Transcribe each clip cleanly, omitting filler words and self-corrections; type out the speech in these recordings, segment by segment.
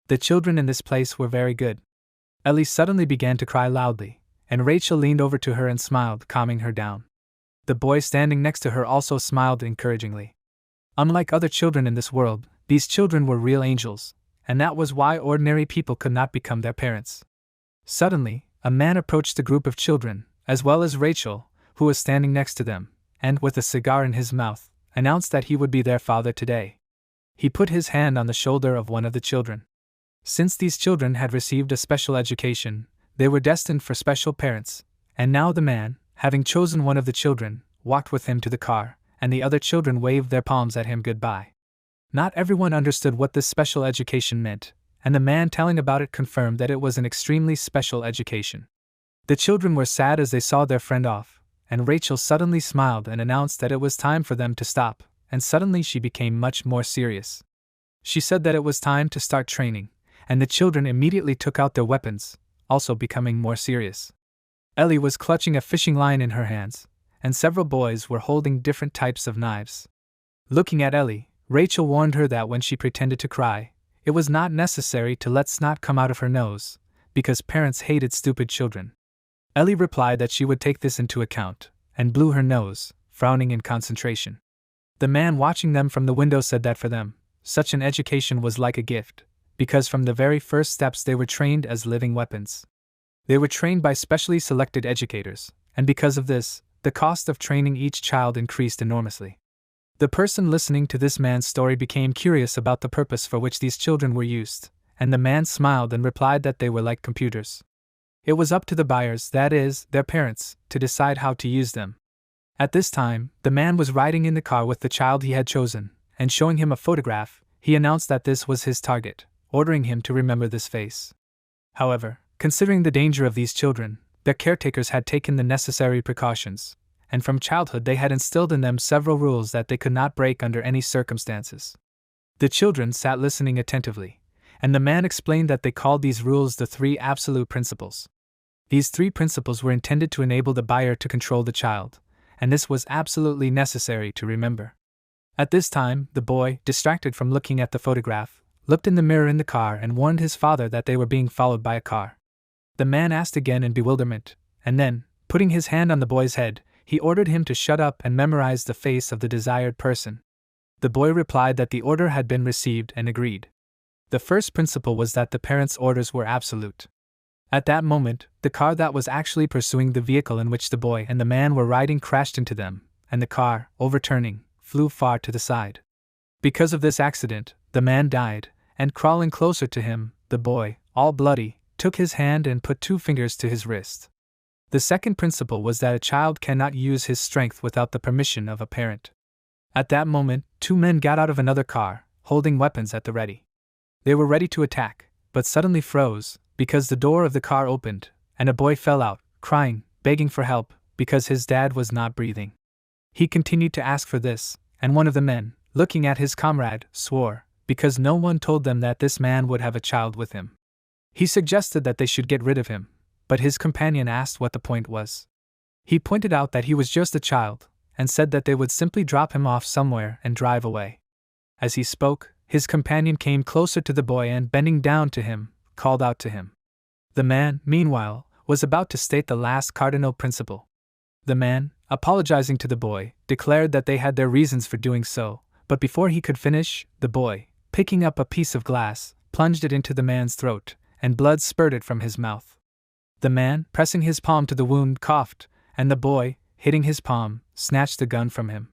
The children in this place were very good. Ellie suddenly began to cry loudly, and Rachel leaned over to her and smiled, calming her down. The boy standing next to her also smiled encouragingly. Unlike other children in this world, these children were real angels, and that was why ordinary people could not become their parents. Suddenly, a man approached the group of children, as well as Rachel, who was standing next to them, and, with a cigar in his mouth, announced that he would be their father today. He put his hand on the shoulder of one of the children. Since these children had received a special education, they were destined for special parents, and now the man, having chosen one of the children, walked with him to the car, and the other children waved their palms at him goodbye. Not everyone understood what this special education meant, and the man telling about it confirmed that it was an extremely special education. The children were sad as they saw their friend off, and Rachel suddenly smiled and announced that it was time for them to stop, and suddenly she became much more serious. She said that it was time to start training, and the children immediately took out their weapons, also becoming more serious. Ellie was clutching a fishing line in her hands, and several boys were holding different types of knives. Looking at Ellie, Rachel warned her that when she pretended to cry, it was not necessary to let snot come out of her nose, because parents hated stupid children. Ellie replied that she would take this into account, and blew her nose, frowning in concentration. The man watching them from the window said that for them, such an education was like a gift, because from the very first steps they were trained as living weapons. They were trained by specially selected educators, and because of this, the cost of training each child increased enormously. The person listening to this man's story became curious about the purpose for which these children were used, and the man smiled and replied that they were like computers. It was up to the buyers, that is, their parents, to decide how to use them. At this time, the man was riding in the car with the child he had chosen, and showing him a photograph, he announced that this was his target, ordering him to remember this face. However, considering the danger of these children, their caretakers had taken the necessary precautions, and from childhood they had instilled in them several rules that they could not break under any circumstances. The children sat listening attentively, and the man explained that they called these rules the 3 absolute principles. These 3 principles were intended to enable the buyer to control the child, and this was absolutely necessary to remember. At this time, the boy, distracted from looking at the photograph, looked in the mirror in the car and warned his father that they were being followed by a car. The man asked again in bewilderment, and then, putting his hand on the boy's head, he ordered him to shut up and memorize the face of the desired person. The boy replied that the order had been received and agreed. The first principle was that the parents' orders were absolute. At that moment, the car that was actually pursuing the vehicle in which the boy and the man were riding crashed into them, and the car, overturning, flew far to the side. Because of this accident, the man died, and crawling closer to him, the boy, all bloody, took his hand and put 2 fingers to his wrist. The second principle was that a child cannot use his strength without the permission of a parent. At that moment, 2 men got out of another car, holding weapons at the ready. They were ready to attack, but suddenly froze, because the door of the car opened, and a boy fell out, crying, begging for help, because his dad was not breathing. He continued to ask for this, and one of the men, looking at his comrade, swore, because no one told them that this man would have a child with him. He suggested that they should get rid of him, but his companion asked what the point was. He pointed out that he was just a child, and said that they would simply drop him off somewhere and drive away. As he spoke, his companion came closer to the boy and, bending down to him, called out to him. The man, meanwhile, was about to state the last cardinal principle. The man, apologizing to the boy, declared that they had their reasons for doing so, but before he could finish, the boy, picking up a piece of glass, plunged it into the man's throat, and blood spurted from his mouth. The man, pressing his palm to the wound, coughed, and the boy, hitting his palm, snatched the gun from him.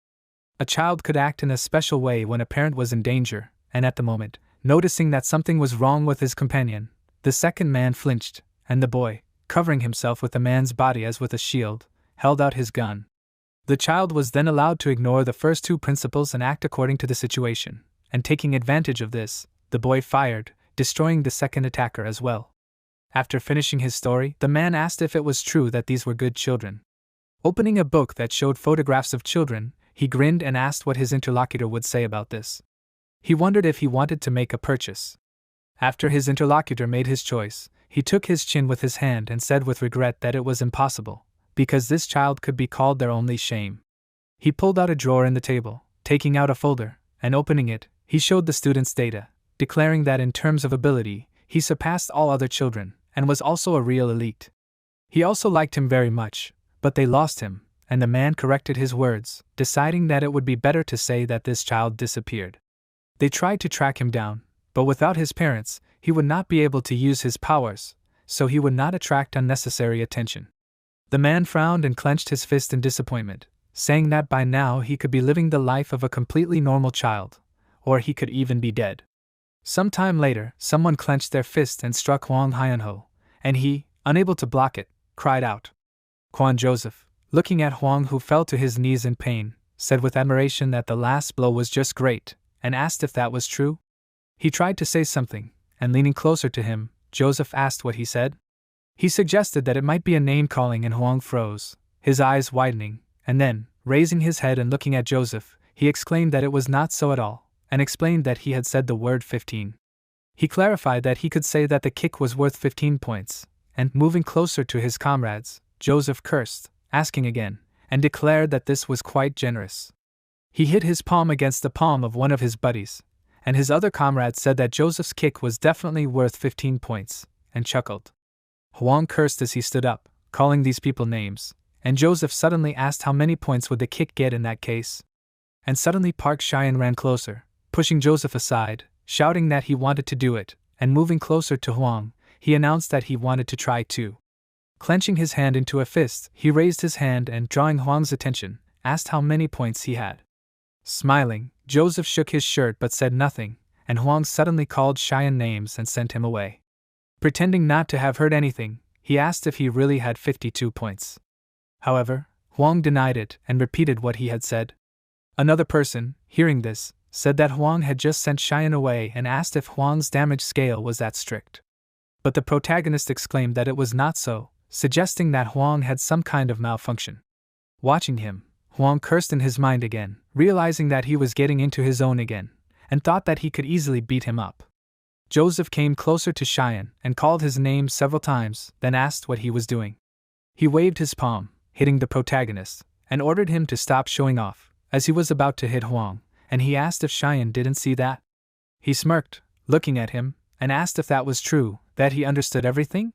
A child could act in a special way when a parent was in danger, and at the moment, noticing that something was wrong with his companion, the second man flinched, and the boy, covering himself with the man's body as with a shield, held out his gun. The child was then allowed to ignore the first 2 principles and act according to the situation, and taking advantage of this, the boy fired, destroying the second attacker as well. After finishing his story, the man asked if it was true that these were good children. Opening a book that showed photographs of children, he grinned and asked what his interlocutor would say about this. He wondered if he wanted to make a purchase. After his interlocutor made his choice, he took his chin with his hand and said with regret that it was impossible, because this child could be called their only shame. He pulled out a drawer in the table, taking out a folder, and opening it, he showed the student's data, declaring that in terms of ability, he surpassed all other children, and was also a real elite. He also liked him very much, but they lost him, and the man corrected his words, deciding that it would be better to say that this child disappeared. They tried to track him down, but without his parents, he would not be able to use his powers, so he would not attract unnecessary attention. The man frowned and clenched his fist in disappointment, saying that by now he could be living the life of a completely normal child, or he could even be dead. Some time later, someone clenched their fist and struck Hwang Hyunho, and he, unable to block it, cried out. Kwon Joseph, looking at Hwang, who fell to his knees in pain, said with admiration that the last blow was just great, and asked if that was true. He tried to say something, and leaning closer to him, Joseph asked what he said. He suggested that it might be a name-calling, and Hwang froze, his eyes widening, and then, raising his head and looking at Joseph, he exclaimed that it was not so at all, and explained that he had said the word 15. He clarified that he could say that the kick was worth 15 points, and, moving closer to his comrades, Joseph cursed, asking again, and declared that this was quite generous. He hit his palm against the palm of one of his buddies, and his other comrades said that Joseph's kick was definitely worth 15 points, and chuckled. Hwang cursed as he stood up, calling these people names, and Joseph suddenly asked how many points would the kick get in that case. And suddenly Park Cheyenne ran closer, pushing Joseph aside, shouting that he wanted to do it, and moving closer to Hwang, he announced that he wanted to try too. Clenching his hand into a fist, he raised his hand and, drawing Hwang's attention, asked how many points he had. Smiling, Joseph shook his shirt but said nothing, and Hwang suddenly called Cheyenne names and sent him away. Pretending not to have heard anything, he asked if he really had 52 points. However, Hwang denied it and repeated what he had said. Another person, hearing this, said that Hwang had just sent Cheyenne away and asked if Hwang's damage scale was that strict. But the protagonist exclaimed that it was not so, suggesting that Hwang had some kind of malfunction. Watching him, Hwang cursed in his mind again, realizing that he was getting into his own again, and thought that he could easily beat him up. Joseph came closer to Cheyenne and called his name several times, then asked what he was doing. He waved his palm, hitting the protagonist, and ordered him to stop showing off, as he was about to hit Hwang, and he asked if Cheyenne didn't see that. He smirked, looking at him, and asked if that was true, that he understood everything?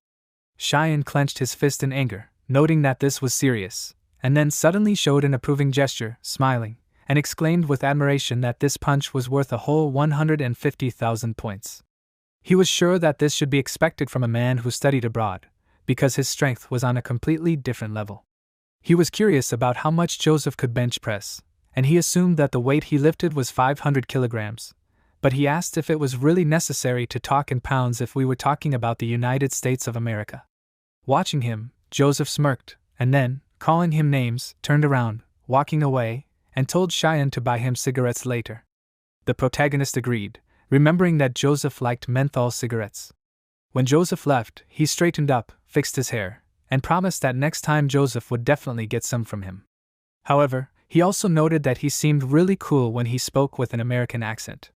Cheyenne clenched his fist in anger, noting that this was serious, and then suddenly showed an approving gesture, smiling, and exclaimed with admiration that this punch was worth a whole 150,000 points. He was sure that this should be expected from a man who studied abroad, because his strength was on a completely different level. He was curious about how much Joseph could bench press, and he assumed that the weight he lifted was 500 kilograms, but he asked if it was really necessary to talk in pounds if we were talking about the United States of America. Watching him, Joseph smirked, and then, calling him names, turned around, walking away, and told Cheyenne to buy him cigarettes later. The protagonist agreed, remembering that Joseph liked menthol cigarettes. When Joseph left, he straightened up, fixed his hair, and promised that next time Joseph would definitely get some from him. However, he also noted that he seemed really cool when he spoke with an American accent.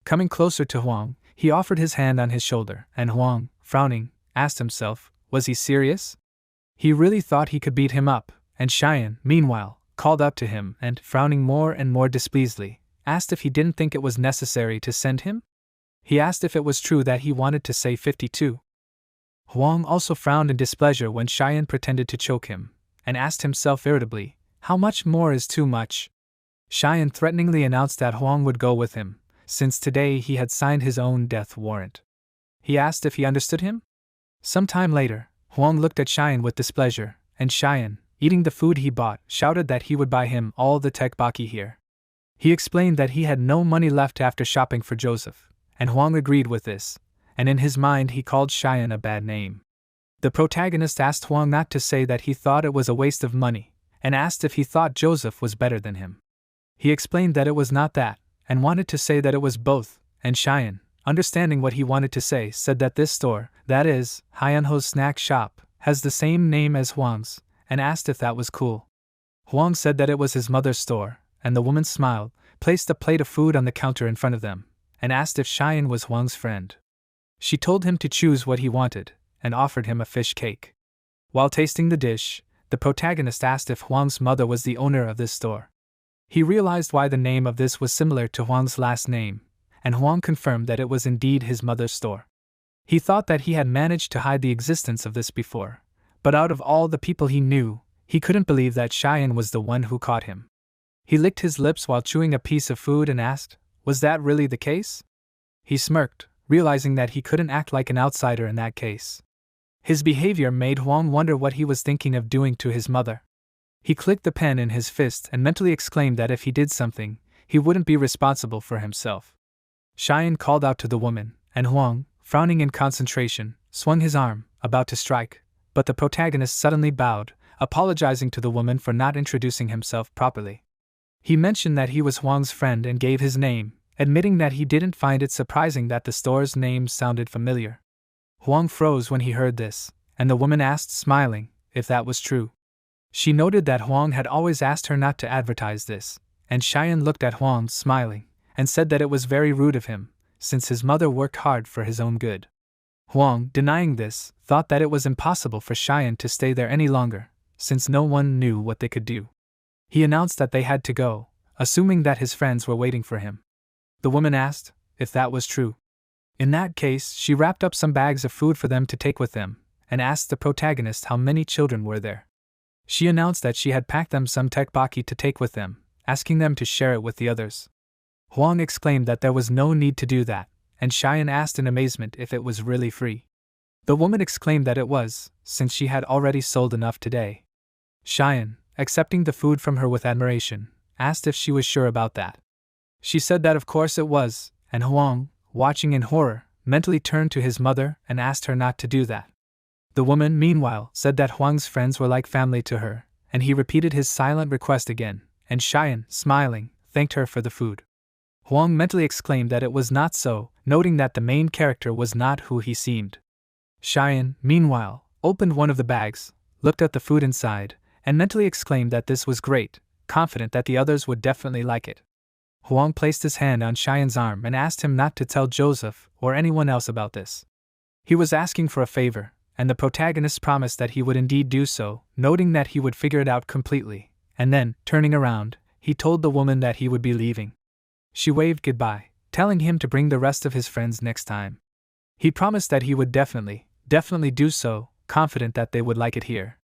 Coming closer to Hwang, he offered his hand on his shoulder, and Hwang, frowning, asked himself, was he serious? He really thought he could beat him up, and Cheyenne, meanwhile, called up to him and, frowning more and more displeasedly, asked if he didn't think it was necessary to send him? He asked if it was true that he wanted to say 52. Hwang also frowned in displeasure when Cheyenne pretended to choke him, and asked himself irritably, how much more is too much? Cheyenne threateningly announced that Hwang would go with him, since today he had signed his own death warrant. He asked if he understood him? Some time later, Hwang looked at Cheyenne with displeasure, and Cheyenne, eating the food he bought, shouted that he would buy him all the tekbaki here. He explained that he had no money left after shopping for Joseph, and Hwang agreed with this, and in his mind he called Cheyenne a bad name. The protagonist asked Hwang not to say that he thought it was a waste of money, and asked if he thought Joseph was better than him. He explained that it was not that, and wanted to say that it was both, and Cheyenne, understanding what he wanted to say, said that this store, that is, Hyunho's snack shop, has the same name as Hwang's, and asked if that was cool. Hwang said that it was his mother's store, and the woman smiled, placed a plate of food on the counter in front of them, and asked if Cheyenne was Hwang's friend. She told him to choose what he wanted, and offered him a fish cake. While tasting the dish, the protagonist asked if Hwang's mother was the owner of this store. He realized why the name of this was similar to Hwang's last name, and Huang confirmed that it was indeed his mother's store. He thought that he had managed to hide the existence of this before, but out of all the people he knew, he couldn't believe that Cheyenne was the one who caught him. He licked his lips while chewing a piece of food and asked, "Was that really the case?" He smirked, realizing that he couldn't act like an outsider in that case. His behavior made Huang wonder what he was thinking of doing to his mother. He clicked the pen in his fist and mentally exclaimed that if he did something, he wouldn't be responsible for himself. Cheyenne called out to the woman, and Huang, frowning in concentration, swung his arm, about to strike, but the protagonist suddenly bowed, apologizing to the woman for not introducing himself properly. He mentioned that he was Huang's friend and gave his name, admitting that he didn't find it surprising that the store's name sounded familiar. Huang froze when he heard this, and the woman asked, smiling, if that was true. She noted that Huang had always asked her not to advertise this, and Cheyenne looked at Huang, smiling, and said that it was very rude of him, since his mother worked hard for his own good. Huang, denying this, thought that it was impossible for Cheyenne to stay there any longer, since no one knew what they could do. He announced that they had to go, assuming that his friends were waiting for him. The woman asked if that was true. In that case, she wrapped up some bags of food for them to take with them, and asked the protagonist how many children were there. She announced that she had packed them some tteokbokki to take with them, asking them to share it with the others. Huang exclaimed that there was no need to do that, and Cheyenne asked in amazement if it was really free. The woman exclaimed that it was, since she had already sold enough today. Cheyenne, accepting the food from her with admiration, asked if she was sure about that. She said that of course it was, and Huang, watching in horror, mentally turned to his mother and asked her not to do that. The woman, meanwhile, said that Huang's friends were like family to her, and he repeated his silent request again, and Cheyenne, smiling, thanked her for the food. Huang mentally exclaimed that it was not so, noting that the main character was not who he seemed. Cheyenne, meanwhile, opened one of the bags, looked at the food inside, and mentally exclaimed that this was great, confident that the others would definitely like it. Huang placed his hand on Cheyenne's arm and asked him not to tell Joseph or anyone else about this. He was asking for a favor, and the protagonist promised that he would indeed do so, noting that he would figure it out completely, and then, turning around, he told the woman that he would be leaving. She waved goodbye, telling him to bring the rest of his friends next time. He promised that he would definitely do so, confident that they would like it here.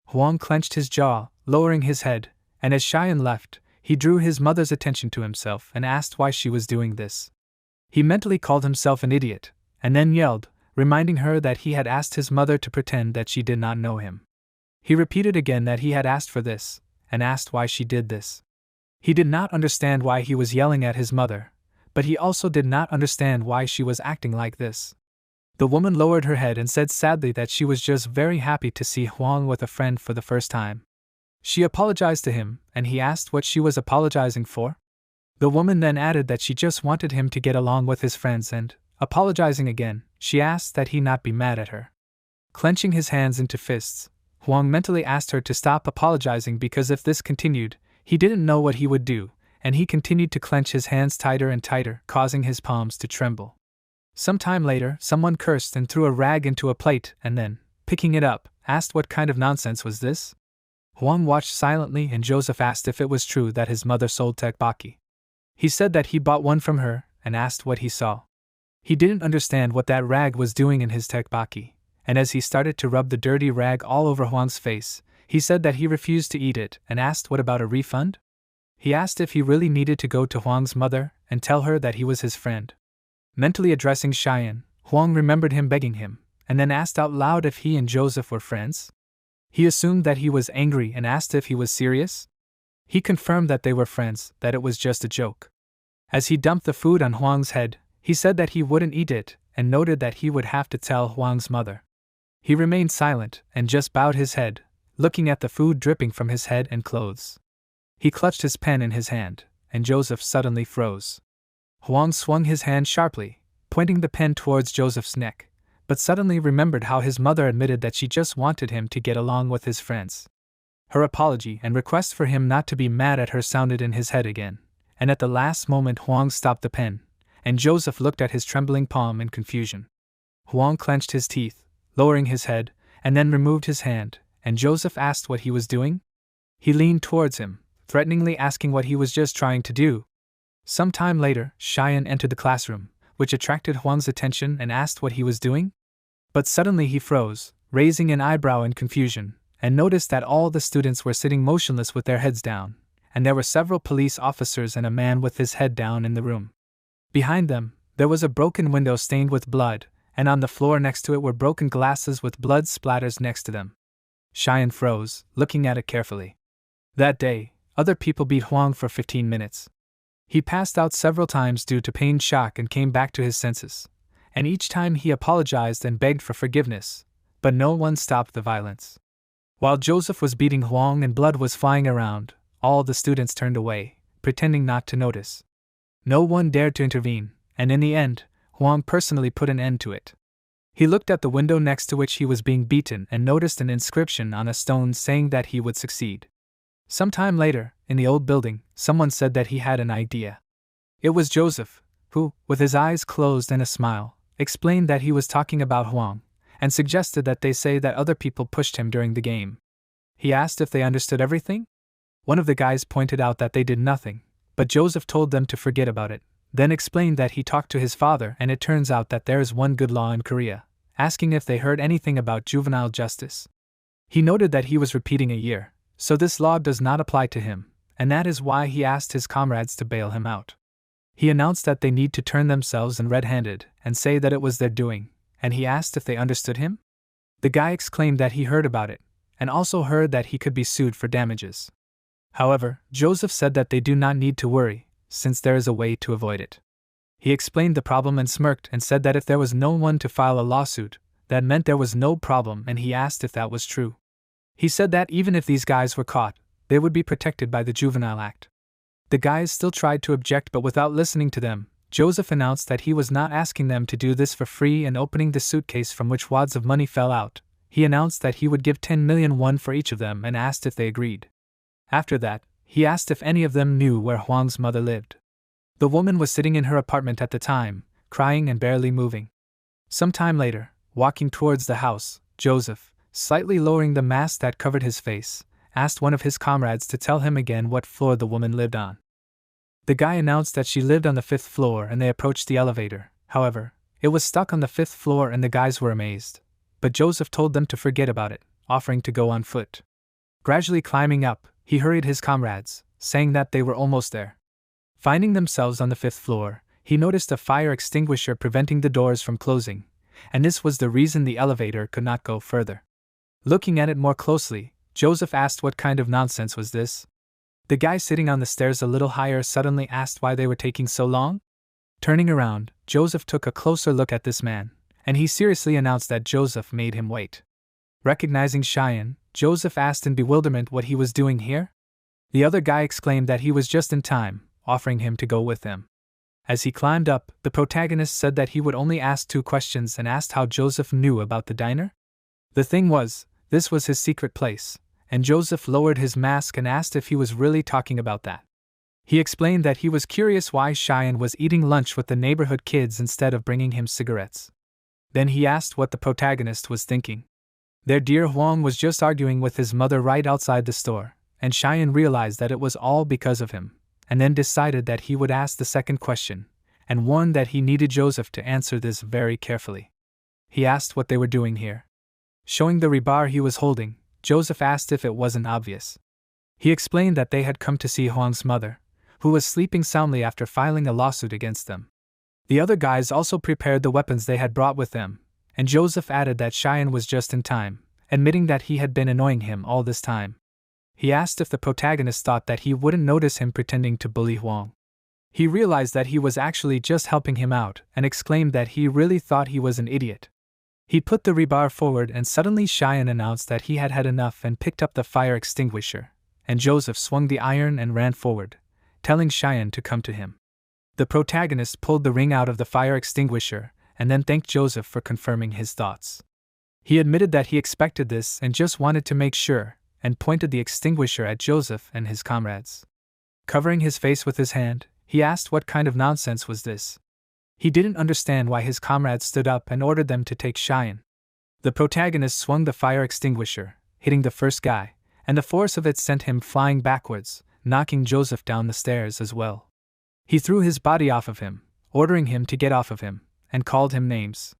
Huang clenched his jaw, lowering his head, and as Cheyenne left, he drew his mother's attention to himself and asked why she was doing this. He mentally called himself an idiot, and then yelled, reminding her that he had asked his mother to pretend that she did not know him. He repeated again that he had asked for this, and asked why she did this. He did not understand why he was yelling at his mother, but he also did not understand why she was acting like this. The woman lowered her head and said sadly that she was just very happy to see Huang with a friend for the first time. She apologized to him, and he asked what she was apologizing for. The woman then added that she just wanted him to get along with his friends and, apologizing again, she asked that he not be mad at her. Clenching his hands into fists, Huang mentally asked her to stop apologizing because if this continued, he didn't know what he would do, and he continued to clench his hands tighter and tighter, causing his palms to tremble. Some time later, someone cursed and threw a rag into a plate and then, picking it up, asked what kind of nonsense was this? Huang watched silently and Joseph asked if it was true that his mother sold tteokbokki. He said that he bought one from her and asked what he saw. He didn't understand what that rag was doing in his tteokbokki, and as he started to rub the dirty rag all over Huang's face, he said that he refused to eat it and asked what about a refund? He asked if he really needed to go to Huang's mother and tell her that he was his friend. Mentally addressing Cheyenne, Huang remembered him begging him, and then asked out loud if he and Joseph were friends. He assumed that he was angry and asked if he was serious. He confirmed that they were friends, that it was just a joke. As he dumped the food on Huang's head, he said that he wouldn't eat it, and noted that he would have to tell Huang's mother. He remained silent and just bowed his head, looking at the food dripping from his head and clothes. He clutched his pen in his hand, and Joseph suddenly froze. Huang swung his hand sharply, pointing the pen towards Joseph's neck, but suddenly remembered how his mother admitted that she just wanted him to get along with his friends. Her apology and request for him not to be mad at her sounded in his head again, and at the last moment Huang stopped the pen, and Joseph looked at his trembling palm in confusion. Huang clenched his teeth, lowering his head, and then removed his hand, and Joseph asked what he was doing. He leaned towards him, threateningly asking what he was just trying to do. Some time later, Cheyenne entered the classroom, which attracted Huang's attention and asked what he was doing. But suddenly he froze, raising an eyebrow in confusion, and noticed that all the students were sitting motionless with their heads down, and there were several police officers and a man with his head down in the room. Behind them, there was a broken window stained with blood, and on the floor next to it were broken glasses with blood splatters next to them. Cheyenne froze, looking at it carefully. That day, other people beat Huang for 15 minutes. He passed out several times due to pain shock and came back to his senses, and each time he apologized and begged for forgiveness, but no one stopped the violence. While Joseph was beating Huang and blood was flying around, all the students turned away, pretending not to notice. No one dared to intervene, and in the end, Huang personally put an end to it. He looked at the window next to which he was being beaten and noticed an inscription on a stone saying that he would succeed. Some time later, in the old building, someone said that he had an idea. It was Joseph, who, with his eyes closed and a smile, explained that he was talking about Huang, and suggested that they say that other people pushed him during the game. He asked if they understood everything. One of the guys pointed out that they did nothing, but Joseph told them to forget about it, then explained that he talked to his father and it turns out that there is one good law in Korea, asking if they heard anything about juvenile justice. He noted that he was repeating a year, so this law does not apply to him, and that is why he asked his comrades to bail him out. He announced that they need to turn themselves in red-handed and say that it was their doing, and he asked if they understood him. The guy exclaimed that he heard about it, and also heard that he could be sued for damages. However, Joseph said that they do not need to worry, since there is a way to avoid it. He explained the problem and smirked and said that if there was no one to file a lawsuit, that meant there was no problem, and he asked if that was true. He said that even if these guys were caught, they would be protected by the Juvenile Act. The guys still tried to object, but without listening to them, Joseph announced that he was not asking them to do this for free, and opening the suitcase from which wads of money fell out, he announced that he would give 10 million won for each of them and asked if they agreed. After that, he asked if any of them knew where Huang's mother lived. The woman was sitting in her apartment at the time, crying and barely moving. Some time later, walking towards the house, Joseph, slightly lowering the mask that covered his face, asked one of his comrades to tell him again what floor the woman lived on. The guy announced that she lived on the 5th floor, and they approached the elevator. However, it was stuck on the 5th floor and the guys were amazed. But Joseph told them to forget about it, offering to go on foot. Gradually climbing up, he hurried his comrades, saying that they were almost there. Finding themselves on the 5th floor, he noticed a fire extinguisher preventing the doors from closing, and this was the reason the elevator could not go further. Looking at it more closely, Joseph asked what kind of nonsense was this. The guy sitting on the stairs a little higher suddenly asked why they were taking so long. Turning around, Joseph took a closer look at this man, and he seriously announced that Joseph made him wait. Recognizing Cheyenne, Joseph asked in bewilderment what he was doing here. The other guy exclaimed that he was just in time, offering him to go with them. As he climbed up, the protagonist said that he would only ask 2 questions and asked how Joseph knew about the diner. The thing was, this was his secret place, and Joseph lowered his mask and asked if he was really talking about that. He explained that he was curious why Cheyenne was eating lunch with the neighborhood kids instead of bringing him cigarettes. Then he asked what the protagonist was thinking. Their dear Huang was just arguing with his mother right outside the store, and Cheyenne realized that it was all because of him, and then decided that he would ask the second question, and warned that he needed Joseph to answer this very carefully. He asked what they were doing here. Showing the rebar he was holding, Joseph asked if it wasn't obvious. He explained that they had come to see Huang's mother, who was sleeping soundly after filing a lawsuit against them. The other guys also prepared the weapons they had brought with them, and Joseph added that Cheyenne was just in time, admitting that he had been annoying him all this time. He asked if the protagonist thought that he wouldn't notice him pretending to bully Huang. He realized that he was actually just helping him out and exclaimed that he really thought he was an idiot. He put the rebar forward and suddenly Cheyenne announced that he had had enough and picked up the fire extinguisher, and Joseph swung the iron and ran forward, telling Cheyenne to come to him. The protagonist pulled the ring out of the fire extinguisher and then thanked Joseph for confirming his thoughts. He admitted that he expected this and just wanted to make sure, and pointed the extinguisher at Joseph and his comrades. Covering his face with his hand, he asked what kind of nonsense was this. He didn't understand why his comrades stood up and ordered them to take Cheyenne. The protagonist swung the fire extinguisher, hitting the first guy, and the force of it sent him flying backwards, knocking Joseph down the stairs as well. He threw his body off of him, ordering him to get off of him, and called him names.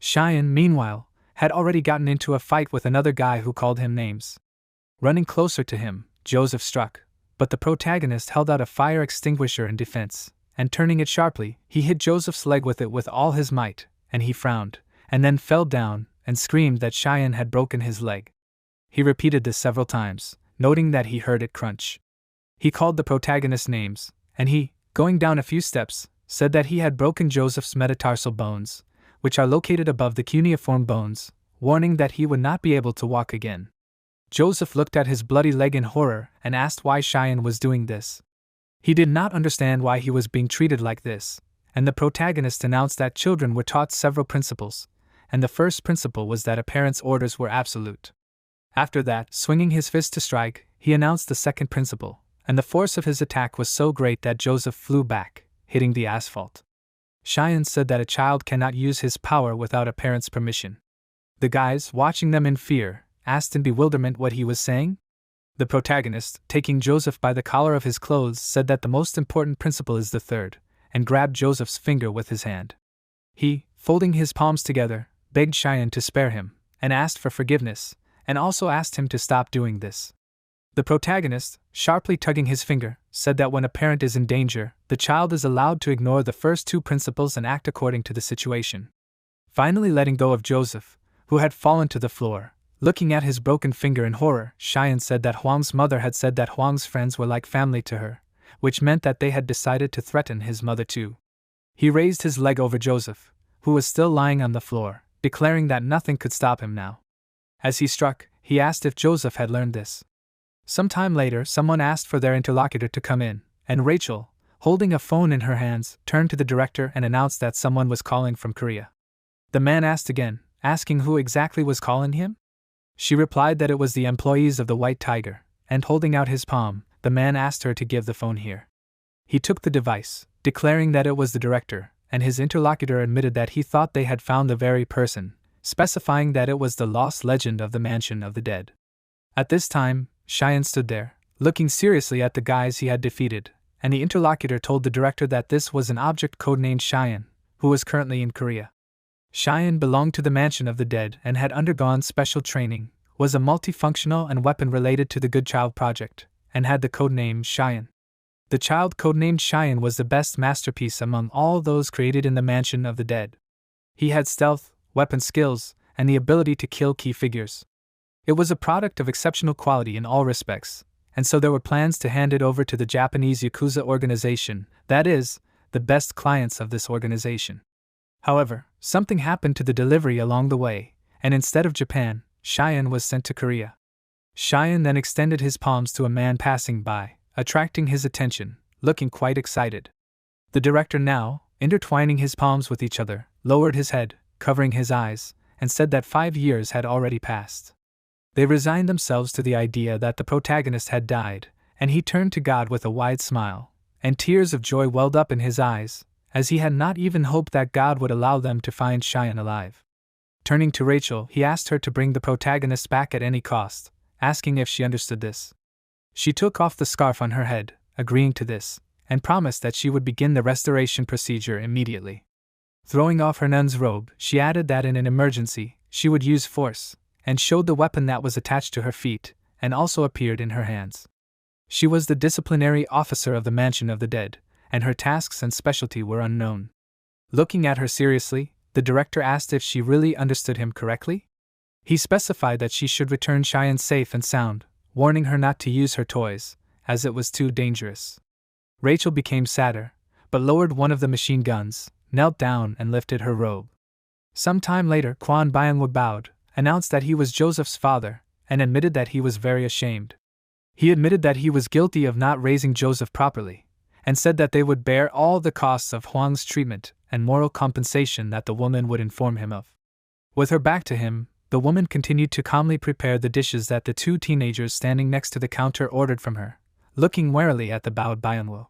Cheyenne, meanwhile, had already gotten into a fight with another guy who called him names. Running closer to him, Joseph struck, but the protagonist held out a fire extinguisher in defense, and turning it sharply, he hit Joseph's leg with it with all his might, and he frowned, and then fell down and screamed that Cheyenne had broken his leg. He repeated this several times, noting that he heard it crunch. He called the protagonist names, and he, going down a few steps, said that he had broken Joseph's metatarsal bones, which are located above the cuneiform bones, warning that he would not be able to walk again. Joseph looked at his bloody leg in horror and asked why Cheyenne was doing this. He did not understand why he was being treated like this, and the protagonist announced that children were taught several principles, and the first principle was that a parent's orders were absolute. After that, swinging his fist to strike, he announced the second principle, and the force of his attack was so great that Joseph flew back, hitting the asphalt. Cheyenne said that a child cannot use his power without a parent's permission. The guys, watching them in fear, asked in bewilderment what he was saying. The protagonist, taking Joseph by the collar of his clothes, said that the most important principle is the third, and grabbed Joseph's finger with his hand. He, folding his palms together, begged Cheyenne to spare him, and asked for forgiveness, and also asked him to stop doing this. The protagonist, sharply tugging his finger, said that when a parent is in danger, the child is allowed to ignore the first two principles and act according to the situation. Finally letting go of Joseph, who had fallen to the floor, looking at his broken finger in horror, Cheyenne said that Huang's mother had said that Huang's friends were like family to her, which meant that they had decided to threaten his mother too. He raised his leg over Joseph, who was still lying on the floor, declaring that nothing could stop him now. As he struck, he asked if Joseph had learned this. Some time later, someone asked for their interlocutor to come in, and Rachel, holding a phone in her hands, turned to the director and announced that someone was calling from Korea. The man asked again, asking who exactly was calling him. She replied that it was the employees of the White Tiger, and holding out his palm, the man asked her to give the phone here. He took the device, declaring that it was the director, and his interlocutor admitted that he thought they had found the very person, specifying that it was the lost legend of the Mansion of the Dead. At this time, Cheyenne stood there, looking seriously at the guys he had defeated, and the interlocutor told the director that this was an object codenamed Cheyenne, who was currently in Korea. Cheyenne belonged to the Mansion of the Dead and had undergone special training, was a multifunctional and weapon related to the Good Child Project, and had the codename Cheyenne. The child codenamed Cheyenne was the best masterpiece among all those created in the Mansion of the Dead. He had stealth, weapon skills, and the ability to kill key figures. It was a product of exceptional quality in all respects, and so there were plans to hand it over to the Japanese Yakuza organization, that is, the best clients of this organization. However, something happened to the delivery along the way, and instead of Japan, Cheyenne was sent to Korea. Cheyenne then extended his palms to a man passing by, attracting his attention, looking quite excited. The director now, intertwining his palms with each other, lowered his head, covering his eyes, and said that 5 years had already passed. They resigned themselves to the idea that the protagonist had died, and he turned to God with a wide smile, and tears of joy welled up in his eyes, as he had not even hoped that God would allow them to find Cheyenne alive. Turning to Rachel, he asked her to bring the protagonist back at any cost, asking if she understood this. She took off the scarf on her head, agreeing to this, and promised that she would begin the restoration procedure immediately. Throwing off her nun's robe, she added that in an emergency, she would use force, and showed the weapon that was attached to her feet, and also appeared in her hands. She was the disciplinary officer of the Mansion of the Dead, and her tasks and specialty were unknown. Looking at her seriously, the director asked if she really understood him correctly. He specified that she should return Cheyenne safe and sound, warning her not to use her toys, as it was too dangerous. Rachel became sadder, but lowered one of the machine guns, knelt down and lifted her robe. Some time later, Kwon Byung-woo bowed, announced that he was Joseph's father, and admitted that he was very ashamed. He admitted that he was guilty of not raising Joseph properly, and said that they would bear all the costs of Huang's treatment and moral compensation that the woman would inform him of. With her back to him, the woman continued to calmly prepare the dishes that the two teenagers standing next to the counter ordered from her, looking warily at the bowed Byung-woo.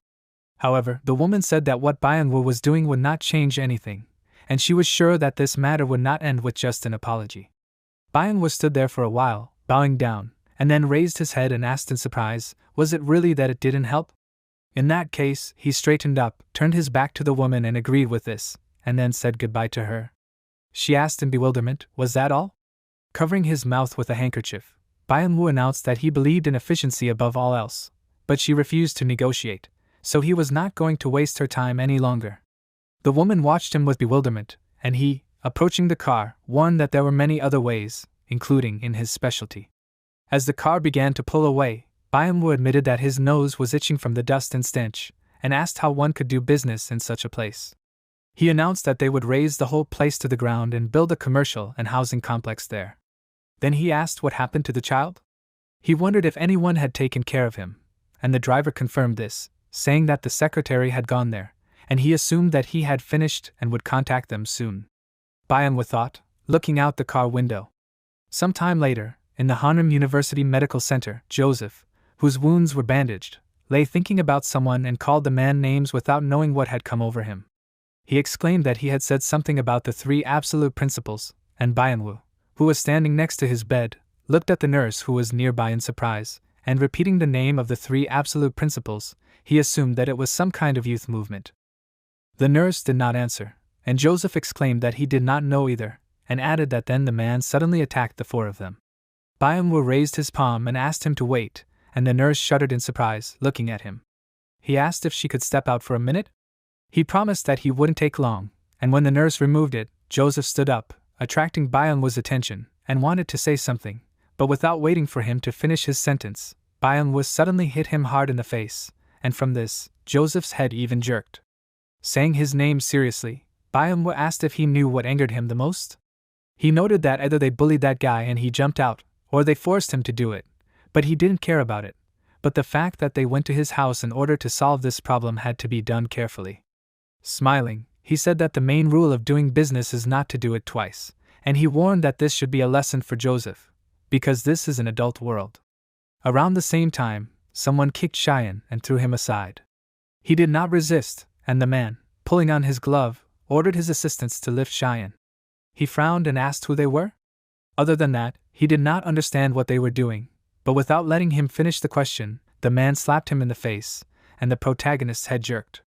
However, the woman said that what Byung-woo was doing would not change anything, and she was sure that this matter would not end with just an apology. Byung-woo stood there for a while, bowing down, and then raised his head and asked in surprise, was it really that it didn't help? In that case, he straightened up, turned his back to the woman and agreed with this, and then said goodbye to her. She asked in bewilderment, was that all? Covering his mouth with a handkerchief, Manhwa announced that he believed in efficiency above all else, but she refused to negotiate, so he was not going to waste her time any longer. The woman watched him with bewilderment, and he, approaching the car, warned that there were many other ways, including in his specialty. As the car began to pull away, Manhwa admitted that his nose was itching from the dust and stench, and asked how one could do business in such a place. He announced that they would raze the whole place to the ground and build a commercial and housing complex there. Then he asked what happened to the child. He wondered if anyone had taken care of him, and the driver confirmed this, saying that the secretary had gone there, and he assumed that he had finished and would contact them soon. Manhwa thought, looking out the car window. Some time later, in the Hanrim University Medical Center, Joseph, whose wounds were bandaged, lay thinking about someone and called the man names without knowing what had come over him. He exclaimed that he had said something about the 3 absolute principles, and Manhwa, who was standing next to his bed, looked at the nurse who was nearby in surprise, and repeating the name of the 3 absolute principles, he assumed that it was some kind of youth movement. The nurse did not answer, and Joseph exclaimed that he did not know either, and added that then the man suddenly attacked the 4 of them. Manhwa raised his palm and asked him to wait, and the nurse shuddered in surprise, looking at him. He asked if she could step out for a minute. He promised that he wouldn't take long, and when the nurse removed it, Joseph stood up, attracting Manhwa's attention, and wanted to say something, but without waiting for him to finish his sentence, Manhwa suddenly hit him hard in the face, and from this, Joseph's head even jerked. Saying his name seriously, Manhwa asked if he knew what angered him the most. He noted that either they bullied that guy and he jumped out, or they forced him to do it, but he didn't care about it. But the fact that they went to his house in order to solve this problem had to be done carefully. Smiling, he said that the main rule of doing business is not to do it twice, and he warned that this should be a lesson for Joseph, because this is an adult world. Around the same time, someone kicked Cheyenne and threw him aside. He did not resist, and the man, pulling on his glove, ordered his assistants to lift Cheyenne. He frowned and asked who they were. Other than that, he did not understand what they were doing, but without letting him finish the question, the man slapped him in the face, and the protagonist's head jerked.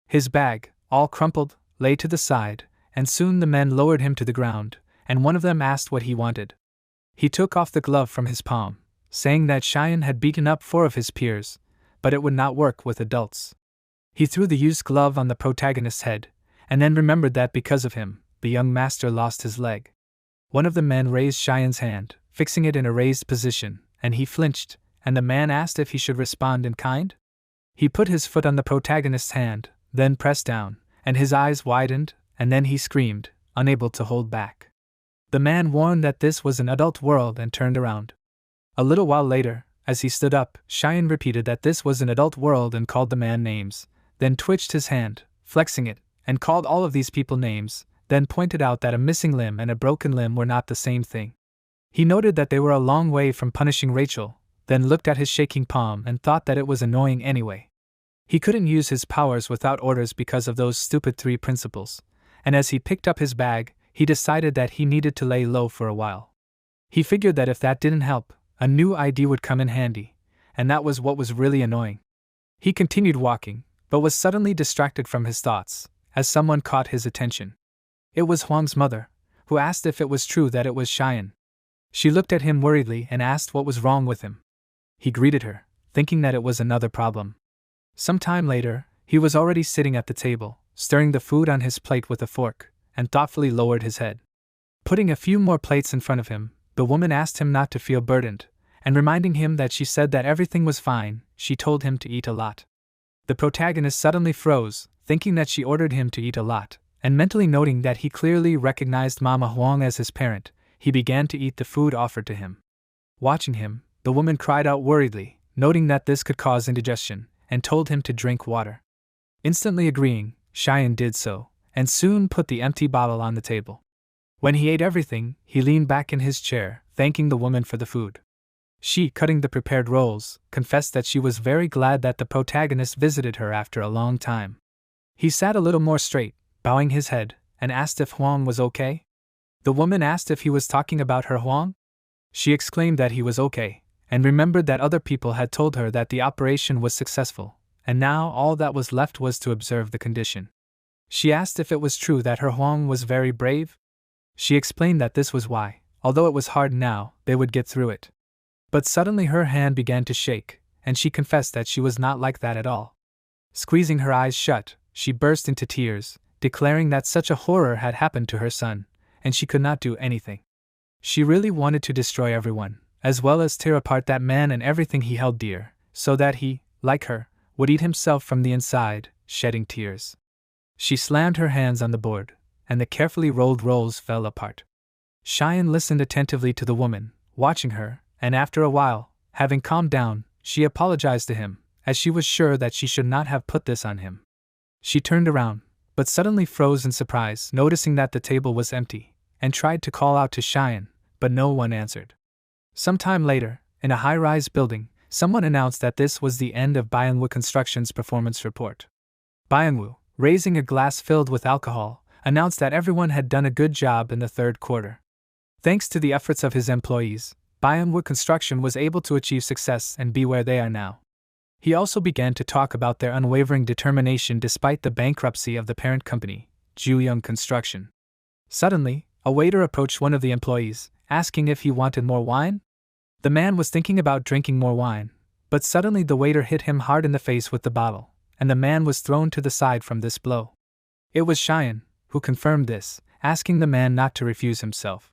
His bag, all crumpled, lay to the side, and soon the men lowered him to the ground, and one of them asked what he wanted. He took off the glove from his palm, saying that Cheyenne had beaten up 4 of his peers, but it would not work with adults. He threw the used glove on the protagonist's head, and then remembered that because of him, the young master lost his leg. One of the men raised Cheyenne's hand, fixing it in a raised position, and he flinched, and the man asked if he should respond in kind. He put his foot on the protagonist's hand, then pressed down, and his eyes widened, and then he screamed, unable to hold back. The man warned that this was an adult world and turned around. A little while later, as he stood up, Cheyenne repeated that this was an adult world and called the man names, then twitched his hand, flexing it, and called all of these people names, then pointed out that a missing limb and a broken limb were not the same thing. He noted that they were a long way from punishing Rachel, then looked at his shaking palm and thought that it was annoying anyway. He couldn't use his powers without orders because of those stupid 3 principles, and as he picked up his bag, he decided that he needed to lay low for a while. He figured that if that didn't help, a new idea would come in handy, and that was what was really annoying. He continued walking, but was suddenly distracted from his thoughts, as someone caught his attention. It was Huang's mother, who asked if it was true that it was Cheyenne. She looked at him worriedly and asked what was wrong with him. He greeted her, thinking that it was another problem. Some time later, he was already sitting at the table, stirring the food on his plate with a fork, and thoughtfully lowered his head. Putting a few more plates in front of him, the woman asked him not to feel burdened, and reminding him that she said that everything was fine, she told him to eat a lot. The protagonist suddenly froze, thinking that she ordered him to eat a lot, and mentally noting that he clearly recognized Mama Huang as his parent, he began to eat the food offered to him. Watching him, the woman cried out worriedly, noting that this could cause indigestion, and told him to drink water. Instantly agreeing, Cheyenne did so, and soon put the empty bottle on the table. When he ate everything, he leaned back in his chair, thanking the woman for the food. She, cutting the prepared rolls, confessed that she was very glad that the protagonist visited her after a long time. He sat a little more straight, bowing his head, and asked if Huang was okay. The woman asked if he was talking about her Huang. She exclaimed that he was okay, and remembered that other people had told her that the operation was successful, and now all that was left was to observe the condition. She asked if it was true that her Huang was very brave. She explained that this was why, although it was hard now, they would get through it. But suddenly her hand began to shake, and she confessed that she was not like that at all. Squeezing her eyes shut, she burst into tears, declaring that such a horror had happened to her son, and she could not do anything. She really wanted to destroy everyone, as well as tear apart that man and everything he held dear, so that he, like her, would eat himself from the inside, shedding tears. She slammed her hands on the board, and the carefully rolled rolls fell apart. Cheyenne listened attentively to the woman, watching her, and after a while, having calmed down, she apologized to him, as she was sure that she should not have put this on him. She turned around, but suddenly froze in surprise, noticing that the table was empty, and tried to call out to Cheyenne, but no one answered. Some time later, in a high-rise building, someone announced that this was the end of Manhwa Construction's performance report. Manhwa, raising a glass filled with alcohol, announced that everyone had done a good job in the third quarter. Thanks to the efforts of his employees, Manhwa Construction was able to achieve success and be where they are now. He also began to talk about their unwavering determination despite the bankruptcy of the parent company, Juyong Construction. Suddenly, a waiter approached one of the employees, asking if he wanted more wine. The man was thinking about drinking more wine, but suddenly the waiter hit him hard in the face with the bottle, and the man was thrown to the side from this blow. It was Cheyenne who confirmed this, asking the man not to refuse himself.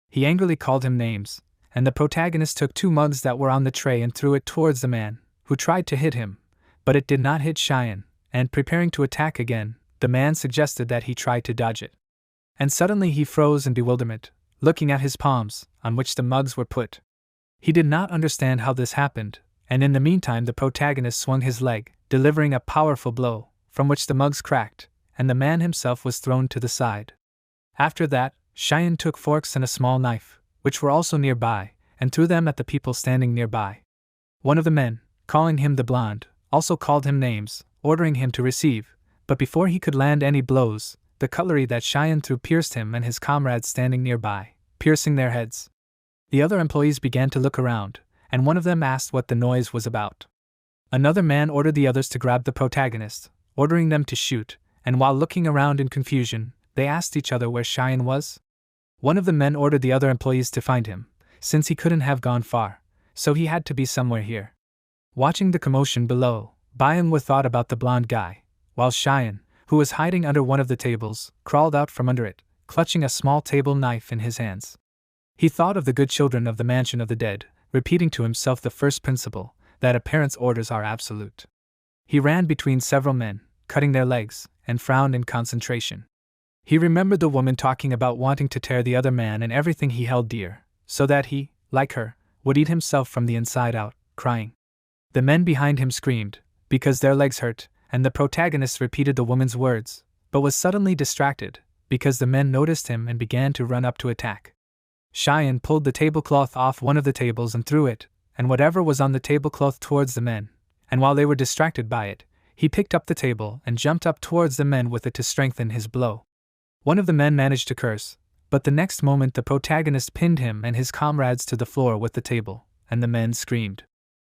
He angrily called him names, and the protagonist took 2 mugs that were on the tray and threw it towards the man, who tried to hit him, but it did not hit Cheyenne, and preparing to attack again, the man suggested that he try to dodge it. And suddenly he froze in bewilderment, looking at his palms, on which the mugs were put. He did not understand how this happened, and in the meantime the protagonist swung his leg, delivering a powerful blow, from which the mugs cracked, and the man himself was thrown to the side. After that, Cheyenne took forks and a small knife, which were also nearby, and threw them at the people standing nearby. One of the men, calling him the blonde, also called him names, ordering him to receive, but before he could land any blows, the cutlery that Cheyenne threw pierced him and his comrades standing nearby, piercing their heads. The other employees began to look around, and one of them asked what the noise was about. Another man ordered the others to grab the protagonist, ordering them to shoot, and while looking around in confusion, they asked each other where Cheyenne was. One of the men ordered the other employees to find him, since he couldn't have gone far, so he had to be somewhere here. Watching the commotion below, Manhwa thought about the blonde guy, while Cheyenne, who was hiding under one of the tables, crawled out from under it, clutching a small table knife in his hands. He thought of the good children of the mansion of the dead, repeating to himself the first principle, that a parent's orders are absolute. He ran between several men, cutting their legs, and frowned in concentration. He remembered the woman talking about wanting to tear the other man and everything he held dear, so that he, like her, would eat himself from the inside out, crying. The men behind him screamed, because their legs hurt, and the protagonist repeated the woman's words, but was suddenly distracted, because the men noticed him and began to run up to attack. Cheyenne pulled the tablecloth off one of the tables and threw it, and whatever was on the tablecloth towards the men, and while they were distracted by it, he picked up the table and jumped up towards the men with it to strengthen his blow. One of the men managed to curse, but the next moment the protagonist pinned him and his comrades to the floor with the table, and the men screamed.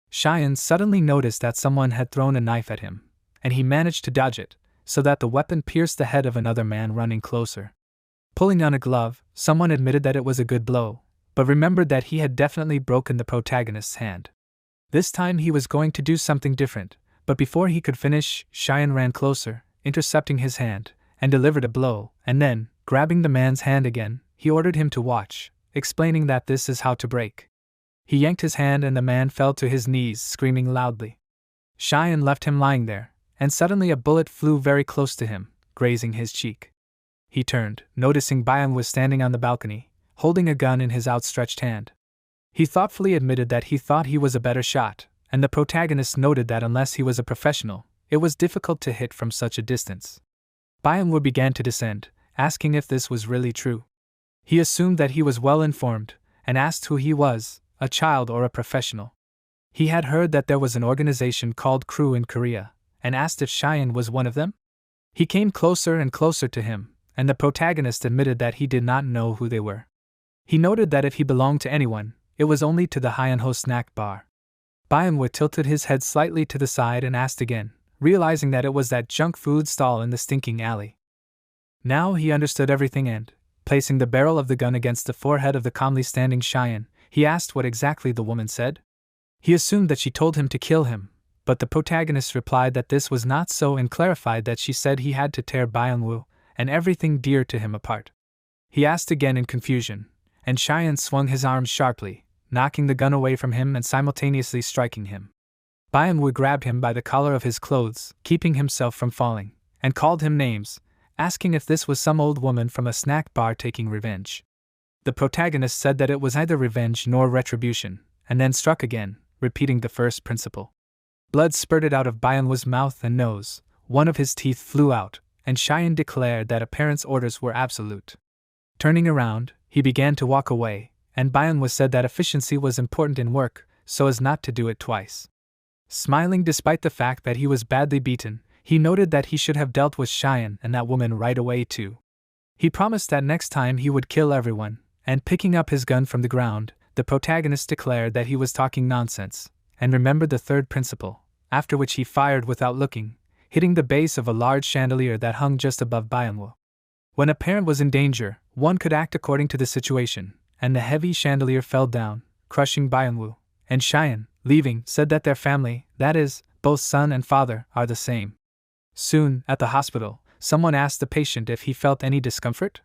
Cheyenne suddenly noticed that someone had thrown a knife at him, and he managed to dodge it, so that the weapon pierced the head of another man running closer. Pulling on a glove, someone admitted that it was a good blow, but remembered that he had definitely broken the protagonist's hand. This time he was going to do something different, but before he could finish, Cheyenne ran closer, intercepting his hand, and delivered a blow, and then, grabbing the man's hand again, he ordered him to watch, explaining that this is how to break. He yanked his hand and the man fell to his knees, screaming loudly. Cheyenne left him lying there, and suddenly a bullet flew very close to him, grazing his cheek. He turned, noticing Manhwa was standing on the balcony, holding a gun in his outstretched hand. He thoughtfully admitted that he thought he was a better shot, and the protagonist noted that unless he was a professional, it was difficult to hit from such a distance. Manhwa began to descend, asking if this was really true. He assumed that he was well informed, and asked who he was, a child or a professional. He had heard that there was an organization called Crew in Korea, and asked if Cheyenne was one of them. He came closer and closer to him, and the protagonist admitted that he did not know who they were. He noted that if he belonged to anyone, it was only to the Hayenho snack bar. Manhwa tilted his head slightly to the side and asked again, realizing that it was that junk food stall in the stinking alley. Now he understood everything and, placing the barrel of the gun against the forehead of the calmly standing Cheyenne, he asked what exactly the woman said. He assumed that she told him to kill him, but the protagonist replied that this was not so and clarified that she said he had to tear Byung-woo and everything dear to him apart. He asked again in confusion, and Cheyenne swung his arms sharply, knocking the gun away from him and simultaneously striking him. Byung-woo grabbed him by the collar of his clothes, keeping himself from falling, and called him names, asking if this was some old woman from a snack bar taking revenge. The protagonist said that it was neither revenge nor retribution, and then struck again, repeating the first principle. Blood spurted out of Byung-woo's mouth and nose, one of his teeth flew out, and Cheyenne declared that a parent's orders were absolute. Turning around, he began to walk away, and Byung-woo said that efficiency was important in work, so as not to do it twice. Smiling despite the fact that he was badly beaten, he noted that he should have dealt with Cheyenne and that woman right away too. He promised that next time he would kill everyone, and picking up his gun from the ground, the protagonist declared that he was talking nonsense, and remembered the third principle, after which he fired without looking, hitting the base of a large chandelier that hung just above Byung-woo. When a parent was in danger, one could act according to the situation, and the heavy chandelier fell down, crushing Byung-woo, and Cheyenne, leaving, said that their family, that is, both son and father, are the same. Soon, at the hospital, someone asked the patient if he felt any discomfort.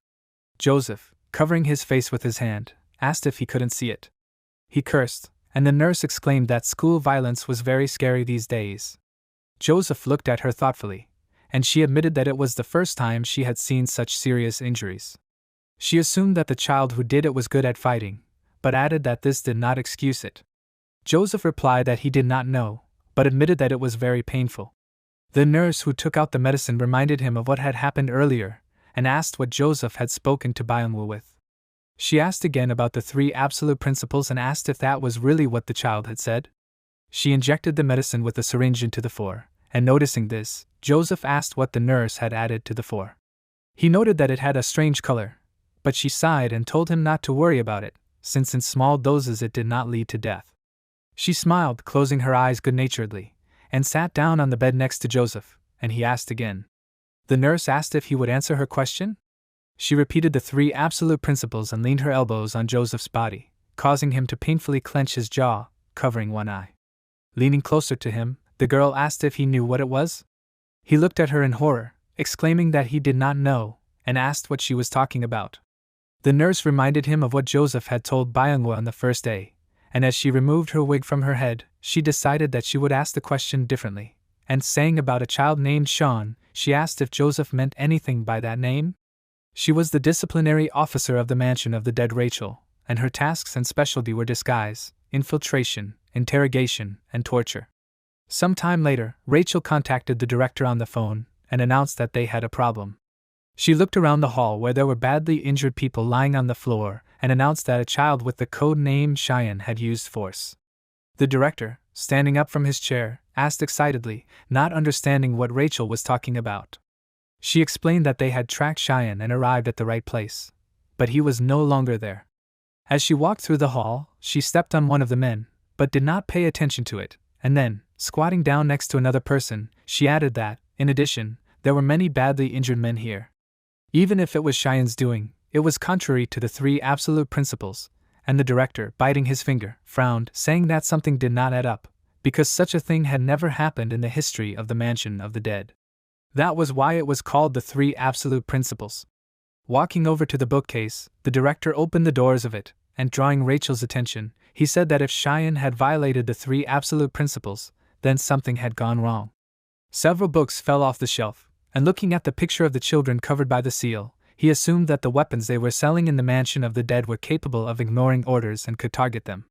Joseph, covering his face with his hand, asked if he couldn't see it. He cursed, and the nurse exclaimed that school violence was very scary these days. Joseph looked at her thoughtfully, and she admitted that it was the first time she had seen such serious injuries. She assumed that the child who did it was good at fighting, but added that this did not excuse it. Joseph replied that he did not know, but admitted that it was very painful. The nurse who took out the medicine reminded him of what had happened earlier, and asked what Joseph had spoken to Byung-woo with. She asked again about the 3 absolute principles and asked if that was really what the child had said. She injected the medicine with a syringe into the 4, and noticing this, Joseph asked what the nurse had added to the 4. He noted that it had a strange color, but she sighed and told him not to worry about it, since in small doses it did not lead to death. She smiled, closing her eyes good-naturedly, and sat down on the bed next to Joseph, and he asked again. The nurse asked if he would answer her question. She repeated the 3 absolute principles and leaned her elbows on Joseph's body, causing him to painfully clench his jaw, covering one eye. Leaning closer to him, the girl asked if he knew what it was. He looked at her in horror, exclaiming that he did not know, and asked what she was talking about. The nurse reminded him of what Joseph had told Byung-woo on the first day, and as she removed her wig from her head, she decided that she would ask the question differently, and saying about a child named Sean, she asked if Joseph meant anything by that name. She was the disciplinary officer of the mansion of the dead Rachel, and her tasks and specialty were disguise, infiltration, interrogation, and torture. Some time later, Rachel contacted the director on the phone and announced that they had a problem. She looked around the hall where there were badly injured people lying on the floor and announced that a child with the code name Cheyenne had used force. The director, standing up from his chair, asked excitedly, not understanding what Rachel was talking about. She explained that they had tracked Cheyenne and arrived at the right place, but he was no longer there. As she walked through the hall, she stepped on one of the men, but did not pay attention to it, and then, squatting down next to another person, she added that, in addition, there were many badly injured men here. Even if it was Cheyenne's doing, it was contrary to the 3 absolute principles, and the director, biting his finger, frowned, saying that something did not add up, because such a thing had never happened in the history of the Mansion of the Dead. That was why it was called the 3 absolute principles. Walking over to the bookcase, the director opened the doors of it, and drawing Rachel's attention, he said that if Cheyenne had violated the 3 absolute principles, then something had gone wrong. Several books fell off the shelf, and looking at the picture of the children covered by the seal, he assumed that the weapons they were selling in the Mansion of the Dead were capable of ignoring orders and could target them.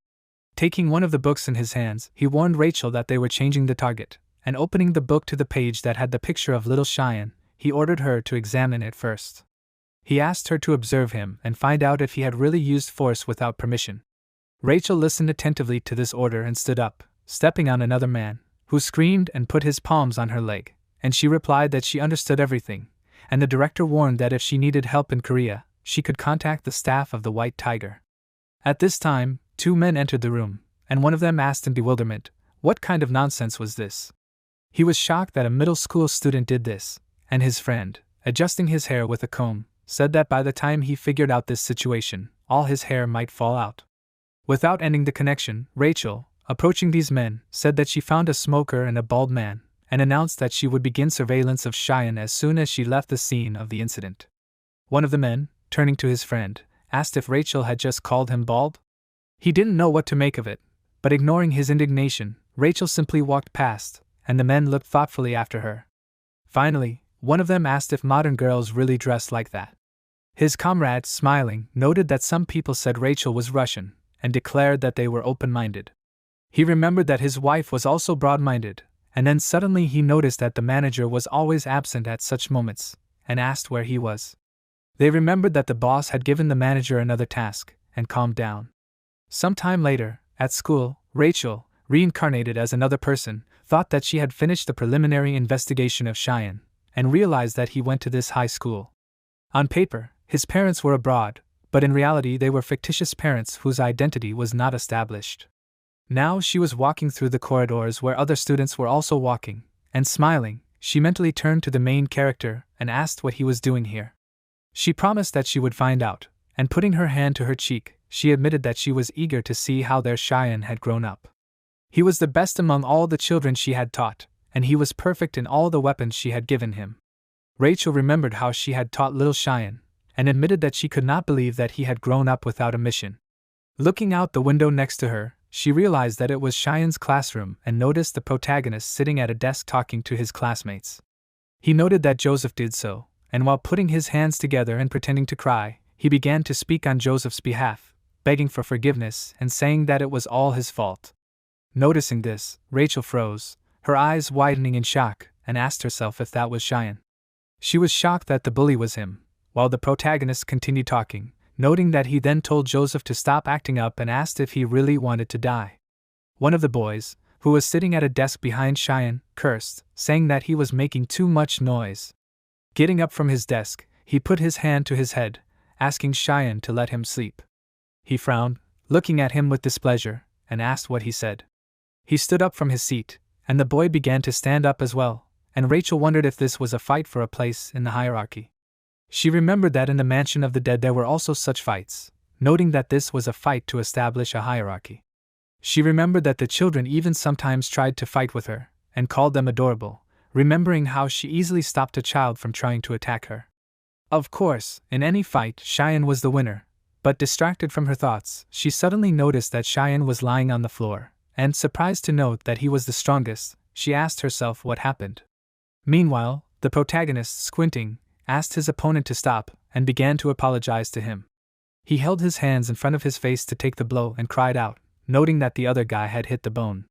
Taking one of the books in his hands, he warned Rachel that they were changing the target, and opening the book to the page that had the picture of little Cheyenne, he ordered her to examine it first. He asked her to observe him and find out if he had really used force without permission. Rachel listened attentively to this order and stood up, stepping on another man, who screamed and put his palms on her leg, and she replied that she understood everything, and the director warned that if she needed help in Korea, she could contact the staff of the White Tiger. At this time, 2 men entered the room, and one of them asked in bewilderment, what kind of nonsense was this? He was shocked that a middle school student did this, and his friend, adjusting his hair with a comb, said that by the time he figured out this situation, all his hair might fall out. Without ending the connection, Rachel, approaching these men, said that she found a smoker and a bald man, and announced that she would begin surveillance of Cheyenne as soon as she left the scene of the incident. One of the men, turning to his friend, asked if Rachel had just called him bald. He didn't know what to make of it, but ignoring his indignation, Rachel simply walked past, and the men looked thoughtfully after her. Finally, one of them asked if modern girls really dressed like that. His comrade, smiling, noted that some people said Rachel was Russian, and declared that they were open-minded. He remembered that his wife was also broad-minded, and then suddenly he noticed that the manager was always absent at such moments, and asked where he was. They remembered that the boss had given the manager another task, and calmed down. Some time later, at school, Rachel, reincarnated as another person, thought that she had finished the preliminary investigation of Cheyenne, and realized that he went to this high school. On paper, his parents were abroad, but in reality they were fictitious parents whose identity was not established. Now she was walking through the corridors where other students were also walking, and smiling, she mentally turned to the main character and asked what he was doing here. She promised that she would find out, and putting her hand to her cheek, she admitted that she was eager to see how their Cheyenne had grown up. He was the best among all the children she had taught, and he was perfect in all the weapons she had given him. Rachel remembered how she had taught little Cheyenne, and admitted that she could not believe that he had grown up without a mission. Looking out the window next to her, she realized that it was Cheyenne's classroom and noticed the protagonist sitting at a desk talking to his classmates. He noted that Joseph did so, and while putting his hands together and pretending to cry, he began to speak on Joseph's behalf, begging for forgiveness and saying that it was all his fault. Noticing this, Rachel froze, her eyes widening in shock, and asked herself if that was Cheyenne. She was shocked that the bully was him, while the protagonist continued talking, noting that he then told Joseph to stop acting up and asked if he really wanted to die. One of the boys, who was sitting at a desk behind Cheyenne, cursed, saying that he was making too much noise. Getting up from his desk, he put his hand to his head, asking Cheyenne to let him sleep. He frowned, looking at him with displeasure, and asked what he said. He stood up from his seat, and the boy began to stand up as well, and Rachel wondered if this was a fight for a place in the hierarchy. She remembered that in the mansion of the dead there were also such fights, noting that this was a fight to establish a hierarchy. She remembered that the children even sometimes tried to fight with her, and called them adorable, remembering how she easily stopped a child from trying to attack her. Of course, in any fight, Cheyenne was the winner, but distracted from her thoughts, she suddenly noticed that Cheyenne was lying on the floor, and surprised to note that he was the strongest, she asked herself what happened. Meanwhile, the protagonist, squinting, asked his opponent to stop, and began to apologize to him. He held his hands in front of his face to take the blow and cried out, noting that the other guy had hit the bone.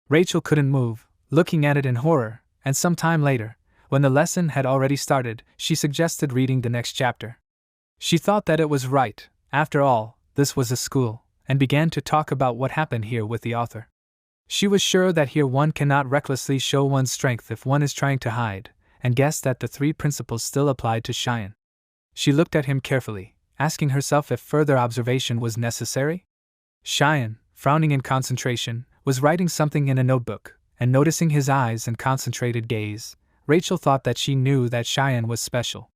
Rachel couldn't move, looking at it in horror, and some time later, when the lesson had already started, she suggested reading the next chapter. She thought that it was right, after all, this was a school, and began to talk about what happened here with the author. She was sure that here one cannot recklessly show one's strength if one is trying to hide, and guessed that the three principles still applied to Cheyenne. She looked at him carefully, asking herself if further observation was necessary. Cheyenne, frowning in concentration, was writing something in a notebook, and noticing his eyes and concentrated gaze, Rachel thought that she knew that Cheyenne was special.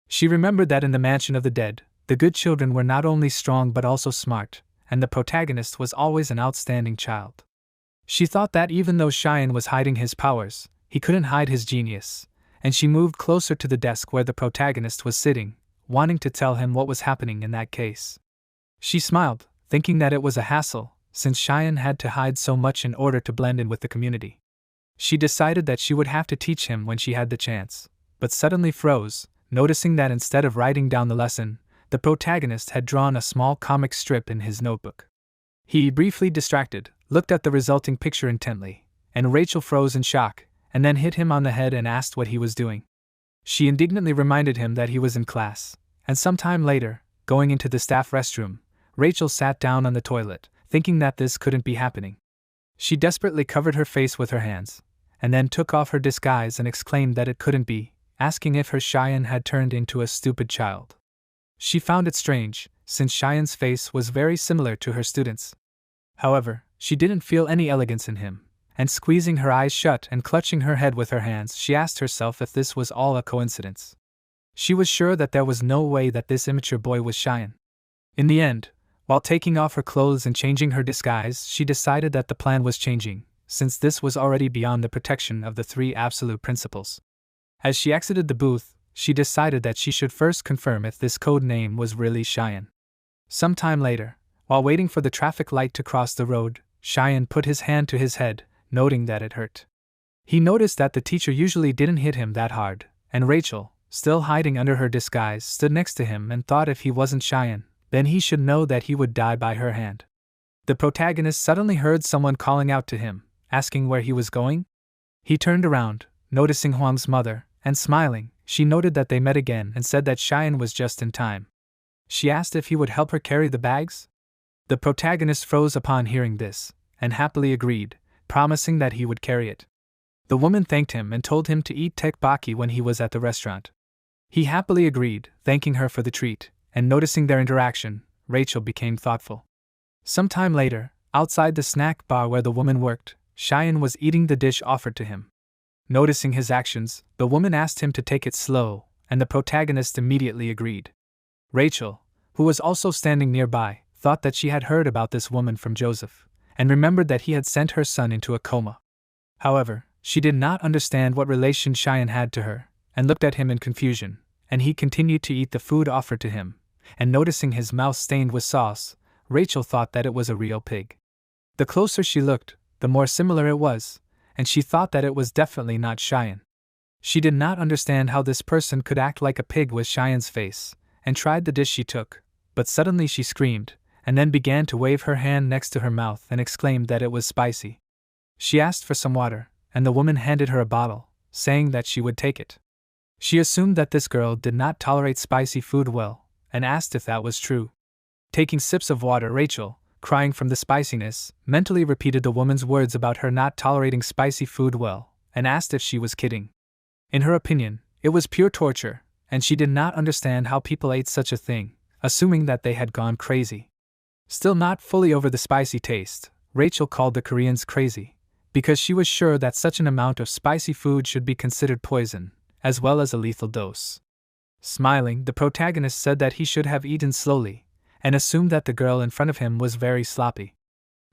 She remembered that in the mansion of the dead, the good children were not only strong but also smart, and the protagonist was always an outstanding child. She thought that even though Cheyenne was hiding his powers, he couldn't hide his genius, and she moved closer to the desk where the protagonist was sitting, wanting to tell him what was happening in that case. She smiled, thinking that it was a hassle, since Cheyenne had to hide so much in order to blend in with the community. She decided that she would have to teach him when she had the chance, but suddenly froze, noticing that instead of writing down the lesson, the protagonist had drawn a small comic strip in his notebook. He, briefly distracted, looked at the resulting picture intently, and Rachel froze in shock, and then hit him on the head and asked what he was doing. She indignantly reminded him that he was in class, and some time later, going into the staff restroom, Rachel sat down on the toilet, thinking that this couldn't be happening. She desperately covered her face with her hands, and then took off her disguise and exclaimed that it couldn't be, asking if her Cheyenne had turned into a stupid child. She found it strange, since Cheyenne's face was very similar to her students'. However, she didn't feel any elegance in him, and squeezing her eyes shut and clutching her head with her hands, she asked herself if this was all a coincidence. She was sure that there was no way that this immature boy was Cheyenne. In the end, while taking off her clothes and changing her disguise, she decided that the plan was changing, since this was already beyond the protection of the 3 absolute principles. As she exited the booth, she decided that she should first confirm if this code name was really Cheyenne. Sometime later, while waiting for the traffic light to cross the road, Cheyenne put his hand to his head, noting that it hurt. He noticed that the teacher usually didn't hit him that hard, and Rachel, still hiding under her disguise, stood next to him and thought if he wasn't Cheyenne, then he should know that he would die by her hand. The protagonist suddenly heard someone calling out to him, asking where he was going. He turned around, noticing Huang's mother, and smiling, she noted that they met again and said that Cheyenne was just in time. She asked if he would help her carry the bags. The protagonist froze upon hearing this, and happily agreed, promising that he would carry it. The woman thanked him and told him to eat tteokbokki when he was at the restaurant. He happily agreed, thanking her for the treat, and noticing their interaction, Rachel became thoughtful. Sometime later, outside the snack bar where the woman worked, Cheyenne was eating the dish offered to him. Noticing his actions, the woman asked him to take it slow, and the protagonist immediately agreed. Rachel, who was also standing nearby, thought that she had heard about this woman from Joseph, and remembered that he had sent her son into a coma. However, she did not understand what relation Cheyenne had to her, and looked at him in confusion, and he continued to eat the food offered to him, and noticing his mouth stained with sauce, Rachel thought that it was a real pig. The closer she looked, the more similar it was, and she thought that it was definitely not Cheyenne. She did not understand how this person could act like a pig with Cheyenne's face, and tried the dish she took, but suddenly she screamed, and then began to wave her hand next to her mouth and exclaimed that it was spicy. She asked for some water, and the woman handed her a bottle, saying that she would take it. She assumed that this girl did not tolerate spicy food well, and asked if that was true. Taking sips of water, Rachel, crying from the spiciness, mentally repeated the woman's words about her not tolerating spicy food well, and asked if she was kidding. In her opinion, it was pure torture, and she did not understand how people ate such a thing, assuming that they had gone crazy. Still not fully over the spicy taste, Rachel called the Koreans crazy, because she was sure that such an amount of spicy food should be considered poison, as well as a lethal dose. Smiling, the protagonist said that he should have eaten slowly, and assumed that the girl in front of him was very sloppy.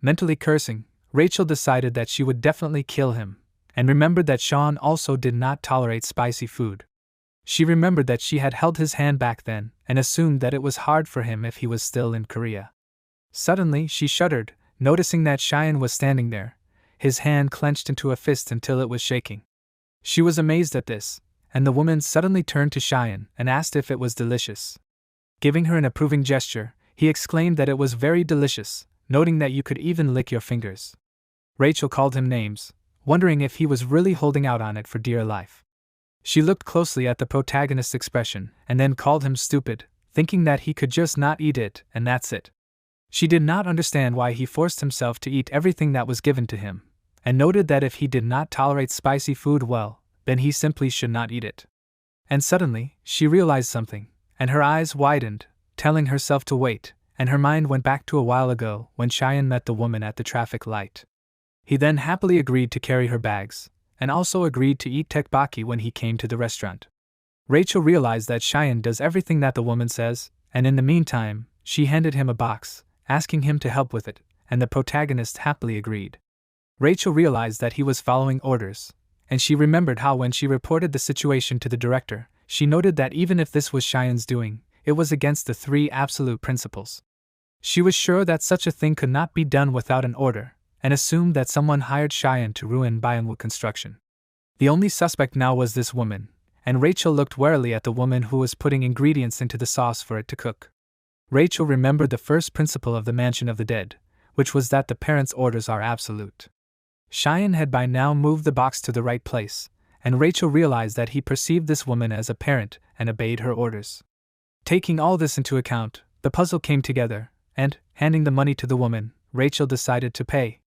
Mentally cursing, Rachel decided that she would definitely kill him, and remembered that Sean also did not tolerate spicy food. She remembered that she had held his hand back then, and assumed that it was hard for him if he was still in Korea. Suddenly, she shuddered, noticing that Cheyenne was standing there, his hand clenched into a fist until it was shaking. She was amazed at this, and the woman suddenly turned to Cheyenne and asked if it was delicious. Giving her an approving gesture, he exclaimed that it was very delicious, noting that you could even lick your fingers. Rachel called him names, wondering if he was really holding out on it for dear life. She looked closely at the protagonist's expression and then called him stupid, thinking that he could just not eat it and that's it. She did not understand why he forced himself to eat everything that was given to him, and noted that if he did not tolerate spicy food well, then he simply should not eat it. And suddenly, she realized something, and her eyes widened, telling herself to wait, and her mind went back to a while ago when Cheyenne met the woman at the traffic light. He then happily agreed to carry her bags, and also agreed to eat tteokbokki when he came to the restaurant. Rachel realized that Cheyenne does everything that the woman says, and in the meantime, she handed him a box, asking him to help with it, and the protagonist happily agreed. Rachel realized that he was following orders, and she remembered how when she reported the situation to the director, she noted that even if this was Cheyenne's doing, it was against the 3 absolute principles. She was sure that such a thing could not be done without an order, and assumed that someone hired Cheyenne to ruin Manhwa construction. The only suspect now was this woman, and Rachel looked warily at the woman who was putting ingredients into the sauce for it to cook. Rachel remembered the first principle of the Mansion of the Dead, which was that the parents' orders are absolute. Cheyenne had by now moved the box to the right place, and Rachel realized that he perceived this woman as a parent and obeyed her orders. Taking all this into account, the puzzle came together, and, handing the money to the woman, Rachel decided to pay.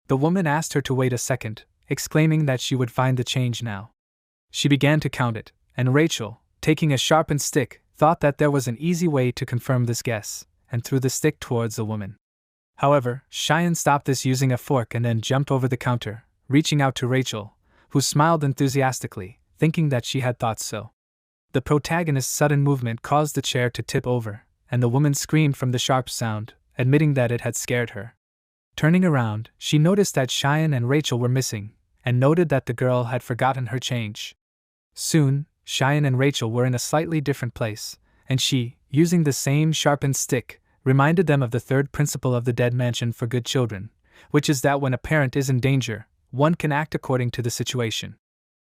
The woman asked her to wait a second, exclaiming that she would find the change now. She began to count it, and Rachel, taking a sharpened stick, thought that there was an easy way to confirm this guess, and threw the stick towards the woman. However, Cheyenne stopped this using a fork and then jumped over the counter, reaching out to Rachel, who smiled enthusiastically, thinking that she had thought so. The protagonist's sudden movement caused the chair to tip over, and the woman screamed from the sharp sound, admitting that it had scared her. Turning around, she noticed that Cheyenne and Rachel were missing, and noted that the girl had forgotten her change. Soon, Cheyenne and Rachel were in a slightly different place, and she, using the same sharpened stick, reminded them of the third principle of the Dead Mansion for Good Children, which is that when a parent is in danger, one can act according to the situation.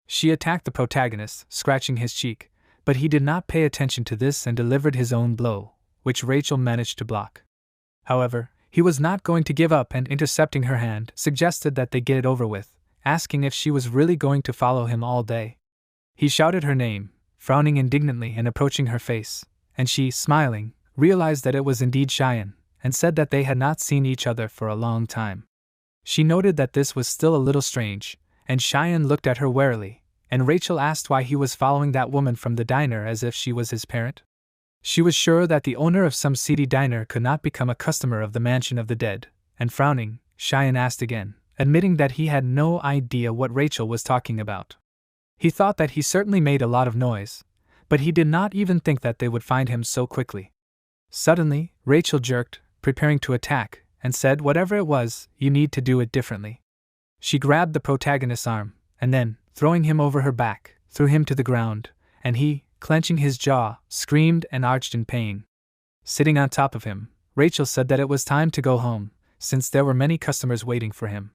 She attacked the protagonist, scratching his cheek, but he did not pay attention to this and delivered his own blow, which Rachel managed to block. However, he was not going to give up and, intercepting her hand, suggested that they get it over with, asking if she was really going to follow him all day. He shouted her name, frowning indignantly and approaching her face, and she, smiling, realized that it was indeed Cheyenne, and said that they had not seen each other for a long time. She noted that this was still a little strange, and Cheyenne looked at her warily, and Rachel asked why he was following that woman from the diner as if she was his parent. She was sure that the owner of some seedy diner could not become a customer of the Mansion of the Dead, and frowning, Cheyenne asked again, admitting that he had no idea what Rachel was talking about. He thought that he certainly made a lot of noise, but he did not even think that they would find him so quickly. Suddenly, Rachel jerked, preparing to attack, and said whatever it was, you need to do it differently. She grabbed the protagonist's arm, and then, throwing him over her back, threw him to the ground, and he, clenching his jaw, screamed and arched in pain. Sitting on top of him, Rachel said that it was time to go home, since there were many customers waiting for him.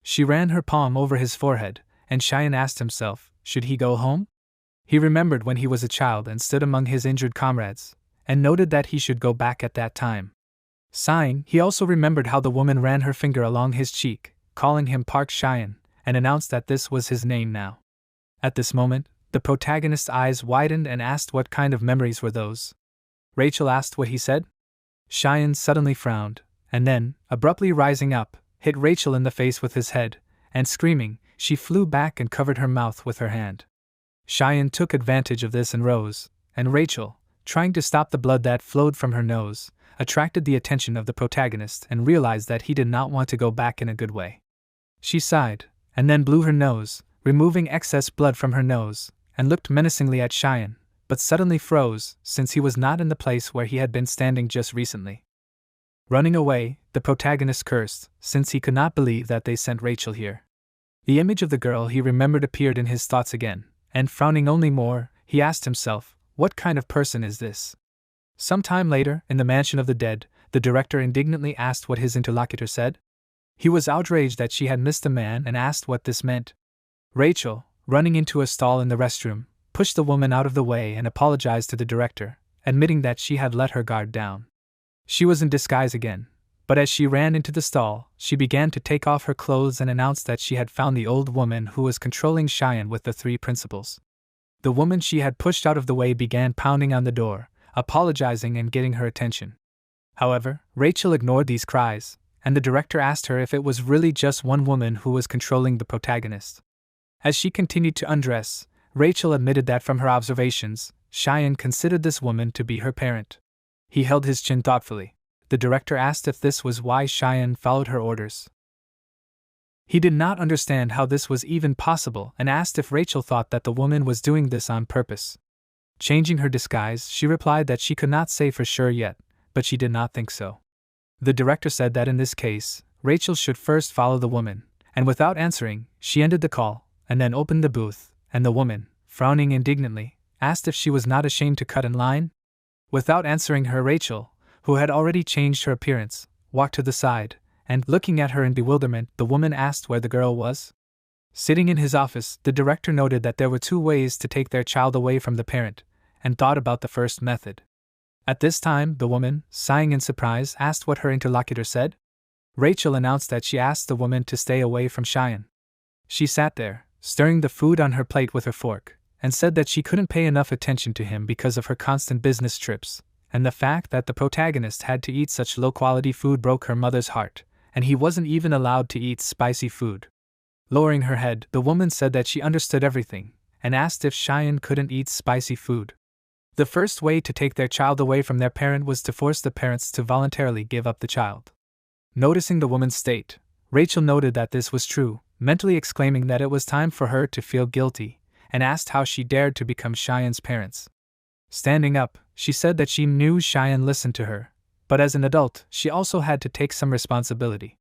She ran her palm over his forehead, and Cheyenne asked himself, should he go home? He remembered when he was a child and stood among his injured comrades, and noted that he should go back at that time. Sighing, he also remembered how the woman ran her finger along his cheek, calling him Park Cheyenne, and announced that this was his name now. At this moment, the protagonist's eyes widened and asked what kind of memories were those. Rachel asked what he said. Cheyenne suddenly frowned, and then, abruptly rising up, hit Rachel in the face with his head, and screaming, she flew back and covered her mouth with her hand. Cheyenne took advantage of this and rose, and Rachel, trying to stop the blood that flowed from her nose, attracted the attention of the protagonist and realized that he did not want to go back in a good way. She sighed, and then blew her nose, removing excess blood from her nose, and looked menacingly at Cheyenne, but suddenly froze, since he was not in the place where he had been standing just recently. Running away, the protagonist cursed, since he could not believe that they sent Rachel here. The image of the girl he remembered appeared in his thoughts again, and frowning only more, he asked himself, what kind of person is this? Some time later, in the Mansion of the Dead, the director indignantly asked what his interlocutor said. He was outraged that she had missed a man and asked what this meant. Rachel, running into a stall in the restroom, pushed the woman out of the way and apologized to the director, admitting that she had let her guard down. She was in disguise again, but as she ran into the stall, she began to take off her clothes and announced that she had found the old woman who was controlling Cheyenne with the three principles. The woman she had pushed out of the way began pounding on the door, apologizing and getting her attention. However, Rachel ignored these cries, and the director asked her if it was really just one woman who was controlling the protagonist. As she continued to undress, Rachel admitted that from her observations, Cheyenne considered this woman to be her parent. He held his chin thoughtfully. The director asked if this was why Cheyenne followed her orders. He did not understand how this was even possible and asked if Rachel thought that the woman was doing this on purpose. Changing her disguise, she replied that she could not say for sure yet, but she did not think so. The director said that in this case, Rachel should first follow the woman, and without answering, she ended the call, and then opened the booth, and the woman, frowning indignantly, asked if she was not ashamed to cut in line. Without answering her, Rachel, who had already changed her appearance, walked to the side, and, looking at her in bewilderment, the woman asked where the girl was. Sitting in his office, the director noted that there were two ways to take their child away from the parent, and thought about the first method. At this time, the woman, sighing in surprise, asked what her interlocutor said. Rachel announced that she asked the woman to stay away from Cheyenne. She sat there, stirring the food on her plate with her fork, and said that she couldn't pay enough attention to him because of her constant business trips, and the fact that the protagonist had to eat such low-quality food broke her mother's heart, and he wasn't even allowed to eat spicy food. Lowering her head, the woman said that she understood everything, and asked if Cheyenne couldn't eat spicy food. The first way to take their child away from their parent was to force the parents to voluntarily give up the child. Noticing the woman's state, Rachel noted that this was true, mentally exclaiming that it was time for her to feel guilty, and asked how she dared to become Cheyenne's parents. Standing up, she said that she knew Cheyenne listened to her, but as an adult, she also had to take some responsibility.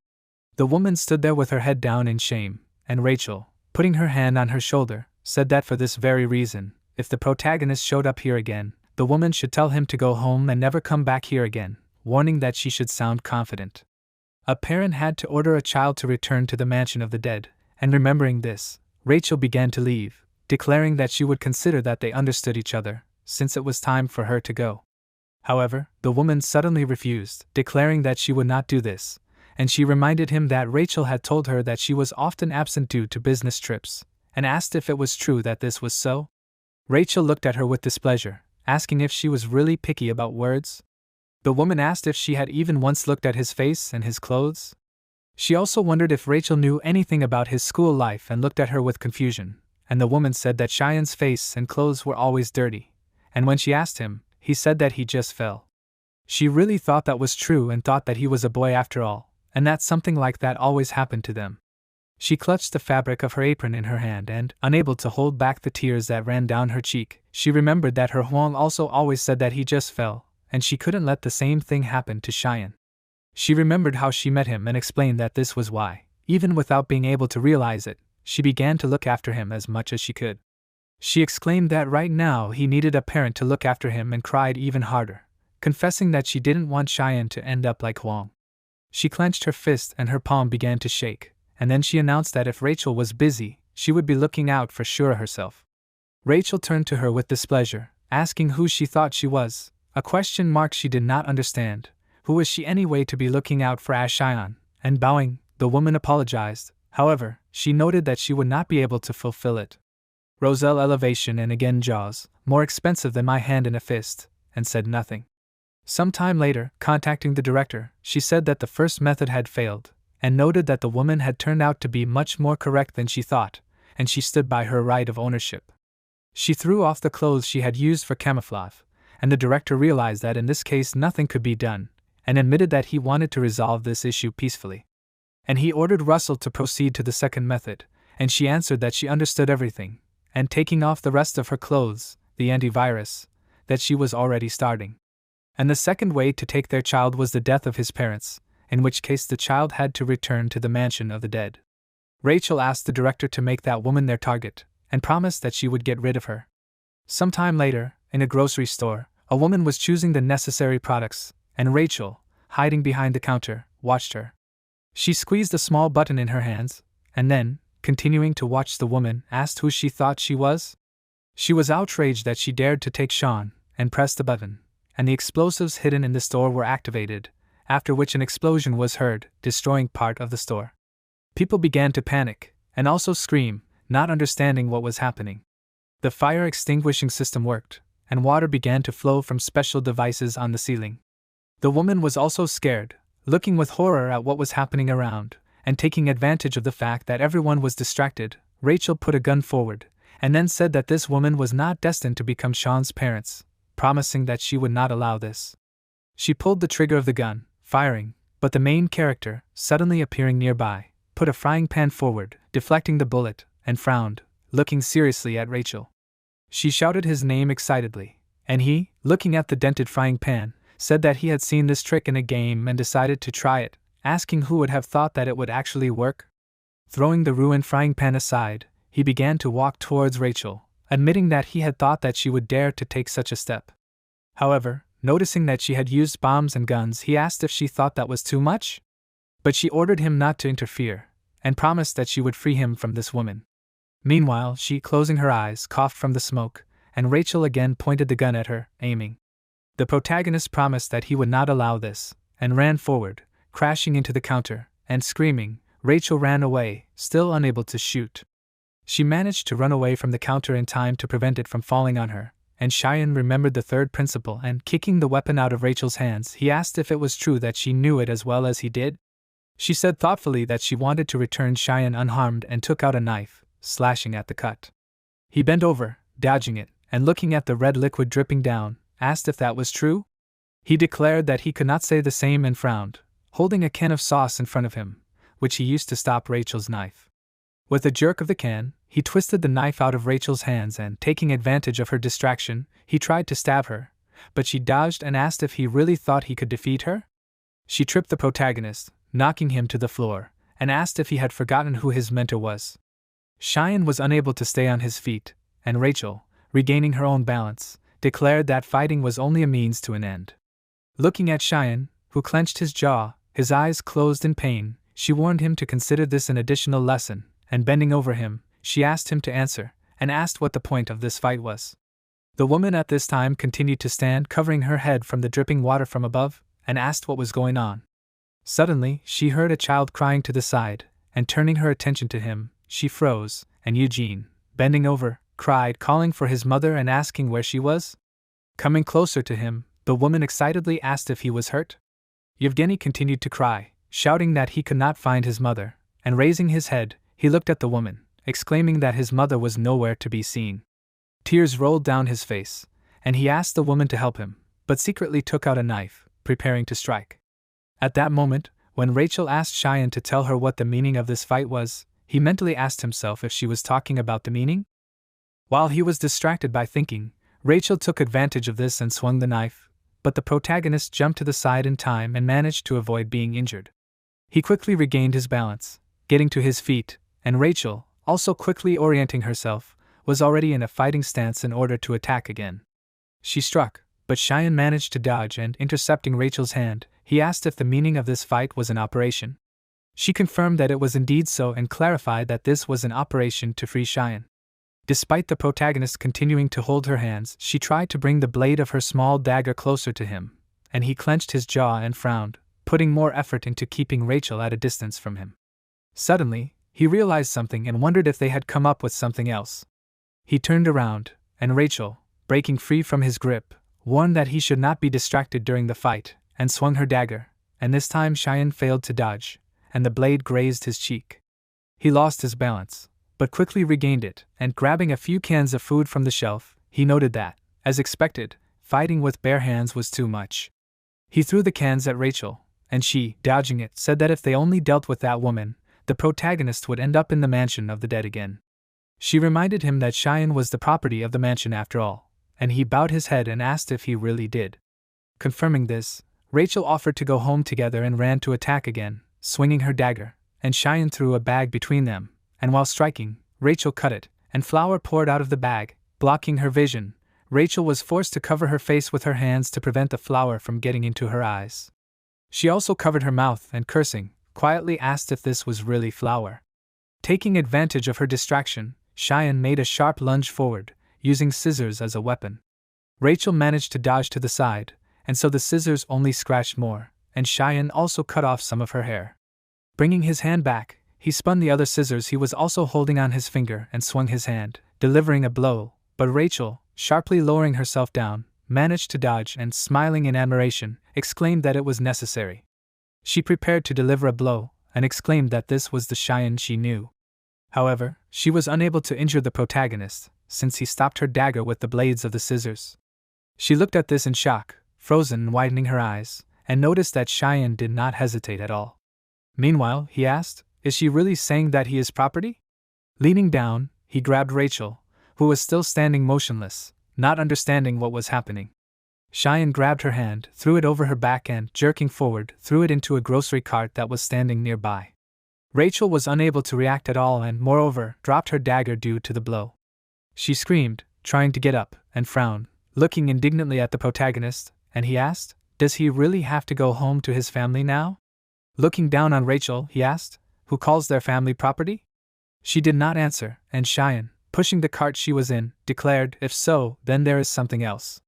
The woman stood there with her head down in shame, and Rachel, putting her hand on her shoulder, said that for this very reason, if the protagonist showed up here again, the woman should tell him to go home and never come back here again, warning that she should sound confident. A parent had to order a child to return to the mansion of the dead, and remembering this, Rachel began to leave, declaring that she would consider that they understood each other, since it was time for her to go. However, the woman suddenly refused, declaring that she would not do this, and she reminded him that Rachel had told her that she was often absent due to business trips, and asked if it was true that this was so. Rachel looked at her with displeasure, asking if she was really picky about words. The woman asked if she had even once looked at his face and his clothes. She also wondered if Rachel knew anything about his school life and looked at her with confusion, and the woman said that Cheyenne's face and clothes were always dirty, and when she asked him, he said that he just fell. She really thought that was true and thought that he was a boy after all, and that something like that always happened to them. She clutched the fabric of her apron in her hand and, unable to hold back the tears that ran down her cheek, she remembered that her Huang also always said that he just fell, and she couldn't let the same thing happen to Cheyenne. She remembered how she met him and explained that this was why, even without being able to realize it, she began to look after him as much as she could. She exclaimed that right now he needed a parent to look after him and cried even harder, confessing that she didn't want Cheyenne to end up like Huang. She clenched her fist and her palm began to shake, and then she announced that if Rachel was busy, she would be looking out for Shura herself. Rachel turned to her with displeasure, asking who she thought she was, a question mark she did not understand. Who was she anyway to be looking out for Cheyenne? And bowing, the woman apologized. However, she noted that she would not be able to fulfill it. Roselle elevation and again jaws, more expensive than my hand in a fist, and said nothing. Some time later, contacting the director, she said that the first method had failed, and noted that the woman had turned out to be much more correct than she thought, and she stood by her right of ownership. She threw off the clothes she had used for camouflage, and the director realized that in this case nothing could be done, and admitted that he wanted to resolve this issue peacefully. And he ordered Russell to proceed to the second method, and she answered that she understood everything, and taking off the rest of her clothes, the antivirus, that she was already starting. And the second way to take their child was the death of his parents, in which case the child had to return to the mansion of the dead. Rachel asked the director to make that woman their target, and promised that she would get rid of her. Some time later, in a grocery store, a woman was choosing the necessary products, and Rachel, hiding behind the counter, watched her. She squeezed a small button in her hands, and then, continuing to watch the woman, asked who she thought she was. She was outraged that she dared to take Sean, and pressed the button, and the explosives hidden in the store were activated, after which an explosion was heard, destroying part of the store. People began to panic, and also scream, not understanding what was happening. The fire extinguishing system worked, and water began to flow from special devices on the ceiling. The woman was also scared, looking with horror at what was happening around, and taking advantage of the fact that everyone was distracted, Rachel put a gun forward, and then said that this woman was not destined to become Sean's parents, promising that she would not allow this. She pulled the trigger of the gun, firing, but the main character, suddenly appearing nearby, put a frying pan forward, deflecting the bullet, and frowned, looking seriously at Rachel. She shouted his name excitedly, and he, looking at the dented frying pan, said that he had seen this trick in a game and decided to try it, asking who would have thought that it would actually work. Throwing the ruined frying pan aside, he began to walk towards Rachel, admitting that he had thought that she would dare to take such a step. However, noticing that she had used bombs and guns, he asked if she thought that was too much. But she ordered him not to interfere, and promised that she would free him from this woman. Meanwhile, she, closing her eyes, coughed from the smoke, and Rachel again pointed the gun at her, aiming. The protagonist promised that he would not allow this, and ran forward, crashing into the counter, and screaming. Rachel ran away, still unable to shoot. She managed to run away from the counter in time to prevent it from falling on her, and Cheyenne remembered the third principle, and kicking the weapon out of Rachel's hands, he asked if it was true that she knew it as well as he did. She said thoughtfully that she wanted to return Cheyenne unharmed and took out a knife, slashing at the cut. He bent over, dodging it, and looking at the red liquid dripping down, asked if that was true. He declared that he could not say the same and frowned, holding a can of sauce in front of him, which he used to stop Rachel's knife. With a jerk of the can, he twisted the knife out of Rachel's hands and, taking advantage of her distraction, he tried to stab her, but she dodged and asked if he really thought he could defeat her. She tripped the protagonist, knocking him to the floor, and asked if he had forgotten who his mentor was. Cheyenne was unable to stay on his feet, and Rachel, regaining her own balance, declared that fighting was only a means to an end. Looking at Cheyenne, who clenched his jaw, his eyes closed in pain, she warned him to consider this an additional lesson, and bending over him, she asked him to answer, and asked what the point of this fight was. The woman at this time continued to stand covering her head from the dripping water from above, and asked what was going on. Suddenly, she heard a child crying to the side, and turning her attention to him, she froze, and Eugene, bending over, cried, calling for his mother and asking where she was. Coming closer to him, the woman excitedly asked if he was hurt. Yevgeny continued to cry, shouting that he could not find his mother, and raising his head, he looked at the woman, exclaiming that his mother was nowhere to be seen. Tears rolled down his face, and he asked the woman to help him, but secretly took out a knife, preparing to strike. At that moment, when Rachel asked Cheyenne to tell her what the meaning of this fight was, he mentally asked himself if she was talking about the meaning. While he was distracted by thinking, Rachel took advantage of this and swung the knife, but the protagonist jumped to the side in time and managed to avoid being injured. He quickly regained his balance, getting to his feet, and Rachel, also quickly orienting herself, was already in a fighting stance in order to attack again. She struck, but Cheyenne managed to dodge and, intercepting Rachel's hand, he asked if the meaning of this fight was an operation. She confirmed that it was indeed so and clarified that this was an operation to free Cheyenne. Despite the protagonist continuing to hold her hands, she tried to bring the blade of her small dagger closer to him, and he clenched his jaw and frowned, putting more effort into keeping Rachel at a distance from him. Suddenly, he realized something and wondered if they had come up with something else. He turned around, and Rachel, breaking free from his grip, warned that he should not be distracted during the fight, and swung her dagger, and this time Cheyenne failed to dodge, and the blade grazed his cheek. He lost his balance, but quickly regained it, and grabbing a few cans of food from the shelf, he noted that, as expected, fighting with bare hands was too much. He threw the cans at Rachel, and she, dodging it, said that if they only dealt with that woman, the protagonist would end up in the mansion of the dead again. She reminded him that Cheyenne was the property of the mansion after all, and he bowed his head and asked if he really did. Confirming this, Rachel offered to go home together and ran to attack again, swinging her dagger, and Cheyenne threw a bag between them, and while striking, Rachel cut it, and flour poured out of the bag, blocking her vision. Rachel was forced to cover her face with her hands to prevent the flour from getting into her eyes. She also covered her mouth and, cursing, quietly asked if this was really flour. Taking advantage of her distraction, Cheyenne made a sharp lunge forward, using scissors as a weapon. Rachel managed to dodge to the side, and so the scissors only scratched more, and Cheyenne also cut off some of her hair. Bringing his hand back, he spun the other scissors he was also holding on his finger and swung his hand, delivering a blow, but Rachel, sharply lowering herself down, managed to dodge and, smiling in admiration, exclaimed that it was necessary. She prepared to deliver a blow, and exclaimed that this was the Cheyenne she knew. However, she was unable to injure the protagonist, since he stopped her dagger with the blades of the scissors. She looked at this in shock, frozen and widening her eyes, and noticed that Cheyenne did not hesitate at all. Meanwhile, he asked, "Is she really saying that he is property?" Leaning down, he grabbed Rachel, who was still standing motionless, not understanding what was happening. Cheyenne grabbed her hand, threw it over her back and, jerking forward, threw it into a grocery cart that was standing nearby. Rachel was unable to react at all and, moreover, dropped her dagger due to the blow. She screamed, trying to get up, and frowned, looking indignantly at the protagonist, and he asked, "Does he really have to go home to his family now?" Looking down on Rachel, he asked, "Who calls their family property?" She did not answer, and Cheyenne, pushing the cart she was in, declared, "If so, then there is something else."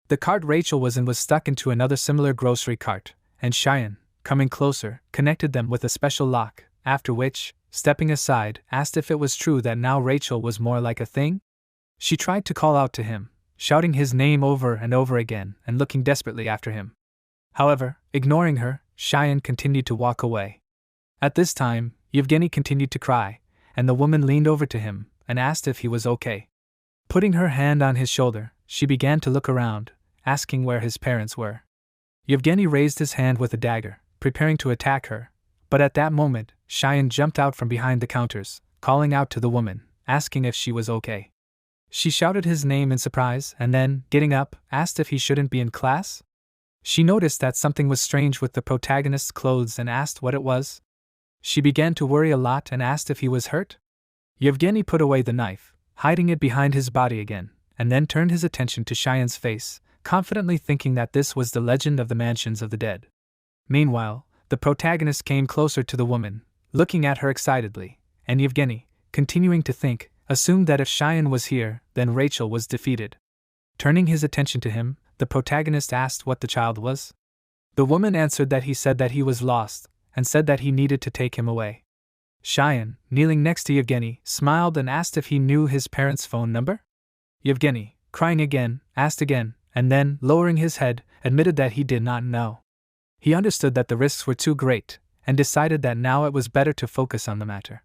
The cart Rachel was in was stuck into another similar grocery cart, and Cheyenne, coming closer, connected them with a special lock, after which, stepping aside, asked if it was true that now Rachel was more like a thing. She tried to call out to him, shouting his name over and over again and looking desperately after him. However, ignoring her, Cheyenne continued to walk away. At this time, Yevgeny continued to cry, and the woman leaned over to him and asked if he was okay. Putting her hand on his shoulder, she began to look around, asking where his parents were. Yevgeny raised his hand with a dagger, preparing to attack her, but at that moment, Cheyenne jumped out from behind the counters, calling out to the woman, asking if she was okay. She shouted his name in surprise and then, getting up, asked if he shouldn't be in class. She noticed that something was strange with the protagonist's clothes and asked what it was. She began to worry a lot and asked if he was hurt. Yevgeny put away the knife, hiding it behind his body again, and then turned his attention to Cheyenne's face, confidently thinking that this was the legend of the mansions of the dead. Meanwhile, the protagonist came closer to the woman, looking at her excitedly, and Yevgeny, continuing to think, assumed that if Cheyenne was here, then Rachel was defeated. Turning his attention to him, the protagonist asked what the child was. The woman answered that he said that he was lost, and said that he needed to take him away. Cheyenne, kneeling next to Yevgeny, smiled and asked if he knew his parents' phone number. Yevgeny, crying again, asked again, and then, lowering his head, admitted that he did not know. He understood that the risks were too great, and decided that now it was better to focus on the matter.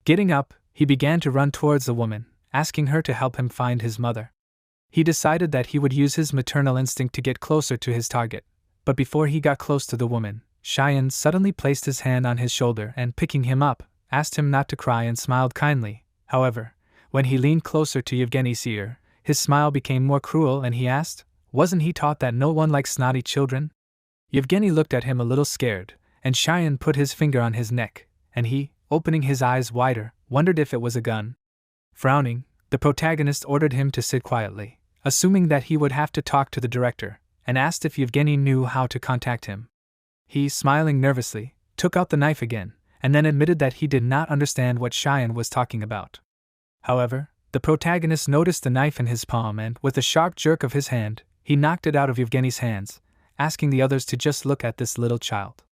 Getting up, he began to run towards the woman, asking her to help him find his mother. He decided that he would use his maternal instinct to get closer to his target, but before he got close to the woman, Cheyenne suddenly placed his hand on his shoulder and, picking him up, asked him not to cry and smiled kindly. However, when he leaned closer to Yevgeny's ear, his smile became more cruel and he asked, wasn't he taught that no one likes snotty children? Yevgeny looked at him a little scared, and Cheyenne put his finger on his neck, and he, opening his eyes wider, wondered if it was a gun. Frowning, the protagonist ordered him to sit quietly, assuming that he would have to talk to the director, and asked if Yevgeny knew how to contact him. He, smiling nervously, took out the knife again, and then admitted that he did not understand what Cheyenne was talking about. However, the protagonist noticed the knife in his palm and, with a sharp jerk of his hand, he knocked it out of Yevgeny's hands, asking the others to just look at this little child.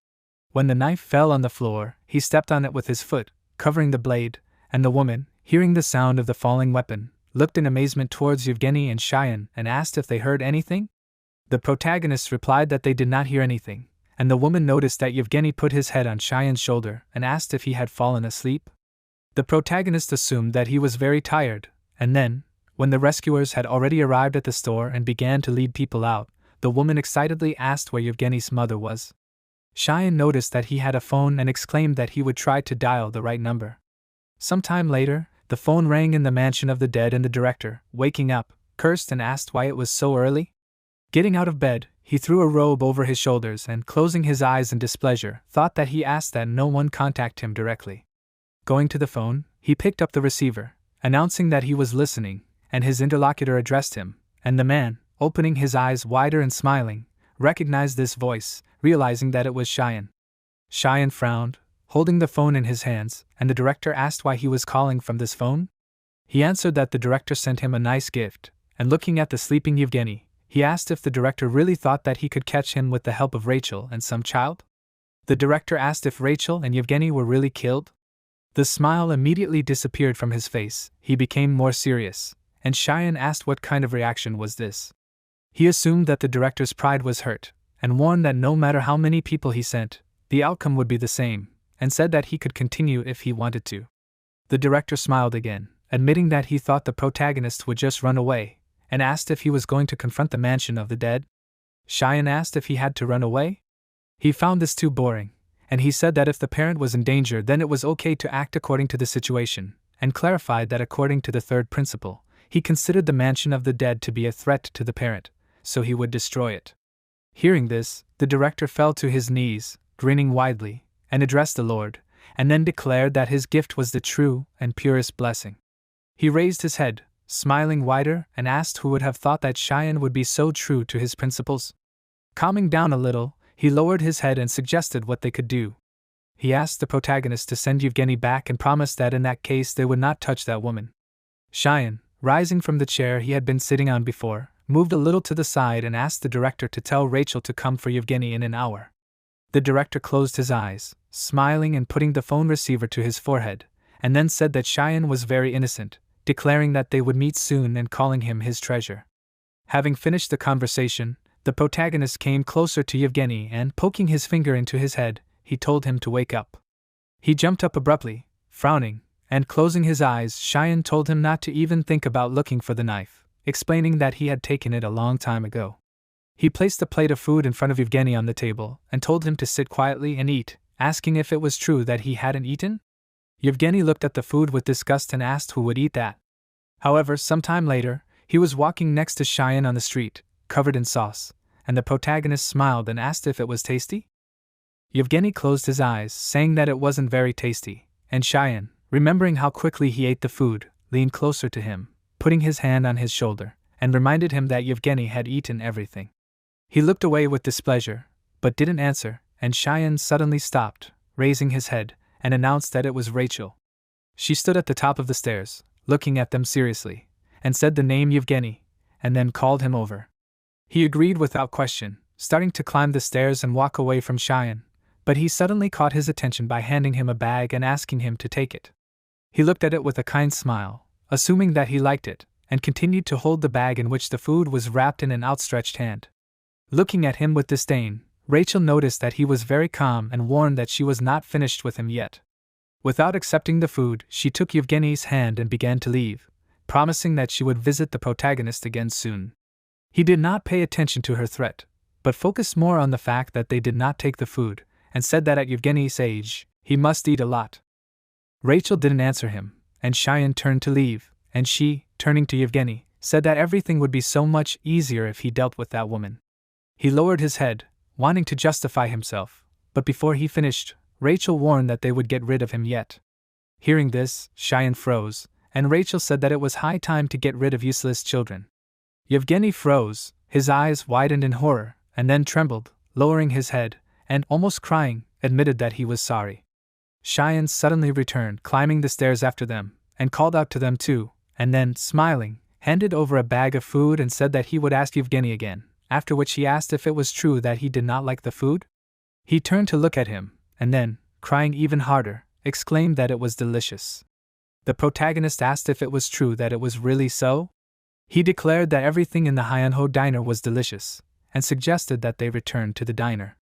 When the knife fell on the floor, he stepped on it with his foot, covering the blade, and the woman, hearing the sound of the falling weapon, looked in amazement towards Yevgeny and Cheyenne and asked if they heard anything. The protagonists replied that they did not hear anything, and the woman noticed that Yevgeny put his head on Cheyenne's shoulder and asked if he had fallen asleep. The protagonist assumed that he was very tired, and then, when the rescuers had already arrived at the store and began to lead people out, the woman excitedly asked where Yevgeny's mother was. Cheyenne noticed that he had a phone and exclaimed that he would try to dial the right number. Some time later, the phone rang in the mansion of the dead and the director, waking up, cursed and asked why it was so early. Getting out of bed, he threw a robe over his shoulders and, closing his eyes in displeasure, thought that he asked that no one contact him directly. Going to the phone, he picked up the receiver, announcing that he was listening, and his interlocutor addressed him, and the man, opening his eyes wider and smiling, recognized this voice, realizing that it was Cheyenne. Cheyenne frowned, holding the phone in his hands, and the director asked why he was calling from this phone. He answered that the director sent him a nice gift, and looking at the sleeping Yevgeny, he asked if the director really thought that he could catch him with the help of Rachel and some child. The director asked if Rachel and Yevgeny were really killed. The smile immediately disappeared from his face, he became more serious, and Cheyenne asked what kind of reaction was this. He assumed that the director's pride was hurt, and warned that no matter how many people he sent, the outcome would be the same, and said that he could continue if he wanted to. The director smiled again, admitting that he thought the protagonist would just run away, and asked if he was going to confront the mansion of the dead. Cheyenne asked if he had to run away. He found this too boring, and he said that if the parent was in danger then it was okay to act according to the situation, and clarified that according to the third principle, he considered the mansion of the dead to be a threat to the parent, so he would destroy it. Hearing this, the director fell to his knees, grinning widely, and addressed the Lord, and then declared that his gift was the true and purest blessing. He raised his head, smiling wider, and asked who would have thought that Cheyenne would be so true to his principles. Calming down a little, he lowered his head and suggested what they could do. He asked the protagonist to send Yevgeny back and promised that in that case they would not touch that woman. Cheyenne, rising from the chair he had been sitting on before, moved a little to the side and asked the director to tell Rachel to come for Yevgeny in an hour. The director closed his eyes, smiling and putting the phone receiver to his forehead, and then said that Cheyenne was very innocent, declaring that they would meet soon and calling him his treasure. Having finished the conversation, the protagonist came closer to Yevgeny and, poking his finger into his head, he told him to wake up. He jumped up abruptly, frowning, and closing his eyes, Cheyenne told him not to even think about looking for the knife, explaining that he had taken it a long time ago. He placed a plate of food in front of Yevgeny on the table and told him to sit quietly and eat, asking if it was true that he hadn't eaten. Yevgeny looked at the food with disgust and asked who would eat that. However, sometime later, he was walking next to Cheyenne on the street, covered in sauce, and the protagonist smiled and asked if it was tasty. Yevgeny closed his eyes, saying that it wasn't very tasty, and Cheyenne, remembering how quickly he ate the food, leaned closer to him, putting his hand on his shoulder, and reminded him that Yevgeny had eaten everything. He looked away with displeasure, but didn't answer, and Cheyenne suddenly stopped, raising his head, and announced that it was Rachel. She stood at the top of the stairs, looking at them seriously, and said the name Yevgeny, and then called him over. He agreed without question, starting to climb the stairs and walk away from Cheyenne, but he suddenly caught his attention by handing him a bag and asking him to take it. He looked at it with a kind smile, assuming that he liked it, and continued to hold the bag in which the food was wrapped in an outstretched hand. Looking at him with disdain, Rachel noticed that he was very calm and warned that she was not finished with him yet. Without accepting the food, she took Yevgeny's hand and began to leave, promising that she would visit the protagonist again soon. He did not pay attention to her threat, but focused more on the fact that they did not take the food, and said that at Yevgeny's age, he must eat a lot. Rachel didn't answer him, and Cheyenne turned to leave, and she, turning to Yevgeny, said that everything would be so much easier if he dealt with that woman. He lowered his head, wanting to justify himself, but before he finished, Rachel warned that they would get rid of him yet. Hearing this, Cheyenne froze, and Rachel said that it was high time to get rid of useless children. Yevgeny froze, his eyes widened in horror, and then trembled, lowering his head, and, almost crying, admitted that he was sorry. Cheyenne suddenly returned, climbing the stairs after them, and called out to them too, and then, smiling, handed over a bag of food and said that he would ask Yevgeny again, after which he asked if it was true that he did not like the food. He turned to look at him, and then, crying even harder, exclaimed that it was delicious. The protagonist asked if it was true that it was really so. He declared that everything in the Haeunho diner was delicious, and suggested that they return to the diner.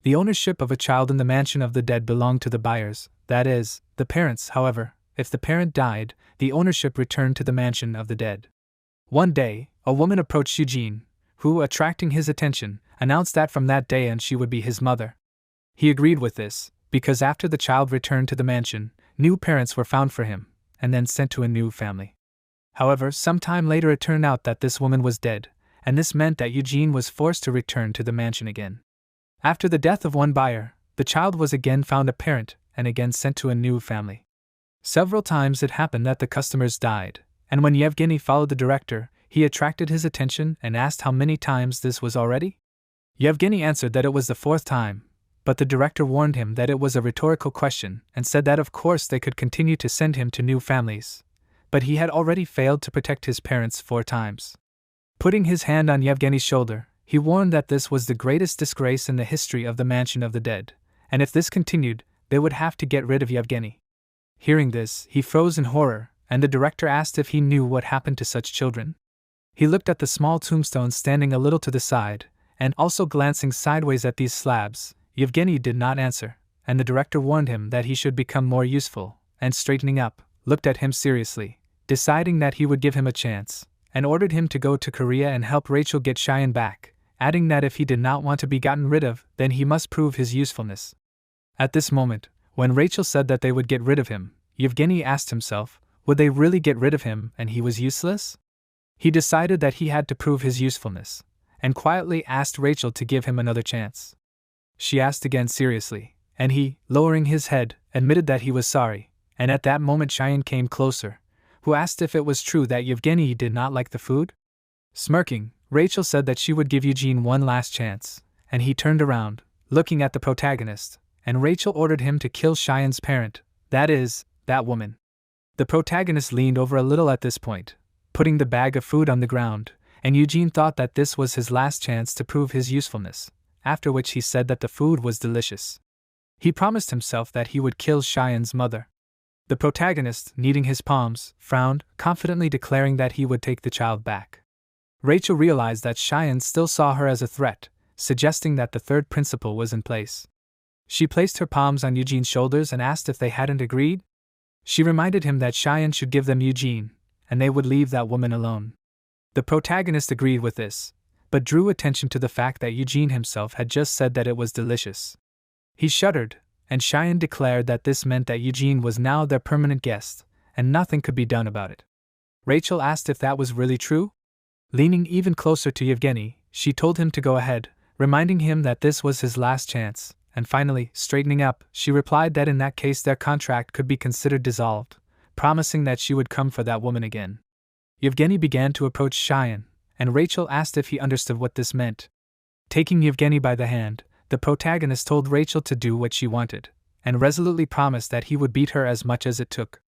The ownership of a child in the mansion of the dead belonged to the buyers, that is, the parents. However, if the parent died, the ownership returned to the mansion of the dead. One day, a woman approached Eugene, who, attracting his attention, announced that from that day on she would be his mother. He agreed with this, because after the child returned to the mansion, new parents were found for him, and then sent to a new family. However, some time later it turned out that this woman was dead, and this meant that Eugene was forced to return to the mansion again. After the death of one buyer, the child was again found a parent, and again sent to a new family. Several times it happened that the customers died, and when Yevgeny followed the director, he attracted his attention and asked how many times this was already. Yevgeny answered that it was the 4th time, but the director warned him that it was a rhetorical question and said that of course they could continue to send him to new families, but he had already failed to protect his parents 4 times. Putting his hand on Yevgeny's shoulder, he warned that this was the greatest disgrace in the history of the mansion of the dead, and if this continued, they would have to get rid of Yevgeny. Hearing this, he froze in horror, and the director asked if he knew what happened to such children. He looked at the small tombstones standing a little to the side, and also glancing sideways at these slabs. Yevgeny did not answer, and the director warned him that he should become more useful, and straightening up, looked at him seriously, deciding that he would give him a chance, and ordered him to go to Korea and help Rachel get Cheyenne back, adding that if he did not want to be gotten rid of, then he must prove his usefulness. At this moment, when Rachel said that they would get rid of him, Yevgeny asked himself, would they really get rid of him and he was useless? He decided that he had to prove his usefulness, and quietly asked Rachel to give him another chance. She asked again seriously, and he, lowering his head, admitted that he was sorry, and at that moment Cheyenne came closer, who asked if it was true that Yevgeny did not like the food. Smirking, Rachel said that she would give Eugene one last chance, and he turned around, looking at the protagonist, and Rachel ordered him to kill Cheyenne's parent, that is, that woman. The protagonist leaned over a little at this point, putting the bag of food on the ground, and Eugene thought that this was his last chance to prove his usefulness, after which he said that the food was delicious. He promised himself that he would kill Cheyenne's mother. The protagonist, kneading his palms, frowned, confidently declaring that he would take the child back. Rachel realized that Cheyenne still saw her as a threat, suggesting that the 3rd principle was in place. She placed her palms on Eugene's shoulders and asked if they hadn't agreed. She reminded him that Cheyenne should give them Eugene, and they would leave that woman alone. The protagonist agreed with this, but drew attention to the fact that Eugene himself had just said that it was delicious. He shuddered, and Cheyenne declared that this meant that Eugene was now their permanent guest, and nothing could be done about it. Rachel asked if that was really true. Leaning even closer to Yevgeny, she told him to go ahead, reminding him that this was his last chance, and finally, straightening up, she replied that in that case their contract could be considered dissolved, promising that she would come for that woman again. Yevgeny began to approach Cheyenne, and Rachel asked if he understood what this meant. Taking Yevgeny by the hand, the protagonist told Rachel to do what she wanted, and resolutely promised that he would beat her as much as it took.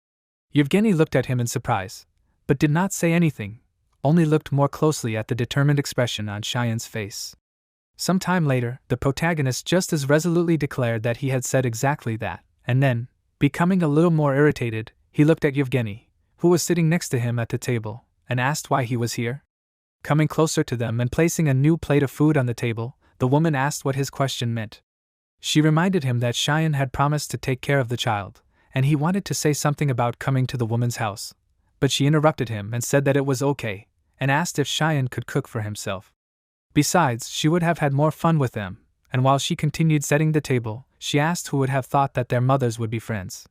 Yevgeny looked at him in surprise, but did not say anything, only looked more closely at the determined expression on Cheyenne's face. Some time later, the protagonist just as resolutely declared that he had said exactly that, and then, becoming a little more irritated, he looked at Yevgeny, who was sitting next to him at the table, and asked why he was here. Coming closer to them and placing a new plate of food on the table, the woman asked what his question meant. She reminded him that Cheyenne had promised to take care of the child, and he wanted to say something about coming to the woman's house, but she interrupted him and said that it was okay, and asked if Cheyenne could cook for himself. Besides, she would have had more fun with them, and while she continued setting the table, she asked who would have thought that their mothers would be friends.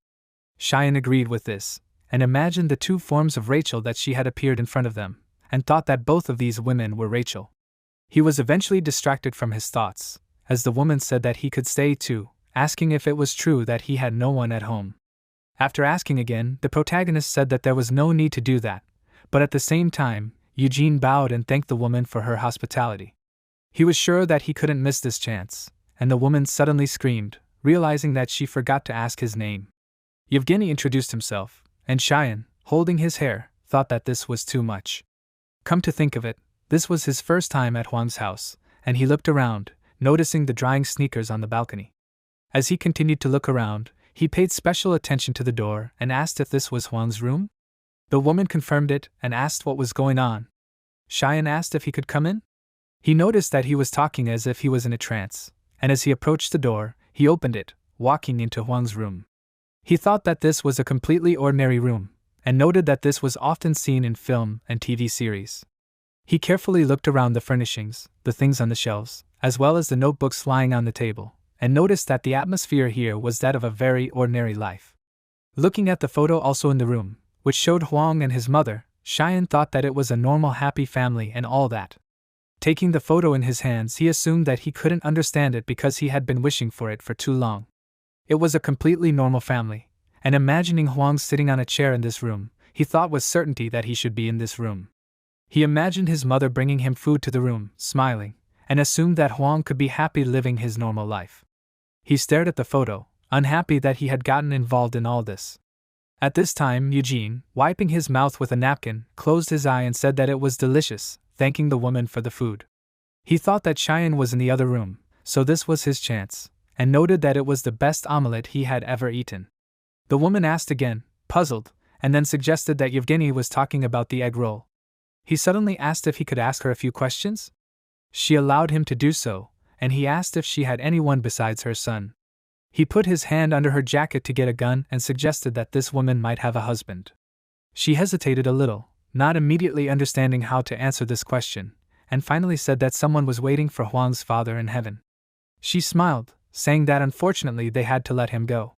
Cheyenne agreed with this, and imagined the two forms of Rachel that she had appeared in front of them, and thought that both of these women were Rachel. He was eventually distracted from his thoughts, as the woman said that he could stay too, asking if it was true that he had no one at home. After asking again, the protagonist said that there was no need to do that, but at the same time, Eugene bowed and thanked the woman for her hospitality. He was sure that he couldn't miss this chance, and the woman suddenly screamed, realizing that she forgot to ask his name. Yevgeny introduced himself, and Cheyenne, holding his hair, thought that this was too much. Come to think of it, this was his first time at Huang's house, and he looked around, noticing the drying sneakers on the balcony. As he continued to look around, he paid special attention to the door and asked if this was Huang's room. The woman confirmed it and asked what was going on. Cheyenne asked if he could come in. He noticed that he was talking as if he was in a trance, and as he approached the door, he opened it, walking into Huang's room. He thought that this was a completely ordinary room, and noted that this was often seen in film and TV series. He carefully looked around the furnishings, the things on the shelves, as well as the notebooks lying on the table, and noticed that the atmosphere here was that of a very ordinary life. Looking at the photo also in the room, which showed Huang and his mother, Cheyenne thought that it was a normal happy family and all that. Taking the photo in his hands, he assumed that he couldn't understand it because he had been wishing for it for too long. It was a completely normal family, and imagining Huang sitting on a chair in this room, he thought with certainty that he should be in this room. He imagined his mother bringing him food to the room, smiling, and assumed that Huang could be happy living his normal life. He stared at the photo, unhappy that he had gotten involved in all this. At this time, Eugene, wiping his mouth with a napkin, closed his eye and said that it was delicious, thanking the woman for the food. He thought that Cheyenne was in the other room, so this was his chance, and noted that it was the best omelette he had ever eaten. The woman asked again, puzzled, and then suggested that Yevgeny was talking about the egg roll. He suddenly asked if he could ask her a few questions. She allowed him to do so, and he asked if she had anyone besides her son. He put his hand under her jacket to get a gun and suggested that this woman might have a husband. She hesitated a little, not immediately understanding how to answer this question, and finally said that someone was waiting for Huang's father in heaven. She smiled, saying that unfortunately they had to let him go.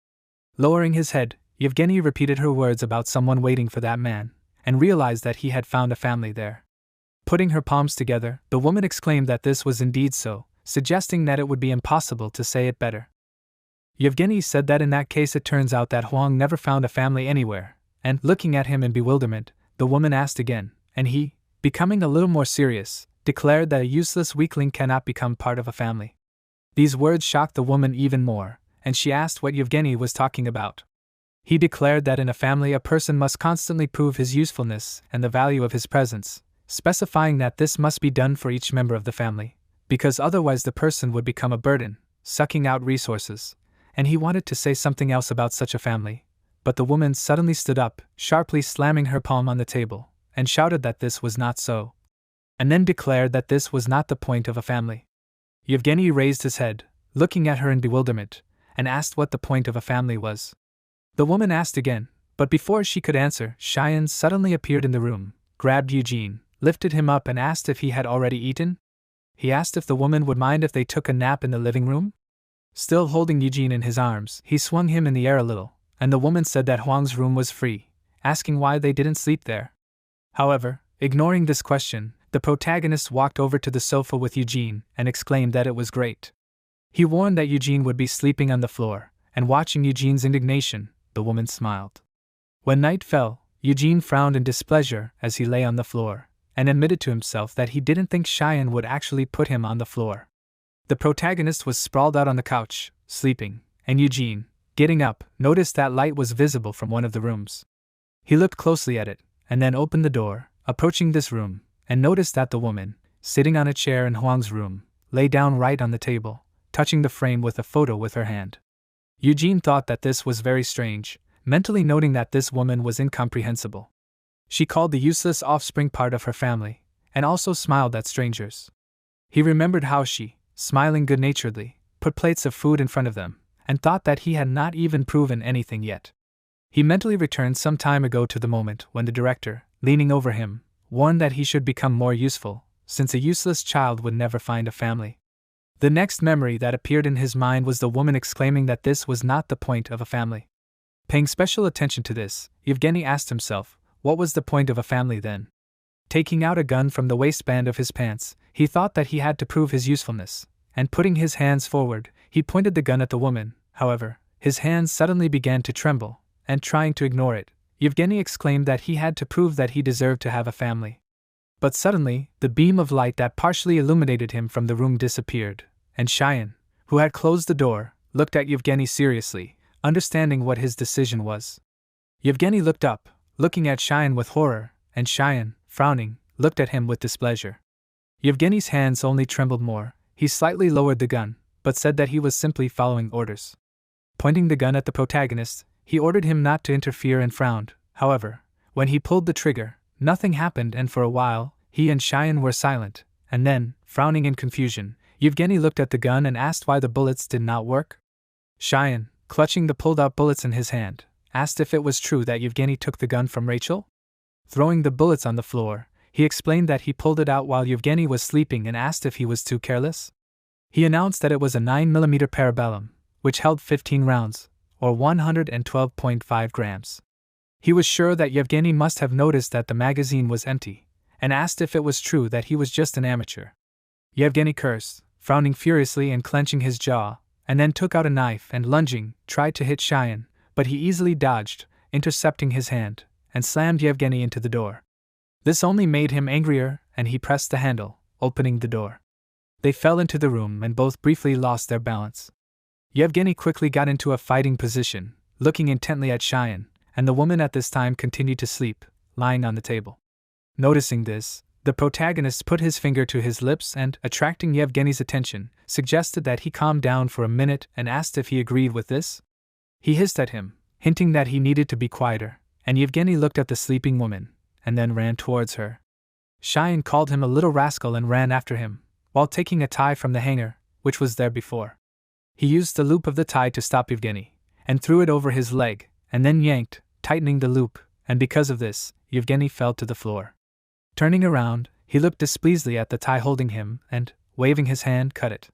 Lowering his head, Yevgeny repeated her words about someone waiting for that man, and realized that he had found a family there. Putting her palms together, the woman exclaimed that this was indeed so, suggesting that it would be impossible to say it better. Yevgeny said that in that case it turns out that Huang never found a family anywhere, and, looking at him in bewilderment, the woman asked again, and he, becoming a little more serious, declared that a useless weakling cannot become part of a family. These words shocked the woman even more, and she asked what Yevgeny was talking about. He declared that in a family a person must constantly prove his usefulness and the value of his presence, specifying that this must be done for each member of the family, because otherwise the person would become a burden, sucking out resources, and he wanted to say something else about such a family, but the woman suddenly stood up, sharply slamming her palm on the table, and shouted that this was not so, and then declared that this was not the point of a family. Yevgeny raised his head, looking at her in bewilderment, and asked what the point of a family was. The woman asked again, but before she could answer, Cheyenne suddenly appeared in the room, grabbed Eugene, lifted him up and asked if he had already eaten. He asked if the woman would mind if they took a nap in the living room. Still holding Eugene in his arms, he swung him in the air a little, and the woman said that Huang's room was free, asking why they didn't sleep there. However, ignoring this question, the protagonist walked over to the sofa with Eugene and exclaimed that it was great. He warned that Eugene would be sleeping on the floor, and watching Eugene's indignation, the woman smiled. When night fell, Eugene frowned in displeasure as he lay on the floor, and admitted to himself that he didn't think Cheyenne would actually put him on the floor. The protagonist was sprawled out on the couch, sleeping, and Eugene, getting up, noticed that light was visible from one of the rooms. He looked closely at it, and then opened the door, approaching this room, and noticed that the woman, sitting on a chair in Huang's room, lay down right on the table, touching the frame with a photo with her hand. Eugene thought that this was very strange, mentally noting that this woman was incomprehensible. She called the useless offspring part of her family, and also smiled at strangers. He remembered how she, smiling good-naturedly, put plates of food in front of them, and thought that he had not even proven anything yet. He mentally returned some time ago to the moment when the director, leaning over him, warned that he should become more useful, since a useless child would never find a family. The next memory that appeared in his mind was the woman exclaiming that this was not the point of a family. Paying special attention to this, Yevgeny asked himself, what was the point of a family then? Taking out a gun from the waistband of his pants, he thought that he had to prove his usefulness, and putting his hands forward, he pointed the gun at the woman. However, his hands suddenly began to tremble, and trying to ignore it, Yevgeny exclaimed that he had to prove that he deserved to have a family. But suddenly, the beam of light that partially illuminated him from the room disappeared, and Cheyenne, who had closed the door, looked at Yevgeny seriously, understanding what his decision was. Yevgeny looked up, looking at Cheyenne with horror, and Cheyenne, frowning, looked at him with displeasure. Yevgeny's hands only trembled more. He slightly lowered the gun, but said that he was simply following orders. Pointing the gun at the protagonist, he ordered him not to interfere and frowned. However, when he pulled the trigger, nothing happened, and for a while, he and Cheyenne were silent, and then, frowning in confusion, Yevgeny looked at the gun and asked why the bullets did not work. Cheyenne, clutching the pulled-out bullets in his hand, asked if it was true that Yevgeny took the gun from Rachel. Throwing the bullets on the floor, he explained that he pulled it out while Yevgeny was sleeping and asked if he was too careless. He announced that it was a 9mm parabellum, which held 15 rounds, or 112.5 grams. He was sure that Yevgeny must have noticed that the magazine was empty, and asked if it was true that he was just an amateur. Yevgeny cursed, frowning furiously and clenching his jaw, and then took out a knife and lunging, tried to hit Cheyenne, but he easily dodged, intercepting his hand, and slammed Yevgeny into the door. This only made him angrier, and he pressed the handle, opening the door. They fell into the room and both briefly lost their balance. Yevgeny quickly got into a fighting position, looking intently at Cheyenne, and the woman at this time continued to sleep, lying on the table. Noticing this, the protagonist put his finger to his lips and, attracting Yevgeny's attention, suggested that he calm down for a minute and asked if he agreed with this. He hissed at him, hinting that he needed to be quieter, and Yevgeny looked at the sleeping woman, and then ran towards her. Cheyenne called him a little rascal and ran after him, while taking a tie from the hanger, which was there before. He used the loop of the tie to stop Yevgeny, and threw it over his leg, and then yanked, tightening the loop, and because of this, Yevgeny fell to the floor. Turning around, he looked displeasedly at the tie holding him, and, waving his hand, cut it.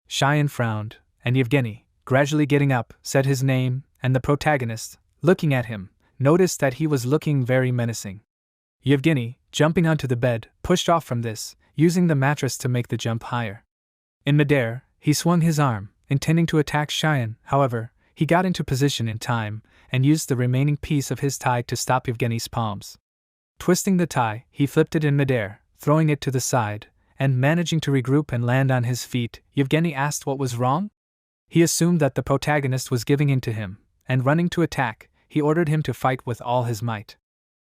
Cheyenne frowned, and Yevgeny, gradually getting up, said his name, and the protagonist, looking at him, noticed that he was looking very menacing. Yevgeny, jumping onto the bed, pushed off from this, using the mattress to make the jump higher. In midair, he swung his arm, intending to attack Cheyenne. However, he got into position in time, and used the remaining piece of his tie to stop Yevgeny's palms. Twisting the tie, he flipped it in midair, throwing it to the side, and managing to regroup and land on his feet. Yevgeny asked what was wrong. He assumed that the protagonist was giving in to him, and running to attack, he ordered him to fight with all his might.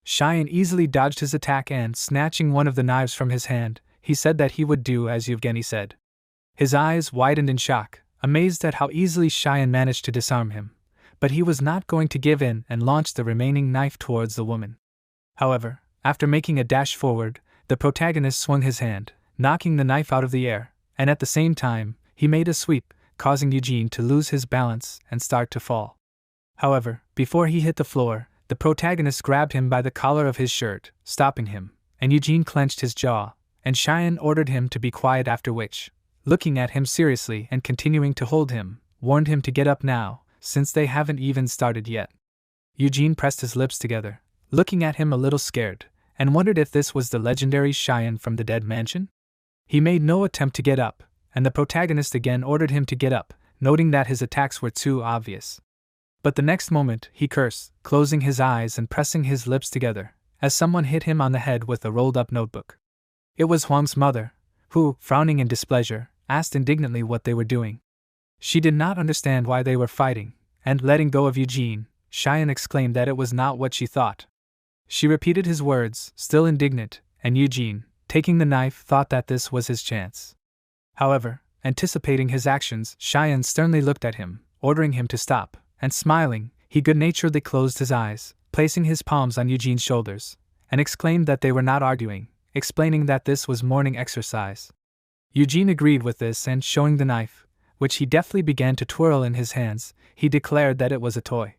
Cheyenne easily dodged his attack and, snatching one of the knives from his hand, he said that he would do as Yevgeny said. His eyes widened in shock, amazed at how easily Cheyenne managed to disarm him, but he was not going to give in and launched the remaining knife towards the woman. However, after making a dash forward, the protagonist swung his hand, knocking the knife out of the air, and at the same time, he made a sweep, causing Eugene to lose his balance and start to fall. However, before he hit the floor, the protagonist grabbed him by the collar of his shirt, stopping him, and Eugene clenched his jaw, and Cheyenne ordered him to be quiet, after which, looking at him seriously and continuing to hold him, warned him to get up now, since they haven't even started yet. Eugene pressed his lips together, looking at him a little scared, and wondered if this was the legendary Cheyenne from the dead mansion. He made no attempt to get up, and the protagonist again ordered him to get up, noting that his attacks were too obvious. But the next moment, he cursed, closing his eyes and pressing his lips together, as someone hit him on the head with a rolled-up notebook. It was Huang's mother, who, frowning in displeasure, asked indignantly what they were doing. She did not understand why they were fighting, and, letting go of Eugene, Cheyenne exclaimed that it was not what she thought. She repeated his words, still indignant, and Eugene, taking the knife, thought that this was his chance. However, anticipating his actions, Cheyenne sternly looked at him, ordering him to stop, and smiling, he good-naturedly closed his eyes, placing his palms on Eugene's shoulders, and exclaimed that they were not arguing, explaining that this was morning exercise. Eugene agreed with this and, showing the knife, which he deftly began to twirl in his hands, he declared that it was a toy.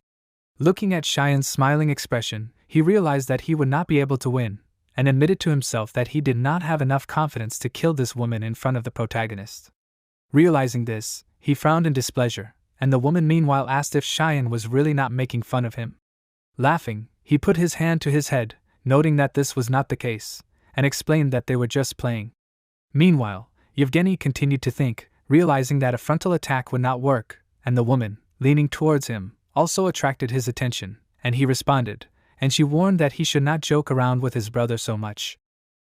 Looking at Cheyenne's smiling expression, he realized that he would not be able to win, and admitted to himself that he did not have enough confidence to kill this woman in front of the protagonist. Realizing this, he frowned in displeasure, and the woman meanwhile asked if Cheyenne was really not making fun of him. Laughing, he put his hand to his head, noting that this was not the case, and explained that they were just playing. Meanwhile, Yevgeny continued to think, realizing that a frontal attack would not work, and the woman, leaning towards him, also attracted his attention, and he responded, and she warned that he should not joke around with his brother so much.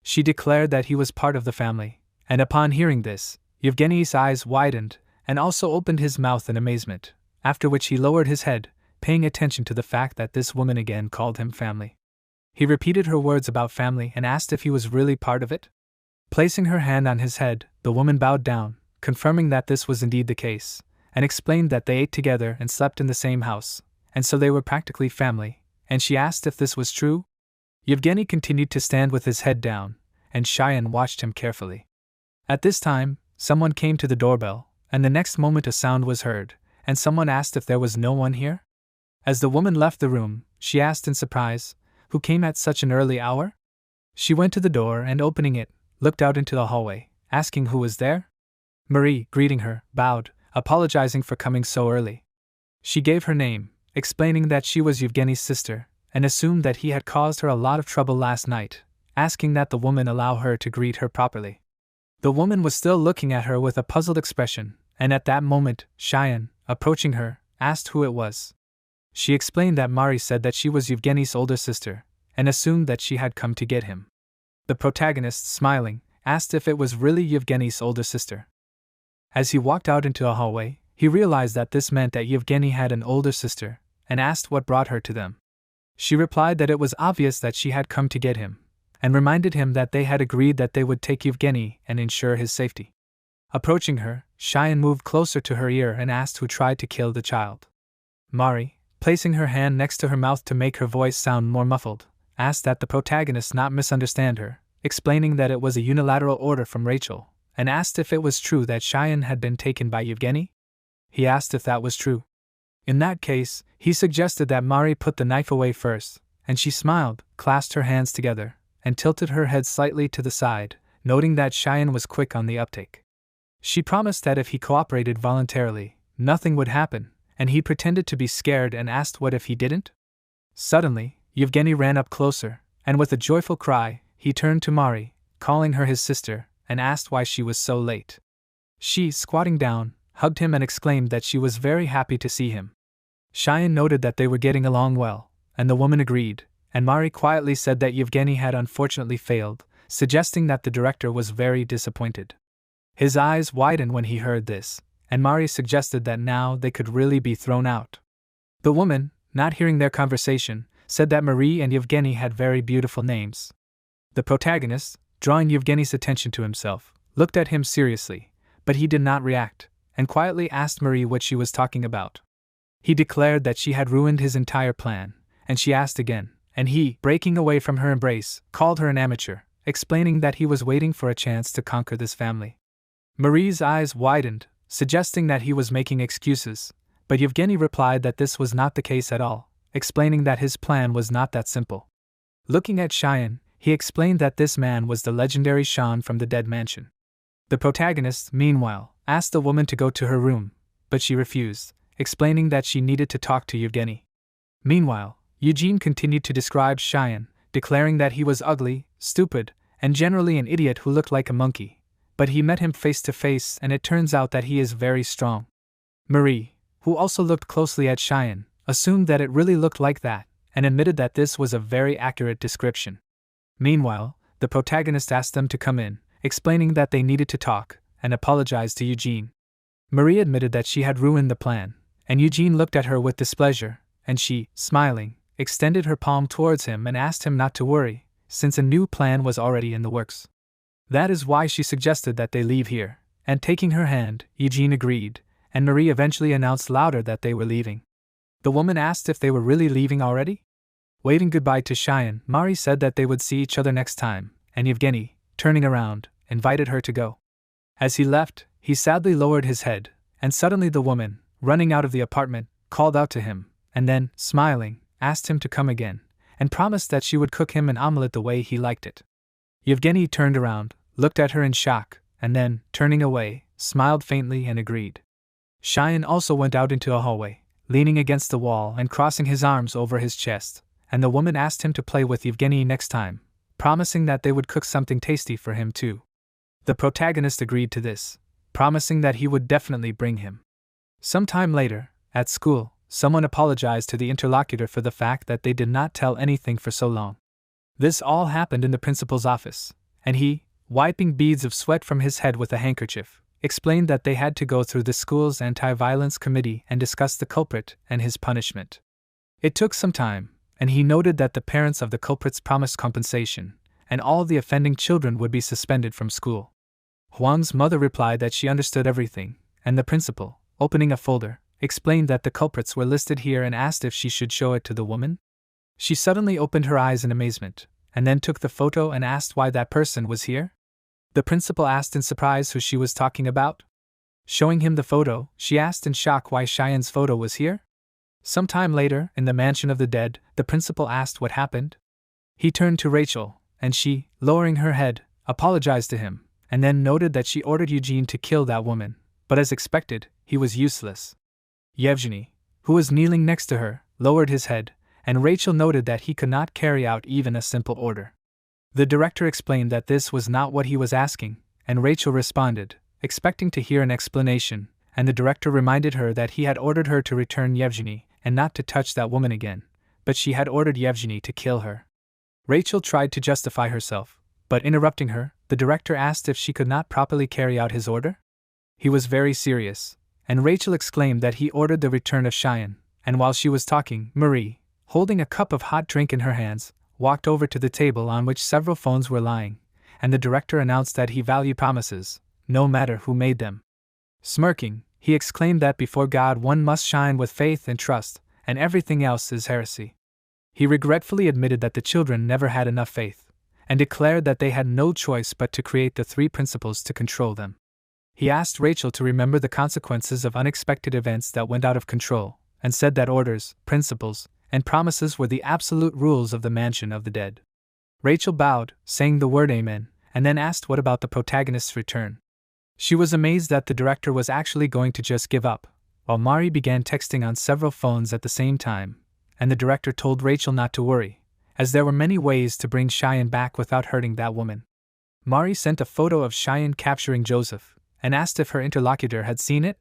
She declared that he was part of the family, and upon hearing this, Yevgeny's eyes widened, and also opened his mouth in amazement, after which he lowered his head, paying attention to the fact that this woman again called him family. He repeated her words about family and asked if he was really part of it. Placing her hand on his head, the woman bowed down, confirming that this was indeed the case, and explained that they ate together and slept in the same house, and so they were practically family, and she asked if this was true. Yevgeny continued to stand with his head down, and Cheyenne watched him carefully. At this time, someone came to the doorbell, and the next moment a sound was heard, and someone asked if there was no one here. As the woman left the room, she asked in surprise, "Who came at such an early hour?" She went to the door and, opening it, looked out into the hallway, asking who was there. Marie, greeting her, bowed, apologizing for coming so early. She gave her name, explaining that she was Yevgeny's sister, and assumed that he had caused her a lot of trouble last night, asking that the woman allow her to greet her properly. The woman was still looking at her with a puzzled expression, and at that moment, Cheyenne, approaching her, asked who it was. She explained that Marie said that she was Yevgeny's older sister, and assumed that she had come to get him. The protagonist, smiling, asked if it was really Yevgeny's older sister. As he walked out into the hallway, he realized that this meant that Yevgeny had an older sister, and asked what brought her to them. She replied that it was obvious that she had come to get him, and reminded him that they had agreed that they would take Yevgeny and ensure his safety. Approaching her, Cheyenne moved closer to her ear and asked who tried to kill the child. Marie, placing her hand next to her mouth to make her voice sound more muffled, asked that the protagonist not misunderstand her, explaining that it was a unilateral order from Rachel, and asked if it was true that Cheyenne had been taken by Yevgeny. He asked if that was true. In that case, he suggested that Marie put the knife away first, and she smiled, clasped her hands together, and tilted her head slightly to the side, noting that Cheyenne was quick on the uptake. She promised that if he cooperated voluntarily, nothing would happen, and he pretended to be scared and asked what if he didn't? Suddenly, Yevgeny ran up closer, and with a joyful cry, he turned to Marie, calling her his sister, and asked why she was so late. She, squatting down, hugged him and exclaimed that she was very happy to see him. Cheyenne noted that they were getting along well, and the woman agreed, and Marie quietly said that Yevgeny had unfortunately failed, suggesting that the director was very disappointed. His eyes widened when he heard this, and Marie suggested that now they could really be thrown out. The woman, not hearing their conversation, said that Marie and Yevgeny had very beautiful names. The protagonist, drawing Yevgeny's attention to himself, looked at him seriously, but he did not react, and quietly asked Marie what she was talking about. He declared that she had ruined his entire plan, and she asked again, and he, breaking away from her embrace, called her an amateur, explaining that he was waiting for a chance to conquer this family. Marie's eyes widened, suggesting that he was making excuses, but Yevgeny replied that this was not the case at all, explaining that his plan was not that simple. Looking at Cheyenne, he explained that this man was the legendary Shan from the dead mansion. The protagonist, meanwhile, asked the woman to go to her room, but she refused, explaining that she needed to talk to Yevgeny. Meanwhile, Eugene continued to describe Cheyenne, declaring that he was ugly, stupid, and generally an idiot who looked like a monkey, but he met him face to face and it turns out that he is very strong. Marie, who also looked closely at Cheyenne, assumed that it really looked like that, and admitted that this was a very accurate description. Meanwhile, the protagonist asked them to come in, explaining that they needed to talk, and apologized to Eugene. Marie admitted that she had ruined the plan, and Eugene looked at her with displeasure, and she, smiling, extended her palm towards him and asked him not to worry, since a new plan was already in the works. That is why she suggested that they leave here, and taking her hand, Eugene agreed, and Marie eventually announced louder that they were leaving. The woman asked if they were really leaving already. Waving goodbye to Cheyenne, Marie said that they would see each other next time, and Yevgeny, turning around, invited her to go. As he left, he sadly lowered his head, and suddenly the woman, running out of the apartment, called out to him, and then, smiling, asked him to come again, and promised that she would cook him an omelette the way he liked it. Yevgeny turned around, looked at her in shock, and then, turning away, smiled faintly and agreed. Cheyenne also went out into a hallway, leaning against the wall and crossing his arms over his chest, and the woman asked him to play with Yevgeny next time, promising that they would cook something tasty for him too. The protagonist agreed to this, promising that he would definitely bring him. Some time later, at school, someone apologized to the interlocutor for the fact that they did not tell anything for so long. This all happened in the principal's office, and he, wiping beads of sweat from his head with a handkerchief, explained that they had to go through the school's anti-violence committee and discuss the culprit and his punishment. It took some time, and he noted that the parents of the culprits promised compensation, and all the offending children would be suspended from school. Huang's mother replied that she understood everything, and the principal, opening a folder, explained that the culprits were listed here and asked if she should show it to the woman. She suddenly opened her eyes in amazement, and then took the photo and asked why that person was here. The principal asked in surprise who she was talking about. Showing him the photo, she asked in shock why Cheyenne's photo was here. Some time later, in the mansion of the dead, the principal asked what happened. He turned to Rachel, and she, lowering her head, apologized to him, and then noted that she ordered Eugene to kill that woman, but as expected, he was useless. Yevgeny, who was kneeling next to her, lowered his head, and Rachel noted that he could not carry out even a simple order. The director explained that this was not what he was asking, and Rachel responded, expecting to hear an explanation, and the director reminded her that he had ordered her to return Yevgeny and not to touch that woman again, but she had ordered Yevgeny to kill her. Rachel tried to justify herself, but interrupting her, the director asked if she could not properly carry out his order. He was very serious, and Rachel exclaimed that he ordered the return of Cheyenne, and while she was talking, Marie, holding a cup of hot drink in her hands, walked over to the table on which several phones were lying, and the director announced that he valued promises, no matter who made them. Smirking, he exclaimed that before God one must shine with faith and trust, and everything else is heresy. He regretfully admitted that the children never had enough faith, and declared that they had no choice but to create the 3 principles to control them. He asked Rachel to remember the consequences of unexpected events that went out of control, and said that orders, principles, and promises were the absolute rules of the mansion of the dead. Rachel bowed, saying the word Amen, and then asked what about the protagonist's return. She was amazed that the director was actually going to just give up, while Mari began texting on several phones at the same time, and the director told Rachel not to worry, as there were many ways to bring Cheyenne back without hurting that woman. Mari sent a photo of Cheyenne capturing Joseph, and asked if her interlocutor had seen it.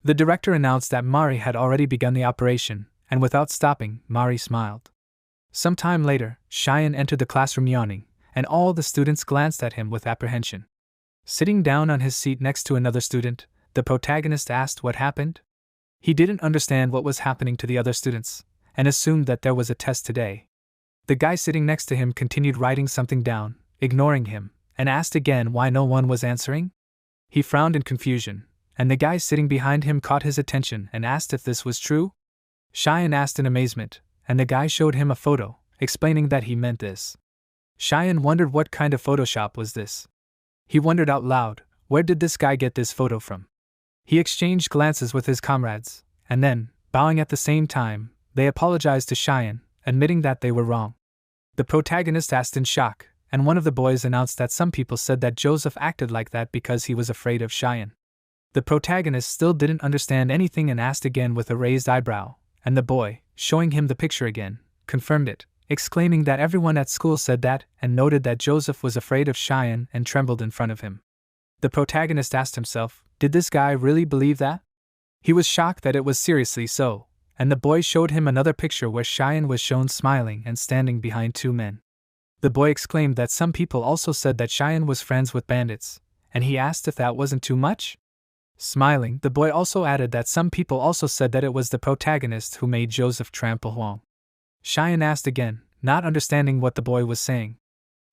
The director announced that Mari had already begun the operation, and without stopping, Mari smiled. Some time later, Cheyenne entered the classroom yawning, and all the students glanced at him with apprehension. Sitting down on his seat next to another student, the protagonist asked what happened. He didn't understand what was happening to the other students, and assumed that there was a test today. The guy sitting next to him continued writing something down, ignoring him, and asked again why no one was answering. He frowned in confusion, and the guy sitting behind him caught his attention and asked if this was true. Cheyenne asked in amazement, and the guy showed him a photo, explaining that he meant this. Cheyenne wondered what kind of Photoshop was this. He wondered out loud, where did this guy get this photo from? He exchanged glances with his comrades, and then, bowing at the same time, they apologized to Cheyenne, admitting that they were wrong. The protagonist asked in shock, and one of the boys announced that some people said that Joseph acted like that because he was afraid of Cheyenne. The protagonist still didn't understand anything and asked again with a raised eyebrow, and the boy, showing him the picture again, confirmed it, exclaiming that everyone at school said that and noted that Joseph was afraid of Cheyenne and trembled in front of him. The protagonist asked himself, did this guy really believe that? He was shocked that it was seriously so, and the boy showed him another picture where Cheyenne was shown smiling and standing behind two men. The boy exclaimed that some people also said that Cheyenne was friends with bandits, and he asked if that wasn't too much? Smiling, the boy also added that some people also said that it was the protagonist who made Joseph trample Huang. Cheyenne asked again, not understanding what the boy was saying.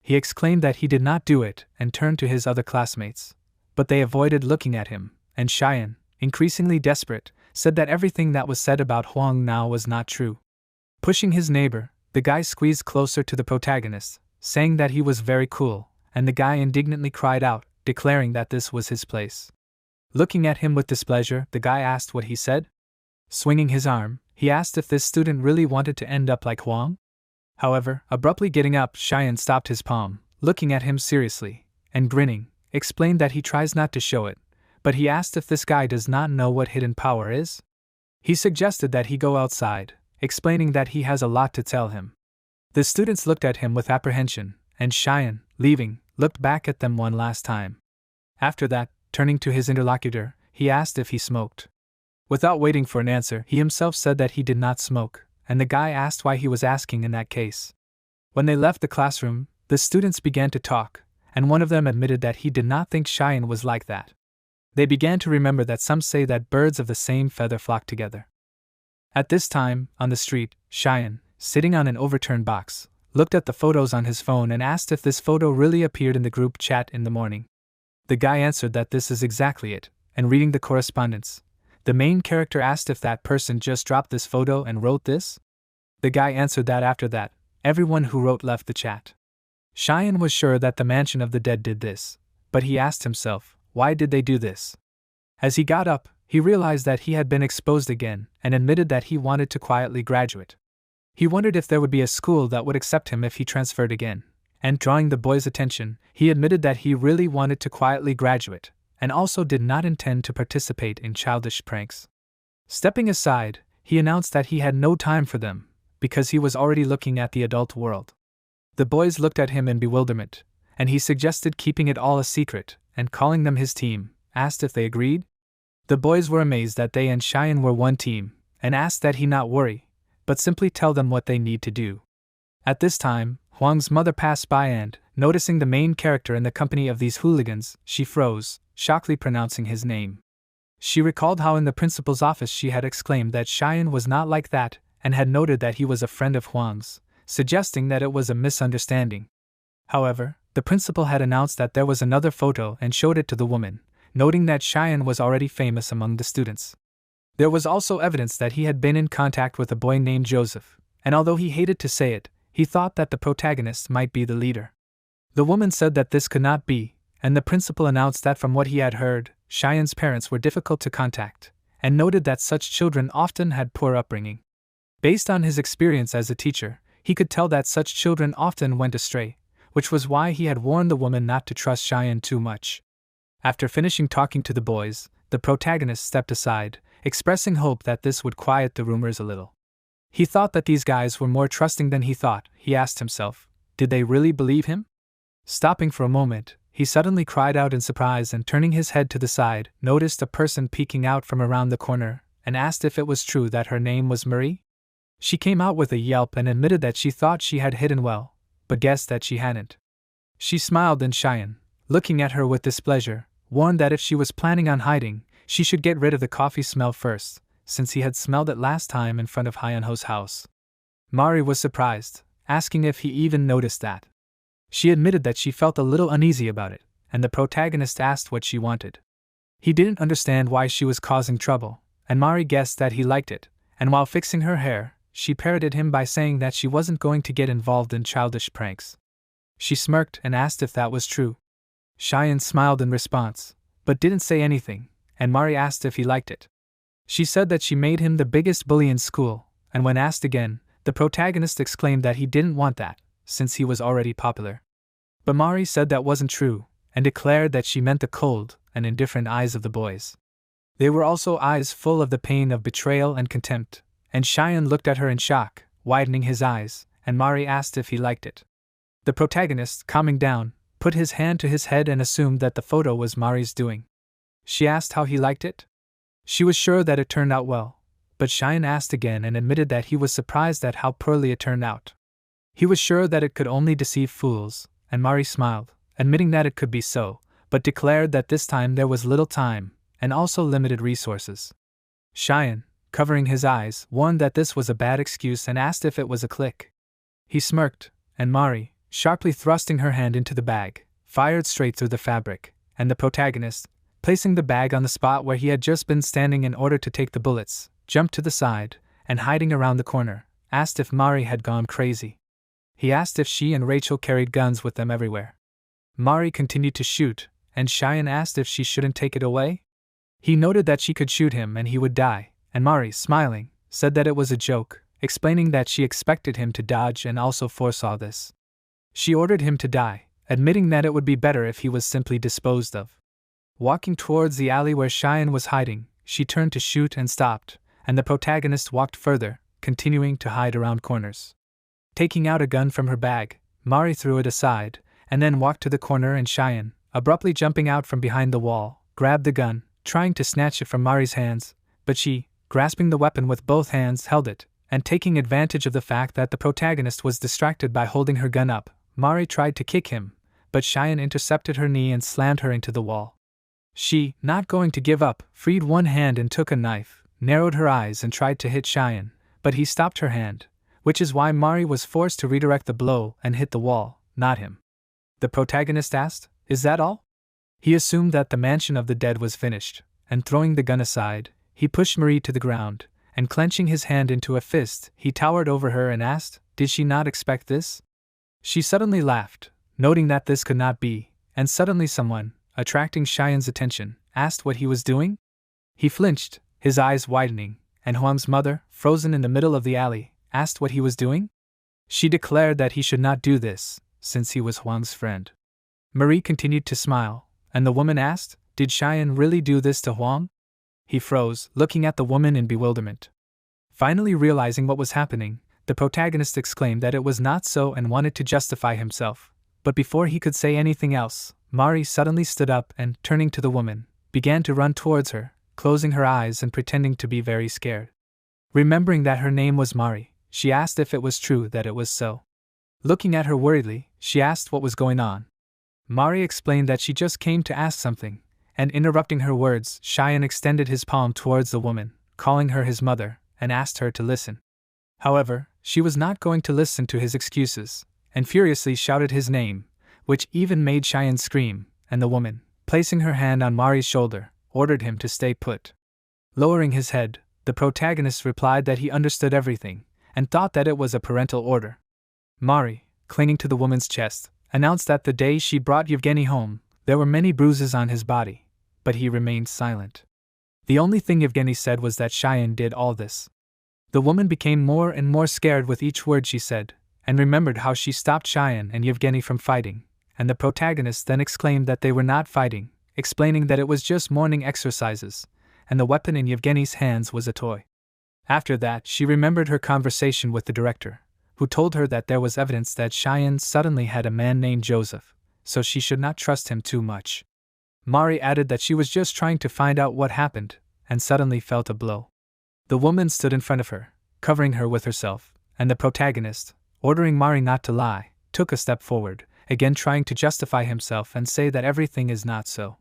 He exclaimed that he did not do it and turned to his other classmates, but they avoided looking at him, and Cheyenne, increasingly desperate, said that everything that was said about Huang now was not true. Pushing his neighbor, the guy squeezed closer to the protagonist, saying that he was very cool, and the guy indignantly cried out, declaring that this was his place. Looking at him with displeasure, the guy asked what he said. Swinging his arm, he asked if this student really wanted to end up like Huang. However, abruptly getting up, Cheyenne stopped his palm, looking at him seriously, and grinning, explained that he tries not to show it, but he asked if this guy does not know what hidden power is. He suggested that he go outside, explaining that he has a lot to tell him. The students looked at him with apprehension, and Cheyenne, leaving, looked back at them one last time. After that, turning to his interlocutor, he asked if he smoked. Without waiting for an answer, he himself said that he did not smoke, and the guy asked why he was asking in that case. When they left the classroom, the students began to talk, and one of them admitted that he did not think Cheyenne was like that. They began to remember that some say that birds of the same feather flock together. At this time, on the street, Cheyenne, sitting on an overturned box, looked at the photos on his phone and asked if this photo really appeared in the group chat in the morning. The guy answered that this is exactly it, and reading the correspondence, the main character asked if that person just dropped this photo and wrote this. The guy answered that after that, everyone who wrote left the chat. Cheyenne was sure that the mansion of the dead did this, but he asked himself, why did they do this? As he got up, he realized that he had been exposed again and admitted that he wanted to quietly graduate. He wondered if there would be a school that would accept him if he transferred again, and drawing the boy's attention, he admitted that he really wanted to quietly graduate, and also did not intend to participate in childish pranks. Stepping aside, he announced that he had no time for them, because he was already looking at the adult world. The boys looked at him in bewilderment, and he suggested keeping it all a secret, and calling them his team, asked if they agreed. The boys were amazed that they and Cheyenne were one team, and asked that he not worry, but simply tell them what they need to do. At this time, Huang's mother passed by and, noticing the main character in the company of these hooligans, she froze, shockingly pronouncing his name. She recalled how in the principal's office she had exclaimed that Cheyenne was not like that, and had noted that he was a friend of Huang's, suggesting that it was a misunderstanding. However, the principal had announced that there was another photo and showed it to the woman, noting that Cheyenne was already famous among the students. There was also evidence that he had been in contact with a boy named Joseph, and although he hated to say it, he thought that the protagonist might be the leader. The woman said that this could not be, and the principal announced that from what he had heard, Cheyenne's parents were difficult to contact, and noted that such children often had poor upbringing. Based on his experience as a teacher, he could tell that such children often went astray, which was why he had warned the woman not to trust Cheyenne too much. After finishing talking to the boys, the protagonist stepped aside, expressing hope that this would quiet the rumors a little. He thought that these guys were more trusting than he thought. He asked himself, did they really believe him? Stopping for a moment, he suddenly cried out in surprise and turning his head to the side, noticed a person peeking out from around the corner, and asked if it was true that her name was Marie. She came out with a yelp and admitted that she thought she had hidden well, but guessed that she hadn't. She smiled, and Cheyenne, looking at her with displeasure, warned that if she was planning on hiding, she should get rid of the coffee smell first, since he had smelled it last time in front of Hyunho's house. Mari was surprised, asking if he even noticed that. She admitted that she felt a little uneasy about it, and the protagonist asked what she wanted. He didn't understand why she was causing trouble, and Mari guessed that he liked it, and while fixing her hair, she parroted him by saying that she wasn't going to get involved in childish pranks. She smirked and asked if that was true. Cheyenne smiled in response, but didn't say anything, and Mari asked if he liked it. She said that she made him the biggest bully in school, and when asked again, the protagonist exclaimed that he didn't want that, since he was already popular. But Mari said that wasn't true, and declared that she meant the cold and indifferent eyes of the boys. They were also eyes full of the pain of betrayal and contempt, and Cheyenne looked at her in shock, widening his eyes, and Mari asked if he liked it. The protagonist, calming down, put his hand to his head and assumed that the photo was Mari's doing. She asked how he liked it. She was sure that it turned out well, but Cheyenne asked again and admitted that he was surprised at how poorly it turned out. He was sure that it could only deceive fools, and Mari smiled, admitting that it could be so, but declared that this time there was little time, and also limited resources. Cheyenne, covering his eyes, warned that this was a bad excuse and asked if it was a click. He smirked, and Mari, sharply thrusting her hand into the bag, fired straight through the fabric, and the protagonist, placing the bag on the spot where he had just been standing in order to take the bullets, jumped to the side, and hiding around the corner, asked if Mari had gone crazy. He asked if she and Rachel carried guns with them everywhere. Mari continued to shoot, and Cheyenne asked if she shouldn't take it away. He noted that she could shoot him and he would die, and Mari, smiling, said that it was a joke, explaining that she expected him to dodge and also foresaw this. She ordered him to die, admitting that it would be better if he was simply disposed of. Walking towards the alley where Cheyenne was hiding, she turned to shoot and stopped, and the protagonist walked further, continuing to hide around corners. Taking out a gun from her bag, Mari threw it aside, and then walked to the corner, and Cheyenne, abruptly jumping out from behind the wall, grabbed the gun, trying to snatch it from Mari's hands, but she, grasping the weapon with both hands, held it, and taking advantage of the fact that the protagonist was distracted by holding her gun up, Mari tried to kick him, but Cheyenne intercepted her knee and slammed her into the wall. She, not going to give up, freed one hand and took a knife, narrowed her eyes and tried to hit Cheyenne, but he stopped her hand, which is why Mari was forced to redirect the blow and hit the wall, not him. The protagonist asked, "Is that all?" He assumed that the mansion of the dead was finished, and throwing the gun aside, he pushed Marie to the ground, and clenching his hand into a fist, he towered over her and asked, "Did she not expect this?" She suddenly laughed, noting that this could not be, and suddenly someone, attracting Cheyenne's attention, asked what he was doing. He flinched, his eyes widening, and Huang's mother, frozen in the middle of the alley, asked what he was doing. She declared that he should not do this, since he was Huang's friend. Marie continued to smile, and the woman asked, "Did Cheyenne really do this to Huang?" He froze, looking at the woman in bewilderment. Finally realizing what was happening, the protagonist exclaimed that it was not so and wanted to justify himself, but before he could say anything else, Mari suddenly stood up and, turning to the woman, began to run towards her, closing her eyes and pretending to be very scared. Remembering that her name was Mari, she asked if it was true that it was so. Looking at her worriedly, she asked what was going on. Mari explained that she just came to ask something, and interrupting her words, Cheyenne extended his palm towards the woman, calling her his mother, and asked her to listen. However, she was not going to listen to his excuses, and furiously shouted his name, which even made Cheyenne scream, and the woman, placing her hand on Mari's shoulder, ordered him to stay put. Lowering his head, the protagonist replied that he understood everything, and thought that it was a parental order. Mari, clinging to the woman's chest, announced that the day she brought Yevgeny home, there were many bruises on his body, but he remained silent. The only thing Yevgeny said was that Cheyenne did all this. The woman became more and more scared with each word she said, and remembered how she stopped Cheyenne and Yevgeny from fighting, and the protagonist then exclaimed that they were not fighting, explaining that it was just morning exercises, and the weapon in Yevgeny's hands was a toy. After that, she remembered her conversation with the director, who told her that there was evidence that Cheyenne suddenly had a man named Joseph, so she should not trust him too much. Mari added that she was just trying to find out what happened, and suddenly felt a blow. The woman stood in front of her, covering her with herself, and the protagonist, ordering Mari not to lie, took a step forward, again trying to justify himself and say that everything is not so.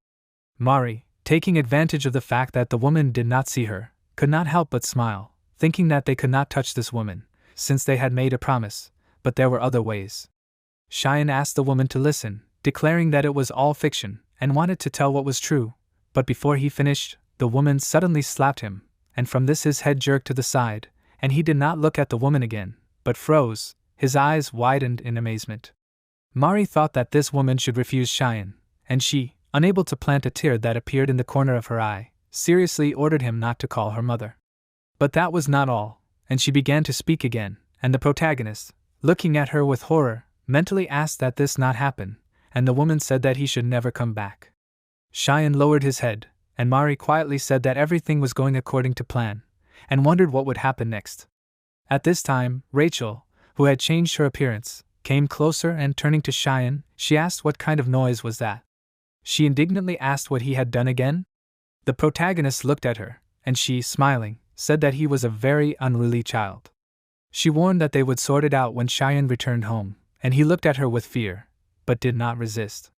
Mari, taking advantage of the fact that the woman did not see her, could not help but smile, thinking that they could not touch this woman, since they had made a promise, but there were other ways. Cheyenne asked the woman to listen, declaring that it was all fiction, and wanted to tell what was true, but before he finished, the woman suddenly slapped him, and from this his head jerked to the side, and he did not look at the woman again, but froze, his eyes widened in amazement. Mari thought that this woman should refuse Cheyenne, and she, unable to plant a tear that appeared in the corner of her eye, seriously ordered him not to call her mother. But that was not all, and she began to speak again, and the protagonist, looking at her with horror, mentally asked that this not happen, and the woman said that he should never come back. Cheyenne lowered his head, and Mari quietly said that everything was going according to plan, and wondered what would happen next. At this time, Rachel, who had changed her appearance, came closer and turning to Cheyenne, she asked what kind of noise was that. She indignantly asked what he had done again. The protagonist looked at her, and she, smiling, said that he was a very unruly child. She warned that they would sort it out when Cheyenne returned home, and he looked at her with fear, but did not resist.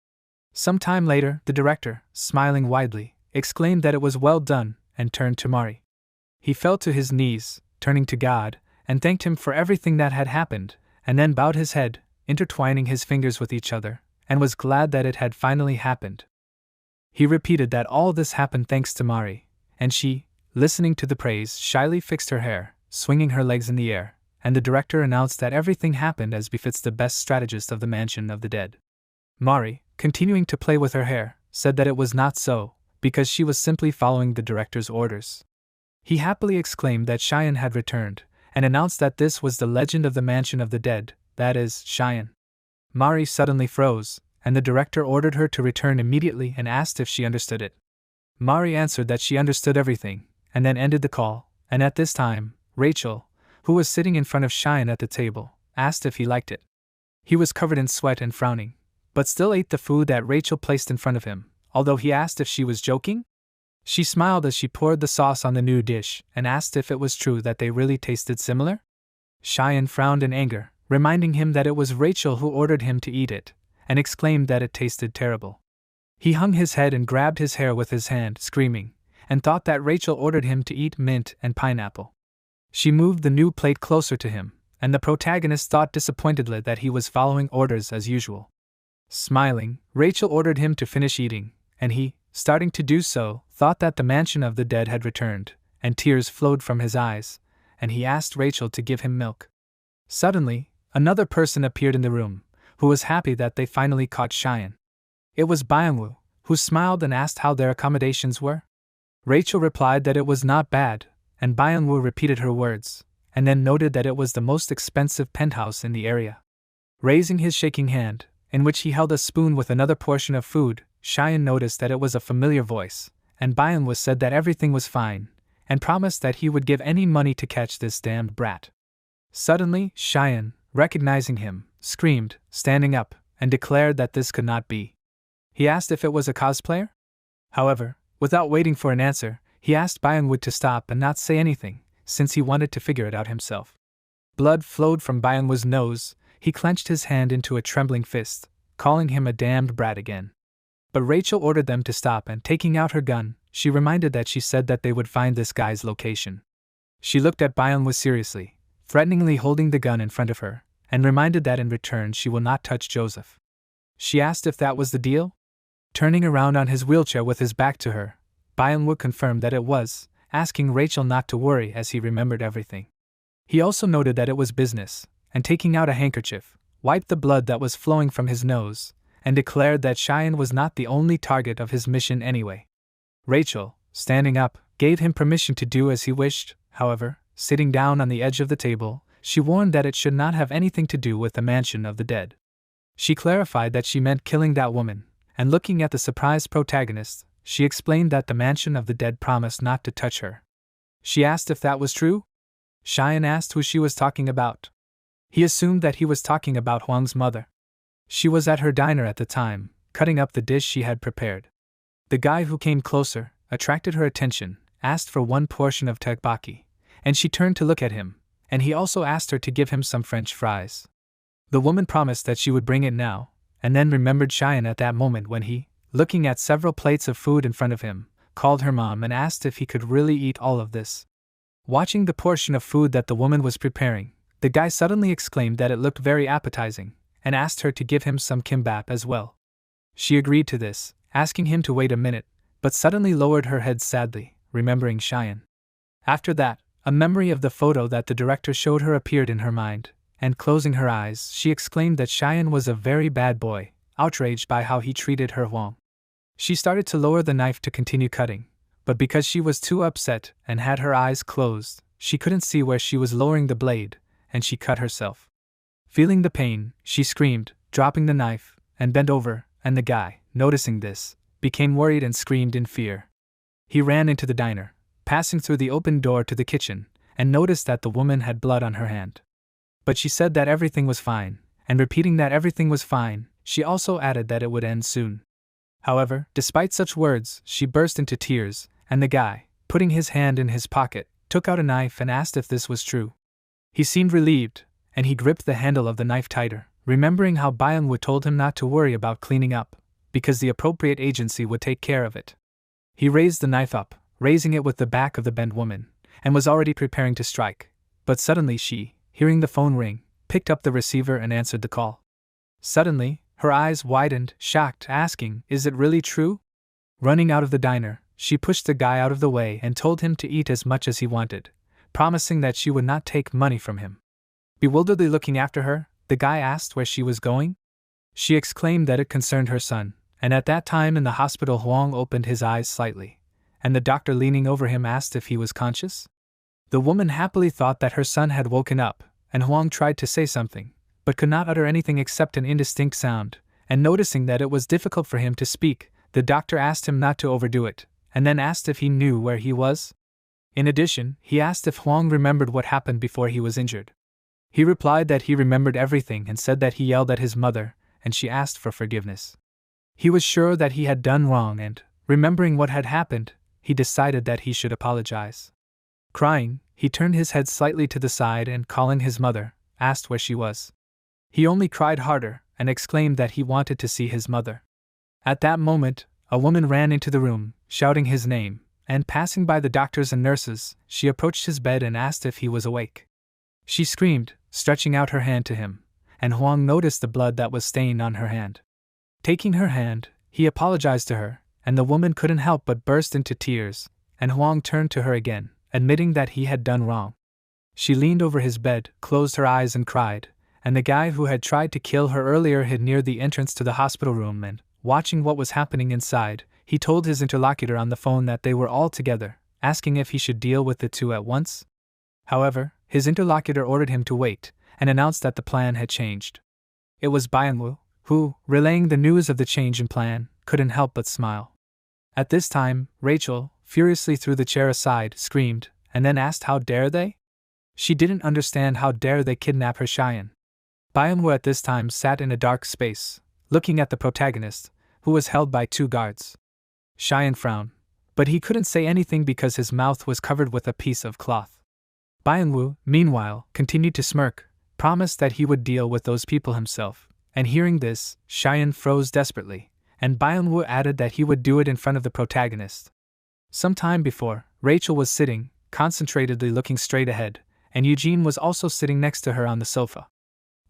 Some time later, the director, smiling widely, exclaimed that it was well done, and turned to Mari. He fell to his knees, turning to God, and thanked him for everything that had happened, and then bowed his head, intertwining his fingers with each other, and was glad that it had finally happened. He repeated that all this happened thanks to Mari, and she, listening to the praise, shyly fixed her hair, swinging her legs in the air, and the director announced that everything happened as befits the best strategist of the Mansion of the Dead. Mari, continuing to play with her hair, said that it was not so, because she was simply following the director's orders. He happily exclaimed that Cheyenne had returned, and announced that this was the legend of the Mansion of the Dead, that is, Cheyenne. Mari suddenly froze, and the director ordered her to return immediately and asked if she understood it. Mari answered that she understood everything, and then ended the call, and at this time, Rachel, who was sitting in front of Cheyenne at the table, asked if he liked it. He was covered in sweat and frowning, but still ate the food that Rachel placed in front of him, although he asked if she was joking. She smiled as she poured the sauce on the new dish and asked if it was true that they really tasted similar. Cheyenne frowned in anger, reminding him that it was Rachel who ordered him to eat it, and exclaimed that it tasted terrible. He hung his head and grabbed his hair with his hand, screaming, and thought that Rachel ordered him to eat mint and pineapple. She moved the new plate closer to him, and the protagonist thought disappointedly that he was following orders as usual. Smiling, Rachel ordered him to finish eating, and he, starting to do so, thought that the Mansion of the Dead had returned, and tears flowed from his eyes, and he asked Rachel to give him milk. Suddenly, another person appeared in the room, who was happy that they finally caught Cheyenne. It was Byung-woo, who smiled and asked how their accommodations were. Rachel replied that it was not bad, and Byung-woo repeated her words, and then noted that it was the most expensive penthouse in the area. Raising his shaking hand, in which he held a spoon with another portion of food, Cheyenne noticed that it was a familiar voice, and Byung-woo said that everything was fine, and promised that he would give any money to catch this damned brat. Suddenly, Cheyenne, recognizing him, screamed, standing up, and declared that this could not be. He asked if it was a cosplayer? However, without waiting for an answer, he asked Byung-woo to stop and not say anything, since he wanted to figure it out himself. Blood flowed from Byung-woo's nose. He clenched his hand into a trembling fist, calling him a damned brat again. But Rachel ordered them to stop, and taking out her gun, she reminded that she said that they would find this guy's location. She looked at Byung-woo seriously, threateningly holding the gun in front of her, and reminded that in return she will not touch Joseph. She asked if that was the deal. Turning around on his wheelchair with his back to her, Byung-woo confirmed that it was, asking Rachel not to worry as he remembered everything. He also noted that it was business, and taking out a handkerchief, wiped the blood that was flowing from his nose, and declared that Cheyenne was not the only target of his mission anyway. Rachel, standing up, gave him permission to do as he wished. However, sitting down on the edge of the table, she warned that it should not have anything to do with the Mansion of the Dead. She clarified that she meant killing that woman, and looking at the surprised protagonist, she explained that the Mansion of the Dead promised not to touch her. She asked if that was true. Cheyenne asked who she was talking about. He assumed that he was talking about Huang's mother. She was at her diner at the time, cutting up the dish she had prepared. The guy who came closer, attracted her attention, asked for one portion of tteokbokki, and she turned to look at him, and he also asked her to give him some French fries. The woman promised that she would bring it now, and then remembered Cheyenne at that moment when he, looking at several plates of food in front of him, called her mom and asked if he could really eat all of this. Watching the portion of food that the woman was preparing, the guy suddenly exclaimed that it looked very appetizing, and asked her to give him some kimbap as well. She agreed to this, asking him to wait a minute, but suddenly lowered her head sadly, remembering Cheyenne. After that, a memory of the photo that the director showed her appeared in her mind, and closing her eyes, she exclaimed that Cheyenne was a very bad boy, outraged by how he treated her Huang. She started to lower the knife to continue cutting, but because she was too upset and had her eyes closed, she couldn't see where she was lowering the blade, and she cut herself. Feeling the pain, she screamed, dropping the knife, and bent over, and the guy, noticing this, became worried and screamed in fear. He ran into the diner, passing through the open door to the kitchen, and noticed that the woman had blood on her hand. But she said that everything was fine, and repeating that everything was fine, she also added that it would end soon. However, despite such words, she burst into tears, and the guy, putting his hand in his pocket, took out a knife and asked if this was true. He seemed relieved, and he gripped the handle of the knife tighter, remembering how Byung-woo told him not to worry about cleaning up, because the appropriate agency would take care of it. He raised the knife up, raising it with the back of the bent woman, and was already preparing to strike, but suddenly she, hearing the phone ring, picked up the receiver and answered the call. Suddenly, her eyes widened, shocked, asking, "Is it really true?" Running out of the diner, she pushed the guy out of the way and told him to eat as much as he wanted, promising that she would not take money from him. Bewilderedly looking after her, the guy asked where she was going. She exclaimed that it concerned her son, and at that time in the hospital Huang opened his eyes slightly, and the doctor leaning over him asked if he was conscious. The woman happily thought that her son had woken up, and Huang tried to say something, but could not utter anything except an indistinct sound, and noticing that it was difficult for him to speak, the doctor asked him not to overdo it, and then asked if he knew where he was. In addition, he asked if Huang remembered what happened before he was injured. He replied that he remembered everything and said that he yelled at his mother, and she asked for forgiveness. He was sure that he had done wrong and, remembering what had happened, he decided that he should apologize. Crying, he turned his head slightly to the side and, calling his mother, asked where she was. He only cried harder and exclaimed that he wanted to see his mother. At that moment, a woman ran into the room, shouting his name, and passing by the doctors and nurses, she approached his bed and asked if he was awake. She screamed, stretching out her hand to him, and Huang noticed the blood that was stained on her hand. Taking her hand, he apologized to her, and the woman couldn't help but burst into tears, and Huang turned to her again, admitting that he had done wrong. She leaned over his bed, closed her eyes and cried, and the guy who had tried to kill her earlier hid near the entrance to the hospital room and, watching what was happening inside, he told his interlocutor on the phone that they were all together, asking if he should deal with the two at once. However, his interlocutor ordered him to wait, and announced that the plan had changed. It was Byung-woo, who, relaying the news of the change in plan, couldn't help but smile. At this time, Rachel, furiously threw the chair aside, screamed, and then asked how dare they? She didn't understand how dare they kidnap her Cheyenne. Byung-woo at this time sat in a dark space, looking at the protagonist, who was held by two guards. Cheyenne frowned, but he couldn't say anything because his mouth was covered with a piece of cloth. Byung-woo, meanwhile, continued to smirk, promised that he would deal with those people himself, and hearing this, Cheyenne froze desperately, and Byung-woo added that he would do it in front of the protagonist. Some time before, Rachel was sitting, concentratedly looking straight ahead, and Eugene was also sitting next to her on the sofa.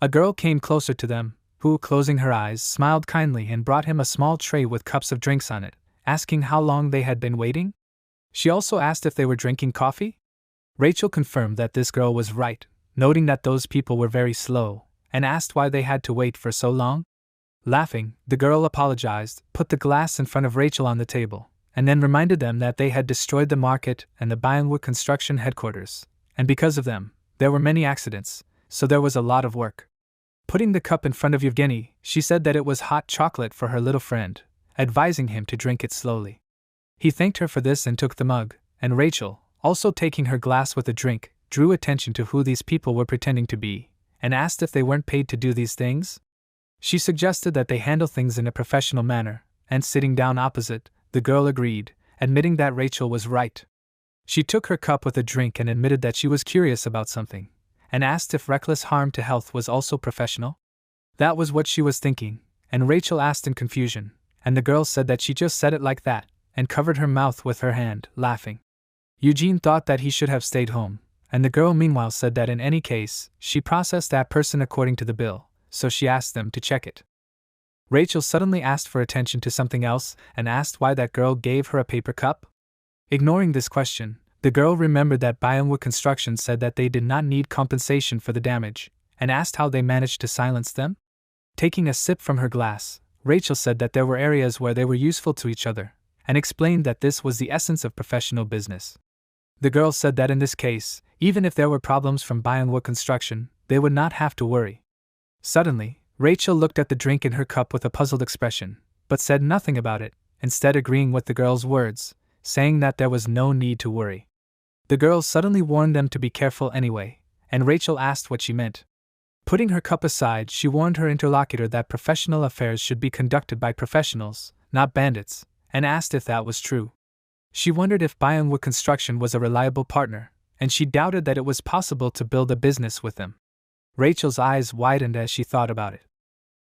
A girl came closer to them, who, closing her eyes, smiled kindly and brought him a small tray with cups of drinks on it, asking how long they had been waiting. She also asked if they were drinking coffee. Rachel confirmed that this girl was right, noting that those people were very slow, and asked why they had to wait for so long. Laughing, the girl apologized, put the glass in front of Rachel on the table, and then reminded them that they had destroyed the market and the Byung-woo construction headquarters, and because of them, there were many accidents, so there was a lot of work. Putting the cup in front of Yevgeny, she said that it was hot chocolate for her little friend, advising him to drink it slowly. He thanked her for this and took the mug, and Rachel, also taking her glass with a drink, drew attention to who these people were pretending to be, and asked if they weren't paid to do these things. She suggested that they handle things in a professional manner, and sitting down opposite, the girl agreed, admitting that Rachel was right. She took her cup with a drink and admitted that she was curious about something, and asked if reckless harm to health was also professional. That was what she was thinking, and Rachel asked in confusion, and the girl said that she just said it like that, and covered her mouth with her hand, laughing. Eugene thought that he should have stayed home, and the girl meanwhile said that in any case, she processed that person according to the bill, so she asked them to check it. Rachel suddenly asked for attention to something else and asked why that girl gave her a paper cup. Ignoring this question, the girl remembered that Byung-woo Construction said that they did not need compensation for the damage, and asked how they managed to silence them. Taking a sip from her glass, Rachel said that there were areas where they were useful to each other, and explained that this was the essence of professional business. The girl said that in this case, even if there were problems from Byung-woo Construction, they would not have to worry. Suddenly, Rachel looked at the drink in her cup with a puzzled expression, but said nothing about it, instead agreeing with the girl's words, saying that there was no need to worry. The girl suddenly warned them to be careful anyway, and Rachel asked what she meant. Putting her cup aside, she warned her interlocutor that professional affairs should be conducted by professionals, not bandits, and asked if that was true. She wondered if Manhwa Construction was a reliable partner, and she doubted that it was possible to build a business with them. Rachel's eyes widened as she thought about it.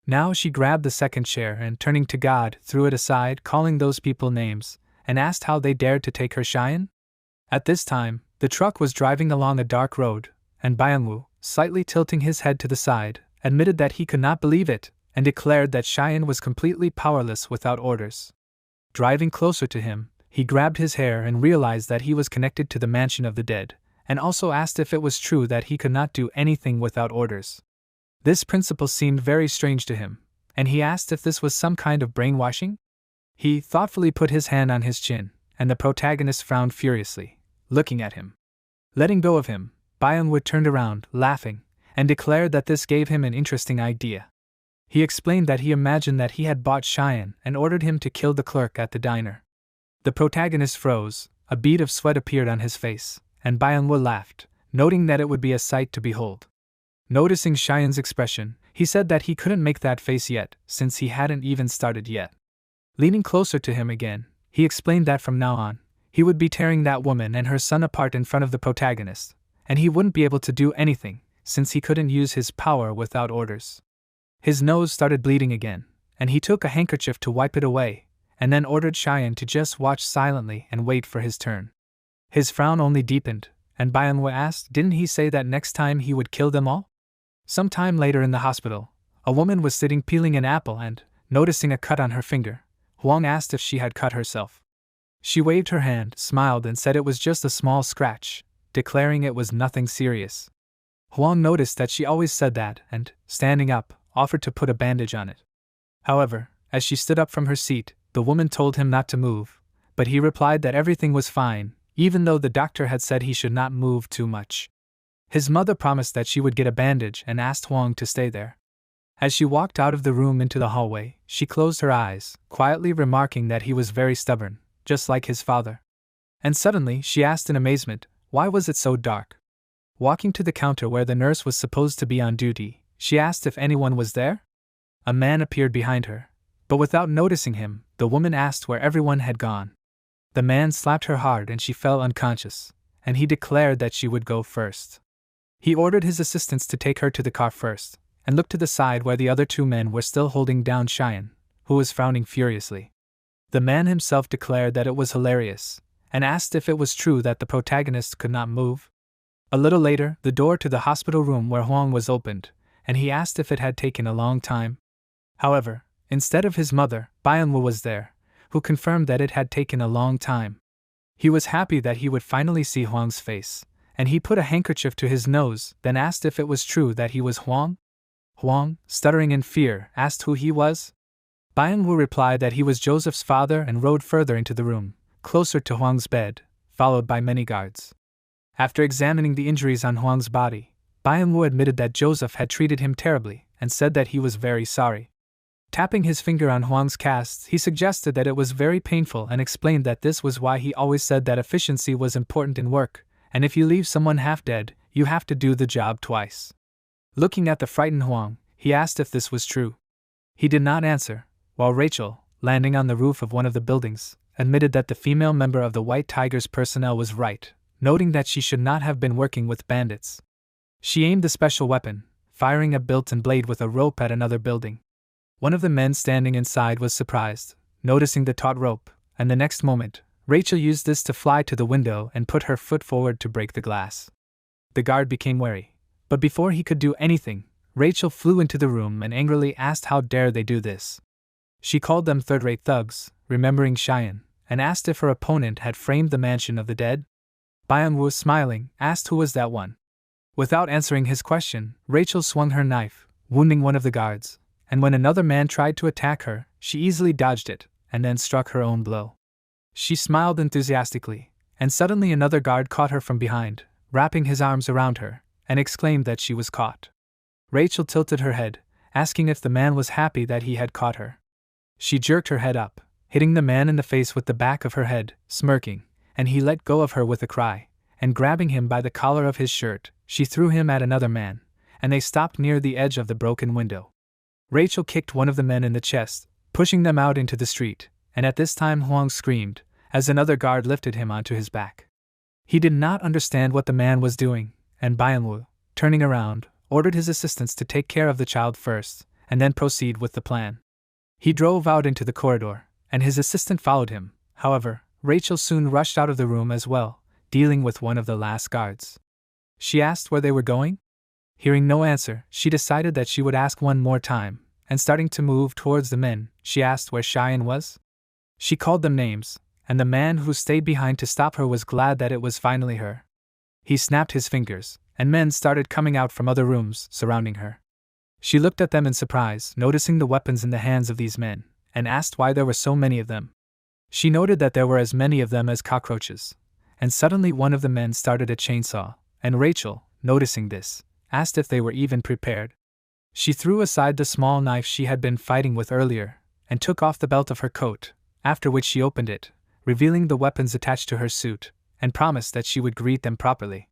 Now she grabbed the second chair and, turning to God, threw it aside, calling those people names, and asked how they dared to take her Cheyenne. At this time, the truck was driving along a dark road, and Manhwa, slightly tilting his head to the side, admitted that he could not believe it, and declared that Cheyenne was completely powerless without orders. Driving closer to him, he grabbed his hair and realized that he was connected to the mansion of the dead, and also asked if it was true that he could not do anything without orders. This principle seemed very strange to him, and he asked if this was some kind of brainwashing. He thoughtfully put his hand on his chin, and the protagonist frowned furiously, looking at him. Letting go of him, Manhwa turned around, laughing, and declared that this gave him an interesting idea. He explained that he imagined that he had bought Cheyenne and ordered him to kill the clerk at the diner. The protagonist froze, a bead of sweat appeared on his face, and Manhwa laughed, noting that it would be a sight to behold. Noticing Cheyenne's expression, he said that he couldn't make that face yet, since he hadn't even started yet. Leaning closer to him again, he explained that from now on, he would be tearing that woman and her son apart in front of the protagonist, and he wouldn't be able to do anything, since he couldn't use his power without orders. His nose started bleeding again, and he took a handkerchief to wipe it away, and then ordered Cheyenne to just watch silently and wait for his turn. His frown only deepened, and Manhwa asked, didn't he say that next time he would kill them all? Some time later in the hospital, a woman was sitting peeling an apple and, noticing a cut on her finger, Huang asked if she had cut herself. She waved her hand, smiled and said it was just a small scratch, declaring it was nothing serious. Huang noticed that she always said that and, standing up, offered to put a bandage on it. However, as she stood up from her seat, the woman told him not to move, but he replied that everything was fine, even though the doctor had said he should not move too much. His mother promised that she would get a bandage and asked Huang to stay there. As she walked out of the room into the hallway, she closed her eyes, quietly remarking that he was very stubborn, just like his father. And suddenly, she asked in amazement, why was it so dark? Walking to the counter where the nurse was supposed to be on duty, she asked if anyone was there. A man appeared behind her, but without noticing him, the woman asked where everyone had gone. The man slapped her hard and she fell unconscious, and he declared that she would go first. He ordered his assistants to take her to the car first, and looked to the side where the other two men were still holding down Cheyenne, who was frowning furiously. The man himself declared that it was hilarious, and asked if it was true that the protagonist could not move. A little later, the door to the hospital room where Huang was opened, and he asked if it had taken a long time. However, instead of his mother, Manhwa was there, who confirmed that it had taken a long time. He was happy that he would finally see Huang's face, and he put a handkerchief to his nose, then asked if it was true that he was Huang. Huang, stuttering in fear, asked who he was. Manhwa replied that he was Joseph's father and rode further into the room, closer to Huang's bed, followed by many guards. After examining the injuries on Huang's body, Manhwa admitted that Joseph had treated him terribly and said that he was very sorry. Tapping his finger on Huang's casts, he suggested that it was very painful and explained that this was why he always said that efficiency was important in work, and if you leave someone half dead, you have to do the job twice. Looking at the frightened Huang, he asked if this was true. He did not answer, while Rachel, landing on the roof of one of the buildings, admitted that the female member of the White Tiger's personnel was right, noting that she should not have been working with bandits. She aimed the special weapon, firing a built-in blade with a rope at another building. One of the men standing inside was surprised, noticing the taut rope, and the next moment, Rachel used this to fly to the window and put her foot forward to break the glass. The guard became wary, but before he could do anything, Rachel flew into the room and angrily asked how dare they do this. She called them third-rate thugs, remembering Cheyenne, and asked if her opponent had framed the mansion of the dead. Manhwa, smiling, asked who was that one. Without answering his question, Rachel swung her knife, wounding one of the guards, and when another man tried to attack her, she easily dodged it, and then struck her own blow. She smiled enthusiastically, and suddenly another guard caught her from behind, wrapping his arms around her, and exclaimed that she was caught. Rachel tilted her head, asking if the man was happy that he had caught her. She jerked her head up, hitting the man in the face with the back of her head, smirking, and he let go of her with a cry, and grabbing him by the collar of his shirt, she threw him at another man, and they stopped near the edge of the broken window. Rachel kicked one of the men in the chest, pushing them out into the street, and at this time Huang screamed, as another guard lifted him onto his back. He did not understand what the man was doing, and Bianwu, turning around, ordered his assistants to take care of the child first, and then proceed with the plan. He drove out into the corridor, and his assistant followed him. However, Rachel soon rushed out of the room as well, dealing with one of the last guards. She asked where they were going. Hearing no answer, she decided that she would ask one more time, and starting to move towards the men, she asked where Cheyenne was. She called them names, and the man who stayed behind to stop her was glad that it was finally her. He snapped his fingers, and men started coming out from other rooms surrounding her. She looked at them in surprise, noticing the weapons in the hands of these men, and asked why there were so many of them. She noted that there were as many of them as cockroaches, and suddenly one of the men started a chainsaw, and Rachel, noticing this, asked if they were even prepared. She threw aside the small knife she had been fighting with earlier, and took off the belt of her coat, after which she opened it, revealing the weapons attached to her suit, and promised that she would greet them properly.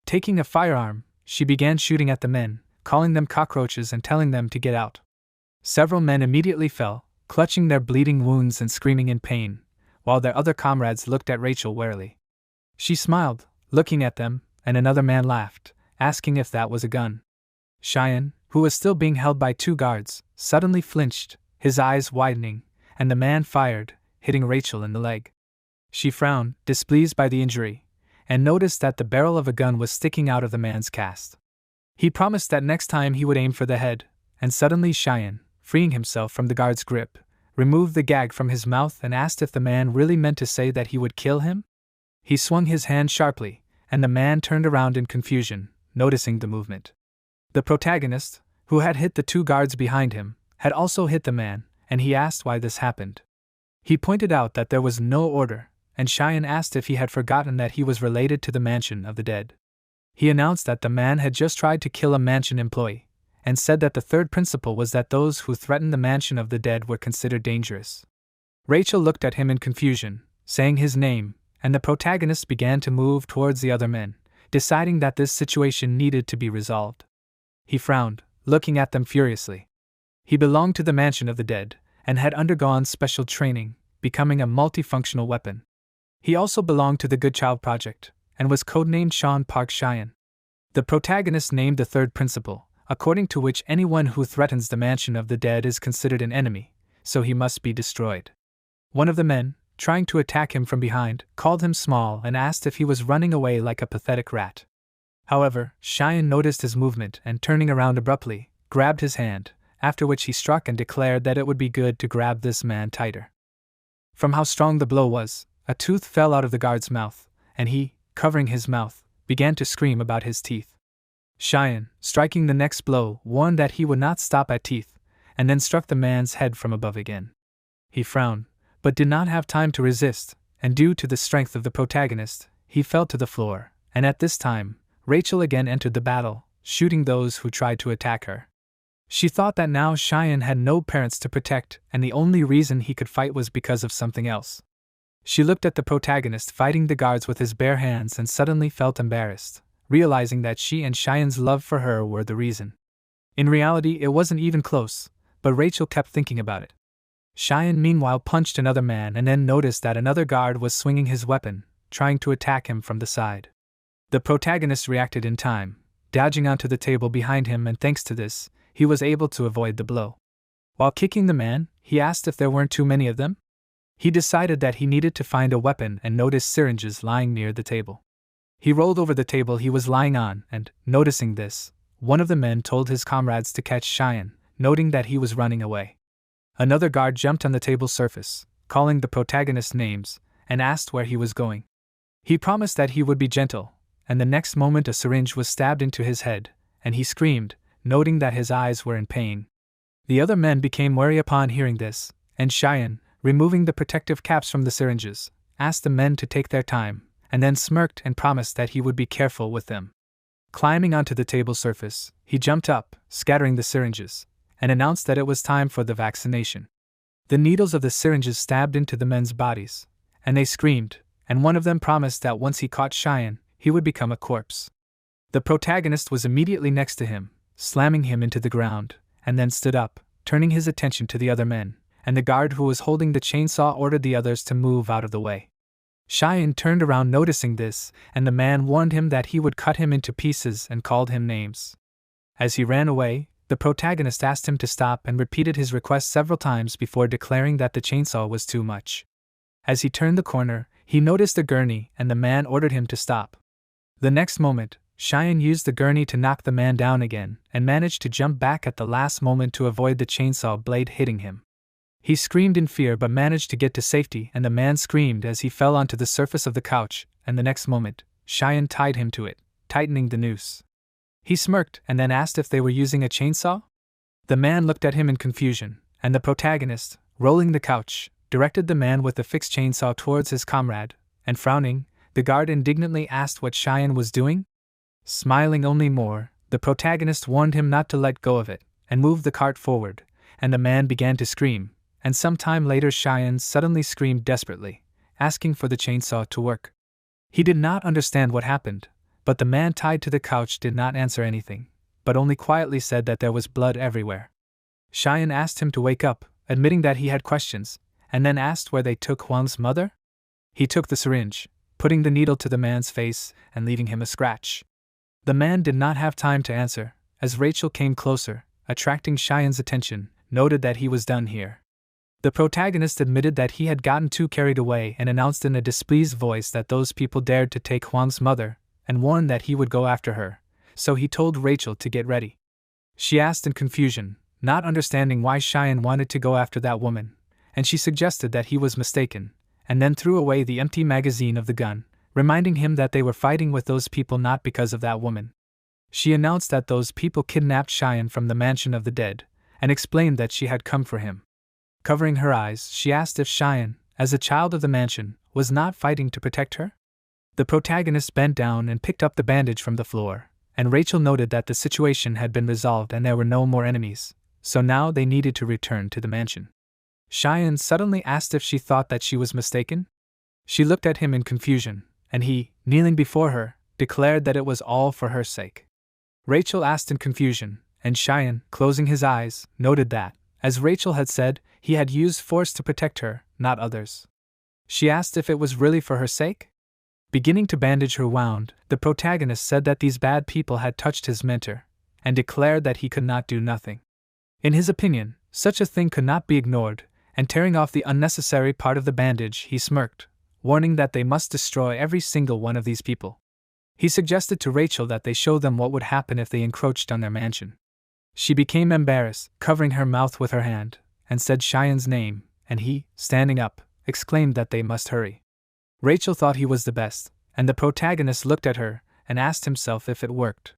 Taking a firearm, she began shooting at the men, calling them cockroaches and telling them to get out. Several men immediately fell, clutching their bleeding wounds and screaming in pain, while their other comrades looked at Rachel warily. She smiled, looking at them, and another man laughed, asking if that was a gun. Cheyenne, who was still being held by two guards, suddenly flinched, his eyes widening, and the man fired, hitting Rachel in the leg. She frowned, displeased by the injury, and noticed that the barrel of a gun was sticking out of the man's cast. He promised that next time he would aim for the head, and suddenly Cheyenne, freeing himself from the guard's grip, removed the gag from his mouth and asked if the man really meant to say that he would kill him. He swung his hand sharply, and the man turned around in confusion, noticing the movement. The protagonist, who had hit the two guards behind him, had also hit the man, and he asked why this happened. He pointed out that there was no order, and Cheyenne asked if he had forgotten that he was related to the mansion of the dead. He announced that the man had just tried to kill a mansion employee, and said that the third principle was that those who threatened the mansion of the dead were considered dangerous. Rachel looked at him in confusion, saying his name, and the protagonist began to move towards the other men, deciding that this situation needed to be resolved. He frowned, looking at them furiously. He belonged to the mansion of the dead, and had undergone special training, becoming a multifunctional weapon. He also belonged to the Good Child Project, and was codenamed Sean Park Cheyenne. The protagonist named the third principle, according to which anyone who threatens the mansion of the dead is considered an enemy, so he must be destroyed. One of the men, trying to attack him from behind, called him small and asked if he was running away like a pathetic rat. However, Cheyenne noticed his movement and, turning around abruptly, grabbed his hand, after which he struck and declared that it would be good to grab this man tighter. From how strong the blow was, a tooth fell out of the guard's mouth, and he, covering his mouth, began to scream about his teeth. Cheyenne, striking the next blow, warned that he would not stop at teeth, and then struck the man's head from above again. He frowned, but did not have time to resist, and due to the strength of the protagonist, he fell to the floor, and at this time, Rachel again entered the battle, shooting those who tried to attack her. She thought that now Cheyenne had no parents to protect, and the only reason he could fight was because of something else. She looked at the protagonist fighting the guards with his bare hands and suddenly felt embarrassed, realizing that she and Cheyenne's love for her were the reason. In reality, it wasn't even close, but Rachel kept thinking about it. Cheyenne meanwhile punched another man and then noticed that another guard was swinging his weapon, trying to attack him from the side. The protagonist reacted in time, dodging onto the table behind him, and thanks to this, he was able to avoid the blow. While kicking the man, he asked if there weren't too many of them. He decided that he needed to find a weapon and noticed syringes lying near the table. He rolled over the table he was lying on and, noticing this, one of the men told his comrades to catch Cheyenne, noting that he was running away. Another guard jumped on the table's surface, calling the protagonist's names, and asked where he was going. He promised that he would be gentle, and the next moment a syringe was stabbed into his head, and he screamed, noting that his eyes were in pain. The other men became wary upon hearing this, and Cheyenne, removing the protective caps from the syringes, asked the men to take their time, and then smirked and promised that he would be careful with them. Climbing onto the table surface, he jumped up, scattering the syringes, and announced that it was time for the vaccination. The needles of the syringes stabbed into the men's bodies, and they screamed, and one of them promised that once he caught Cheyenne, he would become a corpse. The protagonist was immediately next to him, slamming him into the ground, and then stood up, turning his attention to the other men, and the guard who was holding the chainsaw ordered the others to move out of the way. Cheyenne turned around noticing this, and the man warned him that he would cut him into pieces and called him names. As he ran away, the protagonist asked him to stop and repeated his request several times before declaring that the chainsaw was too much. As he turned the corner, he noticed a gurney and the man ordered him to stop. The next moment, Cheyenne used the gurney to knock the man down again and managed to jump back at the last moment to avoid the chainsaw blade hitting him. He screamed in fear but managed to get to safety, and the man screamed as he fell onto the surface of the couch, and the next moment, Cheyenne tied him to it, tightening the noose. He smirked and then asked if they were using a chainsaw. The man looked at him in confusion, and the protagonist, rolling the couch, directed the man with the fixed chainsaw towards his comrade, and frowning, the guard indignantly asked what Cheyenne was doing. Smiling only more, the protagonist warned him not to let go of it, and moved the cart forward, and the man began to scream, and some time later Cheyenne suddenly screamed desperately, asking for the chainsaw to work. He did not understand what happened, but the man tied to the couch did not answer anything, but only quietly said that there was blood everywhere. Cheyenne asked him to wake up, admitting that he had questions, and then asked where they took Huang's mother. He took the syringe, putting the needle to the man's face and leaving him a scratch. The man did not have time to answer, as Rachel came closer, attracting Cheyenne's attention, noted that he was done here. The protagonist admitted that he had gotten too carried away and announced in a displeased voice that those people dared to take Huang's mother, and warned that he would go after her, so he told Rachel to get ready. She asked in confusion, not understanding why Cheyenne wanted to go after that woman, and she suggested that he was mistaken, and then threw away the empty magazine of the gun, reminding him that they were fighting with those people not because of that woman. She announced that those people kidnapped Cheyenne from the mansion of the dead, and explained that she had come for him. Covering her eyes, she asked if Cheyenne, as a child of the mansion, was not fighting to protect her. The protagonist bent down and picked up the bandage from the floor, and Rachel noted that the situation had been resolved and there were no more enemies, so now they needed to return to the mansion. Cheyenne suddenly asked if she thought that she was mistaken. She looked at him in confusion, and he, kneeling before her, declared that it was all for her sake. Rachel asked in confusion, and Cheyenne, closing his eyes, noted that, as Rachel had said, he had used force to protect her, not others. She asked if it was really for her sake. Beginning to bandage her wound, the protagonist said that these bad people had touched his mentor, and declared that he could not do nothing. In his opinion, such a thing could not be ignored, and tearing off the unnecessary part of the bandage, he smirked, warning that they must destroy every single one of these people. He suggested to Rachel that they show them what would happen if they encroached on their mansion. She became embarrassed, covering her mouth with her hand, and said Cheyenne's name, and he, standing up, exclaimed that they must hurry. Rachel thought he was the best, and the protagonist looked at her and asked himself if it worked.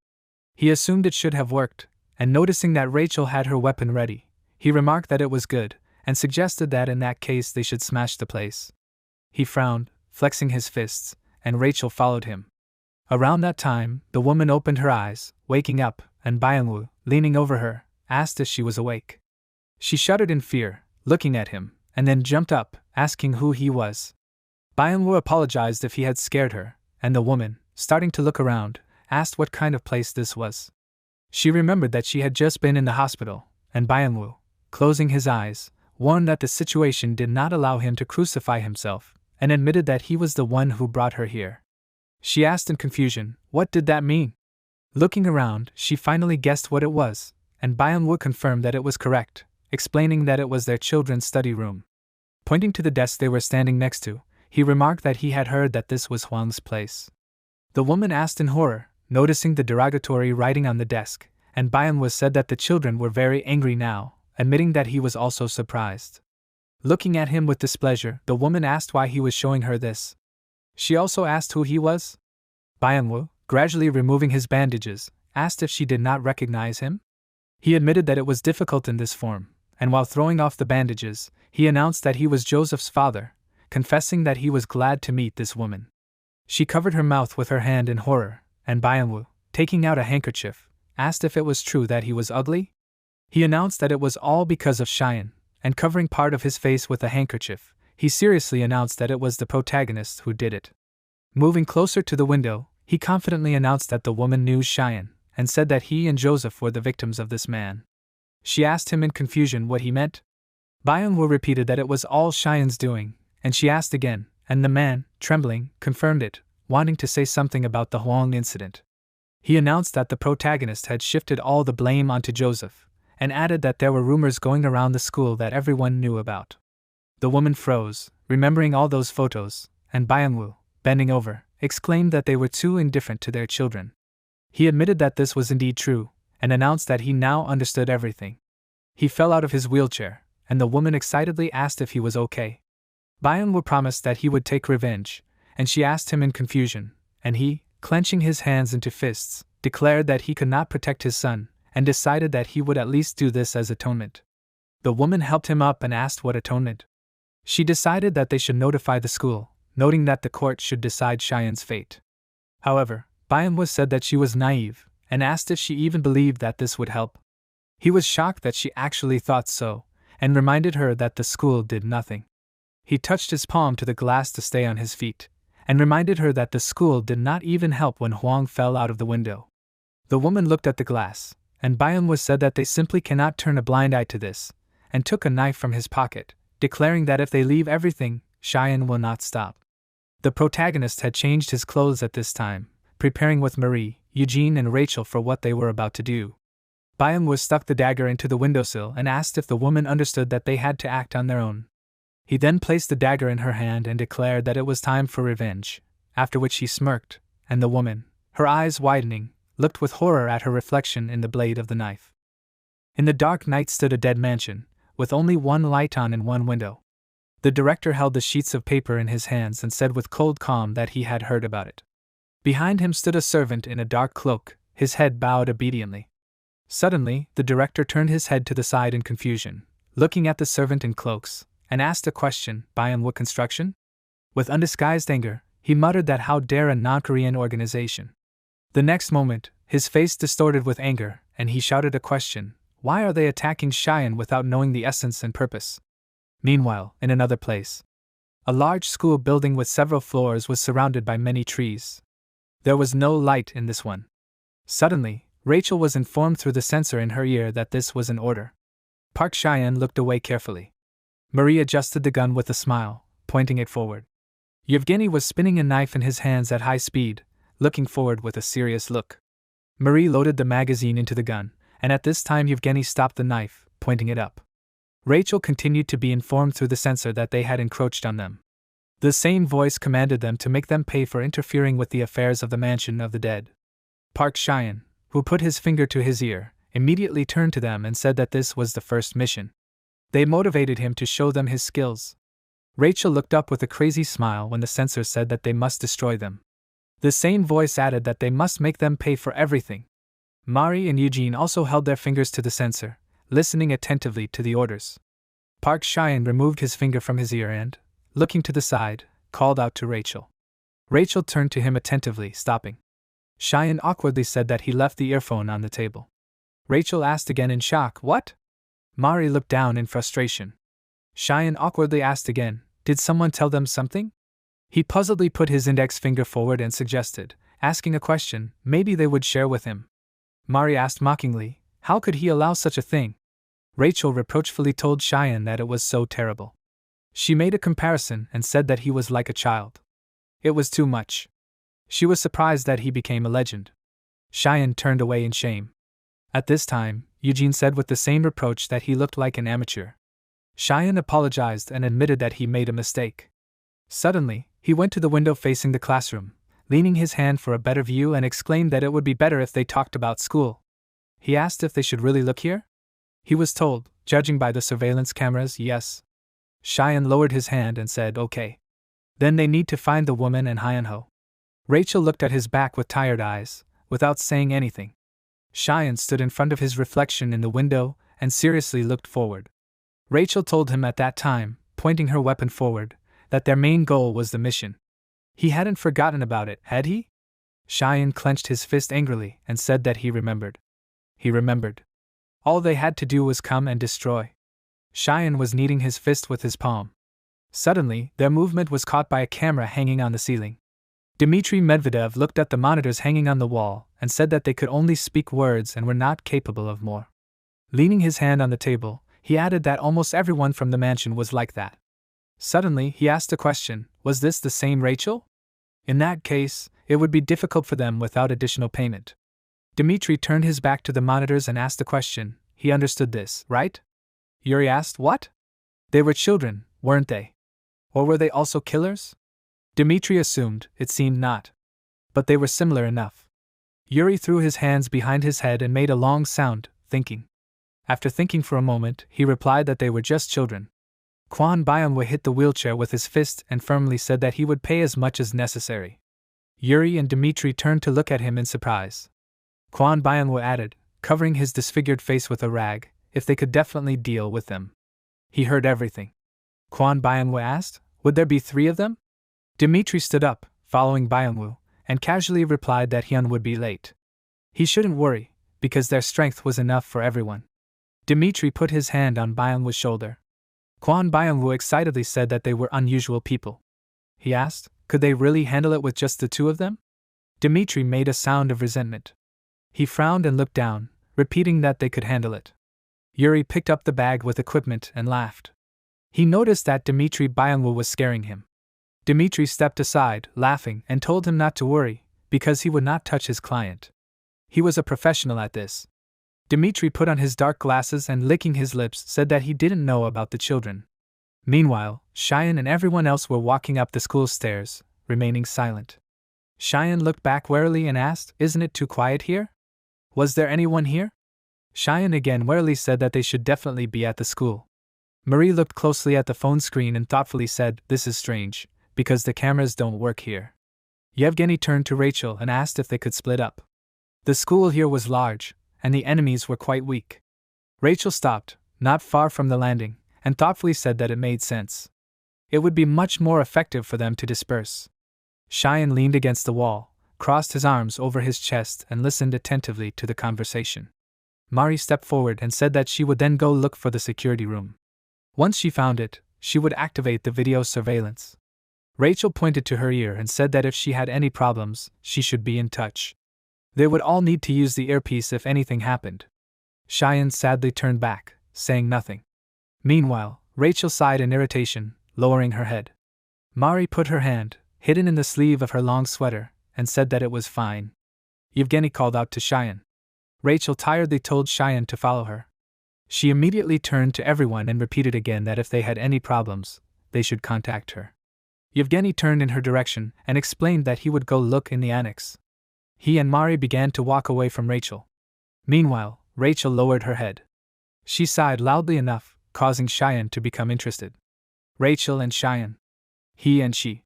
He assumed it should have worked, and noticing that Rachel had her weapon ready, he remarked that it was good, and suggested that in that case they should smash the place. He frowned, flexing his fists, and Rachel followed him. Around that time, the woman opened her eyes, waking up, and Manhwa, leaning over her, asked if she was awake. She shuddered in fear, looking at him, and then jumped up, asking who he was. Manhwa apologized if he had scared her, and the woman, starting to look around, asked what kind of place this was. She remembered that she had just been in the hospital, and Manhwa, closing his eyes, warned that the situation did not allow him to crucify himself, and admitted that he was the one who brought her here. She asked in confusion, what did that mean? Looking around, she finally guessed what it was, and Manhwa confirmed that it was correct, explaining that it was their children's study room. Pointing to the desk they were standing next to, he remarked that he had heard that this was Huang's place. The woman asked in horror, noticing the derogatory writing on the desk, and Manhwa said that the children were very angry now, admitting that he was also surprised. Looking at him with displeasure, the woman asked why he was showing her this. She also asked who he was. Manhwa, gradually removing his bandages, asked if she did not recognize him. He admitted that it was difficult in this form, and while throwing off the bandages, he announced that he was Joseph's father, confessing that he was glad to meet this woman. She covered her mouth with her hand in horror, and Manhwa, taking out a handkerchief, asked if it was true that he was ugly. He announced that it was all because of Cheyenne, and covering part of his face with a handkerchief, he seriously announced that it was the protagonist who did it. Moving closer to the window, he confidently announced that the woman knew Cheyenne, and said that he and Joseph were the victims of this man. She asked him in confusion what he meant. Byung-woo repeated that it was all Cheyenne's doing, and she asked again, and the man, trembling, confirmed it, wanting to say something about the Hwang incident. He announced that the protagonist had shifted all the blame onto Joseph, and added that there were rumors going around the school that everyone knew about. The woman froze, remembering all those photos, and Byung-woo, bending over, exclaimed that they were too indifferent to their children. He admitted that this was indeed true, and announced that he now understood everything. He fell out of his wheelchair, and the woman excitedly asked if he was okay. Byung-woo promised that he would take revenge, and she asked him in confusion, and he, clenching his hands into fists, declared that he could not protect his son, and decided that he would at least do this as atonement. The woman helped him up and asked what atonement. She decided that they should notify the school, noting that the court should decide Cheyenne's fate. However, Byung-woo said that she was naive, and asked if she even believed that this would help. He was shocked that she actually thought so, and reminded her that the school did nothing. He touched his palm to the glass to stay on his feet, and reminded her that the school did not even help when Hwang fell out of the window. The woman looked at the glass, and Byung-woo said that they simply cannot turn a blind eye to this, and took a knife from his pocket, declaring that if they leave everything, Cheyenne will not stop. The protagonist had changed his clothes at this time, preparing with Marie, Eugene and Rachel for what they were about to do. Byung-woo stuck the dagger into the windowsill and asked if the woman understood that they had to act on their own. He then placed the dagger in her hand and declared that it was time for revenge, after which he smirked, and the woman, her eyes widening, looked with horror at her reflection in the blade of the knife. In the dark night stood a dead mansion, with only one light on and one window. The director held the sheets of paper in his hands and said with cold calm that he had heard about it. Behind him stood a servant in a dark cloak, his head bowed obediently. Suddenly, the director turned his head to the side in confusion, looking at the servant in cloaks, and asked a question, Byung-woo construction? With undisguised anger, he muttered that how dare a non-Korean organization. The next moment, his face distorted with anger, and he shouted a question, why are they attacking Cheyenne without knowing the essence and purpose? Meanwhile, in another place, a large school building with several floors was surrounded by many trees. There was no light in this one. Suddenly, Rachel was informed through the sensor in her ear that this was an order. Park Cheyenne looked away carefully. Marie adjusted the gun with a smile, pointing it forward. Yevgeny was spinning a knife in his hands at high speed, looking forward with a serious look. Marie loaded the magazine into the gun, and at this time Yevgeny stopped the knife, pointing it up. Rachel continued to be informed through the sensor that they had encroached on them. The same voice commanded them to make them pay for interfering with the affairs of the mansion of the dead. Park Cheyenne, who put his finger to his ear, immediately turned to them and said that this was the first mission. They motivated him to show them his skills. Rachel looked up with a crazy smile when the censor said that they must destroy them. The same voice added that they must make them pay for everything. Mari and Eugene also held their fingers to the censor, listening attentively to the orders. Park Cheyenne removed his finger from his ear and, looking to the side, called out to Rachel. Rachel turned to him attentively, stopping. Cheyenne awkwardly said that he left the earphone on the table. Rachel asked again in shock, what? Mari looked down in frustration. Cheyenne awkwardly asked again, did someone tell them something? He puzzledly put his index finger forward and suggested, asking a question, maybe they would share with him. Mari asked mockingly, how could he allow such a thing? Rachel reproachfully told Cheyenne that it was so terrible. She made a comparison and said that he was like a child. It was too much. She was surprised that he became a legend. Cheyenne turned away in shame. At this time, Eugene said with the same reproach that he looked like an amateur. Cheyenne apologized and admitted that he made a mistake. Suddenly, he went to the window facing the classroom, leaning his hand for a better view and exclaimed that it would be better if they talked about school. He asked if they should really look here? He was told, judging by the surveillance cameras, yes. Cheyenne lowered his hand and said, okay. Then they need to find the woman and Hyunho. Rachel looked at his back with tired eyes, without saying anything. Cheyenne stood in front of his reflection in the window and seriously looked forward. Rachel told him at that time, pointing her weapon forward, that their main goal was the mission. He hadn't forgotten about it, had he? Cheyenne clenched his fist angrily and said that he remembered. He remembered. All they had to do was come and destroy. Cheyenne was kneading his fist with his palm. Suddenly, their movement was caught by a camera hanging on the ceiling. Dmitry Medvedev looked at the monitors hanging on the wall and said that they could only speak words and were not capable of more. Leaning his hand on the table, he added that almost everyone from the mansion was like that. Suddenly, he asked a question: was this the same Rachel? In that case, it would be difficult for them without additional payment. Dmitry turned his back to the monitors and asked the question. He understood this, right? Yuri asked, what? They were children, weren't they? Or were they also killers? Dmitry assumed, it seemed not. But they were similar enough. Yuri threw his hands behind his head and made a long sound, thinking. After thinking for a moment, he replied that they were just children. Kwon Byung-woo hit the wheelchair with his fist and firmly said that he would pay as much as necessary. Yuri and Dmitry turned to look at him in surprise. Kwon Byung-woo added, covering his disfigured face with a rag, if they could definitely deal with them. He heard everything. Kwon Byung-woo asked, would there be 3 of them? Dmitry stood up, following Byung-woo, and casually replied that Hyun would be late. He shouldn't worry, because their strength was enough for everyone. Dmitry put his hand on Byung-woo's shoulder. Kwon Byung-woo excitedly said that they were unusual people. He asked, could they really handle it with just the 2 of them? Dmitry made a sound of resentment. He frowned and looked down, repeating that they could handle it. Yuri picked up the bag with equipment and laughed. He noticed that Dmitry Byung-woo was scaring him. Dmitry stepped aside, laughing, and told him not to worry, because he would not touch his client. He was a professional at this. Dmitry put on his dark glasses and, licking his lips, said that he didn't know about the children. Meanwhile, Cheyenne and everyone else were walking up the school stairs, remaining silent. Cheyenne looked back warily and asked, isn't it too quiet here? Was there anyone here? Cheyenne again warily said that they should definitely be at the school. Marie looked closely at the phone screen and thoughtfully said, this is strange, because the cameras don't work here. Yevgeny turned to Rachel and asked if they could split up. The school here was large, and the enemies were quite weak. Rachel stopped, not far from the landing, and thoughtfully said that it made sense. It would be much more effective for them to disperse. Cheyenne leaned against the wall, crossed his arms over his chest and listened attentively to the conversation. Mari stepped forward and said that she would then go look for the security room. Once she found it, she would activate the video surveillance. Rachel pointed to her ear and said that if she had any problems, she should be in touch. They would all need to use the earpiece if anything happened. Cheyenne sadly turned back, saying nothing. Meanwhile, Rachel sighed in irritation, lowering her head. Mari put her hand, hidden in the sleeve of her long sweater, and said that it was fine. Yevgeny called out to Cheyenne. Rachel tiredly told Cheyenne to follow her. She immediately turned to everyone and repeated again that if they had any problems, they should contact her. Yevgeny turned in her direction and explained that he would go look in the annex. He and Mari began to walk away from Rachel. Meanwhile, Rachel lowered her head. She sighed loudly enough, causing Cheyenne to become interested. Rachel and Cheyenne. He and she.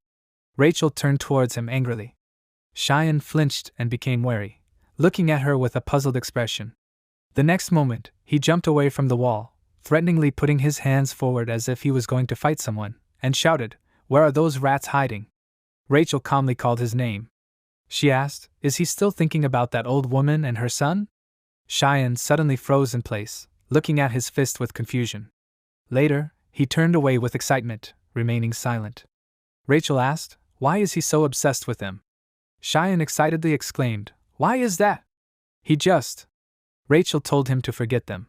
Rachel turned towards him angrily. Cheyenne flinched and became wary, looking at her with a puzzled expression. The next moment, he jumped away from the wall, threateningly putting his hands forward as if he was going to fight someone, and shouted, "Where are those rats hiding?" Rachel calmly called his name. She asked, "Is he still thinking about that old woman and her son?" Cheyenne suddenly froze in place, looking at his fist with confusion. Later, he turned away with excitement, remaining silent. Rachel asked, "Why is he so obsessed with them?" Cheyenne excitedly exclaimed, "Why is that? He just..." Rachel told him to forget them.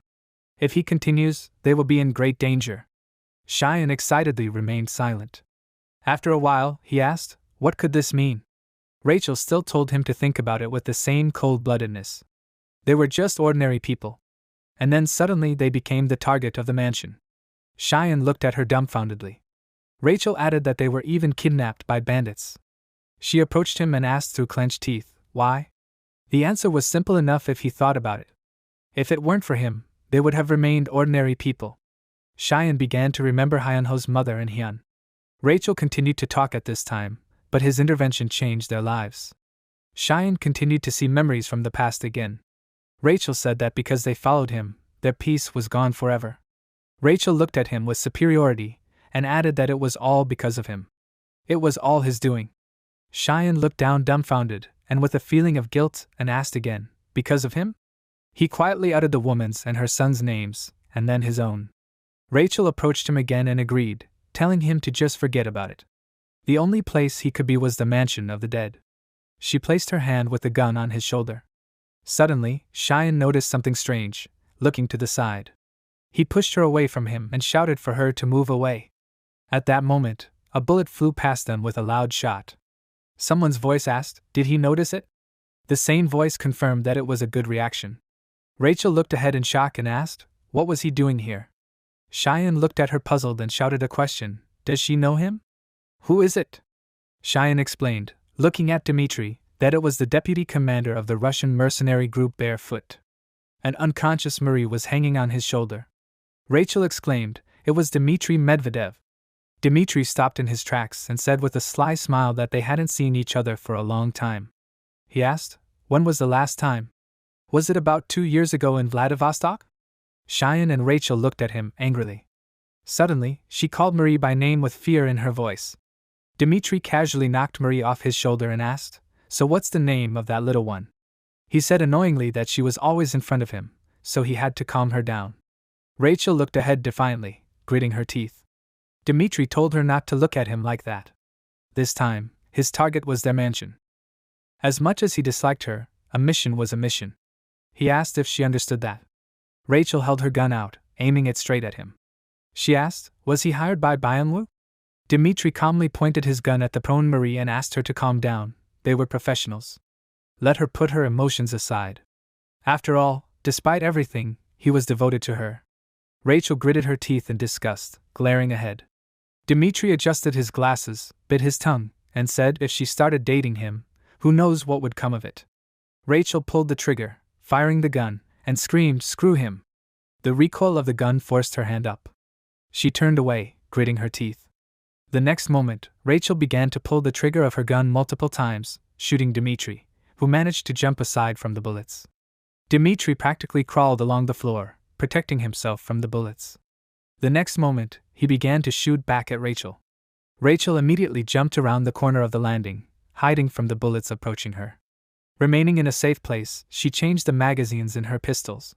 If he continues, they will be in great danger. Cheyenne excitedly remained silent. After a while, he asked, "What could this mean?" Rachel still told him to think about it with the same cold-bloodedness. They were just ordinary people. And then suddenly they became the target of the mansion. Cheyenne looked at her dumbfoundedly. Rachel added that they were even kidnapped by bandits. She approached him and asked through clenched teeth, "Why?" The answer was simple enough if he thought about it. If it weren't for him, they would have remained ordinary people. Cheyenne began to remember Hyunho's mother and Hyun. Rachel continued to talk at this time, but his intervention changed their lives. Cheyenne continued to see memories from the past again. Rachel said that because they followed him, their peace was gone forever. Rachel looked at him with superiority, and added that it was all because of him. It was all his doing. Cheyenne looked down dumbfounded, and with a feeling of guilt, and asked again, "Because of him?" He quietly uttered the woman's and her son's names, and then his own. Rachel approached him again and agreed, telling him to just forget about it. The only place he could be was the mansion of the dead. She placed her hand with the gun on his shoulder. Suddenly, Cheyenne noticed something strange, looking to the side. He pushed her away from him and shouted for her to move away. At that moment, a bullet flew past them with a loud shot. Someone's voice asked, "Did he notice it?" The same voice confirmed that it was a good reaction. Rachel looked ahead in shock and asked, "What was he doing here?" Cheyenne looked at her puzzled and shouted a question, "Does she know him?" "Who is it?" Cheyenne explained, looking at Dmitri, that it was the deputy commander of the Russian mercenary group Barefoot. An unconscious Marie was hanging on his shoulder. Rachel exclaimed, "It was Dmitri Medvedev." Dmitri stopped in his tracks and said with a sly smile that they hadn't seen each other for a long time. He asked, "When was the last time? Was it about 2 years ago in Vladivostok?" Cheyenne and Rachel looked at him angrily. Suddenly, she called Marie by name with fear in her voice. Dmitri casually knocked Marie off his shoulder and asked, "So what's the name of that little one?" He said annoyingly that she was always in front of him, so he had to calm her down. Rachel looked ahead defiantly, gritting her teeth. Dmitri told her not to look at him like that. This time, his target was their mansion. As much as he disliked her, a mission was a mission. He asked if she understood that. Rachel held her gun out, aiming it straight at him. She asked, "Was he hired by Byunwoo?" Dmitri calmly pointed his gun at the prone Marie and asked her to calm down. They were professionals. Let her put her emotions aside. After all, despite everything, he was devoted to her. Rachel gritted her teeth in disgust, glaring ahead. Dmitri adjusted his glasses, bit his tongue, and said if she started dating him, who knows what would come of it. Rachel pulled the trigger, firing the gun, and screamed, "Screw him!" The recoil of the gun forced her hand up. She turned away, gritting her teeth. The next moment, Rachel began to pull the trigger of her gun multiple times, shooting Dmitri, who managed to jump aside from the bullets. Dmitri practically crawled along the floor, protecting himself from the bullets. The next moment, he began to shoot back at Rachel. Rachel immediately jumped around the corner of the landing, hiding from the bullets approaching her. Remaining in a safe place, she changed the magazines in her pistols.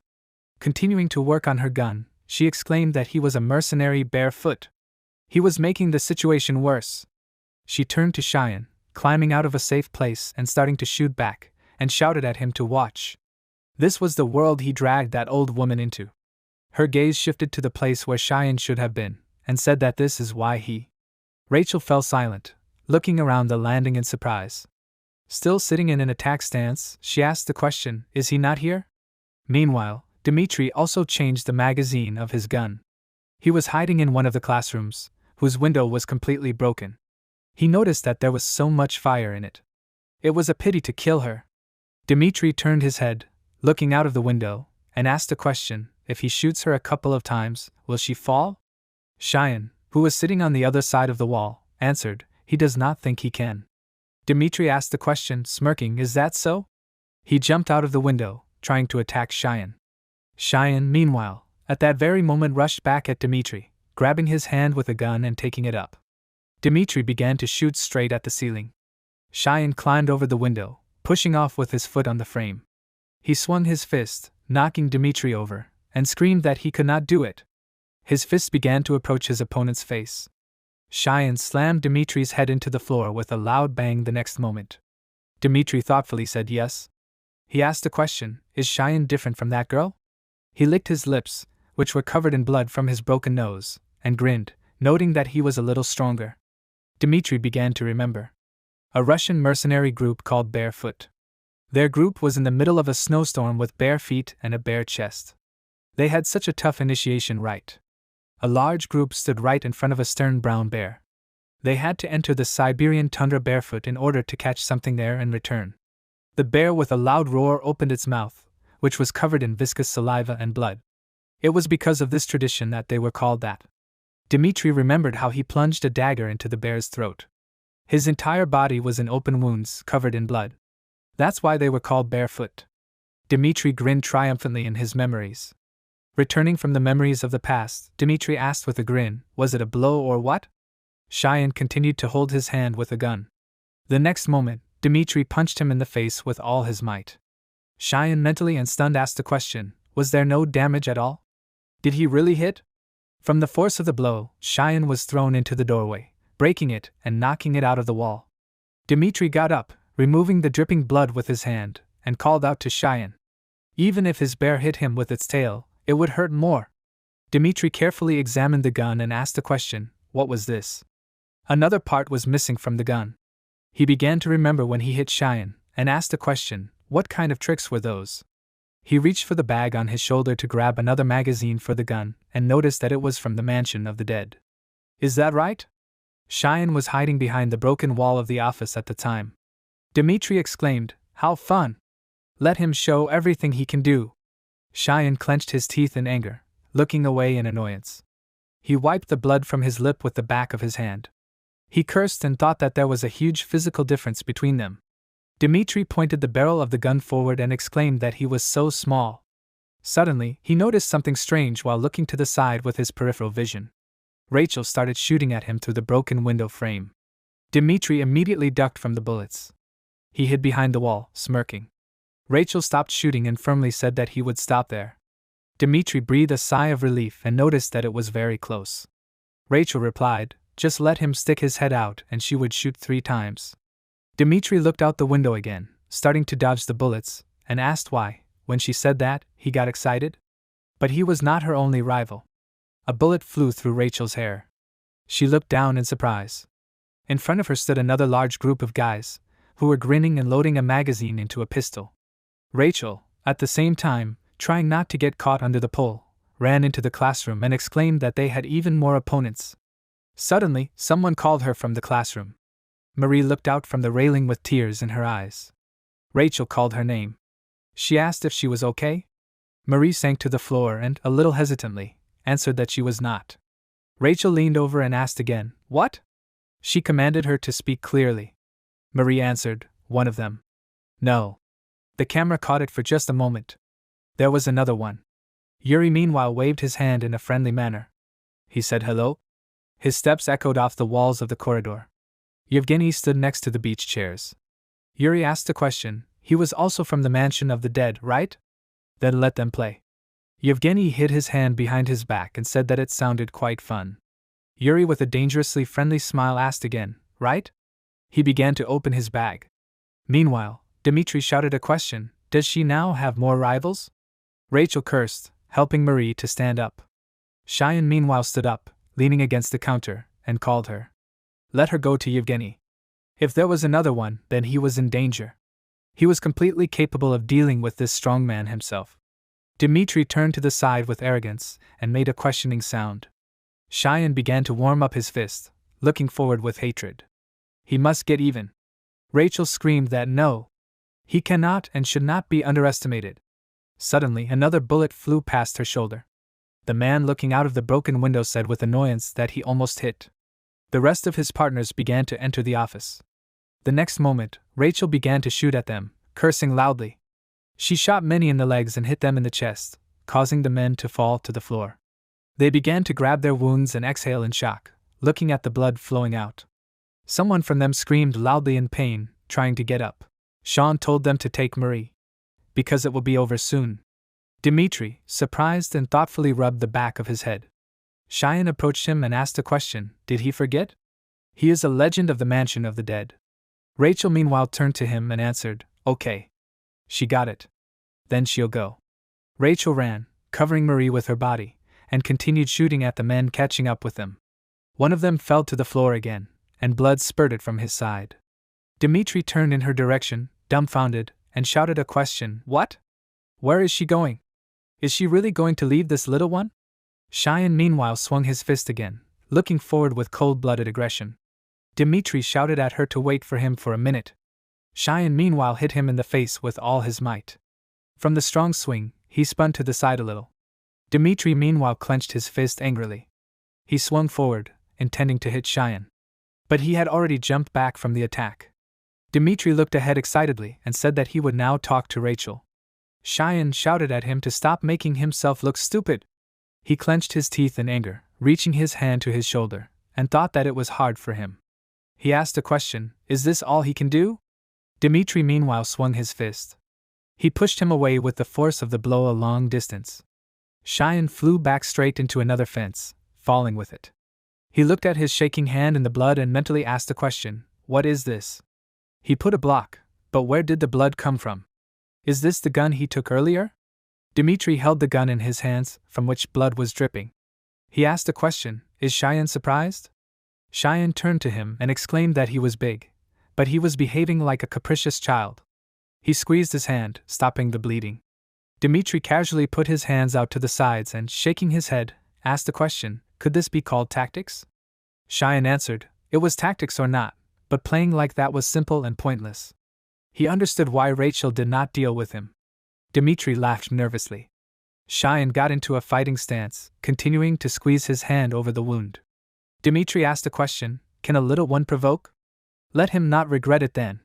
Continuing to work on her gun, she exclaimed that he was a mercenary Barefoot. He was making the situation worse. She turned to Cheyenne, climbing out of a safe place and starting to shoot back, and shouted at him to watch. This was the world he dragged that old woman into. Her gaze shifted to the place where Cheyenne should have been, and said that this is why he. Rachel fell silent, looking around the landing in surprise. Still sitting in an attack stance, she asked the question, "Is he not here?" Meanwhile, Dmitri also changed the magazine of his gun. He was hiding in one of the classrooms, whose window was completely broken. He noticed that there was so much fire in it. It was a pity to kill her. Dmitri turned his head, looking out of the window, and asked the question, "If he shoots her a couple of times, will she fall?" Cheyenne, who was sitting on the other side of the wall, answered, "He does not think he can." Dmitri asked the question, smirking, "Is that so?" He jumped out of the window, trying to attack Cheyenne. Cheyenne, meanwhile, at that very moment rushed back at Dmitri, grabbing his hand with a gun and taking it up. Dmitri began to shoot straight at the ceiling. Cheyenne climbed over the window, pushing off with his foot on the frame. He swung his fist, knocking Dmitri over, and screamed that he could not do it. His fist began to approach his opponent's face. Cheyenne slammed Dmitri's head into the floor with a loud bang the next moment. Dmitri thoughtfully said yes. He asked the question, "Is Cheyenne different from that girl?" He licked his lips, which were covered in blood from his broken nose, and grinned, noting that he was a little stronger. Dmitri began to remember. A Russian mercenary group called Barefoot. Their group was in the middle of a snowstorm with bare feet and a bare chest. They had such a tough initiation rite. A large group stood right in front of a stern brown bear. They had to enter the Siberian tundra barefoot in order to catch something there and return. The bear with a loud roar opened its mouth, which was covered in viscous saliva and blood. It was because of this tradition that they were called that. Dmitri remembered how he plunged a dagger into the bear's throat. His entire body was in open wounds, covered in blood. That's why they were called Barefoot. Dmitri grinned triumphantly in his memories. Returning from the memories of the past, Dmitri asked with a grin, "Was it a blow or what?" Cheyenne continued to hold his hand with a gun. The next moment, Dmitri punched him in the face with all his might. Cheyenne mentally and stunned asked the question, "Was there no damage at all? Did he really hit?" From the force of the blow, Cheyenne was thrown into the doorway, breaking it and knocking it out of the wall. Dimitri got up, removing the dripping blood with his hand, and called out to Cheyenne. Even if his bear hit him with its tail, it would hurt more. Dimitri carefully examined the gun and asked the question, what was this? Another part was missing from the gun. He began to remember when he hit Cheyenne, and asked the question, what kind of tricks were those? He reached for the bag on his shoulder to grab another magazine for the gun, and noticed that it was from the mansion of the dead. Is that right? Cheyenne was hiding behind the broken wall of the office at the time. Dimitri exclaimed, how fun! Let him show everything he can do. Cheyenne clenched his teeth in anger, looking away in annoyance. He wiped the blood from his lip with the back of his hand. He cursed and thought that there was a huge physical difference between them. Dimitri pointed the barrel of the gun forward and exclaimed that he was so small. Suddenly, he noticed something strange while looking to the side with his peripheral vision. Rachel started shooting at him through the broken window frame. Dimitri immediately ducked from the bullets. He hid behind the wall, smirking. Rachel stopped shooting and firmly said that he would stop there. Dimitri breathed a sigh of relief and noticed that it was very close. Rachel replied, just let him stick his head out and she would shoot 3 times. Dimitri looked out the window again, starting to dodge the bullets, and asked why. When she said that, he got excited. But he was not her only rival. A bullet flew through Rachel's hair. She looked down in surprise. In front of her stood another large group of guys, who were grinning and loading a magazine into a pistol. Rachel, at the same time, trying not to get caught under the pole, ran into the classroom and exclaimed that they had even more opponents. Suddenly, someone called her from the classroom. Marie looked out from the railing with tears in her eyes. Rachel called her name. She asked if she was okay. Marie sank to the floor and, a little hesitantly, answered that she was not. Rachel leaned over and asked again, what? She commanded her to speak clearly. Marie answered, one of them. No. The camera caught it for just a moment. There was another one. Yuri meanwhile waved his hand in a friendly manner. He said hello. His steps echoed off the walls of the corridor. Yevgeny stood next to the beach chairs. Yuri asked a question. He was also from the mansion of the dead, right? Then let them play. Yevgeny hid his hand behind his back and said that it sounded quite fun. Yuri with a dangerously friendly smile asked again, right? He began to open his bag. Meanwhile, Dimitri shouted a question, does she now have more rivals? Rachel cursed, helping Marie to stand up. Cheyenne meanwhile stood up, leaning against the counter, and called her. Let her go to Yevgeny. If there was another one, then he was in danger. He was completely capable of dealing with this strong man himself. Dimitri turned to the side with arrogance and made a questioning sound. Cheyenne began to warm up his fist, looking forward with hatred. He must get even. Rachel screamed that no. He cannot and should not be underestimated. Suddenly, another bullet flew past her shoulder. The man looking out of the broken window said with annoyance that he almost hit. The rest of his partners began to enter the office. The next moment, Rachel began to shoot at them, cursing loudly. She shot many in the legs and hit them in the chest, causing the men to fall to the floor. They began to grab their wounds and exhale in shock, looking at the blood flowing out. Someone from them screamed loudly in pain, trying to get up. Sean told them to take Marie, because it will be over soon. Dimitri, surprised and thoughtfully rubbed the back of his head. Cheyenne approached him and asked a question, did he forget? He is a legend of the mansion of the dead. Rachel meanwhile turned to him and answered, okay. She got it. Then she'll go. Rachel ran, covering Marie with her body, and continued shooting at the men catching up with them. One of them fell to the floor again, and blood spurted from his side. Dimitri turned in her direction, dumbfounded, and shouted a question, what? Where is she going? Is she really going to leave this little one? Cheyenne meanwhile swung his fist again, looking forward with cold-blooded aggression. Dimitri shouted at her to wait for him for a minute. Cheyenne meanwhile hit him in the face with all his might. From the strong swing, he spun to the side a little. Dimitri meanwhile clenched his fist angrily. He swung forward, intending to hit Cheyenne. But he had already jumped back from the attack. Dimitri looked ahead excitedly and said that he would now talk to Rachel. Cheyenne shouted at him to stop making himself look stupid. He clenched his teeth in anger, reaching his hand to his shoulder, and thought that it was hard for him. He asked a question, is this all he can do? Dimitri meanwhile swung his fist. He pushed him away with the force of the blow a long distance. Cheyenne flew back straight into another fence, falling with it. He looked at his shaking hand in the blood and mentally asked the question, "What is this?" He put a block, but where did the blood come from? Is this the gun he took earlier? Dmitri held the gun in his hands, from which blood was dripping. He asked the question, "Is Cheyenne surprised?" Cheyenne turned to him and exclaimed that he was big, but he was behaving like a capricious child. He squeezed his hand, stopping the bleeding. Dmitri casually put his hands out to the sides and, shaking his head, asked the question, "Could this be called tactics?" Cheyenne answered, "It was tactics or not, but playing like that was simple and pointless." He understood why Rachel did not deal with him. Dmitri laughed nervously. Cheyenne got into a fighting stance, continuing to squeeze his hand over the wound. Dmitri asked the question, "Can a little one provoke? Let him not regret it then."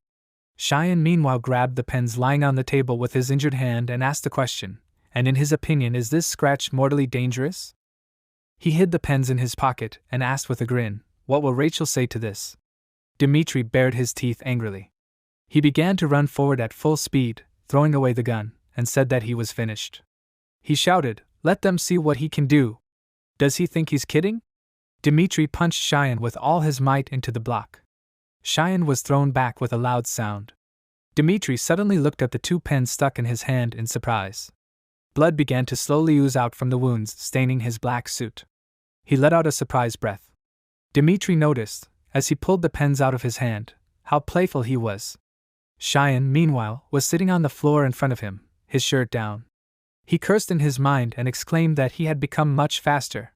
Cheyenne meanwhile grabbed the pens lying on the table with his injured hand and asked the question, "And in his opinion, is this scratch mortally dangerous?" He hid the pens in his pocket and asked with a grin, "What will Rachel say to this?" Dmitri bared his teeth angrily. He began to run forward at full speed, throwing away the gun, and said that he was finished. He shouted, "Let them see what he can do. Does he think he's kidding?" Dmitri punched Cheyenne with all his might into the block. Cheyenne was thrown back with a loud sound. Dmitri suddenly looked at the two pens stuck in his hand in surprise. Blood began to slowly ooze out from the wounds, staining his black suit. He let out a surprised breath. Dmitri noticed, as he pulled the pens out of his hand, how playful he was. Cheyenne, meanwhile, was sitting on the floor in front of him, his shirt down. He cursed in his mind and exclaimed that he had become much faster.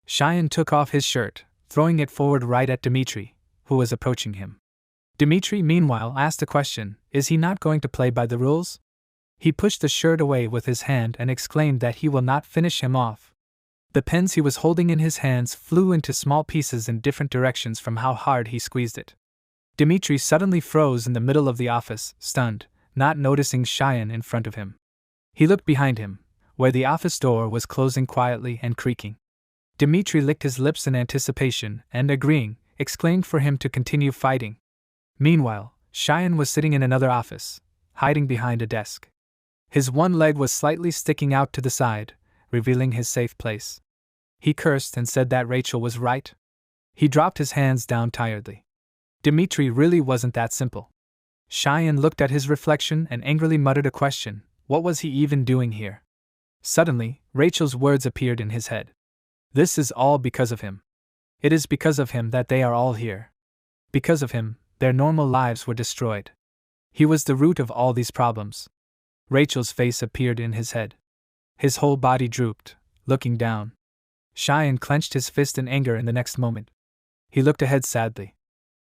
Cheyenne took off his shirt, throwing it forward right at Dmitri, who was approaching him. Dmitri, meanwhile, asked the question, "Is he not going to play by the rules?" He pushed the shirt away with his hand and exclaimed that he will not finish him off. The pens he was holding in his hands flew into small pieces in different directions from how hard he squeezed it. Dmitri suddenly froze in the middle of the office, stunned, not noticing Cheyenne in front of him. He looked behind him, where the office door was closing quietly and creaking. Dmitri licked his lips in anticipation and, agreeing, exclaimed for him to continue fighting. Meanwhile, Cheyenne was sitting in another office, hiding behind a desk. His one leg was slightly sticking out to the side, revealing his safe place. He cursed and said that Rachel was right. He dropped his hands down tiredly. Dmitri really wasn't that simple. Cheyenne looked at his reflection and angrily muttered a question, what was he even doing here? Suddenly, Rachel's words appeared in his head. This is all because of him. It is because of him that they are all here. Because of him, their normal lives were destroyed. He was the root of all these problems. Rachel's face appeared in his head. His whole body drooped, looking down. Cheyenne clenched his fist in anger in the next moment. He looked ahead sadly.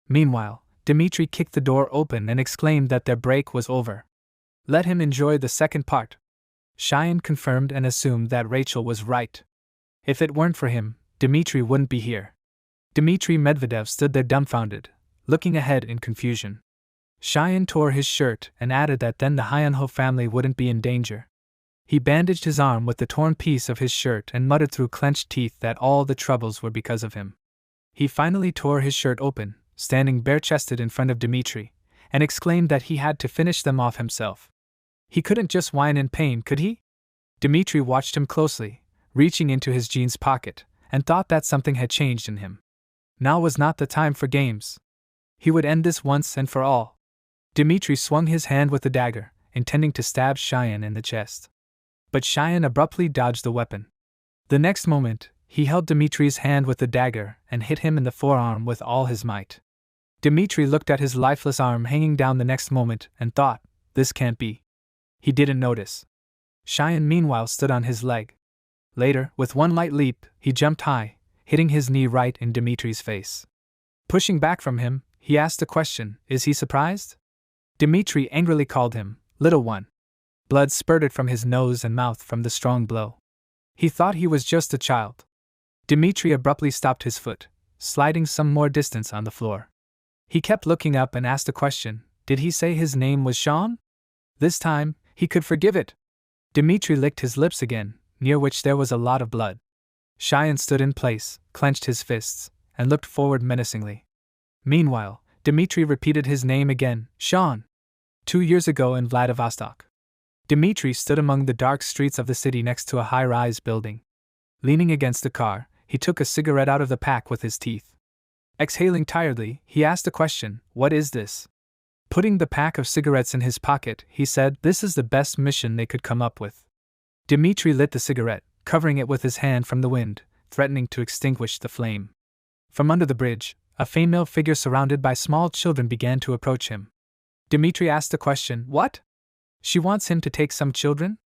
Meanwhile, Dmitri kicked the door open and exclaimed that their break was over. Let him enjoy the second part. Cheyenne confirmed and assumed that Rachel was right. If it weren't for him, Dmitri wouldn't be here. Dmitri Medvedev stood there dumbfounded, looking ahead in confusion. Cheyenne tore his shirt and added that then the Hyanho family wouldn't be in danger. He bandaged his arm with the torn piece of his shirt and muttered through clenched teeth that all the troubles were because of him. He finally tore his shirt open, standing bare-chested in front of Dmitri, and exclaimed that he had to finish them off himself. He couldn't just whine in pain, could he? Dmitri watched him closely, reaching into his jeans pocket, and thought that something had changed in him. Now was not the time for games. He would end this once and for all. Dmitri swung his hand with the dagger, intending to stab Cheyenne in the chest. But Cheyenne abruptly dodged the weapon. The next moment, he held Dmitri's hand with the dagger and hit him in the forearm with all his might. Dmitri looked at his lifeless arm hanging down the next moment and thought, this can't be. He didn't notice. Cheyenne meanwhile stood on his leg. Later, with one light leap, he jumped high, hitting his knee right in Dmitri's face. Pushing back from him, he asked the question, is he surprised? Dmitri angrily called him, little one. Blood spurted from his nose and mouth from the strong blow. He thought he was just a child. Dmitri abruptly stopped his foot, sliding some more distance on the floor. He kept looking up and asked the question, did he say his name was Sean? This time, he could forgive it. Dmitri licked his lips again, near which there was a lot of blood. Cheyenne stood in place, clenched his fists, and looked forward menacingly. Meanwhile, Dmitri repeated his name again, Sean. 2 years ago in Vladivostok. Dmitri stood among the dark streets of the city next to a high-rise building. Leaning against the car, he took a cigarette out of the pack with his teeth. Exhaling tiredly, he asked a question, "What is this?" Putting the pack of cigarettes in his pocket, he said, "This is the best mission they could come up with." Dmitri lit the cigarette, covering it with his hand from the wind, threatening to extinguish the flame. From under the bridge, a female figure surrounded by small children began to approach him. Dmitri asked the question, "What? She wants him to take some children?"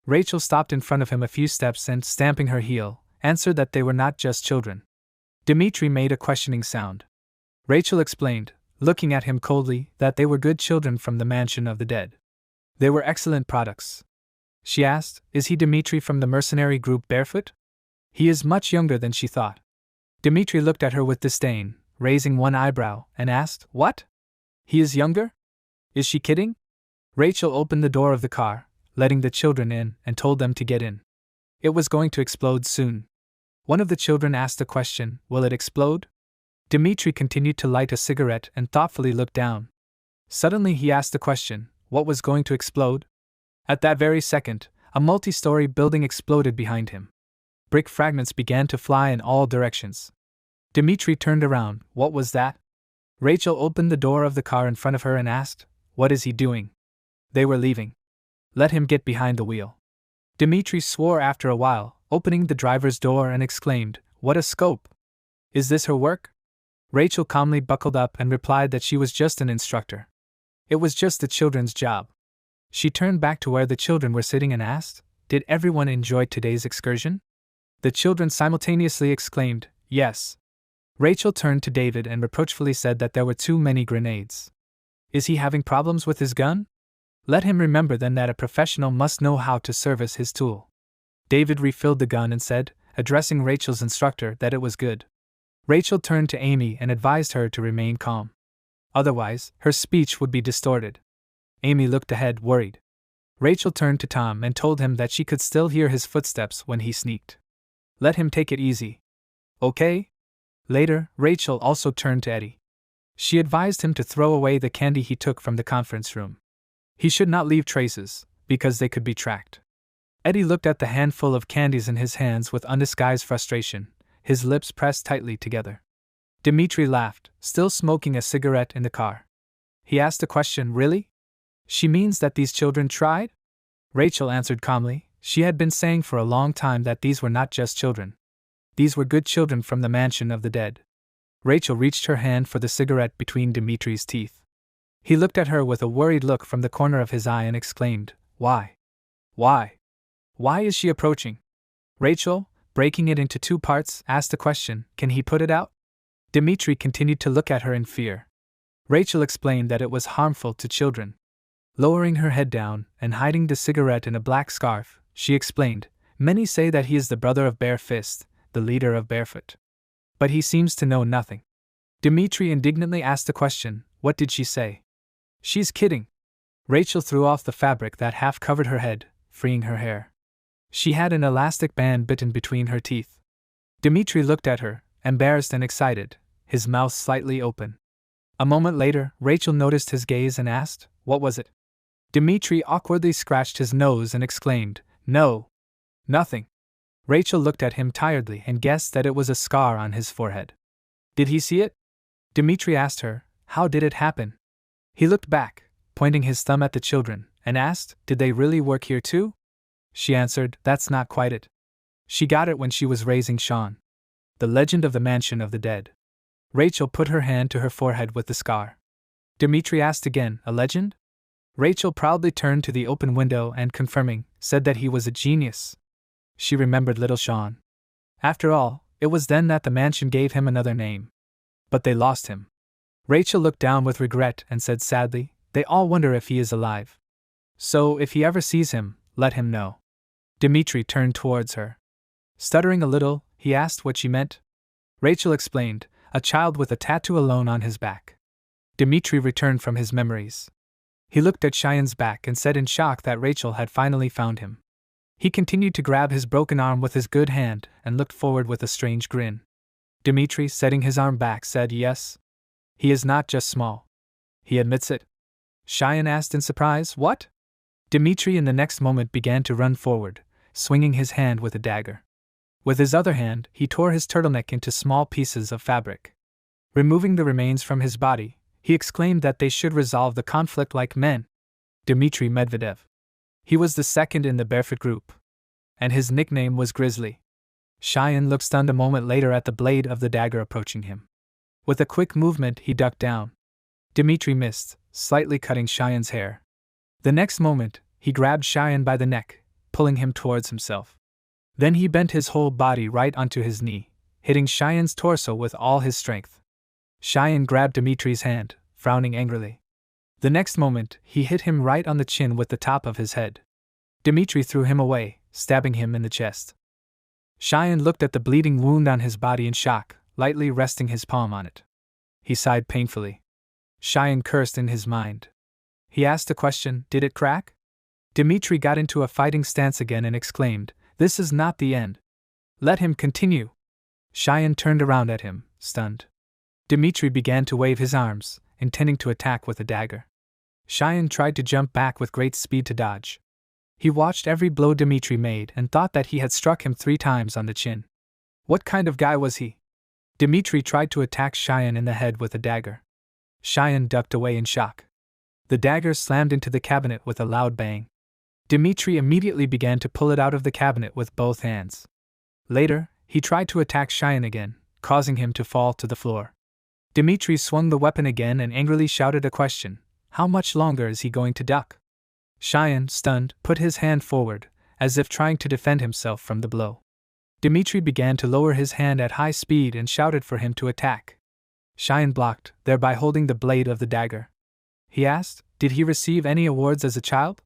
Rachel stopped in front of him a few steps and, stamping her heel, answered that they were not just children. Dmitri made a questioning sound. Rachel explained, looking at him coldly, that they were good children from the mansion of the dead. They were excellent products. She asked, "Is he Dmitri from the mercenary group Barefoot?" He is much younger than she thought. Dmitri looked at her with disdain, raising one eyebrow, and asked, "What? He is younger? Is she kidding?" Rachel opened the door of the car, letting the children in, and told them to get in. It was going to explode soon. One of the children asked the question, "Will it explode?" Dmitri continued to light a cigarette and thoughtfully looked down. Suddenly he asked the question, what was going to explode? At that very second, a multi-story building exploded behind him. Brick fragments began to fly in all directions. Dmitri turned around. What was that? Rachel opened the door of the car in front of her and asked, "What is he doing?" They were leaving. "Let him get behind the wheel." Dmitri swore after a while, opening the driver's door and exclaimed, "What a scope! Is this her work?" Rachel calmly buckled up and replied that she was just an instructor. It was just the children's job. She turned back to where the children were sitting and asked, "Did everyone enjoy today's excursion?" The children simultaneously exclaimed, "Yes." Rachel turned to David and reproachfully said that there were too many grenades. "Is he having problems with his gun? Let him remember then that a professional must know how to service his tool." David refilled the gun and said, addressing Rachel's instructor, that it was good. Rachel turned to Amy and advised her to remain calm. Otherwise, her speech would be distorted. Amy looked ahead, worried. Rachel turned to Tom and told him that she could still hear his footsteps when he sneaked. Let him take it easy. Okay? Later, Rachel also turned to Eddie. She advised him to throw away the candy he took from the conference room. He should not leave traces, because they could be tracked. Eddie looked at the handful of candies in his hands with undisguised frustration, his lips pressed tightly together. Dmitri laughed, still smoking a cigarette in the car. He asked the question, "Really? She means that these children tried?" Rachel answered calmly. She had been saying for a long time that these were not just children. These were good children from the mansion of the dead. Rachel reached her hand for the cigarette between Dmitri's teeth. He looked at her with a worried look from the corner of his eye and exclaimed, "Why? Why? Why is she approaching?" Rachel, breaking it into two parts, asked the question, "Can he put it out?" Dmitri continued to look at her in fear. Rachel explained that it was harmful to children. Lowering her head down and hiding the cigarette in a black scarf, she explained, "Many say that he is the brother of Bare Fist, the leader of Barefoot. But he seems to know nothing." Dmitri indignantly asked the question, "What did she say?" "She's kidding." Rachel threw off the fabric that half covered her head, freeing her hair. She had an elastic band bitten between her teeth. Dmitri looked at her, embarrassed and excited, his mouth slightly open. A moment later, Rachel noticed his gaze and asked, "What was it?" Dmitri awkwardly scratched his nose and exclaimed, "No. Nothing." Rachel looked at him tiredly and guessed that it was a scar on his forehead. "Did he see it?" Dmitri asked her, "How did it happen?" He looked back, pointing his thumb at the children, and asked, "Did they really work here too?" She answered, "That's not quite it. She got it when she was raising Sean." The legend of the mansion of the dead. Rachel put her hand to her forehead with the scar. Dmitri asked again, "A legend?" Rachel proudly turned to the open window and, confirming, said that he was a genius. She remembered little Sean. After all, it was then that the mansion gave him another name. But they lost him. Rachel looked down with regret and said sadly, "They all wonder if he is alive. So, if he ever sees him, let him know." Dmitri turned towards her. Stuttering a little, he asked what she meant. Rachel explained, "A child with a tattoo alone on his back." Dmitri returned from his memories. He looked at Cheyenne's back and said in shock that Rachel had finally found him. He continued to grab his broken arm with his good hand and looked forward with a strange grin. Dmitri, setting his arm back, said, "Yes. He is not just small. He admits it." Cheyenne asked in surprise, "What?" Dmitri in the next moment began to run forward, swinging his hand with a dagger. With his other hand, he tore his turtleneck into small pieces of fabric. Removing the remains from his body, he exclaimed that they should resolve the conflict like men. Dmitry Medvedev. He was the second in the barefoot group, and his nickname was Grizzly. Cheyenne looked stunned a moment later at the blade of the dagger approaching him. With a quick movement, he ducked down. Dmitry missed, slightly cutting Cheyenne's hair. The next moment, he grabbed Cheyenne by the neck, pulling him towards himself. Then he bent his whole body right onto his knee, hitting Cheyenne's torso with all his strength. Cheyenne grabbed Dmitry's hand, frowning angrily. The next moment, he hit him right on the chin with the top of his head. Dmitry threw him away, stabbing him in the chest. Cheyenne looked at the bleeding wound on his body in shock, lightly resting his palm on it. He sighed painfully. Cheyenne cursed in his mind. He asked a question, did it crack? Dmitry got into a fighting stance again and exclaimed, this is not the end. Let him continue. Cheyenne turned around at him, stunned. Dmitry began to wave his arms, intending to attack with a dagger. Cheyenne tried to jump back with great speed to dodge. He watched every blow Dmitry made and thought that he had struck him 3 times on the chin. What kind of guy was he? Dmitry tried to attack Cheyenne in the head with a dagger. Cheyenne ducked away in shock. The dagger slammed into the cabinet with a loud bang. Dmitry immediately began to pull it out of the cabinet with both hands. Later, he tried to attack Cheyenne again, causing him to fall to the floor. Dmitry swung the weapon again and angrily shouted a question, how much longer is he going to duck? Cheyenne, stunned, put his hand forward, as if trying to defend himself from the blow. Dmitry began to lower his hand at high speed and shouted for him to attack. Cheyenne blocked, thereby holding the blade of the dagger. He asked, did he receive any awards as a child?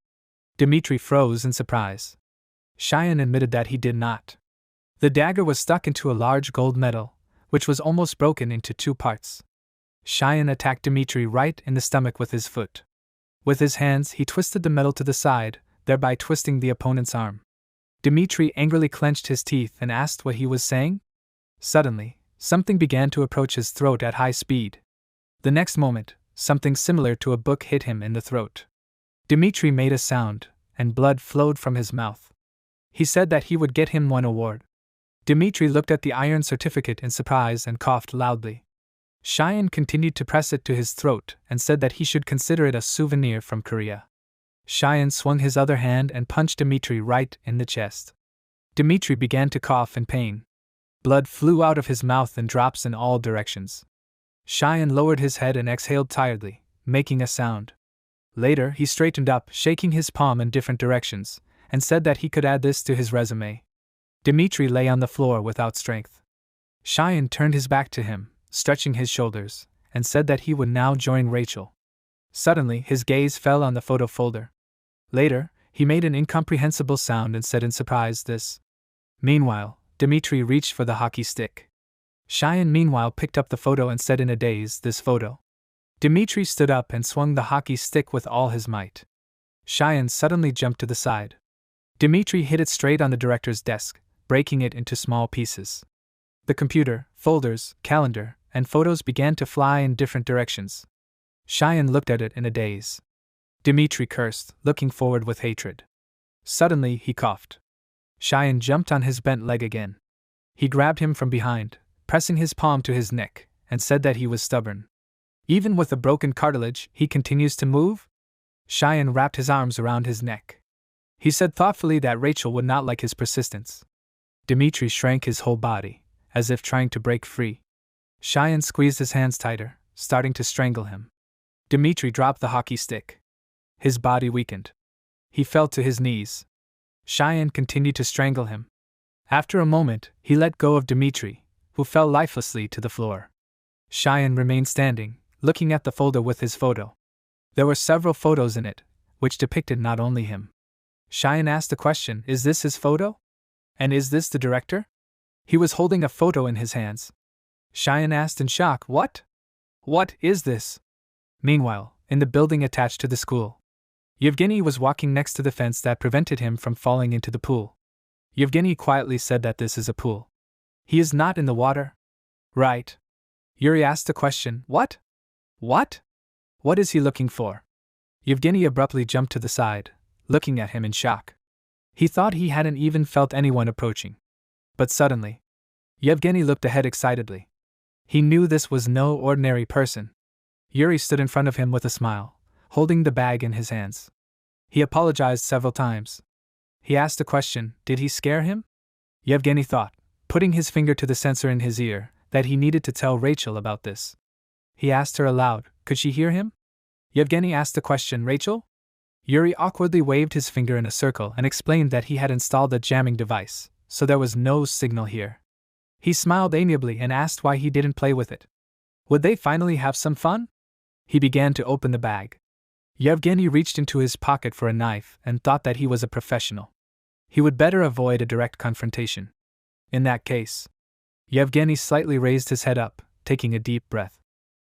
Dmitry froze in surprise. Cheyenne admitted that he did not. The dagger was stuck into a large gold medal, which was almost broken into 2 parts. Cheyenne attacked Dmitry right in the stomach with his foot. With his hands, he twisted the medal to the side, thereby twisting the opponent's arm. Dmitry angrily clenched his teeth and asked what he was saying. Suddenly, something began to approach his throat at high speed. The next moment, something similar to a book hit him in the throat. Dmitry made a sound, and blood flowed from his mouth. He said that he would get him 1 award. Dmitry looked at the iron certificate in surprise and coughed loudly. Cheyenne continued to press it to his throat and said that he should consider it a souvenir from Korea. Cheyenne swung his other hand and punched Dmitry right in the chest. Dmitry began to cough in pain. Blood flew out of his mouth in drops in all directions. Cheyenne lowered his head and exhaled tiredly, making a sound. Later, he straightened up, shaking his palm in different directions, and said that he could add this to his resume. Dmitry lay on the floor without strength. Cheyenne turned his back to him, stretching his shoulders, and said that he would now join Rachel. Suddenly, his gaze fell on the photo folder. Later, he made an incomprehensible sound and said in surprise, this. Meanwhile, Dmitry reached for the hockey stick. Cheyenne meanwhile picked up the photo and said in a daze, this photo. Dmitry stood up and swung the hockey stick with all his might. Cheyenne suddenly jumped to the side. Dmitry hit it straight on the director's desk, breaking it into small pieces. The computer, folders, calendar, and photos began to fly in different directions. Cheyenne looked at it in a daze. Dmitry cursed, looking forward with hatred. Suddenly, he coughed. Cheyenne jumped on his bent leg again. He grabbed him from behind, pressing his palm to his neck, and said that he was stubborn. Even with a broken cartilage, he continues to move? Cheyenne wrapped his arms around his neck. He said thoughtfully that Rachel would not like his persistence. Dmitry shrank his whole body, as if trying to break free. Cheyenne squeezed his hands tighter, starting to strangle him. Dmitry dropped the hockey stick. His body weakened. He fell to his knees. Cheyenne continued to strangle him. After a moment, he let go of Dmitry, who fell lifelessly to the floor. Cheyenne remained standing, looking at the folder with his photo. There were several photos in it, which depicted not only him. Cheyenne asked the question, is this his photo? And is this the director? He was holding a photo in his hands. Cheyenne asked in shock, what? What is this? Meanwhile, in the building attached to the school, Yevgeny was walking next to the fence that prevented him from falling into the pool. Yevgeny quietly said that this is a pool. He is not in the water? Right. Yuri asked the question, what? What? What is he looking for? Yevgeny abruptly jumped to the side, looking at him in shock. He thought he hadn't even felt anyone approaching. But suddenly, Yevgeny looked ahead excitedly. He knew this was no ordinary person. Yuri stood in front of him with a smile, holding the bag in his hands. He apologized several times. He asked a question, did he scare him? Yevgeny thought, putting his finger to the sensor in his ear, that he needed to tell Rachel about this. He asked her aloud, could she hear him? Yevgeny asked the question, Rachel? Yuri awkwardly waved his finger in a circle and explained that he had installed a jamming device, so there was no signal here. He smiled amiably and asked why he didn't play with it. Would they finally have some fun? He began to open the bag. Yevgeny reached into his pocket for a knife and thought that he was a professional. He would better avoid a direct confrontation. In that case, Yevgeny slightly raised his head up, taking a deep breath.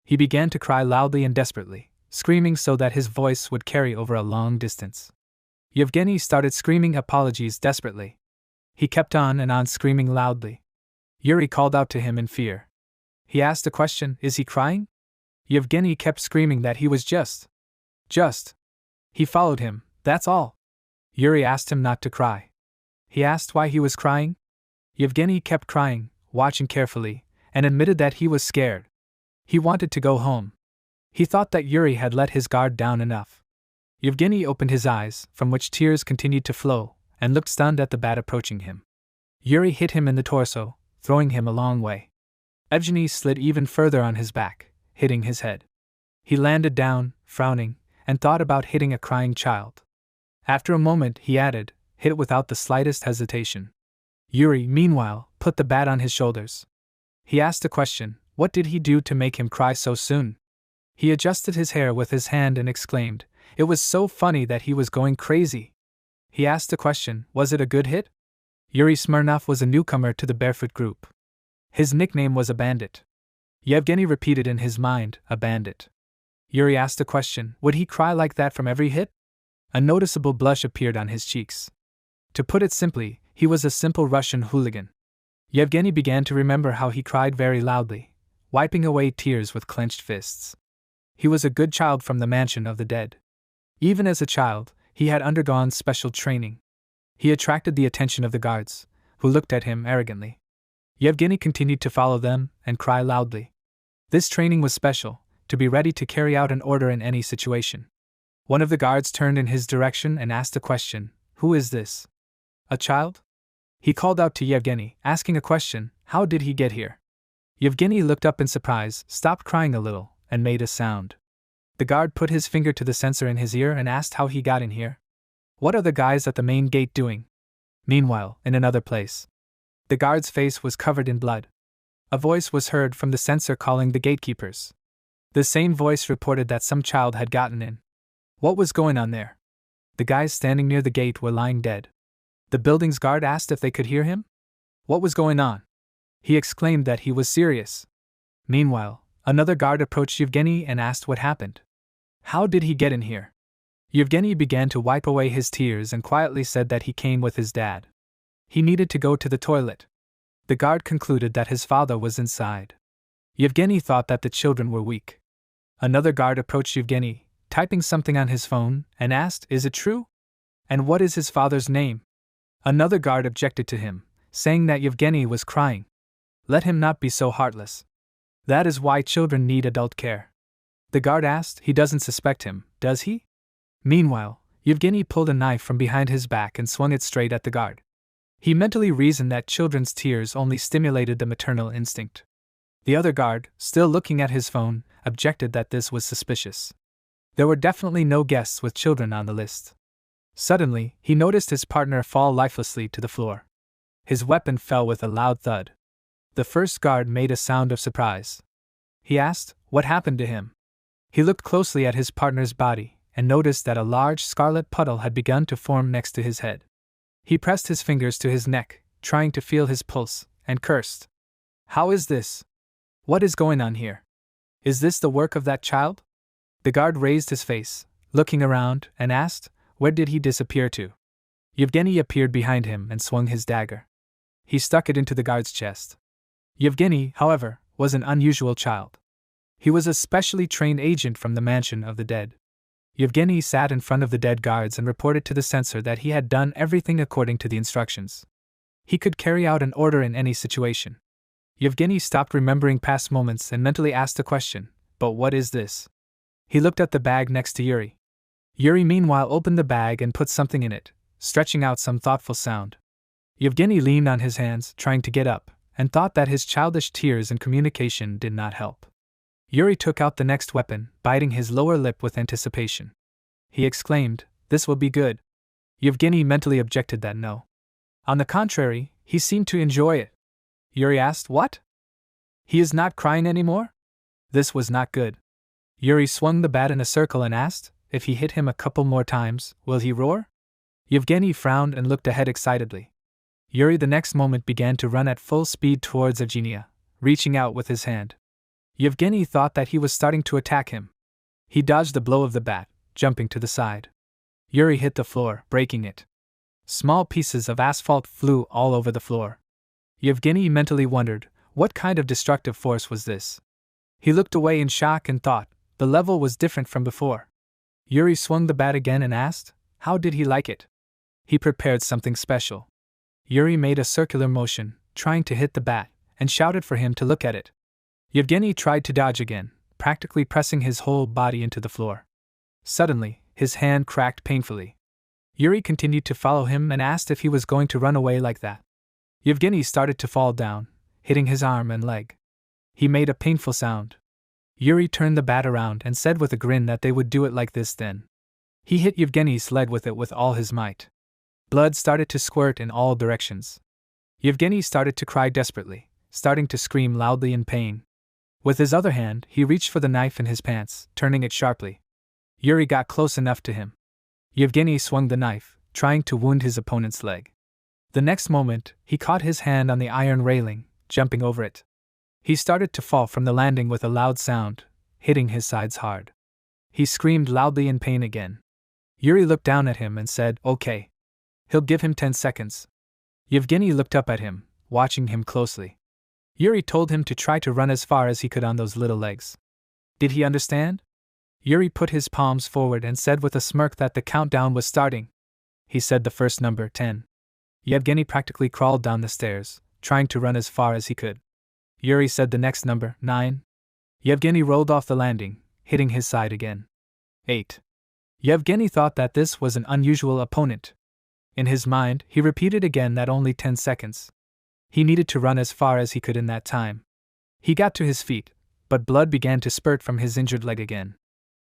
He began to cry loudly and desperately, screaming so that his voice would carry over a long distance. Yevgeny started screaming apologies desperately. He kept on and on screaming loudly. Yuri called out to him in fear. He asked a question, is he crying? Yevgeny kept screaming that he was just. He followed him, that's all. Yuri asked him not to cry. He asked why he was crying. Yevgeny kept crying, watching carefully, and admitted that he was scared. He wanted to go home. He thought that Yuri had let his guard down enough. Yevgeny opened his eyes, from which tears continued to flow, and looked stunned at the bat approaching him. Yuri hit him in the torso, throwing him a long way. Evgeny slid even further on his back, hitting his head. He landed down, frowning, and thought about hitting a crying child. After a moment, he added, hit without the slightest hesitation. Yuri, meanwhile, put the bat on his shoulders. He asked a question, what did he do to make him cry so soon? He adjusted his hair with his hand and exclaimed, it was so funny that he was going crazy. He asked a question, was it a good hit? Yuri Smirnov was a newcomer to the barefoot group. His nickname was a bandit. Yevgeny repeated in his mind, a bandit. Yuri asked a question, would he cry like that from every hit? A noticeable blush appeared on his cheeks. To put it simply, he was a simple Russian hooligan. Yevgeny began to remember how he cried very loudly, wiping away tears with clenched fists. He was a good child from the mansion of the dead. Even as a child, he had undergone special training. He attracted the attention of the guards, who looked at him arrogantly. Yevgeny continued to follow them and cry loudly. This training was special, to be ready to carry out an order in any situation. One of the guards turned in his direction and asked a question, who is this? A child? He called out to Yevgeny, asking a question, how did he get here? Yevgeny looked up in surprise, stopped crying a little, and made a sound. The guard put his finger to the sensor in his ear and asked how he got in here. What are the guys at the main gate doing? Meanwhile, in another place, the guard's face was covered in blood. A voice was heard from the sensor calling the gatekeepers. The same voice reported that some child had gotten in. What was going on there? The guys standing near the gate were lying dead. The building's guard asked if they could hear him. What was going on? He exclaimed that he was serious. Meanwhile, another guard approached Yevgeny and asked what happened. How did he get in here? Yevgeny began to wipe away his tears and quietly said that he came with his dad. He needed to go to the toilet. The guard concluded that his father was inside. Yevgeny thought that the children were weak. Another guard approached Yevgeny, typing something on his phone, and asked, is it true? And what is his father's name? Another guard objected to him, saying that Yevgeny was crying. Let him not be so heartless. That is why children need adult care. The guard asked, he doesn't suspect him, does he? Meanwhile, Yevgeny pulled a knife from behind his back and swung it straight at the guard. He mentally reasoned that children's tears only stimulated the maternal instinct. The other guard, still looking at his phone, objected that this was suspicious. There were definitely no guests with children on the list. Suddenly, he noticed his partner fall lifelessly to the floor. His weapon fell with a loud thud. The first guard made a sound of surprise. He asked, what happened to him? He looked closely at his partner's body and noticed that a large scarlet puddle had begun to form next to his head. He pressed his fingers to his neck, trying to feel his pulse, and cursed. How is this? What is going on here? Is this the work of that child? The guard raised his face, looking around, and asked, where did he disappear to? Yevgeny appeared behind him and swung his dagger. He stuck it into the guard's chest. Yevgeny, however, was an unusual child. He was a specially trained agent from the mansion of the dead. Yevgeny sat in front of the dead guards and reported to the censor that he had done everything according to the instructions. He could carry out an order in any situation. Yevgeny stopped remembering past moments and mentally asked a question, but what is this? He looked at the bag next to Yuri. Yuri meanwhile opened the bag and put something in it, stretching out some thoughtful sound. Yevgeny leaned on his hands, trying to get up, and thought that his childish tears and communication did not help. Yuri took out the next weapon, biting his lower lip with anticipation. He exclaimed, "This will be good." Yevgeny mentally objected that no. On the contrary, he seemed to enjoy it. Yuri asked, "What? He is not crying anymore?" This was not good. Yuri swung the bat in a circle and asked, if he hit him a couple more times, will he roar? Yevgeny frowned and looked ahead excitedly. Yuri the next moment began to run at full speed towards Evgenia, reaching out with his hand. Yevgeny thought that he was starting to attack him. He dodged the blow of the bat, jumping to the side. Yuri hit the floor, breaking it. Small pieces of asphalt flew all over the floor. Yevgeny mentally wondered, what kind of destructive force was this? He looked away in shock and thought, the level was different from before. Yuri swung the bat again and asked, how did he like it? He prepared something special. Yuri made a circular motion, trying to hit the bat, and shouted for him to look at it. Yevgeny tried to dodge again, practically pressing his whole body into the floor. Suddenly, his hand cracked painfully. Yuri continued to follow him and asked if he was going to run away like that. Yevgeny started to fall down, hitting his arm and leg. He made a painful sound. Yuri turned the bat around and said with a grin that they would do it like this then. He hit Yevgeny's leg with it with all his might. Blood started to squirt in all directions. Yevgeny started to cry desperately, starting to scream loudly in pain. With his other hand, he reached for the knife in his pants, turning it sharply. Yuri got close enough to him. Yevgeny swung the knife, trying to wound his opponent's leg. The next moment, he caught his hand on the iron railing, jumping over it. He started to fall from the landing with a loud sound, hitting his sides hard. He screamed loudly in pain again. Yuri looked down at him and said, "Okay. He'll give him 10 seconds. Yevgeny looked up at him, watching him closely. Yuri told him to try to run as far as he could on those little legs. Did he understand? Yuri put his palms forward and said with a smirk that the countdown was starting. He said the first number, 10. Yevgeny practically crawled down the stairs, trying to run as far as he could. Yuri said the next number, 9. Yevgeny rolled off the landing, hitting his side again. 8. Yevgeny thought that this was an unusual opponent. In his mind, he repeated again that only 10 seconds. He needed to run as far as he could in that time. He got to his feet, but blood began to spurt from his injured leg again.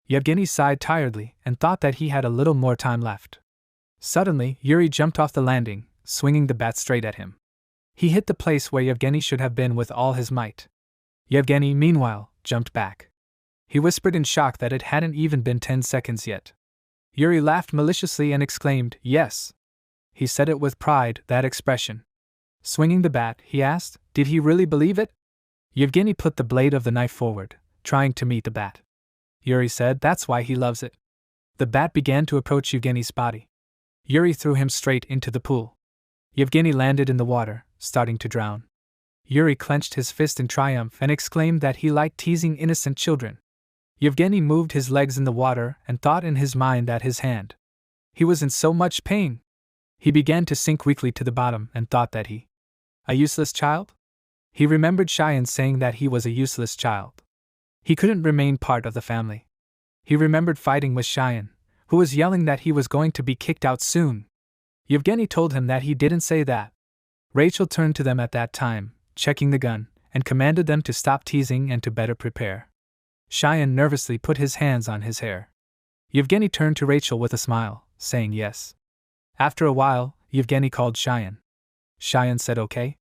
Yevgeny sighed tiredly and thought that he had a little more time left. Suddenly, Yuri jumped off the landing, swinging the bat straight at him. He hit the place where Yevgeny should have been with all his might. Yevgeny, meanwhile, jumped back. He whispered in shock that it hadn't even been 10 seconds yet. Yuri laughed maliciously and exclaimed, "Yes." He said it with pride, that expression. Swinging the bat, he asked, did he really believe it? Yevgeny put the blade of the knife forward, trying to meet the bat. Yuri said that's why he loves it. The bat began to approach Yevgeny's body. Yuri threw him straight into the pool. Yevgeny landed in the water, starting to drown. Yuri clenched his fist in triumph and exclaimed that he liked teasing innocent children. Yevgeny moved his legs in the water and thought in his mind that his hand. He was in so much pain. He began to sink weakly to the bottom and thought that he. A useless child? He remembered Cheyenne saying that he was a useless child. He couldn't remain part of the family. He remembered fighting with Cheyenne, who was yelling that he was going to be kicked out soon. Yevgeny told him that he didn't say that. Rachel turned to them at that time, checking the gun, and commanded them to stop teasing and to better prepare. Cheyenne nervously put his hands on his hair. Yevgeny turned to Rachel with a smile, saying yes. After a while, Yevgeny called Cheyenne. Cheyenne said okay.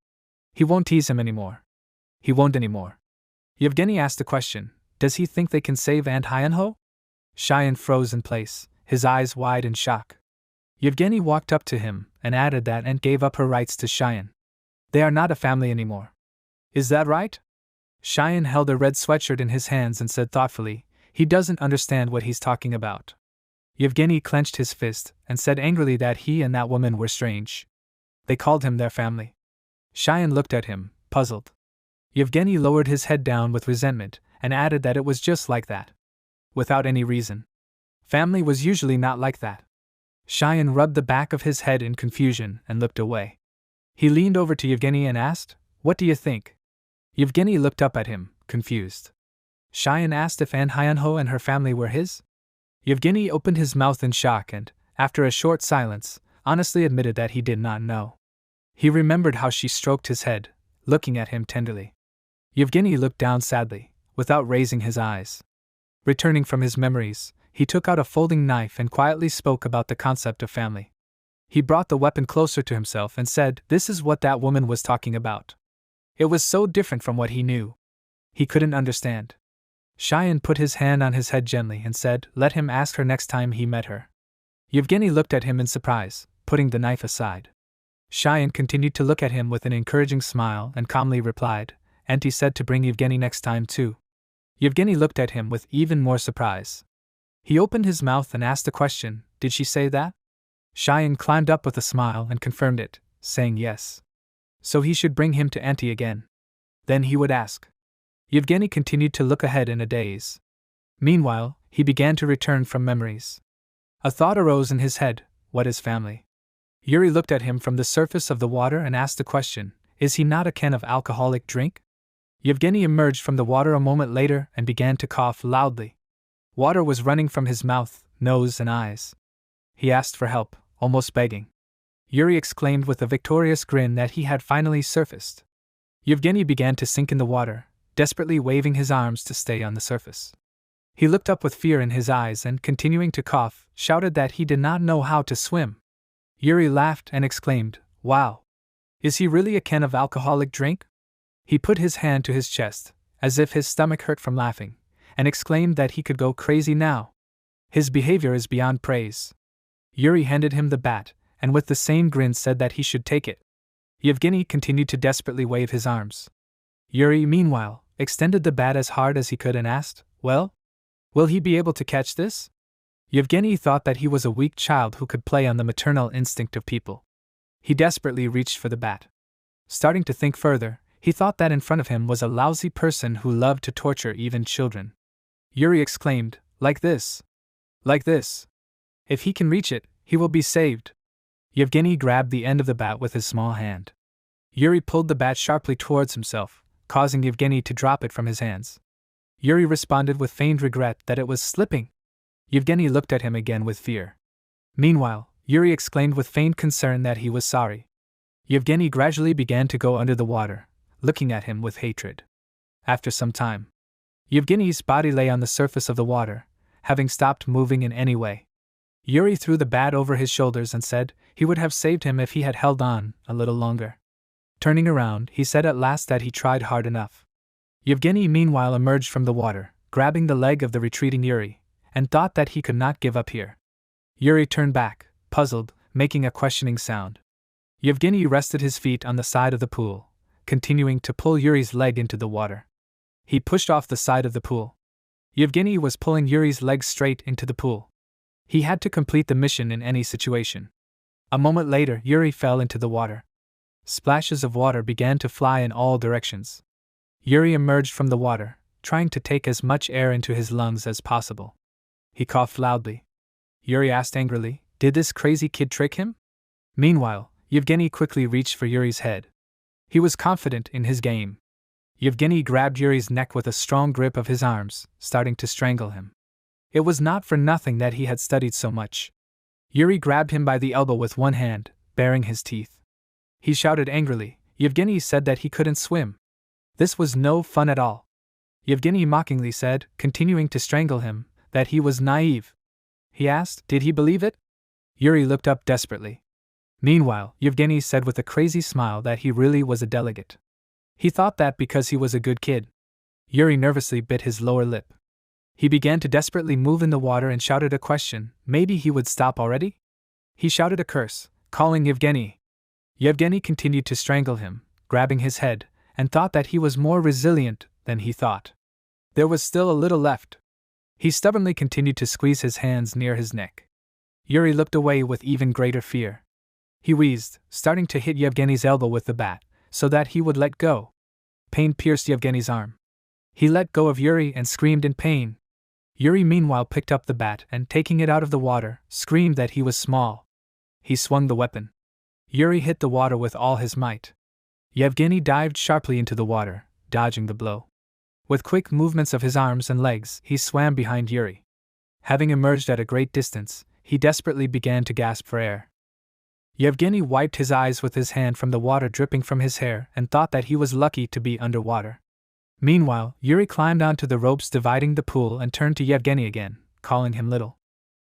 He won't tease him anymore. He won't anymore. Yevgeny asked a question, does he think they can save Aunt Hyenho? Cheyenne froze in place, his eyes wide in shock. Yevgeny walked up to him and added that Aunt gave up her rights to Cheyenne. They are not a family anymore. Is that right? Cheyenne held a red sweatshirt in his hands and said thoughtfully, he doesn't understand what he's talking about. Yevgeny clenched his fist and said angrily that he and that woman were strange. They called him their family. Cheyenne looked at him, puzzled. Yevgeny lowered his head down with resentment and added that it was just like that. Without any reason. Family was usually not like that. Cheyenne rubbed the back of his head in confusion and looked away. He leaned over to Yevgeny and asked, "What do you think?" Yevgeny looked up at him, confused. Cheyenne asked if Manhwa and her family were his. Yevgeny opened his mouth in shock and, after a short silence, honestly admitted that he did not know. He remembered how she stroked his head, looking at him tenderly. Yevgeny looked down sadly, without raising his eyes. Returning from his memories, he took out a folding knife and quietly spoke about the concept of family. He brought the weapon closer to himself and said, "This is what that woman was talking about." It was so different from what he knew. He couldn't understand. Cheyenne put his hand on his head gently and said, "Let him ask her next time he met her." Yevgeny looked at him in surprise, putting the knife aside. Cheyenne continued to look at him with an encouraging smile and calmly replied, "Auntie said to bring Yevgeny next time too." Yevgeny looked at him with even more surprise. He opened his mouth and asked the question, "Did she say that?" Cheyenne climbed up with a smile and confirmed it, saying yes. So he should bring him to Auntie again. Then he would ask. Yevgeny continued to look ahead in a daze. Meanwhile, he began to return from memories. A thought arose in his head: what is family? Yuri looked at him from the surface of the water and asked the question, "Is he not a can of alcoholic drink?" Yevgeny emerged from the water a moment later and began to cough loudly. Water was running from his mouth, nose, and eyes. He asked for help, almost begging. Yuri exclaimed with a victorious grin that he had finally surfaced. Yevgeny began to sink in the water, desperately waving his arms to stay on the surface. He looked up with fear in his eyes and, continuing to cough, shouted that he did not know how to swim. Yuri laughed and exclaimed, "Wow! Is he really a can of alcoholic drink?" He put his hand to his chest, as if his stomach hurt from laughing, and exclaimed that he could go crazy now. His behavior is beyond praise. Yuri handed him the bat, and with the same grin said that he should take it. Yevgeny continued to desperately wave his arms. Yuri, meanwhile, extended the bat as hard as he could and asked, "Well? Will he be able to catch this?" Yevgeny thought that he was a weak child who could play on the maternal instinct of people. He desperately reached for the bat. Starting to think further, he thought that in front of him was a lousy person who loved to torture even children. Yuri exclaimed, "Like this! Like this! If he can reach it, he will be saved." Yevgeny grabbed the end of the bat with his small hand. Yuri pulled the bat sharply towards himself, causing Yevgeny to drop it from his hands. Yuri responded with feigned regret that it was slipping. Yevgeny looked at him again with fear. Meanwhile, Yuri exclaimed with feigned concern that he was sorry. Yevgeny gradually began to go under the water, looking at him with hatred. After some time, Yevgeny's body lay on the surface of the water, having stopped moving in any way. Yuri threw the bat over his shoulders and said he would have saved him if he had held on a little longer. Turning around, he said at last that he tried hard enough. Yevgeny meanwhile emerged from the water, grabbing the leg of the retreating Yuri, and thought that he could not give up here. Yuri turned back, puzzled, making a questioning sound. Yevgeny rested his feet on the side of the pool, continuing to pull Yuri's leg into the water. He pushed off the side of the pool. Yevgeny was pulling Yuri's leg straight into the pool. He had to complete the mission in any situation. A moment later, Yuri fell into the water. Splashes of water began to fly in all directions. Yuri emerged from the water, trying to take as much air into his lungs as possible. He coughed loudly. Yuri asked angrily, "Did this crazy kid trick him?" Meanwhile, Yevgeny quickly reached for Yuri's head. He was confident in his game. Yevgeny grabbed Yuri's neck with a strong grip of his arms, starting to strangle him. It was not for nothing that he had studied so much. Yuri grabbed him by the elbow with one hand, baring his teeth. He shouted angrily. Yevgeny said that he couldn't swim. This was no fun at all. Yevgeny mockingly said, continuing to strangle him, that he was naive. He asked, did he believe it? Yuri looked up desperately. Meanwhile, Yevgeny said with a crazy smile that he really was a delegate. He thought that because he was a good kid. Yuri nervously bit his lower lip. He began to desperately move in the water and shouted a question, maybe he would stop already? He shouted a curse, calling Yevgeny. Yevgeny continued to strangle him, grabbing his head, and thought that he was more resilient than he thought. There was still a little left. He stubbornly continued to squeeze his hands near his neck. Yuri looked away with even greater fear. He wheezed, starting to hit Yevgeny's elbow with the bat, so that he would let go. Pain pierced Yevgeny's arm. He let go of Yuri and screamed in pain. Yuri meanwhile picked up the bat and, taking it out of the water, screamed that he was small. He swung the weapon. Yuri hit the water with all his might. Yevgeny dived sharply into the water, dodging the blow. With quick movements of his arms and legs, he swam behind Yuri. Having emerged at a great distance, he desperately began to gasp for air. Yevgeny wiped his eyes with his hand from the water dripping from his hair and thought that he was lucky to be underwater. Meanwhile, Yuri climbed onto the ropes dividing the pool and turned to Yevgeny again, calling him little.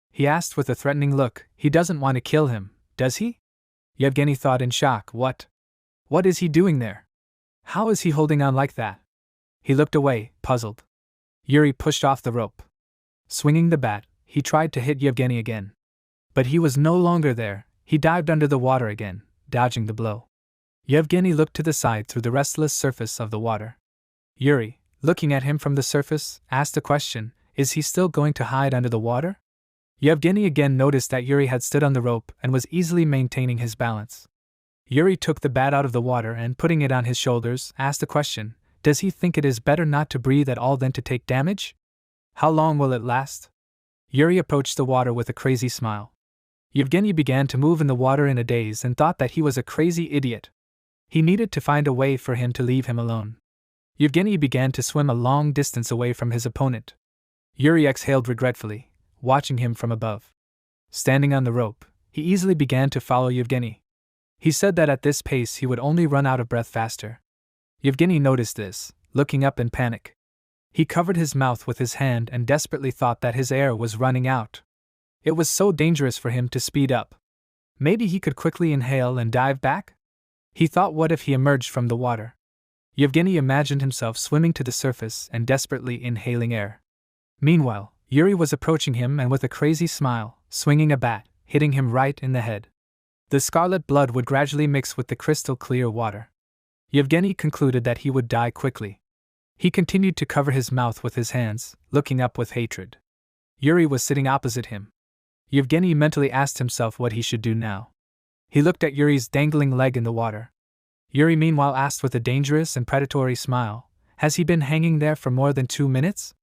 He asked with a threatening look, "He doesn't want to kill him, does he?" Yevgeny thought in shock, What is he doing there? How is he holding on like that? He looked away, puzzled. Yuri pushed off the rope. Swinging the bat, he tried to hit Yevgeny again. But he was no longer there. He dived under the water again, dodging the blow. Yevgeny looked to the side through the restless surface of the water. Yuri, looking at him from the surface, asked a question, "Is he still going to hide under the water?" Yevgeny again noticed that Yuri had stood on the rope and was easily maintaining his balance. Yuri took the bat out of the water and, putting it on his shoulders, asked a question, "Does he think it is better not to breathe at all than to take damage? How long will it last?" Yuri approached the water with a crazy smile. Yevgeny began to move in the water in a daze and thought that he was a crazy idiot. He needed to find a way for him to leave him alone. Yevgeny began to swim a long distance away from his opponent. Yuri exhaled regretfully, watching him from above. Standing on the rope, he easily began to follow Yevgeny. He said that at this pace he would only run out of breath faster. Yevgeny noticed this, looking up in panic. He covered his mouth with his hand and desperately thought that his air was running out. It was so dangerous for him to speed up. Maybe he could quickly inhale and dive back? He thought, what if he emerged from the water? Yevgeny imagined himself swimming to the surface and desperately inhaling air. Meanwhile, Yuri was approaching him and with a crazy smile, swinging a bat, hitting him right in the head. The scarlet blood would gradually mix with the crystal clear water. Yevgeny concluded that he would die quickly. He continued to cover his mouth with his hands, looking up with hatred. Yuri was sitting opposite him. Yevgeny mentally asked himself what he should do now. He looked at Yuri's dangling leg in the water. Yuri meanwhile asked with a dangerous and predatory smile, "Has he been hanging there for more than 2 minutes?"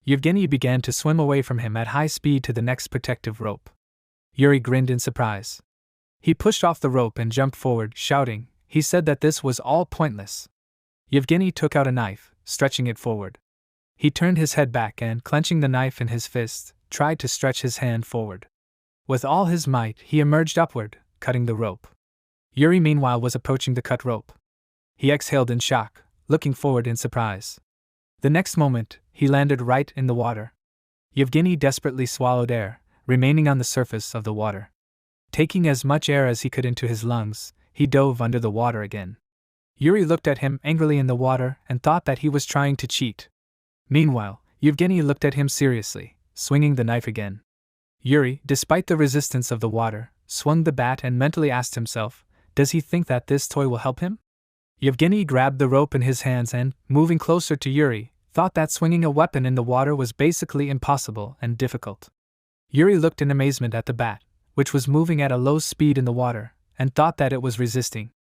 Yevgeny began to swim away from him at high speed to the next protective rope. Yuri grinned in surprise. He pushed off the rope and jumped forward, shouting. He said that this was all pointless. Yevgeny took out a knife, stretching it forward. He turned his head back and, clenching the knife in his fist, tried to stretch his hand forward. With all his might, he emerged upward, cutting the rope. Yuri meanwhile was approaching the cut rope. He exhaled in shock, looking forward in surprise. The next moment, he landed right in the water. Yevgeny desperately swallowed air, remaining on the surface of the water. Taking as much air as he could into his lungs, he dove under the water again. Yuri looked at him angrily in the water and thought that he was trying to cheat. Meanwhile, Yevgeny looked at him seriously, swinging the knife again. Yuri, despite the resistance of the water, swung the bat and mentally asked himself, "Does he think that this toy will help him?" Yevgeny grabbed the rope in his hands and, moving closer to Yuri, thought that swinging a weapon in the water was basically impossible and difficult. Yuri looked in amazement at the bat, which was moving at a low speed in the water, and thought that it was resisting.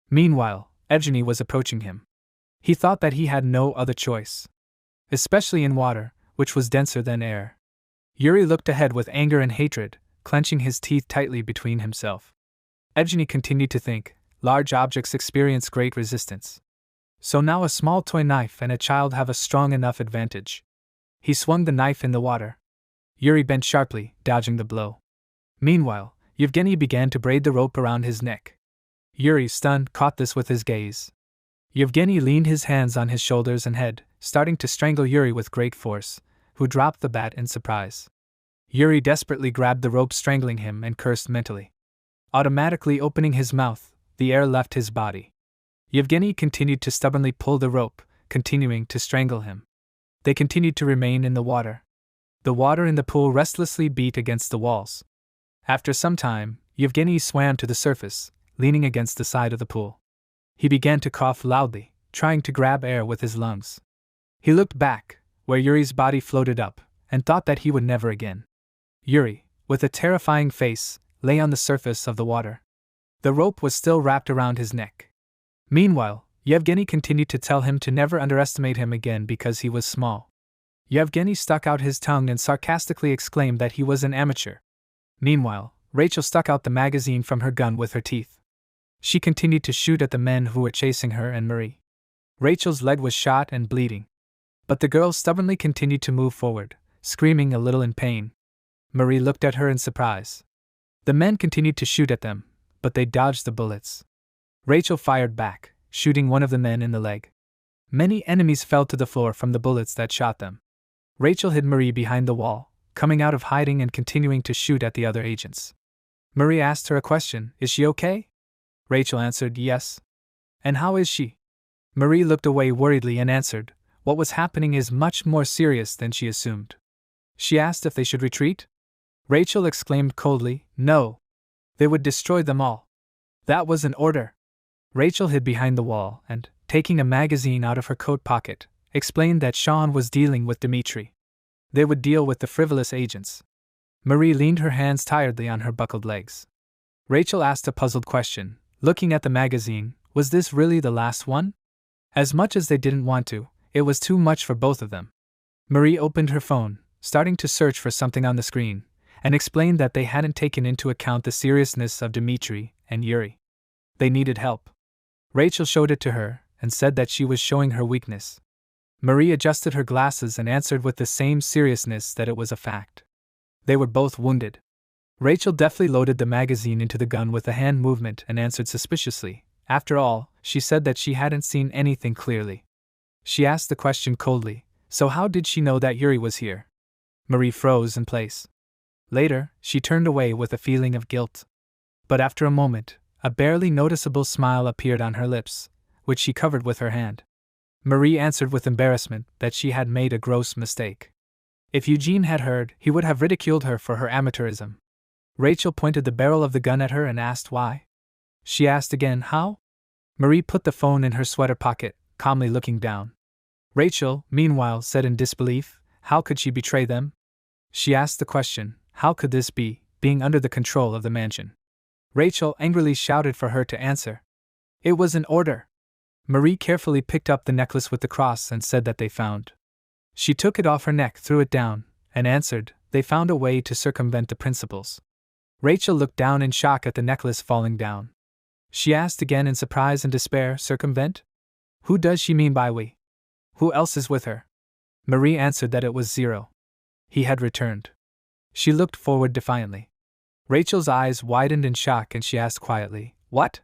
Meanwhile, Evgeny was approaching him. He thought that he had no other choice. Especially in water, which was denser than air. Yuri looked ahead with anger and hatred, clenching his teeth tightly between himself. Evgeny continued to think, large objects experience great resistance. So now a small toy knife and a child have a strong enough advantage. He swung the knife in the water. Yuri bent sharply, dodging the blow. Meanwhile, Yevgeny began to braid the rope around his neck. Yuri, stunned, caught this with his gaze. Yevgeny leaned his hands on his shoulders and head, starting to strangle Yuri with great force, who dropped the bat in surprise. Yuri desperately grabbed the rope, strangling him, and cursed mentally. Automatically opening his mouth, the air left his body. Yevgeny continued to stubbornly pull the rope, continuing to strangle him. They continued to remain in the water. The water in the pool restlessly beat against the walls. After some time, Yevgeny swam to the surface, leaning against the side of the pool. He began to cough loudly, trying to grab air with his lungs. He looked back, where Yuri's body floated up, and thought that he would never again. Yuri, with a terrifying face, lay on the surface of the water. The rope was still wrapped around his neck. Meanwhile, Yevgeny continued to tell him to never underestimate him again because he was small. Yevgeny stuck out his tongue and sarcastically exclaimed that he was an amateur. Meanwhile, Rachel stuck out the magazine from her gun with her teeth. She continued to shoot at the men who were chasing her and Marie. Rachel's leg was shot and bleeding. But the girl stubbornly continued to move forward, screaming a little in pain. Marie looked at her in surprise. The men continued to shoot at them, but they dodged the bullets. Rachel fired back, shooting one of the men in the leg. Many enemies fell to the floor from the bullets that shot them. Rachel hid Marie behind the wall, coming out of hiding and continuing to shoot at the other agents. Marie asked her a question, "Is she okay?" Rachel answered, "Yes." "And how is she?" Marie looked away worriedly and answered, "What was happening is much more serious than she assumed." She asked if they should retreat. Rachel exclaimed coldly, "No. They would destroy them all." "That was an order." Rachel hid behind the wall and, taking a magazine out of her coat pocket, explained that Sean was dealing with Dimitri. They would deal with the frivolous agents. Marie leaned her hands tiredly on her buckled legs. Rachel asked a puzzled question, looking at the magazine, was this really the last one? As much as they didn't want to, it was too much for both of them. Marie opened her phone, starting to search for something on the screen, and explained that they hadn't taken into account the seriousness of Dimitri and Yuri. They needed help. Rachel showed it to her, and said that she was showing her weakness. Marie adjusted her glasses and answered with the same seriousness that it was a fact. They were both wounded. Rachel deftly loaded the magazine into the gun with a hand movement and answered suspiciously. After all, she said that she hadn't seen anything clearly. She asked the question coldly, "So how did she know that Yuri was here?" Marie froze in place. Later, she turned away with a feeling of guilt. But after a moment, a barely noticeable smile appeared on her lips, which she covered with her hand. Marie answered with embarrassment that she had made a gross mistake. If Eugene had heard, he would have ridiculed her for her amateurism. Rachel pointed the barrel of the gun at her and asked why. She asked again, "How?" Marie put the phone in her sweater pocket, calmly looking down. Rachel, meanwhile, said in disbelief, how could she betray them? She asked the question, how could this be, being under the control of the mansion? Rachel angrily shouted for her to answer. It was an order. Marie carefully picked up the necklace with the cross and said that they found. She took it off her neck, threw it down, and answered, they found a way to circumvent the principles. Rachel looked down in shock at the necklace falling down. She asked again in surprise and despair, circumvent? Who does she mean by we? Who else is with her? Marie answered that it was Zero. He had returned. She looked forward defiantly. Rachel's eyes widened in shock and she asked quietly, what?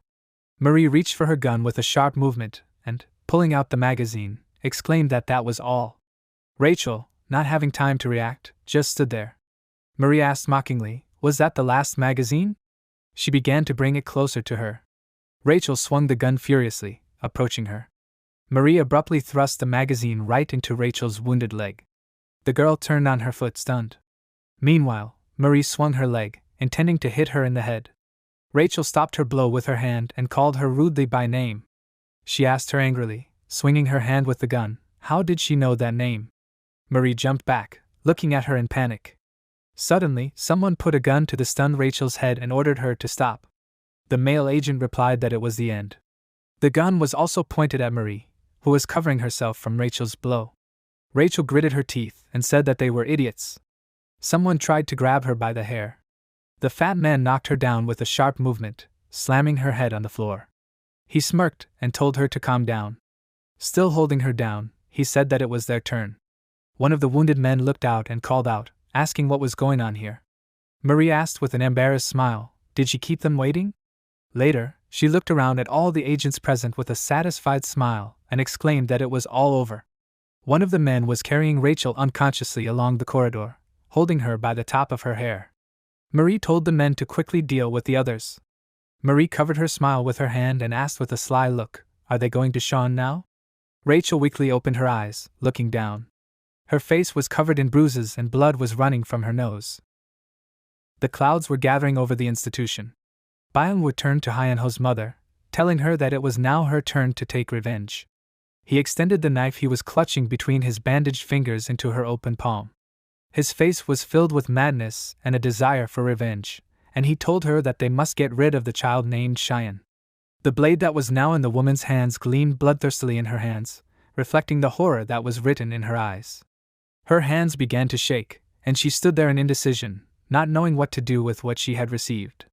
Marie reached for her gun with a sharp movement and, pulling out the magazine, exclaimed that that was all. Rachel, not having time to react, just stood there. Marie asked mockingly, was that the last magazine? She began to bring it closer to her. Rachel swung the gun furiously, approaching her. Marie abruptly thrust the magazine right into Rachel's wounded leg. The girl turned on her foot stunned. Meanwhile, Marie swung her leg, intending to hit her in the head. Rachel stopped her blow with her hand and called her rudely by name. She asked her angrily, swinging her hand with the gun, how did she know that name? Marie jumped back, looking at her in panic. Suddenly, someone put a gun to the stunned Rachel's head and ordered her to stop. The male agent replied that it was the end. The gun was also pointed at Marie, who was covering herself from Rachel's blow. Rachel gritted her teeth and said that they were idiots. Someone tried to grab her by the hair. The fat man knocked her down with a sharp movement, slamming her head on the floor. He smirked and told her to calm down. Still holding her down, he said that it was their turn. One of the wounded men looked out and called out, asking what was going on here. Marie asked with an embarrassed smile, did she keep them waiting? Later, she looked around at all the agents present with a satisfied smile and exclaimed that it was all over. One of the men was carrying Rachel unconsciously along the corridor, holding her by the top of her hair. Marie told the men to quickly deal with the others. Marie covered her smile with her hand and asked with a sly look, are they going to Sean now? Rachel weakly opened her eyes, looking down. Her face was covered in bruises and blood was running from her nose. The clouds were gathering over the institution. Byung turned to Hyeonho's mother, telling her that it was now her turn to take revenge. He extended the knife he was clutching between his bandaged fingers into her open palm. His face was filled with madness and a desire for revenge, and he told her that they must get rid of the child named Cheyenne. The blade that was now in the woman's hands gleamed bloodthirstily in her hands, reflecting the horror that was written in her eyes. Her hands began to shake, and she stood there in indecision, not knowing what to do with what she had received.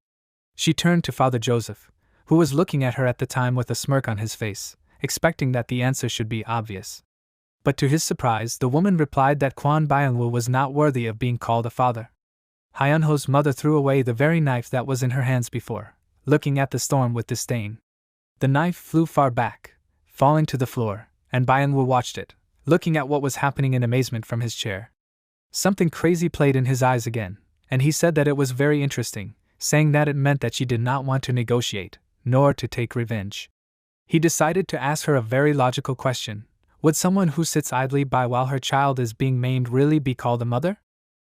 She turned to Father Joseph, who was looking at her at the time with a smirk on his face, expecting that the answer should be obvious. But to his surprise, the woman replied that Kwon Byung-woo was not worthy of being called a father. Hyunho's mother threw away the very knife that was in her hands before, looking at the storm with disdain. The knife flew far back, falling to the floor, and Byung-woo watched it, looking at what was happening in amazement from his chair. Something crazy played in his eyes again, and he said that it was very interesting, saying that it meant that she did not want to negotiate, nor to take revenge. He decided to ask her a very logical question. Would someone who sits idly by while her child is being maimed really be called a mother?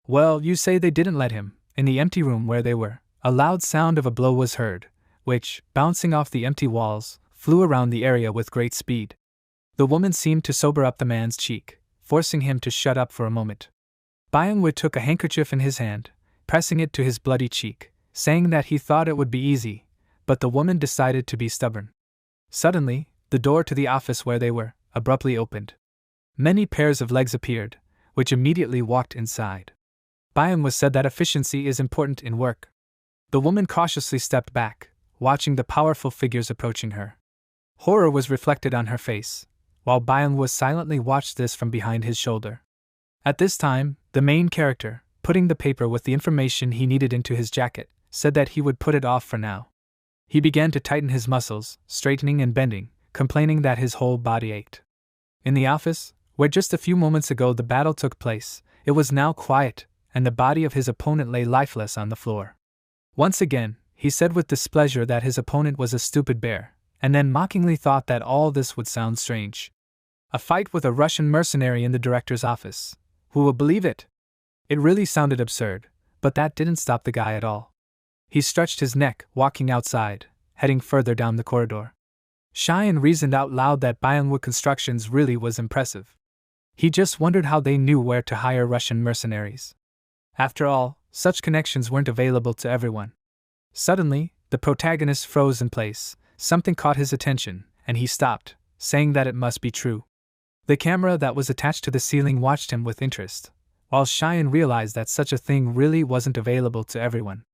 Well, you say they didn't let him. In the empty room where they were, a loud sound of a blow was heard, which, bouncing off the empty walls, flew around the area with great speed. The woman seemed to sober up the man's cheek, forcing him to shut up for a moment. Byung-woo took a handkerchief in his hand, pressing it to his bloody cheek, saying that he thought it would be easy, but the woman decided to be stubborn. Suddenly, the door to the office where they were abruptly opened. Many pairs of legs appeared, which immediately walked inside. Byung-woo said that efficiency is important in work. The woman cautiously stepped back, watching the powerful figures approaching her. Horror was reflected on her face, while Byung-woo silently watched this from behind his shoulder. At this time, the main character, putting the paper with the information he needed into his jacket, said that he would put it off for now. He began to tighten his muscles, straightening and bending, complaining that his whole body ached. In the office, where just a few moments ago the battle took place, it was now quiet, and the body of his opponent lay lifeless on the floor. Once again, he said with displeasure that his opponent was a stupid bear, and then mockingly thought that all this would sound strange. A fight with a Russian mercenary in the director's office. Who will believe it? It really sounded absurd, but that didn't stop the guy at all. He stretched his neck, walking outside, heading further down the corridor. Cheyenne reasoned out loud that Byung-woo Constructions really was impressive. He just wondered how they knew where to hire Russian mercenaries. After all, such connections weren't available to everyone. Suddenly, the protagonist froze in place. Something caught his attention, and he stopped, saying that it must be true. The camera that was attached to the ceiling watched him with interest, while Cheyenne realized that such a thing really wasn't available to everyone.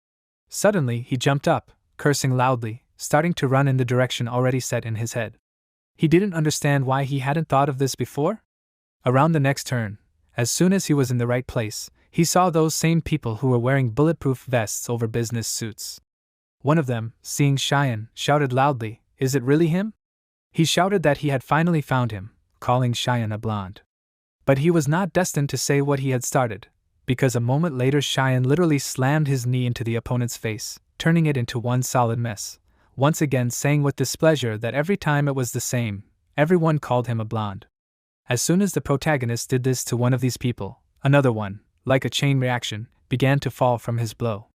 Suddenly, he jumped up, cursing loudly, starting to run in the direction already set in his head. He didn't understand why he hadn't thought of this before. Around the next turn, as soon as he was in the right place, he saw those same people who were wearing bulletproof vests over business suits. One of them, seeing Cheyenne, shouted loudly, "Is it really him?" He shouted that he had finally found him, calling Cheyenne a blonde. But he was not destined to say what he had started, because a moment later Cheyenne literally slammed his knee into the opponent's face, turning it into one solid mess, once again saying with displeasure that every time it was the same, everyone called him a blonde. As soon as the protagonist did this to one of these people, another one, like a chain reaction, began to fall from his blow.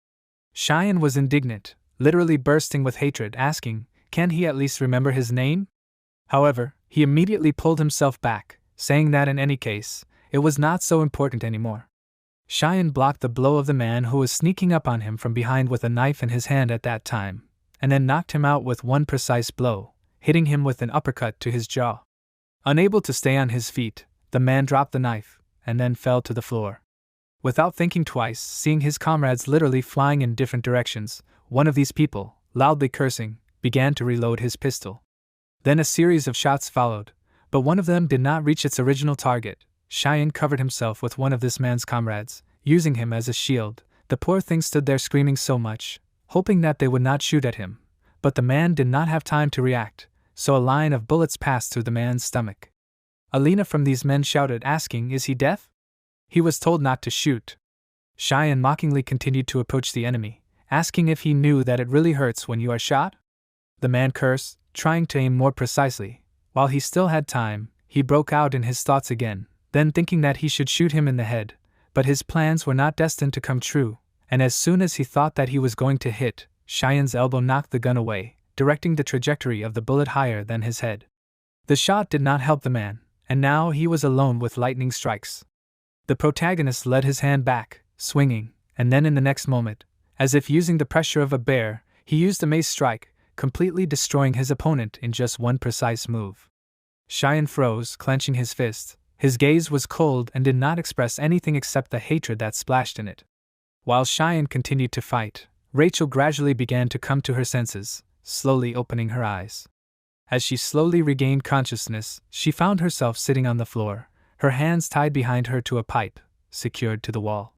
Cheyenne was indignant, literally bursting with hatred, asking, can he at least remember his name? However, he immediately pulled himself back, saying that in any case, it was not so important anymore. Cheyenne blocked the blow of the man who was sneaking up on him from behind with a knife in his hand at that time, and then knocked him out with one precise blow, hitting him with an uppercut to his jaw. Unable to stay on his feet, the man dropped the knife, and then fell to the floor. Without thinking twice, seeing his comrades literally flying in different directions, one of these people, loudly cursing, began to reload his pistol. Then a series of shots followed, but one of them did not reach its original target. Cheyenne covered himself with one of this man's comrades, using him as a shield. The poor thing stood there screaming so much, hoping that they would not shoot at him, but the man did not have time to react, so a line of bullets passed through the man's stomach. Alina from these men shouted, asking, "Is he deaf?" He was told not to shoot. Cheyenne mockingly continued to approach the enemy, asking if he knew that it really hurts when you are shot. The man cursed, trying to aim more precisely. While he still had time, he broke out in his thoughts again, then thinking that he should shoot him in the head, but his plans were not destined to come true, and as soon as he thought that he was going to hit, Cheyenne's elbow knocked the gun away, directing the trajectory of the bullet higher than his head. The shot did not help the man, and now he was alone with lightning strikes. The protagonist led his hand back, swinging, and then in the next moment, as if using the pressure of a bear, he used a mace strike, completely destroying his opponent in just one precise move. Cheyenne froze, clenching his fist. His gaze was cold and did not express anything except the hatred that splashed in it. While Cheyenne continued to fight, Rachel gradually began to come to her senses, slowly opening her eyes. As she slowly regained consciousness, she found herself sitting on the floor, her hands tied behind her to a pipe, secured to the wall.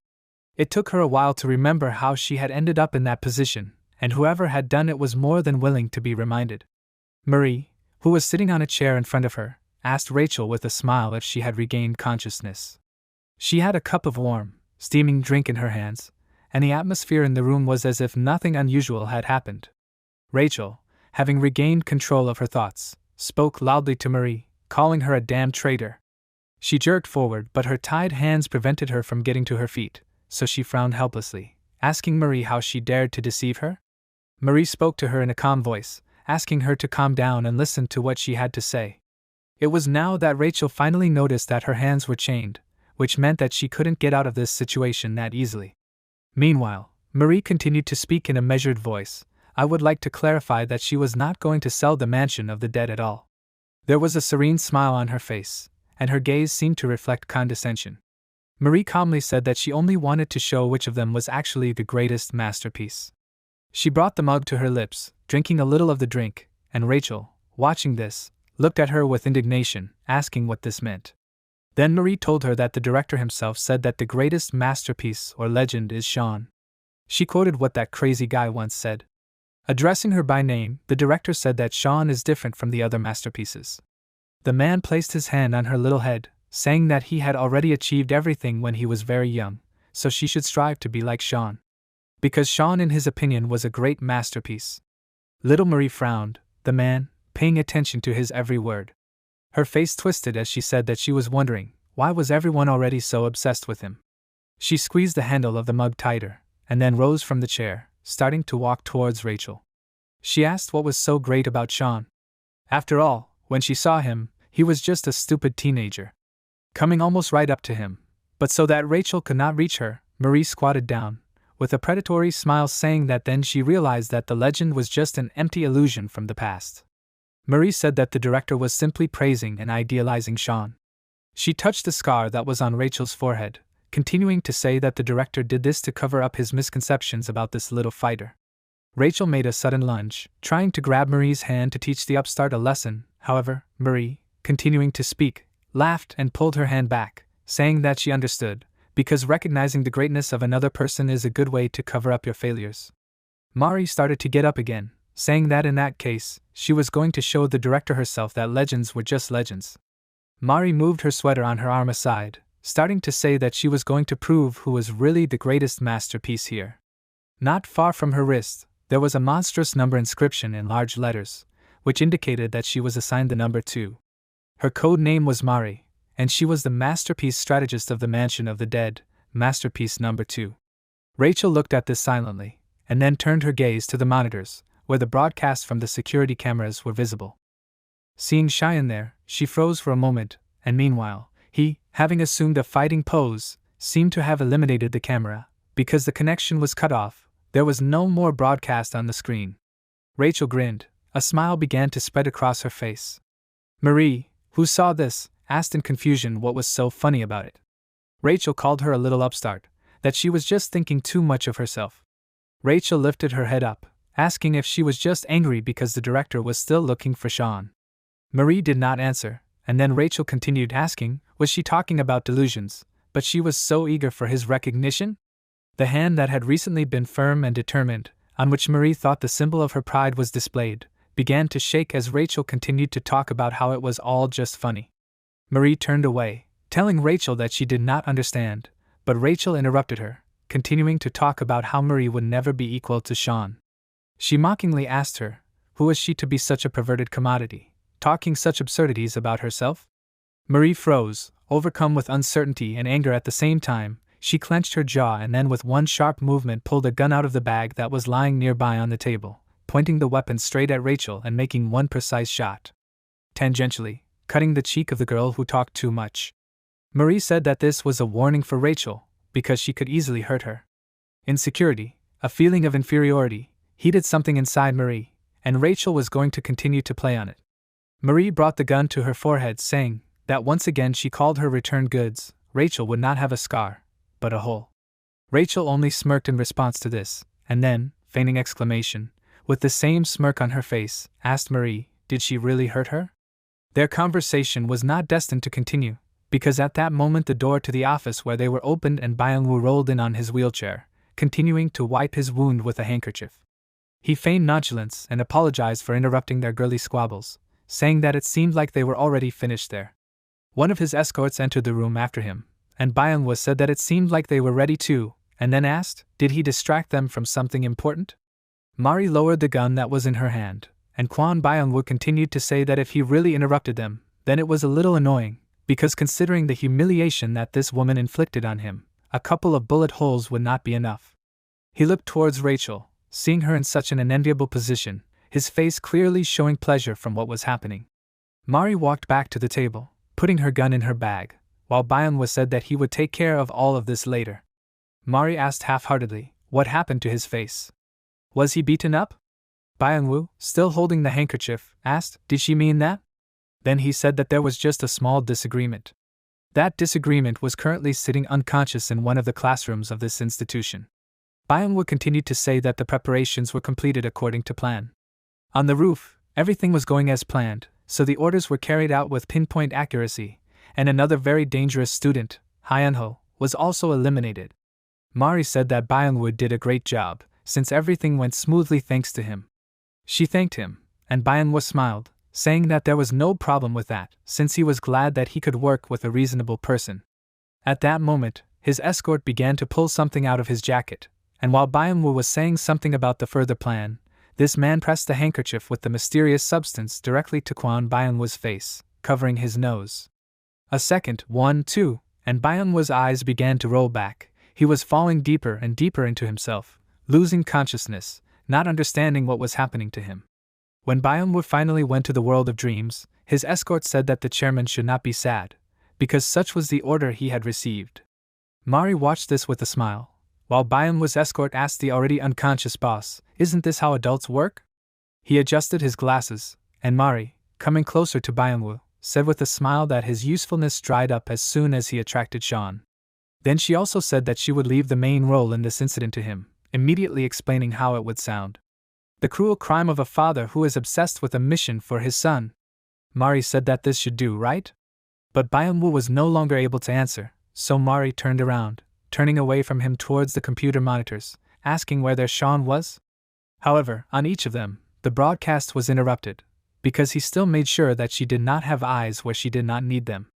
It took her a while to remember how she had ended up in that position, and whoever had done it was more than willing to be reminded. Marie, who was sitting on a chair in front of her, asked Rachel with a smile if she had regained consciousness. She had a cup of warm, steaming drink in her hands, and the atmosphere in the room was as if nothing unusual had happened. Rachel, having regained control of her thoughts, spoke loudly to Marie, calling her a damned traitor. She jerked forward, but her tied hands prevented her from getting to her feet, so she frowned helplessly, asking Marie how she dared to deceive her. Marie spoke to her in a calm voice, asking her to calm down and listen to what she had to say. It was now that Rachel finally noticed that her hands were chained, which meant that she couldn't get out of this situation that easily. Meanwhile, Marie continued to speak in a measured voice. I would like to clarify that she was not going to sell the mansion of the dead at all. There was a serene smile on her face, and her gaze seemed to reflect condescension. Marie calmly said that she only wanted to show which of them was actually the greatest masterpiece. She brought the mug to her lips, drinking a little of the drink, and Rachel, watching this, looked at her with indignation, asking what this meant. Then Marie told her that the director himself said that the greatest masterpiece or legend is Sean. She quoted what that crazy guy once said. Addressing her by name, the director said that Sean is different from the other masterpieces. The man placed his hand on her little head, saying that he had already achieved everything when he was very young, so she should strive to be like Sean. Because Sean, in his opinion, was a great masterpiece. Little Marie frowned, the man, paying attention to his every word. Her face twisted as she said that she was wondering, why was everyone already so obsessed with him? She squeezed the handle of the mug tighter, and then rose from the chair, starting to walk towards Rachel. She asked what was so great about Sean. After all, when she saw him, he was just a stupid teenager. Coming almost right up to him, but so that Rachel could not reach her, Marie squatted down, with a predatory smile, saying that then she realized that the legend was just an empty illusion from the past. Marie said that the director was simply praising and idealizing Sean. She touched the scar that was on Rachel's forehead, continuing to say that the director did this to cover up his misconceptions about this little fighter. Rachel made a sudden lunge, trying to grab Marie's hand to teach the upstart a lesson. However, Marie, continuing to speak, laughed and pulled her hand back, saying that she understood, because recognizing the greatness of another person is a good way to cover up your failures. Marie started to get up again, saying that in that case, she was going to show the director herself that legends were just legends. Marie moved her sweater on her arm aside, starting to say that she was going to prove who was really the greatest masterpiece here. Not far from her wrist, there was a monstrous number inscription in large letters, which indicated that she was assigned the number 2. Her code name was Mari, and she was the masterpiece strategist of the Mansion of the Dead, masterpiece number 2. Rachel looked at this silently, and then turned her gaze to the monitors, where the broadcasts from the security cameras were visible. Seeing Cheyenne there, she froze for a moment, and meanwhile, he, having assumed a fighting pose, seemed to have eliminated the camera. Because the connection was cut off, there was no more broadcast on the screen. Rachel grinned, a smile began to spread across her face. Marie, who saw this, asked in confusion what was so funny about it. Rachel called her a little upstart, that she was just thinking too much of herself. Rachel lifted her head up, asking if she was just angry because the director was still looking for Sean. Marie did not answer, and then Rachel continued asking, was she talking about delusions, but she was so eager for his recognition? The hand that had recently been firm and determined, on which Marie thought the symbol of her pride was displayed, began to shake as Rachel continued to talk about how it was all just funny. Marie turned away, telling Rachel that she did not understand, but Rachel interrupted her, continuing to talk about how Marie would never be equal to Sean. She mockingly asked her, who was she to be such a perverted commodity, talking such absurdities about herself? Marie froze, overcome with uncertainty and anger at the same time. She clenched her jaw and then with one sharp movement pulled a gun out of the bag that was lying nearby on the table, pointing the weapon straight at Rachel and making one precise shot, tangentially, cutting the cheek of the girl who talked too much. Marie said that this was a warning for Rachel, because she could easily hurt her. Insecurity, a feeling of inferiority, heated something inside Marie, and Rachel was going to continue to play on it. Marie brought the gun to her forehead, saying that once again she called her returned goods. Rachel would not have a scar, but a hole. Rachel only smirked in response to this, and then, feigning exclamation, with the same smirk on her face, asked Marie, did she really hurt her? Their conversation was not destined to continue, because at that moment the door to the office where they were opened and Byung-woo rolled in on his wheelchair, continuing to wipe his wound with a handkerchief. He feigned nonchalance and apologized for interrupting their girly squabbles, saying that it seemed like they were already finished there. One of his escorts entered the room after him, and Byung-woo said that it seemed like they were ready too, and then asked, did he distract them from something important? Mari lowered the gun that was in her hand, and Kwon Byung-woo continued to say that if he really interrupted them, then it was a little annoying, because considering the humiliation that this woman inflicted on him, a couple of bullet holes would not be enough. He looked towards Rachel, seeing her in such an unenviable position, his face clearly showing pleasure from what was happening. Mari walked back to the table, putting her gun in her bag, while Byung-woo said that he would take care of all of this later. Mari asked half-heartedly, what happened to his face? Was he beaten up? Byung-woo, still holding the handkerchief, asked, did she mean that? Then he said that there was just a small disagreement. That disagreement was currently sitting unconscious in one of the classrooms of this institution. Byung-woo continued to say that the preparations were completed according to plan. On the roof, everything was going as planned, so the orders were carried out with pinpoint accuracy, and another very dangerous student, Hyunho, was also eliminated. Mari said that Byung-woo did a great job, since everything went smoothly thanks to him. She thanked him, and Byung-woo smiled, saying that there was no problem with that, since he was glad that he could work with a reasonable person. At that moment, his escort began to pull something out of his jacket, and while Byung-woo was saying something about the further plan, this man pressed the handkerchief with the mysterious substance directly to Kwon Byung-woo's face, covering his nose. A second, 1, 2, and Byung-woo's eyes began to roll back. He was falling deeper and deeper into himself, losing consciousness, not understanding what was happening to him. When Byung-woo finally went to the world of dreams, his escort said that the chairman should not be sad, because such was the order he had received. Mari watched this with a smile, while Byung-woo's escort asked the already unconscious boss, isn't this how adults work? He adjusted his glasses, and Mari, coming closer to Byung-woo, said with a smile that his usefulness dried up as soon as he attracted Sean. Then she also said that she would leave the main role in this incident to him, immediately explaining how it would sound. The cruel crime of a father who is obsessed with a mission for his son. Mari said that this should do, right? But Byung-woo was no longer able to answer, so Mari turned around, turning away from him towards the computer monitors, asking where their Sean was. However, on each of them, the broadcast was interrupted, because he still made sure that she did not have eyes where she did not need them.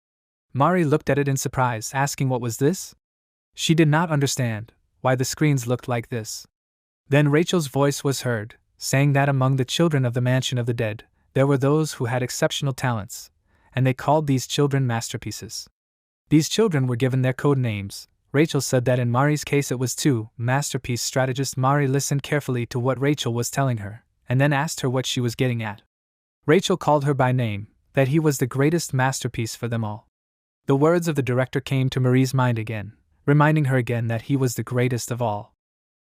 Mari looked at it in surprise, asking what was this? She did not understand why the screens looked like this. Then Rachel's voice was heard, saying that among the children of the Mansion of the Dead, there were those who had exceptional talents, and they called these children masterpieces. These children were given their code names. Rachel said that in Mari's case it was 2, masterpiece strategist. Mari listened carefully to what Rachel was telling her, and then asked her what she was getting at. Rachel called her by name, that he was the greatest masterpiece for them all. The words of the director came to Marie's mind again, reminding her again that he was the greatest of all.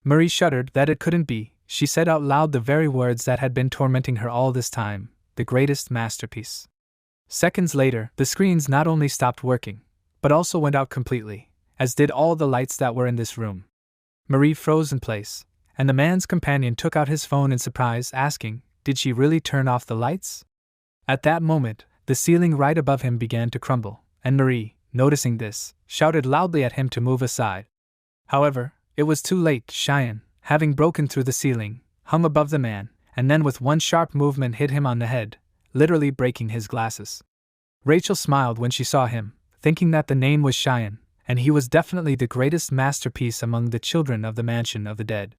Marie shuddered that it couldn't be. She said out loud the very words that had been tormenting her all this time, the greatest masterpiece. Seconds later, the screens not only stopped working, but also went out completely, as did all the lights that were in this room. Marie froze in place, and the man's companion took out his phone in surprise, asking, did she really turn off the lights? At that moment, the ceiling right above him began to crumble, and Marie, noticing this, shouted loudly at him to move aside. However, it was too late. Cheyenne, having broken through the ceiling, hung above the man, and then with one sharp movement hit him on the head, literally breaking his glasses. Rachel smiled when she saw him, thinking that the name was Cheyenne, and he was definitely the greatest masterpiece among the children of the Mansion of the Dead.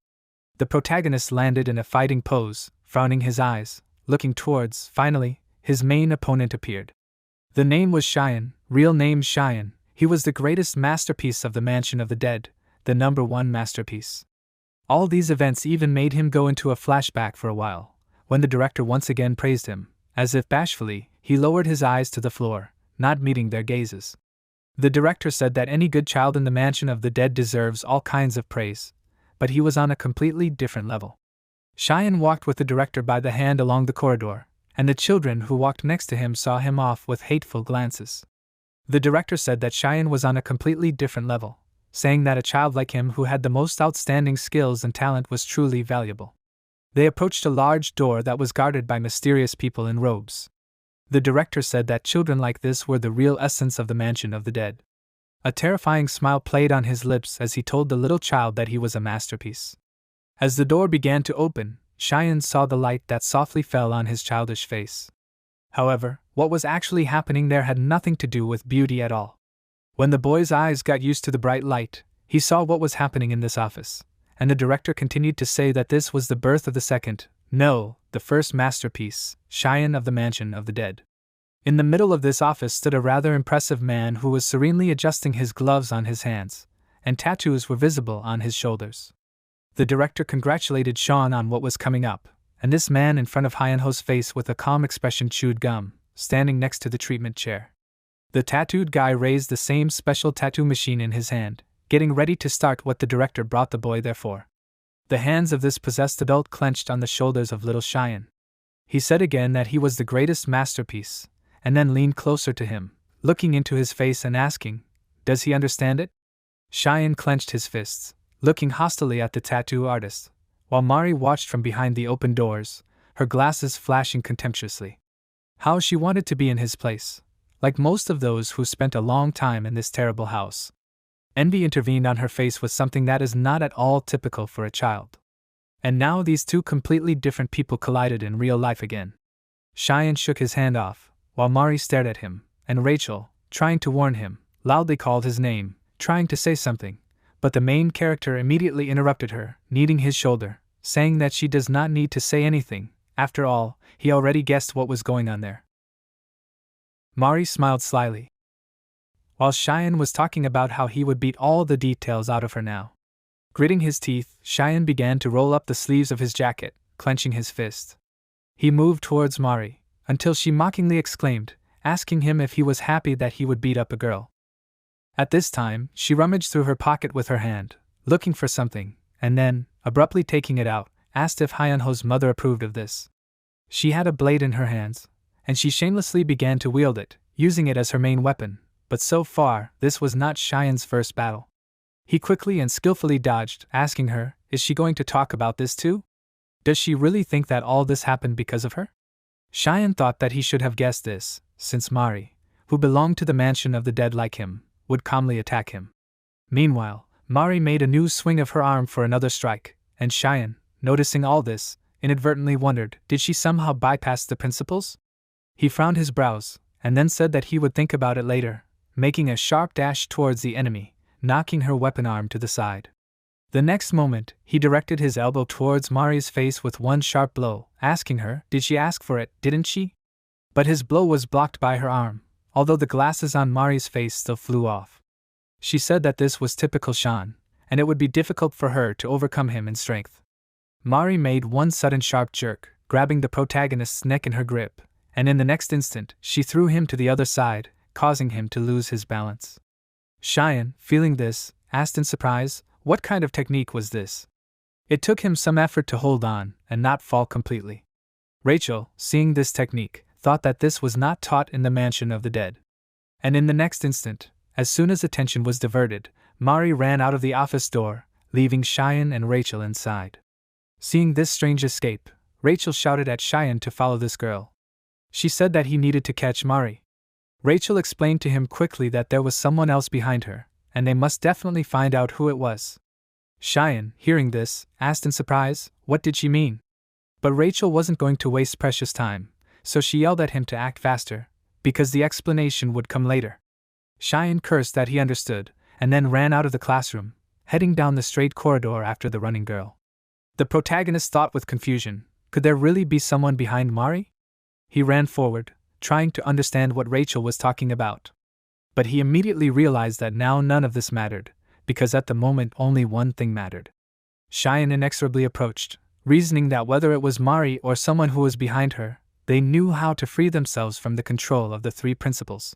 The protagonist landed in a fighting pose, frowning his eyes, looking towards, finally, his main opponent appeared. The name was Cheyenne, real name Cheyenne. He was the greatest masterpiece of the Mansion of the Dead, the #1 masterpiece. All these events even made him go into a flashback for a while. When the director once again praised him, as if bashfully, he lowered his eyes to the floor, not meeting their gazes. The director said that any good child in the Mansion of the Dead deserves all kinds of praise, but he was on a completely different level. Cheyenne walked with the director by the hand along the corridor, and the children who walked next to him saw him off with hateful glances. The director said that Cheyenne was on a completely different level, saying that a child like him who had the most outstanding skills and talent was truly valuable. They approached a large door that was guarded by mysterious people in robes. The director said that children like this were the real essence of the mansion of the dead. A terrifying smile played on his lips as he told the little child that he was a masterpiece. As the door began to open, Cheyenne saw the light that softly fell on his childish face. However, what was actually happening there had nothing to do with beauty at all. When the boy's eyes got used to the bright light, he saw what was happening in this office, and the director continued to say that this was the birth of the second, no, the first masterpiece, Cheyenne of the Mansion of the Dead. In the middle of this office stood a rather impressive man who was serenely adjusting his gloves on his hands, and tattoos were visible on his shoulders. The director congratulated Sean on what was coming up, and this man in front of Hyanho's face with a calm expression chewed gum, standing next to the treatment chair. The tattooed guy raised the same special tattoo machine in his hand, getting ready to start what the director brought the boy there for. The hands of this possessed adult clenched on the shoulders of little Cheyenne. He said again that he was the greatest masterpiece, and then leaned closer to him, looking into his face and asking, "Does he understand it?" Cheyenne clenched his fists, looking hostilely at the tattoo artist, while Mari watched from behind the open doors, her glasses flashing contemptuously. How she wanted to be in his place, like most of those who spent a long time in this terrible house. Envy intervened on her face with something that is not at all typical for a child. And now these two completely different people collided in real life again. Cheyenne shook his hand off, while Mari stared at him, and Rachel, trying to warn him, loudly called his name, trying to say something, but the main character immediately interrupted her, kneading his shoulder, saying that she does not need to say anything, after all, he already guessed what was going on there. Mari smiled slyly, while Cheyenne was talking about how he would beat all the details out of her now. Gritting his teeth, Cheyenne began to roll up the sleeves of his jacket, clenching his fist. He moved towards Mari, until she mockingly exclaimed, asking him if he was happy that he would beat up a girl. At this time, she rummaged through her pocket with her hand, looking for something, and then, abruptly taking it out, asked if Hyanho's mother approved of this. She had a blade in her hands, and she shamelessly began to wield it, using it as her main weapon, but so far, this was not Cheyenne's first battle. He quickly and skillfully dodged, asking her, is she going to talk about this too? Does she really think that all this happened because of her? Cheyenne thought that he should have guessed this, since Mari, who belonged to the mansion of the dead like him, would calmly attack him. Meanwhile, Mari made a new swing of her arm for another strike, and Cheyenne, noticing all this, inadvertently wondered, did she somehow bypass the principles? He frowned his brows, and then said that he would think about it later, making a sharp dash towards the enemy, knocking her weapon arm to the side. The next moment, he directed his elbow towards Mari's face with one sharp blow, asking her, did she ask for it, didn't she? But his blow was blocked by her arm, although the glasses on Mari's face still flew off. She said that this was typical Shan, and it would be difficult for her to overcome him in strength. Mari made one sudden sharp jerk, grabbing the protagonist's neck in her grip, and in the next instant, she threw him to the other side, causing him to lose his balance. Cheyenne, feeling this, asked in surprise, what kind of technique was this? It took him some effort to hold on and not fall completely. Rachel, seeing this technique, thought that this was not taught in the mansion of the dead. And in the next instant, as soon as attention was diverted, Mari ran out of the office door, leaving Cheyenne and Rachel inside. Seeing this strange escape, Rachel shouted at Cheyenne to follow this girl. She said that he needed to catch Mari. Rachel explained to him quickly that there was someone else behind her, and they must definitely find out who it was. Cheyenne, hearing this, asked in surprise, what did she mean? But Rachel wasn't going to waste precious time, so she yelled at him to act faster, because the explanation would come later. Cheyenne cursed that he understood, and then ran out of the classroom, heading down the straight corridor after the running girl. The protagonist thought with confusion, could there really be someone behind Mari? He ran forward, trying to understand what Rachel was talking about. But he immediately realized that now none of this mattered, because at the moment only one thing mattered. Cheyenne inexorably approached, reasoning that whether it was Mari or someone who was behind her, they knew how to free themselves from the control of the three principles.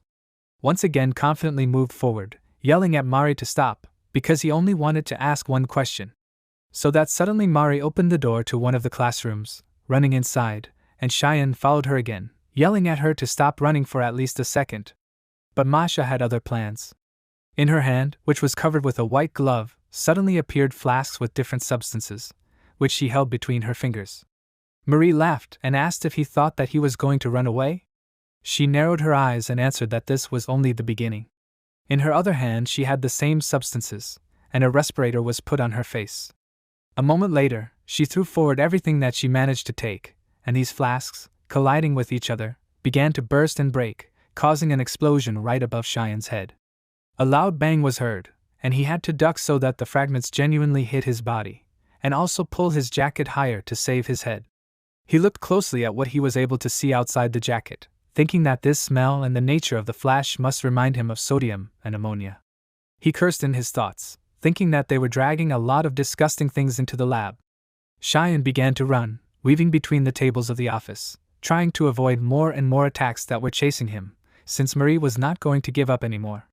Once again confidently moved forward, yelling at Mari to stop, because he only wanted to ask one question. So that suddenly Mari opened the door to one of the classrooms, running inside, and Cheyenne followed her again, yelling at her to stop running for at least a second. But Masha had other plans. In her hand, which was covered with a white glove, suddenly appeared flasks with different substances, which she held between her fingers. Marie laughed and asked if he thought that he was going to run away. She narrowed her eyes and answered that this was only the beginning. In her other hand she had the same substances, and a respirator was put on her face. A moment later, she threw forward everything that she managed to take, and these flasks, colliding with each other, began to burst and break, causing an explosion right above Cheyenne's head. A loud bang was heard, and he had to duck so that the fragments genuinely hit his body, and also pull his jacket higher to save his head. He looked closely at what he was able to see outside the jacket, thinking that this smell and the nature of the flash must remind him of sodium and ammonia. He cursed in his thoughts, thinking that they were dragging a lot of disgusting things into the lab. Cheyenne began to run, weaving between the tables of the office, trying to avoid more and more attacks that were chasing him, since Marie was not going to give up anymore.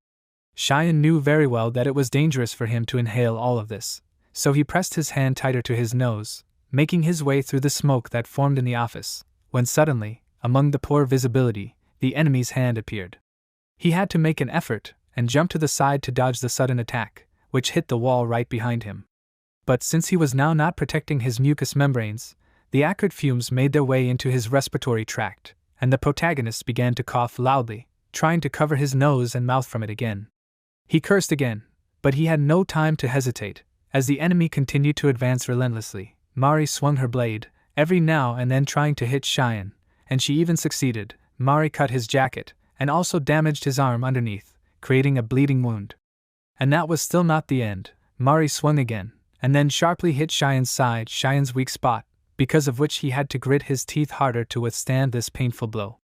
Cheyenne knew very well that it was dangerous for him to inhale all of this, so he pressed his hand tighter to his nose, making his way through the smoke that formed in the office, when suddenly, among the poor visibility, the enemy's hand appeared. He had to make an effort and jump to the side to dodge the sudden attack, which hit the wall right behind him. But since he was now not protecting his mucous membranes, the acrid fumes made their way into his respiratory tract, and the protagonist began to cough loudly, trying to cover his nose and mouth from it again. He cursed again, but he had no time to hesitate. As the enemy continued to advance relentlessly, Mari swung her blade, every now and then trying to hit Cheyenne, and she even succeeded. Mari cut his jacket, and also damaged his arm underneath, creating a bleeding wound. And that was still not the end. Mari swung again, and then sharply hit Cheyenne's side, Cheyenne's weak spot, because of which he had to grit his teeth harder to withstand this painful blow.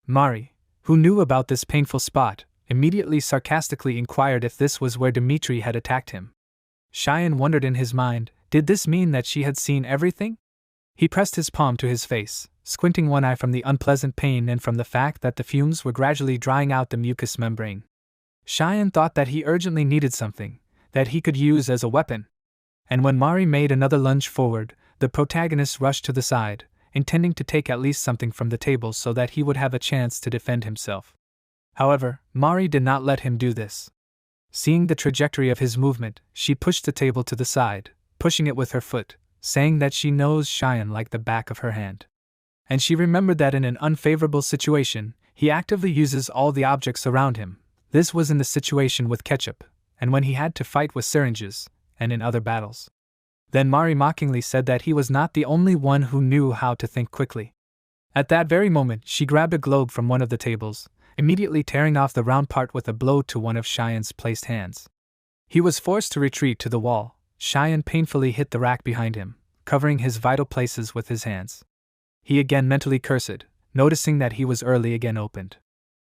Mari, who knew about this painful spot, immediately sarcastically inquired if this was where Dimitri had attacked him. Cheyenne wondered in his mind, did this mean that she had seen everything? He pressed his palm to his face, squinting one eye from the unpleasant pain and from the fact that the fumes were gradually drying out the mucous membrane. Cheyenne thought that he urgently needed something that he could use as a weapon. And when Mari made another lunge forward, the protagonist rushed to the side, intending to take at least something from the table so that he would have a chance to defend himself. However, Mari did not let him do this. Seeing the trajectory of his movement, she pushed the table to the side, pushing it with her foot, saying that she knows Cheyenne like the back of her hand. And she remembered that in an unfavorable situation, he actively uses all the objects around him. This was in the situation with Ketchup, and when he had to fight with syringes, and in other battles. Then Mari mockingly said that he was not the only one who knew how to think quickly. At that very moment, she grabbed a globe from one of the tables, immediately tearing off the round part with a blow to one of Cheyenne's placed hands. He was forced to retreat to the wall. Cheyenne painfully hit the rack behind him, covering his vital places with his hands. He again mentally cursed, noticing that he was early again opened.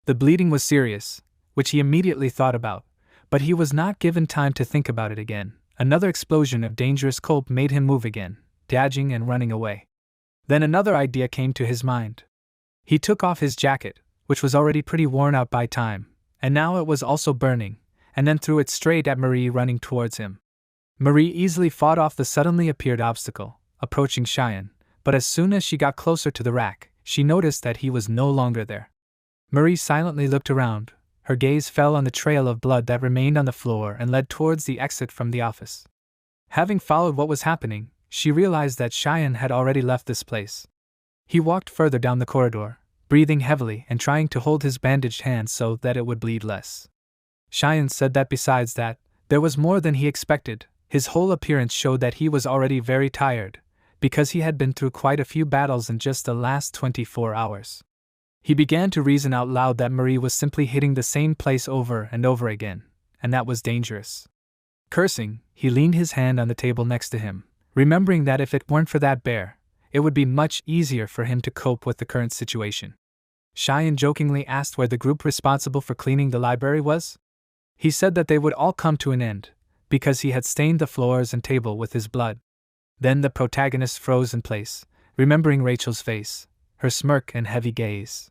The bleeding was serious, which he immediately thought about, but he was not given time to think about it again. Another explosion of dangerous cold made him move again, dodging and running away. Then another idea came to his mind. He took off his jacket, which was already pretty worn out by time, and now it was also burning, and then threw it straight at Marie running towards him. Marie easily fought off the suddenly appeared obstacle, approaching Cheyenne, but as soon as she got closer to the rack, she noticed that he was no longer there. Marie silently looked around. Her gaze fell on the trail of blood that remained on the floor and led towards the exit from the office. Having followed what was happening, she realized that Cheyenne had already left this place. He walked further down the corridor, breathing heavily and trying to hold his bandaged hand so that it would bleed less. Cheyenne said that besides that, there was more than he expected. His whole appearance showed that he was already very tired, because he had been through quite a few battles in just the last 24 hours. He began to reason out loud that Marie was simply hitting the same place over and over again, and that was dangerous. Cursing, he leaned his hand on the table next to him, remembering that if it weren't for that bear, it would be much easier for him to cope with the current situation. Cheyenne jokingly asked where the group responsible for cleaning the library was. He said that they would all come to an end, because he had stained the floors and table with his blood. Then the protagonist froze in place, remembering Rachel's face, her smirk and heavy gaze.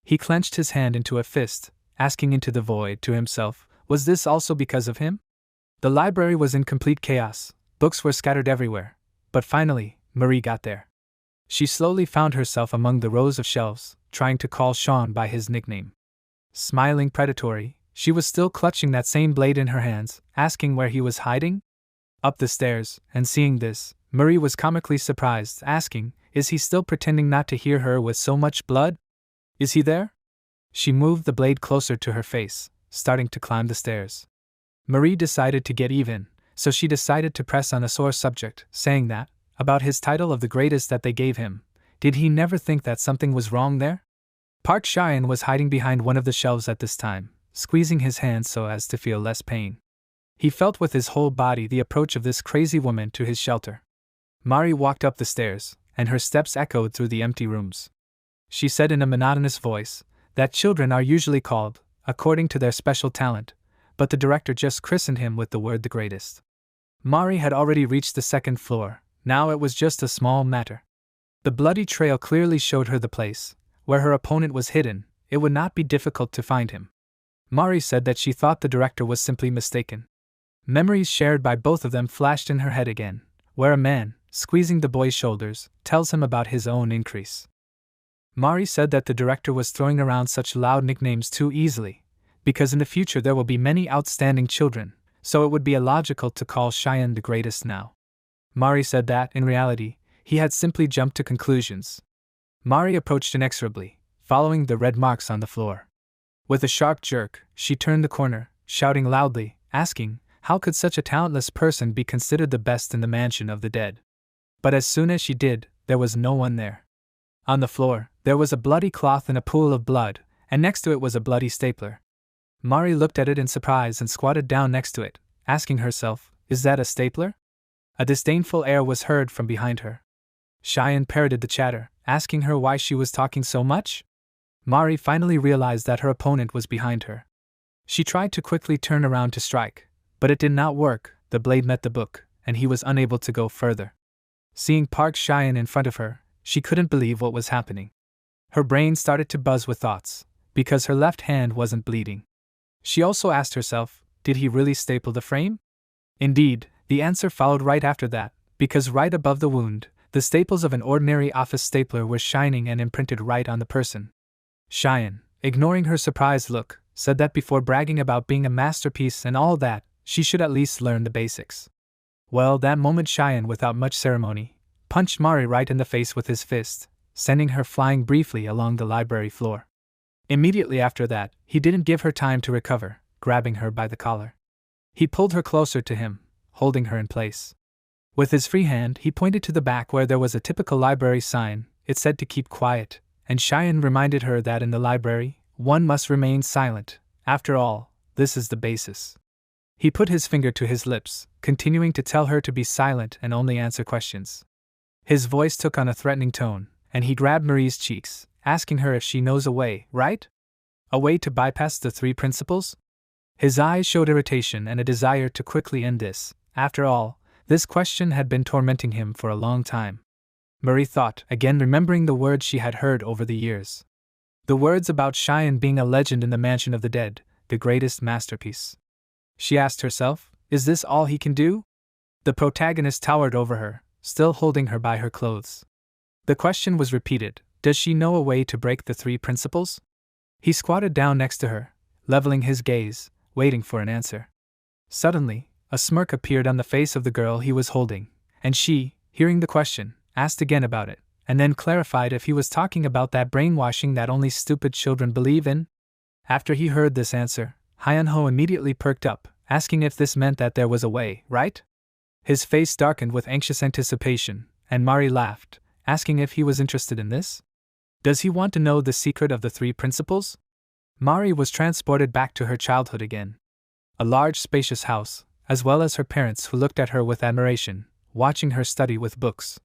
He clenched his hand into a fist, asking into the void to himself, was this also because of him? The library was in complete chaos, books were scattered everywhere, but finally, Marie got there. She slowly found herself among the rows of shelves, trying to call Sean by his nickname. Smiling predatory, she was still clutching that same blade in her hands, asking where he was hiding? Up the stairs, and seeing this, Marie was comically surprised, asking, "Is he still pretending not to hear her with so much blood? Is he there?" She moved the blade closer to her face, starting to climb the stairs. Marie decided to get even, so she decided to press on a sore subject, saying that, about his title of the greatest that they gave him, did he never think that something was wrong there? Park Cheyenne was hiding behind one of the shelves at this time, squeezing his hands so as to feel less pain. He felt with his whole body the approach of this crazy woman to his shelter. Mari walked up the stairs, and her steps echoed through the empty rooms. She said in a monotonous voice that children are usually called, according to their special talent, but the director just christened him with the word the greatest. Mari had already reached the second floor, now it was just a small matter. The bloody trail clearly showed her the place where her opponent was hidden. It would not be difficult to find him. Mari said that she thought the director was simply mistaken. Memories shared by both of them flashed in her head again, where a man, squeezing the boy's shoulders, tells him about his own increase. Mari said that the director was throwing around such loud nicknames too easily, because in the future there will be many outstanding children, so it would be illogical to call Cheyenne the greatest now. Mari said that, in reality, he had simply jumped to conclusions. Mari approached inexorably, following the red marks on the floor. With a sharp jerk, she turned the corner, shouting loudly, asking, how could such a talentless person be considered the best in the mansion of the dead? But as soon as she did, there was no one there. On the floor, there was a bloody cloth and a pool of blood, and next to it was a bloody stapler. Mari looked at it in surprise and squatted down next to it, asking herself, is that a stapler? A disdainful air was heard from behind her. Cheyenne parroted the chatter, asking her why she was talking so much. Mari finally realized that her opponent was behind her. She tried to quickly turn around to strike, but it did not work. The blade met the book, and he was unable to go further. Seeing Park Cheyenne in front of her, she couldn't believe what was happening. Her brain started to buzz with thoughts, because her left hand wasn't bleeding. She also asked herself, did he really staple the frame? Indeed, the answer followed right after that, because right above the wound, the staples of an ordinary office stapler were shining and imprinted right on the person. Cheyenne, ignoring her surprised look, said that before bragging about being a masterpiece and all that, she should at least learn the basics. Well, that moment Cheyenne, without much ceremony, punched Mari right in the face with his fist, sending her flying briefly along the library floor. Immediately after that, he didn't give her time to recover, grabbing her by the collar. He pulled her closer to him, holding her in place. With his free hand, he pointed to the back where there was a typical library sign. It said to keep quiet, and Cheyenne reminded her that in the library, one must remain silent. After all, this is the basis. He put his finger to his lips, continuing to tell her to be silent and only answer questions. His voice took on a threatening tone, and he grabbed Marie's cheeks, asking her if she knows a way, right? A way to bypass the three principles? His eyes showed irritation and a desire to quickly end this. After all, this question had been tormenting him for a long time. Marie thought, again remembering the words she had heard over the years. The words about Cheyenne being a legend in the mansion of the dead, the greatest masterpiece. She asked herself, is this all he can do? The protagonist towered over her, still holding her by her clothes. The question was repeated, does she know a way to break the three principles? He squatted down next to her, leveling his gaze, waiting for an answer. Suddenly, a smirk appeared on the face of the girl he was holding, and she, hearing the question, asked again about it, and then clarified if he was talking about that brainwashing that only stupid children believe in. After he heard this answer, Hyun-ho immediately perked up, asking if this meant that there was a way, right? His face darkened with anxious anticipation, and Mari laughed, asking if he was interested in this. Does he want to know the secret of the three principles? Mari was transported back to her childhood again. A large spacious house, as well as her parents who looked at her with admiration, watching her study with books.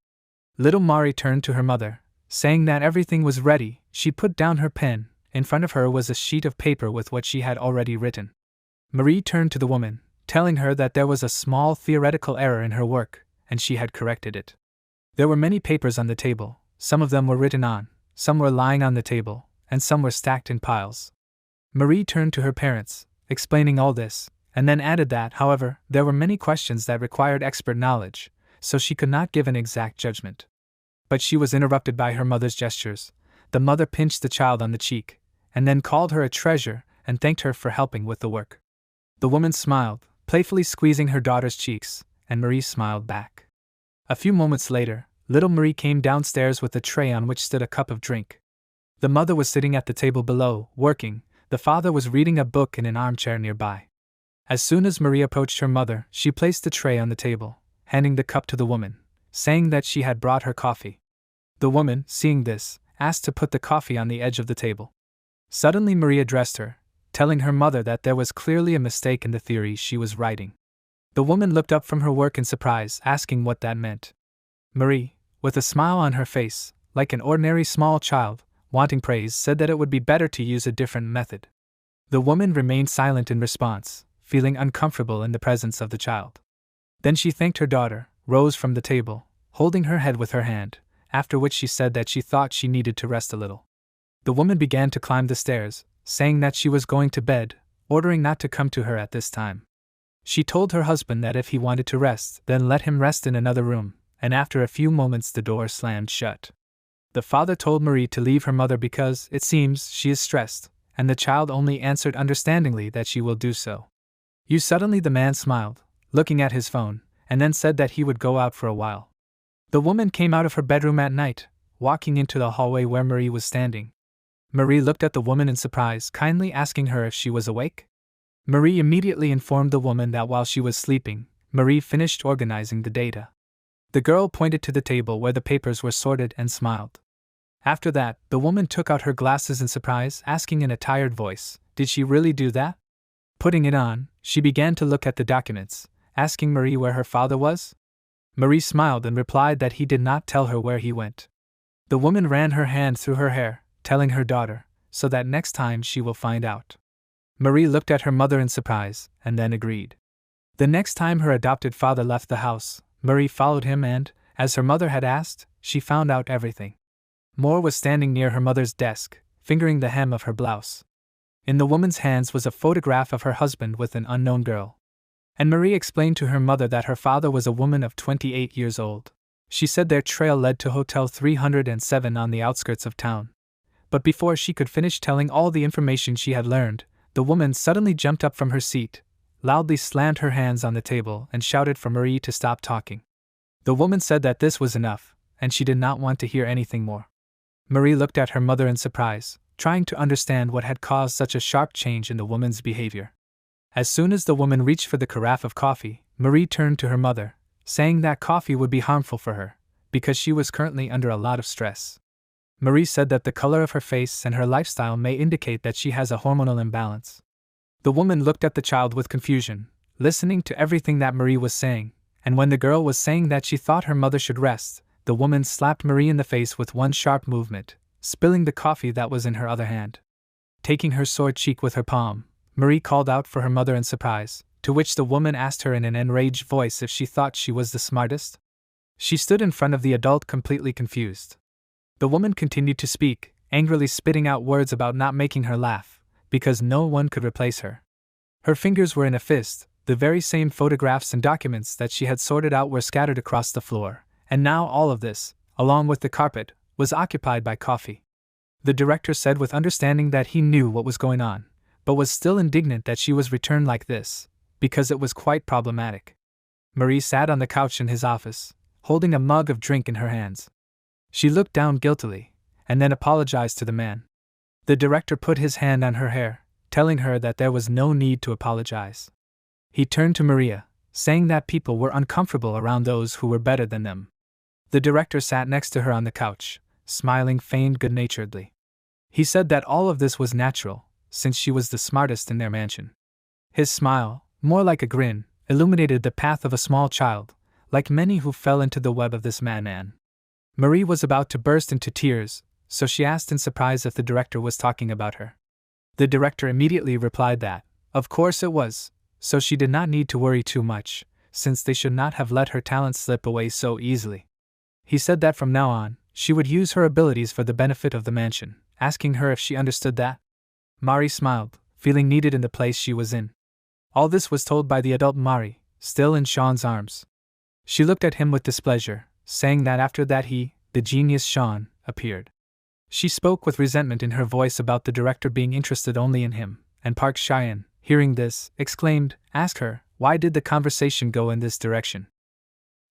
Little Mari turned to her mother, saying that everything was ready. She put down her pen. In front of her was a sheet of paper with what she had already written. Marie turned to the woman, telling her that there was a small theoretical error in her work, and she had corrected it. There were many papers on the table. Some of them were written on, some were lying on the table, and some were stacked in piles. Marie turned to her parents, explaining all this, and then added that, however, there were many questions that required expert knowledge, so she could not give an exact judgment. But she was interrupted by her mother's gestures. The mother pinched the child on the cheek, and then called her a treasure and thanked her for helping with the work. The woman smiled, playfully squeezing her daughter's cheeks, and Marie smiled back. A few moments later, little Marie came downstairs with a tray on which stood a cup of drink. The mother was sitting at the table below, working. The father was reading a book in an armchair nearby. As soon as Marie approached her mother, she placed the tray on the table, handing the cup to the woman, saying that she had brought her coffee. The woman, seeing this, asked to put the coffee on the edge of the table. Suddenly Marie addressed her, telling her mother that there was clearly a mistake in the theory she was writing. The woman looked up from her work in surprise, asking what that meant. Marie, with a smile on her face, like an ordinary small child, wanting praise, said that it would be better to use a different method. The woman remained silent in response, feeling uncomfortable in the presence of the child. Then she thanked her daughter, rose from the table, holding her head with her hand, after which she said that she thought she needed to rest a little. The woman began to climb the stairs, saying that she was going to bed, ordering not to come to her at this time. She told her husband that if he wanted to rest, then let him rest in another room, and after a few moments the door slammed shut. The father told Marie to leave her mother because, it seems, she is stressed, and the child only answered understandingly that she will do so. Suddenly the man smiled, looking at his phone, and then said that he would go out for a while. The woman came out of her bedroom at night, walking into the hallway where Marie was standing. Marie looked at the woman in surprise, kindly asking her if she was awake. Marie immediately informed the woman that while she was sleeping, Marie finished organizing the data. The girl pointed to the table where the papers were sorted and smiled. After that, the woman took out her glasses in surprise, asking in a tired voice, "Did she really do that?" Putting it on, she began to look at the documents, asking Marie where her father was. Marie smiled and replied that he did not tell her where he went. The woman ran her hand through her hair, telling her daughter, so that next time she will find out. Marie looked at her mother in surprise, and then agreed. The next time her adopted father left the house, Marie followed him and, as her mother had asked, she found out everything. Moore was standing near her mother's desk, fingering the hem of her blouse. In the woman's hands was a photograph of her husband with an unknown girl. And Marie explained to her mother that her father was a woman of 28 years old. She said their trail led to Hotel 307 on the outskirts of town. But before she could finish telling all the information she had learned, the woman suddenly jumped up from her seat, loudly slammed her hands on the table, and shouted for Marie to stop talking. The woman said that this was enough, and she did not want to hear anything more. Marie looked at her mother in surprise, trying to understand what had caused such a sharp change in the woman's behavior. As soon as the woman reached for the carafe of coffee, Marie turned to her mother, saying that coffee would be harmful for her, because she was currently under a lot of stress. Marie said that the color of her face and her lifestyle may indicate that she has a hormonal imbalance. The woman looked at the child with confusion, listening to everything that Marie was saying, and when the girl was saying that she thought her mother should rest, the woman slapped Marie in the face with one sharp movement, spilling the coffee that was in her other hand. Taking her sore cheek with her palm, Marie called out for her mother in surprise, to which the woman asked her in an enraged voice if she thought she was the smartest. She stood in front of the adult completely confused. The woman continued to speak, angrily spitting out words about not making her laugh, because no one could replace her. Her fingers were in a fist, the very same photographs and documents that she had sorted out were scattered across the floor, and now all of this, along with the carpet, was occupied by coffee. The director said with understanding that he knew what was going on, but was still indignant that she was returned like this, because it was quite problematic. Marie sat on the couch in his office, holding a mug of drink in her hands. She looked down guiltily, and then apologized to the man. The director put his hand on her hair, telling her that there was no need to apologize. He turned to Maria, saying that people were uncomfortable around those who were better than them. The director sat next to her on the couch, smiling feigned good-naturedly. He said that all of this was natural, since she was the smartest in their mansion. His smile, more like a grin, illuminated the path of a small child, like many who fell into the web of this madman. Marie was about to burst into tears, so she asked in surprise if the director was talking about her. The director immediately replied that, of course it was, so she did not need to worry too much, since they should not have let her talent slip away so easily. He said that from now on, she would use her abilities for the benefit of the mansion, asking her if she understood that. Marie smiled, feeling needed in the place she was in. All this was told by the adult Marie, still in Sean's arms. She looked at him with displeasure, saying that after that he, the genius Sean, appeared. She spoke with resentment in her voice about the director being interested only in him, and Park Cheyenne, hearing this, exclaimed, asked her, why did the conversation go in this direction?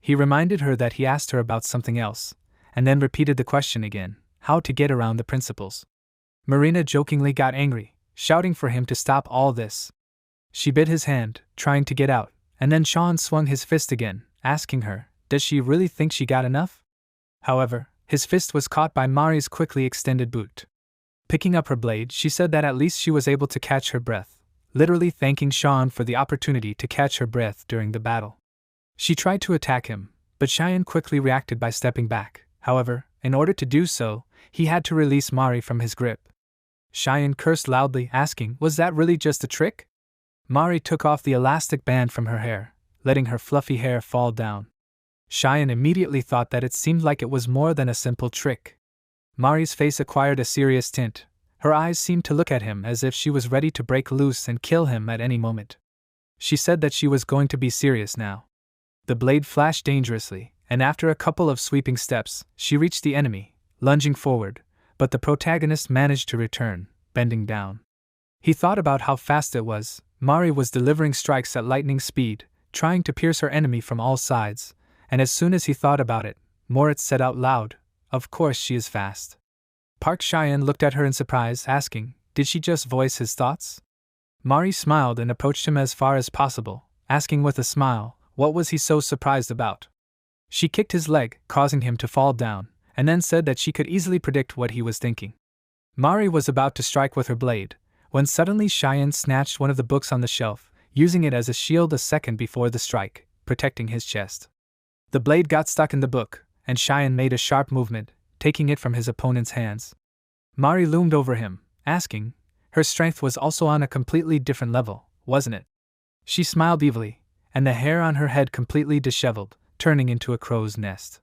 He reminded her that he asked her about something else, and then repeated the question again, how to get around the principles. Marina jokingly got angry, shouting for him to stop all this. She bit his hand, trying to get out, and then Sean swung his fist again, asking her, does she really think she got enough? However, his fist was caught by Mari's quickly extended boot. Picking up her blade, she said that at least she was able to catch her breath, literally thanking Sean for the opportunity to catch her breath during the battle. She tried to attack him, but Cheyenne quickly reacted by stepping back. However, in order to do so, he had to release Mari from his grip. Cheyenne cursed loudly, asking, was that really just a trick? Mari took off the elastic band from her hair, letting her fluffy hair fall down. Cheyenne immediately thought that it seemed like it was more than a simple trick. Mari's face acquired a serious tint. Her eyes seemed to look at him as if she was ready to break loose and kill him at any moment. She said that she was going to be serious now. The blade flashed dangerously, and after a couple of sweeping steps, she reached the enemy, lunging forward, but the protagonist managed to return, bending down. He thought about how fast it was. Mari was delivering strikes at lightning speed, trying to pierce her enemy from all sides, and as soon as he thought about it, Moritz said out loud, of course she is fast. Park Cheyenne looked at her in surprise, asking, did she just voice his thoughts? Mari smiled and approached him as far as possible, asking with a smile, what was he so surprised about? She kicked his leg, causing him to fall down, and then said that she could easily predict what he was thinking. Mari was about to strike with her blade, when suddenly Cheyenne snatched one of the books on the shelf, using it as a shield a second before the strike, protecting his chest. The blade got stuck in the book, and Cheyenne made a sharp movement, taking it from his opponent's hands. Mari loomed over him, asking, her strength was also on a completely different level, wasn't it? She smiled evilly, and the hair on her head completely disheveled, turning into a crow's nest.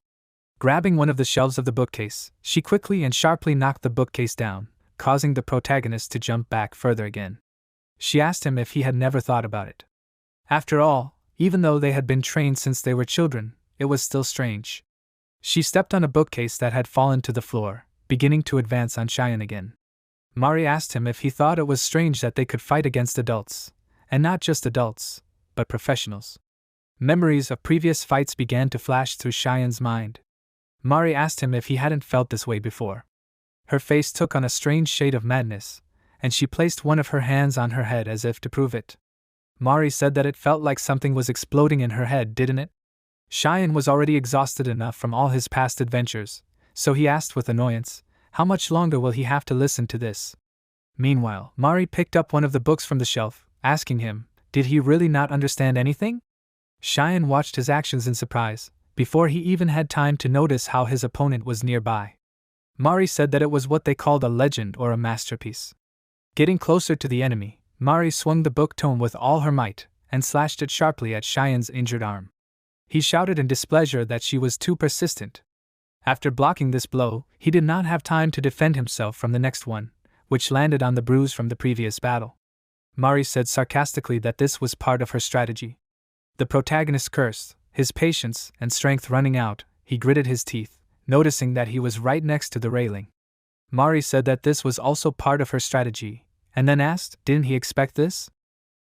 Grabbing one of the shelves of the bookcase, she quickly and sharply knocked the bookcase down, causing the protagonist to jump back further again. She asked him if he had never thought about it. After all, even though they had been trained since they were children, it was still strange. She stepped on a bookcase that had fallen to the floor, beginning to advance on Cheyenne again. Mari asked him if he thought it was strange that they could fight against adults, and not just adults, but professionals. Memories of previous fights began to flash through Cheyenne's mind. Mari asked him if he hadn't felt this way before. Her face took on a strange shade of madness, and she placed one of her hands on her head as if to prove it. Mari said that it felt like something was exploding in her head, didn't it? Cheyenne was already exhausted enough from all his past adventures, so he asked with annoyance, how much longer will he have to listen to this? Meanwhile, Mari picked up one of the books from the shelf, asking him, did he really not understand anything? Cheyenne watched his actions in surprise, before he even had time to notice how his opponent was nearby. Mari said that it was what they called a legend or a masterpiece. Getting closer to the enemy, Mari swung the book tome with all her might, and slashed it sharply at Cheyenne's injured arm. He shouted in displeasure that she was too persistent. After blocking this blow, he did not have time to defend himself from the next one, which landed on the bruise from the previous battle. Mari said sarcastically that this was part of her strategy. The protagonist cursed, his patience and strength running out. He gritted his teeth, noticing that he was right next to the railing. Mari said that this was also part of her strategy, and then asked, didn't he expect this?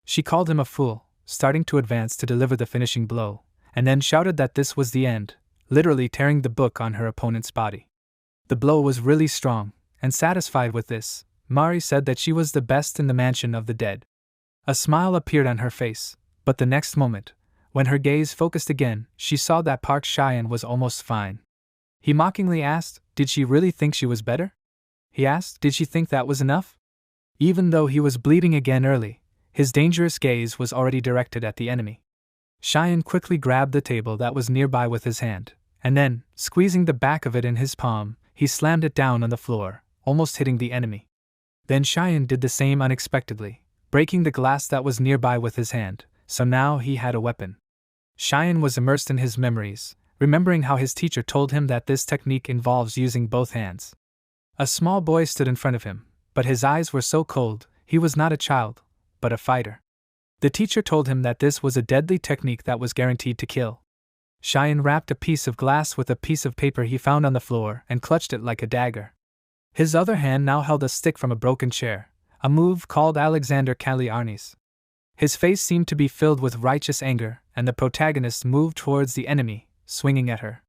She called him a fool, starting to advance to deliver the finishing blow, and then shouted that this was the end, literally tearing the book on her opponent's body. The blow was really strong, and satisfied with this, Mari said that she was the best in the mansion of the dead. A smile appeared on her face, but the next moment, when her gaze focused again, she saw that Park Cheyenne was almost fine. He mockingly asked, did she really think she was better? He asked, did she think that was enough? Even though he was bleeding again early, his dangerous gaze was already directed at the enemy. Cheyenne quickly grabbed the table that was nearby with his hand, and then, squeezing the back of it in his palm, he slammed it down on the floor, almost hitting the enemy. Then Cheyenne did the same unexpectedly, breaking the glass that was nearby with his hand, so now he had a weapon. Cheyenne was immersed in his memories, remembering how his teacher told him that this technique involves using both hands. A small boy stood in front of him, but his eyes were so cold, he was not a child, but a fighter. The teacher told him that this was a deadly technique that was guaranteed to kill. Cheyenne wrapped a piece of glass with a piece of paper he found on the floor and clutched it like a dagger. His other hand now held a stick from a broken chair, a move called Alexander Arnis. His face seemed to be filled with righteous anger, and the protagonist moved towards the enemy, swinging at her.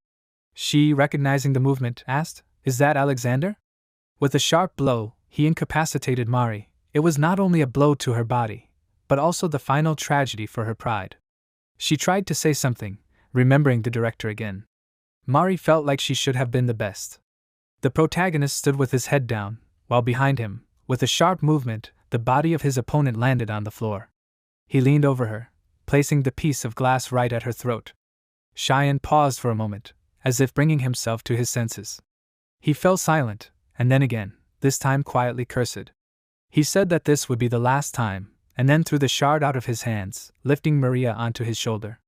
She, recognizing the movement, asked, "Is that Alexander?" With a sharp blow, he incapacitated Mari. It was not only a blow to her body, but also the final tragedy for her pride. She tried to say something, remembering the director again. Mari felt like she should have been the best. The protagonist stood with his head down, while behind him, with a sharp movement, the body of his opponent landed on the floor. He leaned over her, placing the piece of glass right at her throat. Cheyenne paused for a moment, as if bringing himself to his senses. He fell silent, and then again, this time quietly cursed. He said that this would be the last time, and then threw the shard out of his hands, lifting Maria onto his shoulder.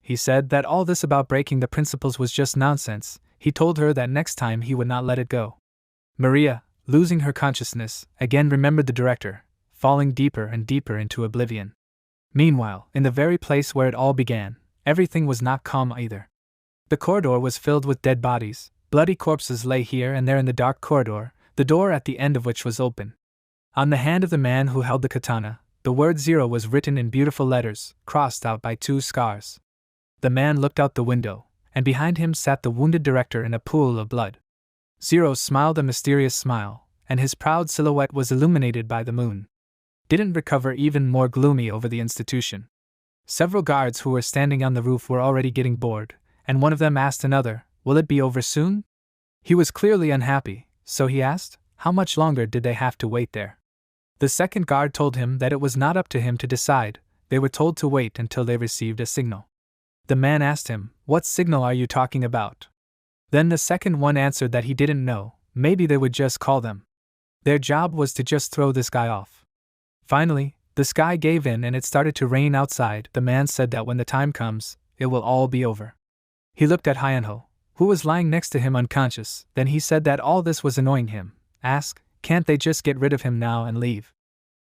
He said that all this about breaking the principles was just nonsense. He told her that next time he would not let it go. Maria, losing her consciousness, again remembered the director, falling deeper and deeper into oblivion. Meanwhile, in the very place where it all began, everything was not calm either. The corridor was filled with dead bodies. Bloody corpses lay here and there in the dark corridor, the door at the end of which was open. On the hand of the man who held the katana, the word 0 was written in beautiful letters, crossed out by 2 scars. The man looked out the window, and behind him sat the wounded director in a pool of blood. 0 smiled a mysterious smile, and his proud silhouette was illuminated by the moon. Didn't recover even more gloomy over the institution. Several guards who were standing on the roof were already getting bored, and one of them asked another, "Will it be over soon?" He was clearly unhappy, so he asked, how much longer did they have to wait there? The second guard told him that it was not up to him to decide. They were told to wait until they received a signal. The man asked him, "What signal are you talking about?" Then the second one answered that he didn't know, maybe they would just call them. Their job was to just throw this guy off. Finally, the sky gave in and it started to rain outside. The man said that when the time comes, it will all be over. He looked at Hyanho, who was lying next to him unconscious. Then he said that all this was annoying him. Asked, can't they just get rid of him now and leave?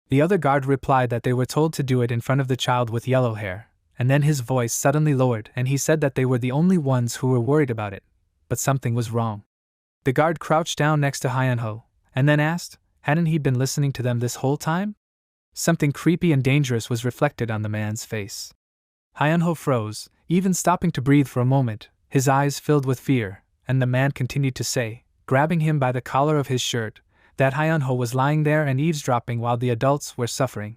The other guard replied that they were told to do it in front of the child with yellow hair, and then his voice suddenly lowered and he said that they were the only ones who were worried about it, but something was wrong. The guard crouched down next to Hyanho, and then asked, hadn't he been listening to them this whole time? Something creepy and dangerous was reflected on the man's face. Hyanho froze, even stopping to breathe for a moment, his eyes filled with fear, and the man continued to say, grabbing him by the collar of his shirt, that Hyanho was lying there and eavesdropping while the adults were suffering.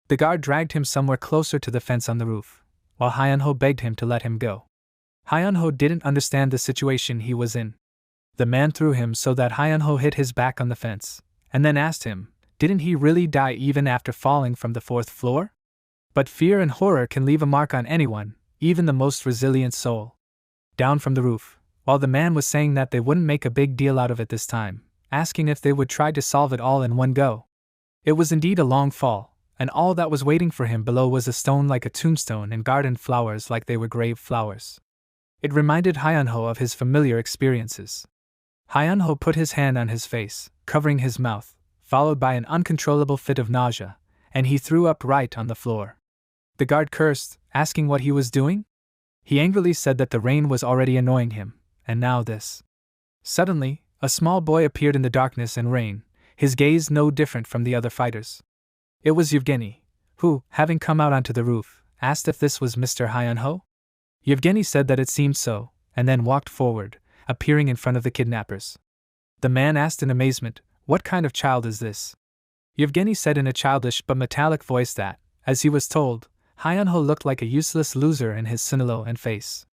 The guard dragged him somewhere closer to the fence on the roof, while Hyanho begged him to let him go. Hyanho didn't understand the situation he was in. The man threw him so that Hyanho hit his back on the fence, and then asked him, didn't he really die even after falling from the 4th floor? But fear and horror can leave a mark on anyone, even the most resilient soul. Down from the roof, while the man was saying that they wouldn't make a big deal out of it this time, asking if they would try to solve it all in one go. It was indeed a long fall, and all that was waiting for him below was a stone like a tombstone and garden flowers like they were grave flowers. It reminded Hyanho of his familiar experiences. Hyanho put his hand on his face, covering his mouth, followed by an uncontrollable fit of nausea, and he threw up right on the floor. The guard cursed, asking what he was doing. He angrily said that the rain was already annoying him, and now this. Suddenly, a small boy appeared in the darkness and rain, his gaze no different from the other fighters. It was Yevgeny, who, having come out onto the roof, asked if this was Mr. Hyanho. Yevgeny said that it seemed so, and then walked forward, appearing in front of the kidnappers. The man asked in amazement, what kind of child is this? Yevgeny said in a childish but metallic voice that, as he was told, Hyanho looked like a useless loser in his sunilo and face.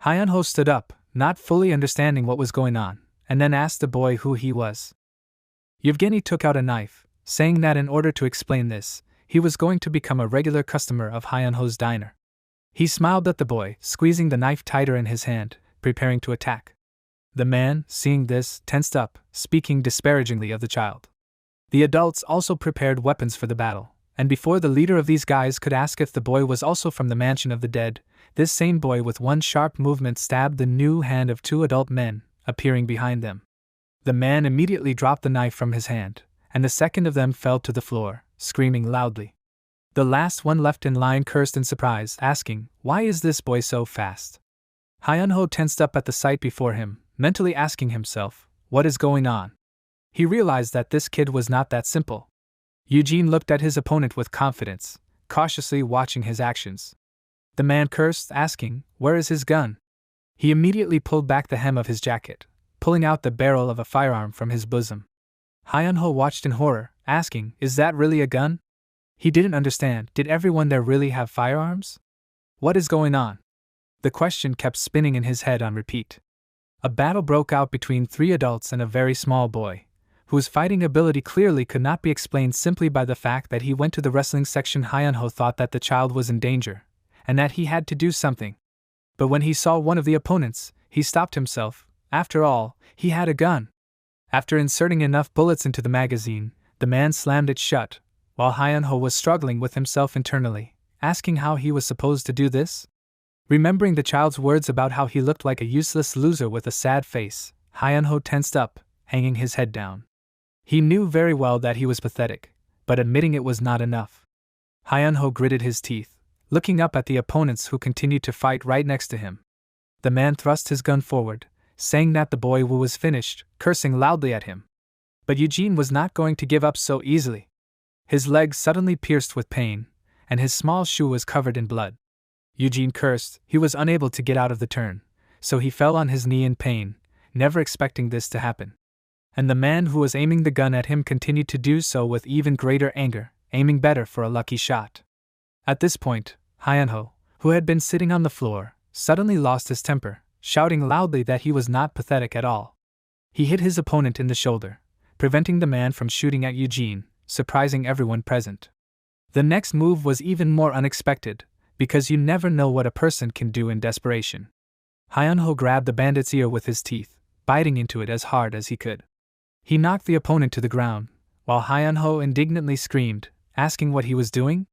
Hyanho stood up, not fully understanding what was going on, and then asked the boy who he was. Yevgeny took out a knife, saying that in order to explain this, he was going to become a regular customer of Hyanho's diner. He smiled at the boy, squeezing the knife tighter in his hand, preparing to attack. The man, seeing this, tensed up, speaking disparagingly of the child. The adults also prepared weapons for the battle, and before the leader of these guys could ask if the boy was also from the mansion of the dead, this same boy with one sharp movement stabbed the new hand of 2 adult men, appearing behind them. The man immediately dropped the knife from his hand, and the second of them fell to the floor, screaming loudly. The last one left in line cursed in surprise, asking, why is this boy so fast? Hyanho tensed up at the sight before him, mentally asking himself, what is going on? He realized that this kid was not that simple. Eugene looked at his opponent with confidence, cautiously watching his actions. The man cursed, asking, where is his gun? He immediately pulled back the hem of his jacket, pulling out the barrel of a firearm from his bosom. Hyunho watched in horror, asking, "Is that really a gun?" He didn't understand. Did everyone there really have firearms? What is going on? The question kept spinning in his head on repeat. A battle broke out between 3 adults and a very small boy, whose fighting ability clearly could not be explained simply by the fact that he went to the wrestling section. Hyunho thought that the child was in danger, and that he had to do something. But when he saw one of the opponents, he stopped himself. After all, he had a gun. After inserting enough bullets into the magazine, the man slammed it shut, while Hyunho was struggling with himself internally, asking how he was supposed to do this. Remembering the child's words about how he looked like a useless loser with a sad face, Hyunho tensed up, hanging his head down. He knew very well that he was pathetic, but admitting it was not enough. Hyunho gritted his teeth, looking up at the opponents who continued to fight right next to him. The man thrust his gun forward, saying that the boy was finished, cursing loudly at him. But Eugene was not going to give up so easily. His leg suddenly pierced with pain, and his small shoe was covered in blood. Eugene cursed. He was unable to get out of the turn, so he fell on his knee in pain, never expecting this to happen. And the man who was aiming the gun at him continued to do so with even greater anger, aiming better for a lucky shot. At this point, Hyunho, who had been sitting on the floor, suddenly lost his temper, shouting loudly that he was not pathetic at all. He hit his opponent in the shoulder, preventing the man from shooting at Eugene, surprising everyone present. The next move was even more unexpected, because you never know what a person can do in desperation. Hyunho grabbed the bandit's ear with his teeth, biting into it as hard as he could. He knocked the opponent to the ground, while Hyunho indignantly screamed, asking what he was doing.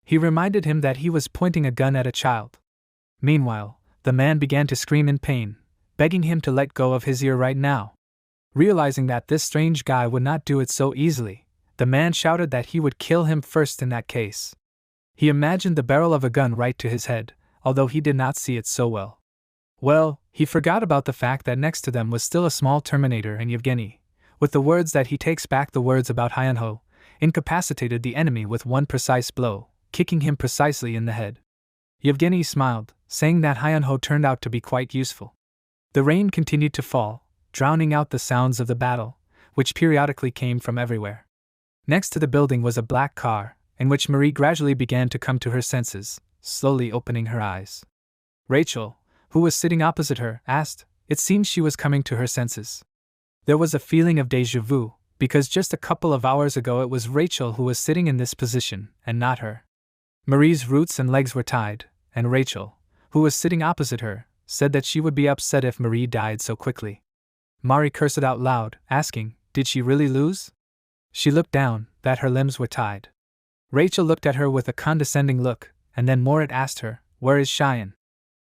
He reminded him that he was pointing a gun at a child. Meanwhile, the man began to scream in pain, begging him to let go of his ear right now. Realizing that this strange guy would not do it so easily, the man shouted that he would kill him first in that case. He imagined the barrel of a gun right to his head, although he did not see it so well. Well, he forgot about the fact that next to them was still a small Terminator, and Yevgeny, with the words that he takes back the words about Hyunho, incapacitated the enemy with one precise blow, kicking him precisely in the head. Yevgeny smiled, saying that Hyunho turned out to be quite useful. The rain continued to fall, drowning out the sounds of the battle, which periodically came from everywhere. Next to the building was a black car, in which Marie gradually began to come to her senses, slowly opening her eyes. Rachel, who was sitting opposite her, asked. It seemed she was coming to her senses. There was a feeling of déjà vu, because just a couple of hours ago it was Rachel who was sitting in this position, and not her. Marie's roots and legs were tied, and Rachel, who was sitting opposite her, said that she would be upset if Marie died so quickly. Marie cursed out loud, asking, did she really lose? She looked down, that her limbs were tied. Rachel looked at her with a condescending look, and then Morit asked her, where is Cheyenne?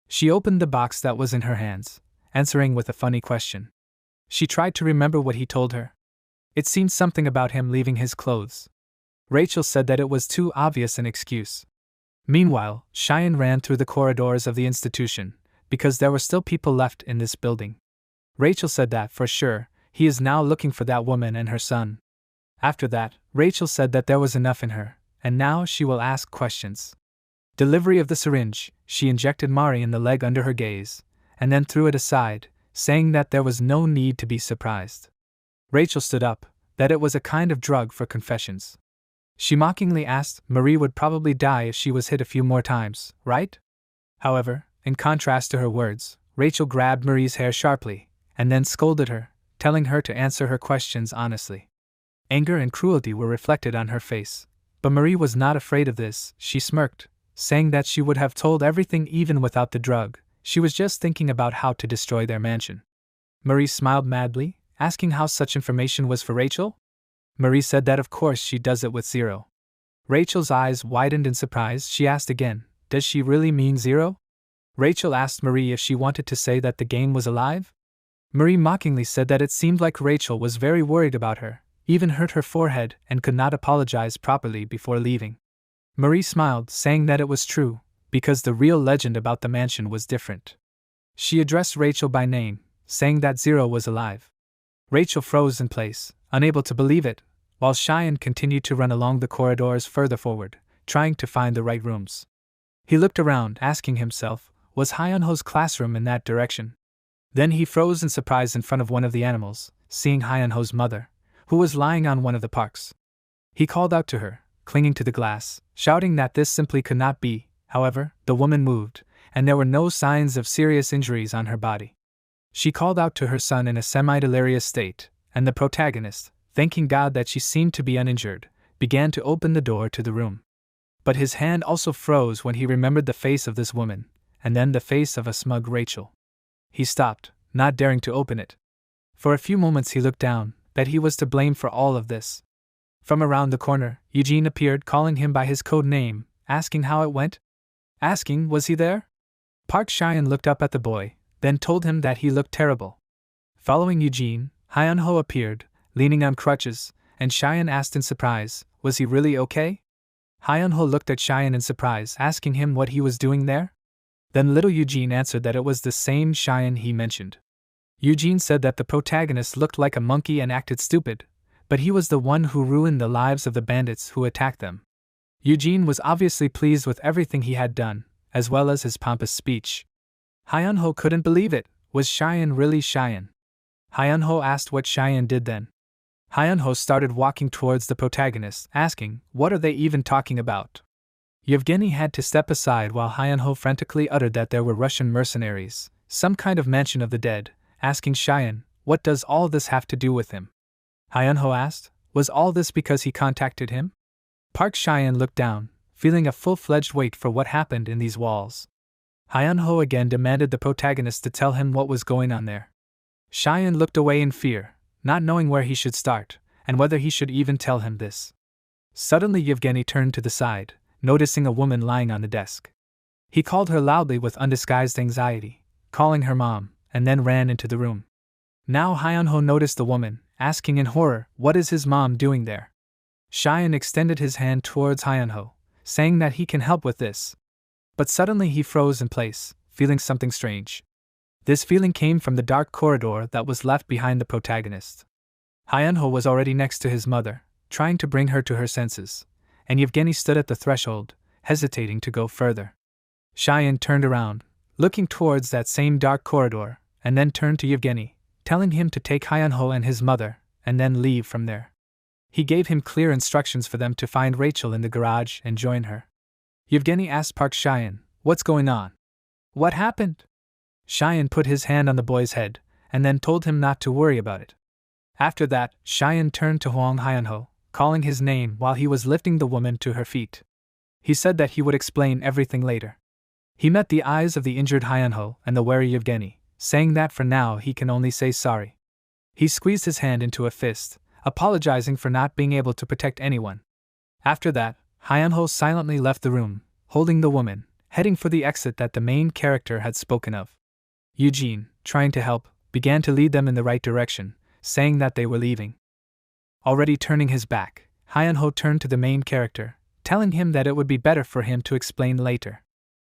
She opened the box that was in her hands, answering with a funny question. She tried to remember what he told her. It seemed something about him leaving his clothes. Rachel said that it was too obvious an excuse. Meanwhile, Cheyenne ran through the corridors of the institution, because there were still people left in this building. Rachel said that, for sure, he is now looking for that woman and her son. After that, Rachel said that there was enough in her, and now she will ask questions. Delivery of the syringe, she injected Mari in the leg under her gaze, and then threw it aside, saying that there was no need to be surprised. Rachel stood up, that it was a kind of drug for confessions. She mockingly asked. Marie would probably die if she was hit a few more times, right? However, in contrast to her words, Rachel grabbed Marie's hair sharply, and then scolded her, telling her to answer her questions honestly. Anger and cruelty were reflected on her face, but Marie was not afraid of this. She smirked, saying that she would have told everything even without the drug. She was just thinking about how to destroy their mansion. Marie smiled madly, asking how such information was for Rachel. Marie said that of course she does it with Zero. Rachel's eyes widened in surprise. She asked again, does she really mean Zero? Rachel asked Marie if she wanted to say that the game was alive. Marie mockingly said that it seemed like Rachel was very worried about her, even hurt her forehead and could not apologize properly before leaving. Marie smiled, saying that it was true, because the real legend about the mansion was different. She addressed Rachel by name, saying that Zero was alive. Rachel froze in place, unable to believe it, while Cheyenne continued to run along the corridors further forward, trying to find the right rooms. He looked around, asking himself, was Hyunho's classroom in that direction. Then he froze in surprise in front of one of the animals, seeing Hyunho's mother, who was lying on one of the parks. He called out to her, clinging to the glass, shouting that this simply could not be. However, the woman moved, and there were no signs of serious injuries on her body. She called out to her son in a semi-delirious state, and the protagonist, thanking God that she seemed to be uninjured, began to open the door to the room. But his hand also froze when he remembered the face of this woman, and then the face of a smug Rachel. He stopped, not daring to open it. For a few moments he looked down, that he was to blame for all of this. From around the corner, Eugene appeared, calling him by his code name, asking how it went. Asking, was he there? Park Cheyenne looked up at the boy, then told him that he looked terrible. Following Eugene, Hyunho appeared, leaning on crutches, and Cheyenne asked in surprise, was he really okay? Hyunho looked at Cheyenne in surprise, asking him what he was doing there. Then little Eugene answered that it was the same Cheyenne he mentioned. Eugene said that the protagonist looked like a monkey and acted stupid, but he was the one who ruined the lives of the bandits who attacked them. Eugene was obviously pleased with everything he had done, as well as his pompous speech. Hyunho couldn't believe it. Was Cheyenne really Cheyenne? Hyunho asked what Cheyenne did then. Hyunho started walking towards the protagonist, asking, what are they even talking about? Yevgeny had to step aside while Hyunho frantically uttered that there were Russian mercenaries, some kind of mansion of the dead, asking Cheyenne, what does all this have to do with him? Hyunho asked, was all this because he contacted him? Park Cheyenne looked down, feeling a full-fledged weight for what happened in these walls. Hyunho again demanded the protagonist to tell him what was going on there. Cheyenne looked away in fear, not knowing where he should start, and whether he should even tell him this. Suddenly Yevgeny turned to the side, noticing a woman lying on the desk. He called her loudly with undisguised anxiety, calling her mom, and then ran into the room. Now Hyunho noticed the woman, asking in horror, what is his mom doing there? Cheyenne extended his hand towards Hyunho, saying that he can help with this. But suddenly he froze in place, feeling something strange. This feeling came from the dark corridor that was left behind the protagonist. Hyunho was already next to his mother, trying to bring her to her senses, and Yevgeny stood at the threshold, hesitating to go further. Cheyenne turned around, looking towards that same dark corridor, and then turned to Yevgeny, telling him to take Hyunho and his mother, and then leave from there. He gave him clear instructions for them to find Rachel in the garage and join her. Yevgeny asked Park Cheyenne, what's going on? What happened? Cheyenne put his hand on the boy's head, and then told him not to worry about it. After that, Cheyenne turned to Hwang Hyunho, calling his name while he was lifting the woman to her feet. He said that he would explain everything later. He met the eyes of the injured Hyunho and the wary Yevgeny, saying that for now he can only say sorry. He squeezed his hand into a fist, apologizing for not being able to protect anyone. After that, Hyunho silently left the room, holding the woman, heading for the exit that the main character had spoken of. Eugene, trying to help, began to lead them in the right direction, saying that they were leaving. Already turning his back, Hyunho turned to the main character, telling him that it would be better for him to explain later.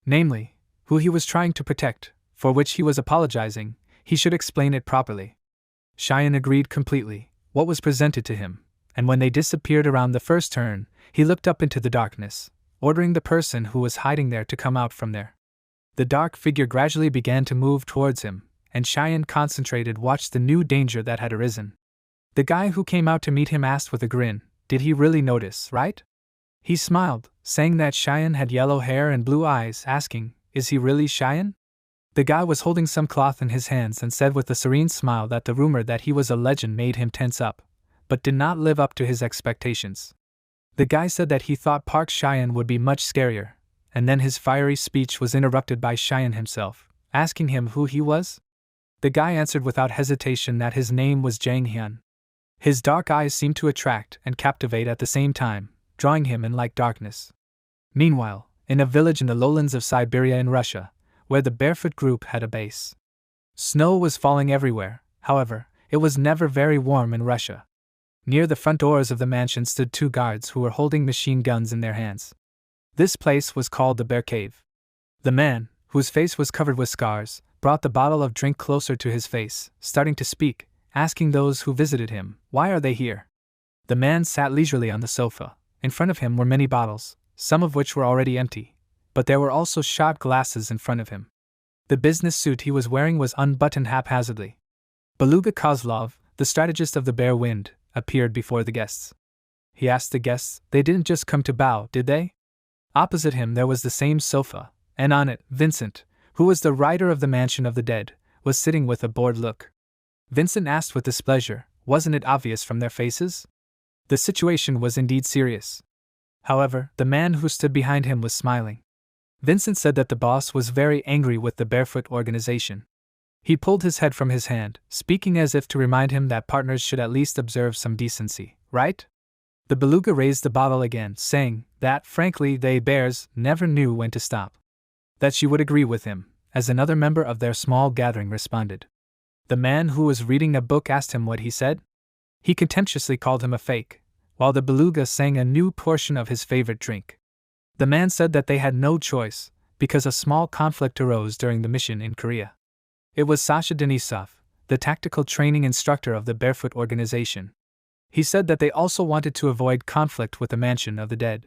Namely, who he was trying to protect, for which he was apologizing, he should explain it properly. Cheyenne agreed completely, what was presented to him, and when they disappeared around the first turn, he looked up into the darkness, ordering the person who was hiding there to come out from there. The dark figure gradually began to move towards him, and Cheyenne concentrated watched the new danger that had arisen. The guy who came out to meet him asked with a grin, did he really notice, right? He smiled, saying that Cheyenne had yellow hair and blue eyes, asking, is he really Cheyenne? The guy was holding some cloth in his hands and said with a serene smile that the rumor that he was a legend made him tense up, but did not live up to his expectations. The guy said that he thought Park Cheyenne would be much scarier, and then his fiery speech was interrupted by Cheyenne himself, asking him who he was. The guy answered without hesitation that his name was Jang Hyun. His dark eyes seemed to attract and captivate at the same time, drawing him in like darkness. Meanwhile, in a village in the lowlands of Siberia in Russia, where the Barefoot Group had a base. Snow was falling everywhere, however, it was never very warm in Russia. Near the front doors of the mansion stood two guards who were holding machine guns in their hands. This place was called the Bear Cave. The man, whose face was covered with scars, brought the bottle of drink closer to his face, starting to speak, asking those who visited him, why are they here? The man sat leisurely on the sofa. In front of him were many bottles, some of which were already empty, but there were also shot glasses in front of him. The business suit he was wearing was unbuttoned haphazardly. Beluga Kozlov, the strategist of the Bare Wind, appeared before the guests. He asked the guests, they didn't just come to bow, did they? Opposite him there was the same sofa, and on it, Vincent, who was the writer of the Mansion of the Dead, was sitting with a bored look. Vincent asked with displeasure, wasn't it obvious from their faces? The situation was indeed serious. However, the man who stood behind him was smiling. Vincent said that the boss was very angry with the Barefoot organization. He pulled his head from his hand, speaking as if to remind him that partners should at least observe some decency, right? The beluga raised the bottle again, saying that, frankly, they bears never knew when to stop. That she would agree with him, as another member of their small gathering responded. The man who was reading a book asked him what he said. He contemptuously called him a fake, while the beluga sang a new portion of his favorite drink. The man said that they had no choice, because a small conflict arose during the mission in Korea. It was Sasha Denisov, the tactical training instructor of the Barefoot organization. He said that they also wanted to avoid conflict with the Mansion of the Dead.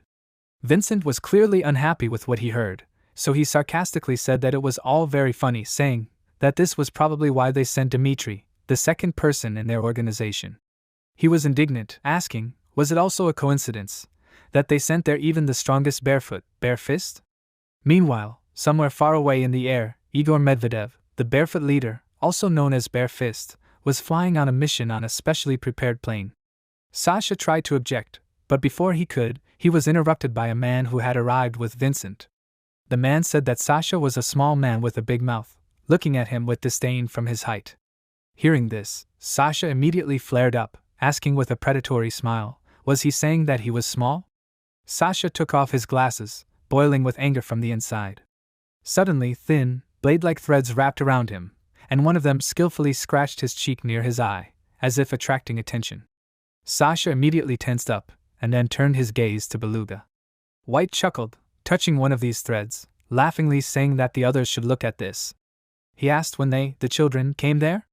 Vincent was clearly unhappy with what he heard, so he sarcastically said that it was all very funny, saying that this was probably why they sent Dmitri, the second person in their organization. He was indignant, asking, was it also a coincidence that they sent there even the strongest Barefoot, Bare Fist? Meanwhile, somewhere far away in the air, Igor Medvedev, the Barefoot leader, also known as Bare Fist, was flying on a mission on a specially prepared plane. Sasha tried to object, but before he could, he was interrupted by a man who had arrived with Vincent. The man said that Sasha was a small man with a big mouth, looking at him with disdain from his height. Hearing this, Sasha immediately flared up, asking with a predatory smile, was he saying that he was small? Sasha took off his glasses, boiling with anger from the inside. Suddenly, thin, blade-like threads wrapped around him, and one of them skillfully scratched his cheek near his eye, as if attracting attention. Sasha immediately tensed up, and then turned his gaze to Beluga. White chuckled, touching one of these threads, laughingly saying that the others should look at this. He asked when the children, came there?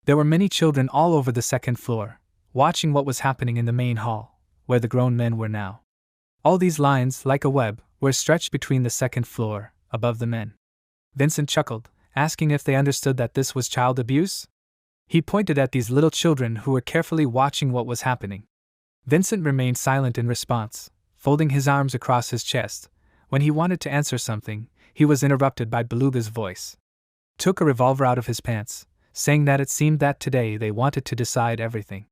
There were many children all over the second floor, watching what was happening in the main hall, where the grown men were now. All these lines, like a web, were stretched between the second floor, above the men. Vincent chuckled, asking if they understood that this was child abuse. He pointed at these little children who were carefully watching what was happening. Vincent remained silent in response, folding his arms across his chest. When he wanted to answer something, he was interrupted by Beluga's voice. Took a revolver out of his pants, saying that it seemed that today they wanted to decide everything.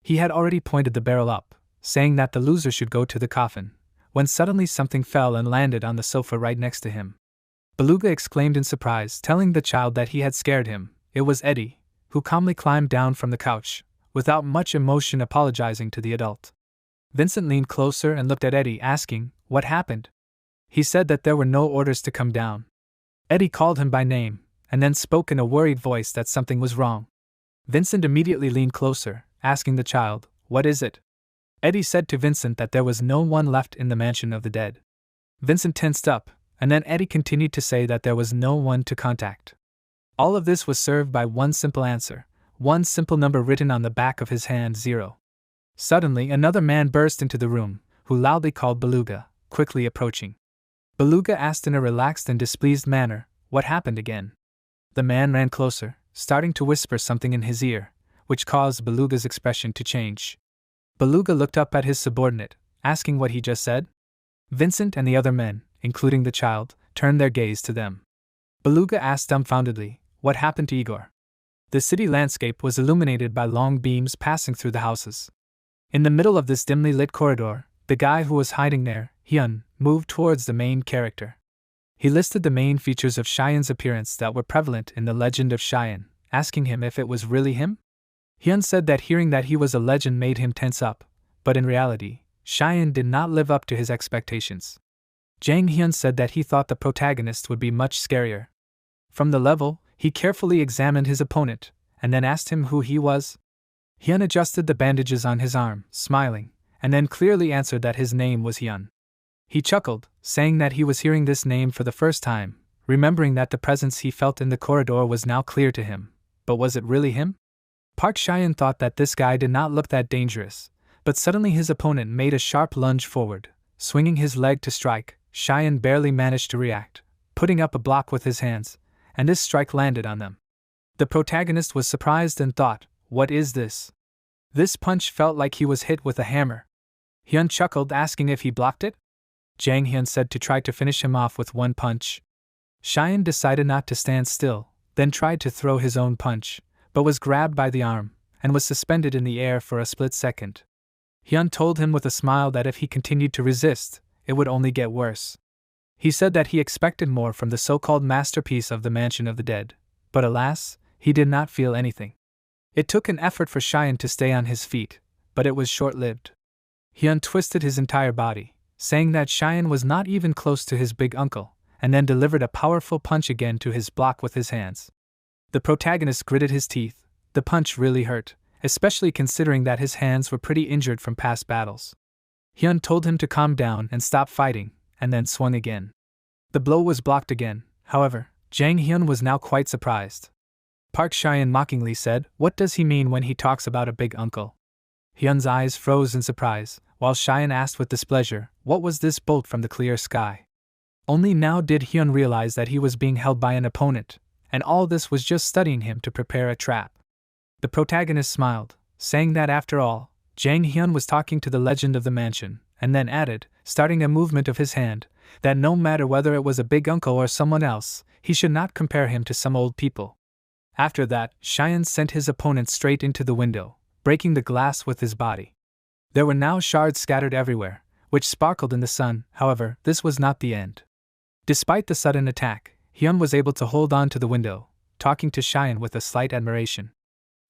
He had already pointed the barrel up, saying that the loser should go to the coffin, when suddenly something fell and landed on the sofa right next to him. Beluga exclaimed in surprise, telling the child that he had scared him. It was Eddie, who calmly climbed down from the couch, without much emotion apologizing to the adult. Vincent leaned closer and looked at Eddie, asking, what happened? He said that there were no orders to come down. Eddie called him by name, and then spoke in a worried voice that something was wrong. Vincent immediately leaned closer, asking the child, what is it? Eddie said to Vincent that there was no one left in the Mansion of the Dead. Vincent tensed up, and then Eddie continued to say that there was no one to contact. All of this was served by one simple answer, one simple number written on the back of his hand, 0. Suddenly another man burst into the room, who loudly called Beluga, quickly approaching. Beluga asked in a relaxed and displeased manner, what happened again? The man ran closer, starting to whisper something in his ear, which caused Beluga's expression to change. Beluga looked up at his subordinate, asking what he just said. Vincent and the other men, including the child, turned their gaze to them. Beluga asked dumbfoundedly, what happened to Igor? The city landscape was illuminated by long beams passing through the houses. In the middle of this dimly lit corridor, the guy who was hiding there, Hyun, moved towards the main character. He listed the main features of Cheyenne's appearance that were prevalent in the legend of Cheyenne, asking him if it was really him. Hyun said that hearing that he was a legend made him tense up, but in reality, Cheyenne did not live up to his expectations. Jang Hyun said that he thought the protagonist would be much scarier. From the level, he carefully examined his opponent, and then asked him who he was. Hyun adjusted the bandages on his arm, smiling, and then clearly answered that his name was Hyun. He chuckled, saying that he was hearing this name for the first time, remembering that the presence he felt in the corridor was now clear to him. But was it really him? Park Cheyenne thought that this guy did not look that dangerous, but suddenly his opponent made a sharp lunge forward, swinging his leg to strike. Cheyenne barely managed to react, putting up a block with his hands, and this strike landed on them. The protagonist was surprised and thought, "What is this?" This punch felt like he was hit with a hammer. Hyun chuckled, asking if he blocked it. Jang Hyun said to try to finish him off with one punch. Cheyenne decided not to stand still, then tried to throw his own punch, but was grabbed by the arm, and was suspended in the air for a split second. Hyun told him with a smile that if he continued to resist, it would only get worse. He said that he expected more from the so-called masterpiece of the Mansion of the Dead, but alas, he did not feel anything. It took an effort for Cheyenne to stay on his feet, but it was short-lived. Hyun twisted his entire body, saying that Cheyenne was not even close to his big uncle, and then delivered a powerful punch again to his block with his hands. The protagonist gritted his teeth. The punch really hurt, especially considering that his hands were pretty injured from past battles. Hyun told him to calm down and stop fighting, and then swung again. The blow was blocked again, however. Jang Hyun was now quite surprised. Park Cheyenne mockingly said, "What does he mean when he talks about a big uncle?" Hyun's eyes froze in surprise, while Cheyenne asked with displeasure, "What was this bolt from the clear sky?" Only now did Hyun realize that he was being held by an opponent, and all this was just studying him to prepare a trap. The protagonist smiled, saying that after all, Jang Hyun was talking to the legend of the mansion, and then added, starting a movement of his hand, that no matter whether it was a big uncle or someone else, he should not compare him to some old people. After that, Cheyenne sent his opponent straight into the window, breaking the glass with his body. There were now shards scattered everywhere, which sparkled in the sun. However, this was not the end. Despite the sudden attack, Hyun was able to hold on to the window, talking to Cheyenne with a slight admiration.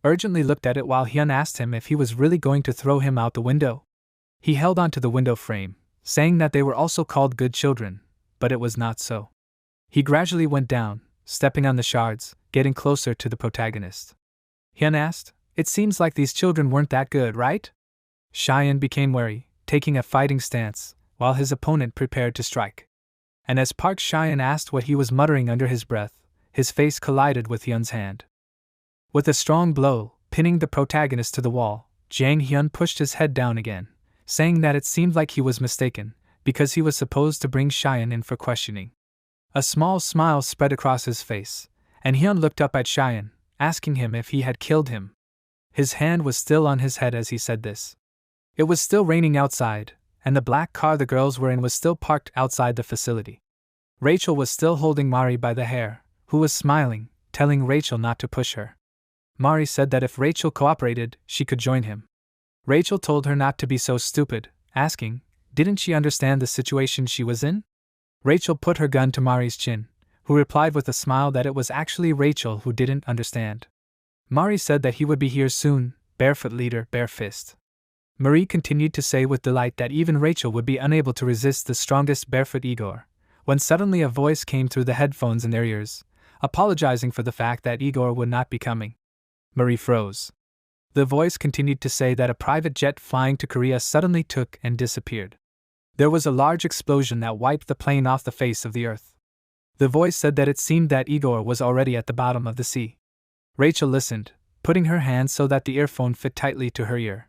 Urgently looked at it while Hyun asked him if he was really going to throw him out the window. He held on to the window frame, saying that they were also called good children, but it was not so. He gradually went down, stepping on the shards, getting closer to the protagonist. Hyun asked, "It seems like these children weren't that good, right?" Cheyenne became wary, taking a fighting stance, while his opponent prepared to strike. And as Park Cheyenne asked what he was muttering under his breath, his face collided with Hyun's hand. With a strong blow, pinning the protagonist to the wall, Jang Hyun pushed his head down again, saying that it seemed like he was mistaken, because he was supposed to bring Cheyenne in for questioning. A small smile spread across his face, and Hyun looked up at Cheyenne, asking him if he had killed him. His hand was still on his head as he said this. It was still raining outside, and the black car the girls were in was still parked outside the facility. Rachel was still holding Mari by the hair, who was smiling, telling Rachel not to push her. Mari said that if Rachel cooperated, she could join him. Rachel told her not to be so stupid, asking, didn't she understand the situation she was in? Rachel put her gun to Mari's chin, who replied with a smile that it was actually Rachel who didn't understand. Mari said that he would be here soon, barefoot leader, bare fist. Marie continued to say with delight that even Rachel would be unable to resist the strongest barefoot Igor, when suddenly a voice came through the headphones in their ears, apologizing for the fact that Igor would not be coming. Marie froze. The voice continued to say that a private jet flying to Korea suddenly took and disappeared. There was a large explosion that wiped the plane off the face of the earth. The voice said that it seemed that Igor was already at the bottom of the sea. Rachel listened, putting her hand so that the earphone fit tightly to her ear.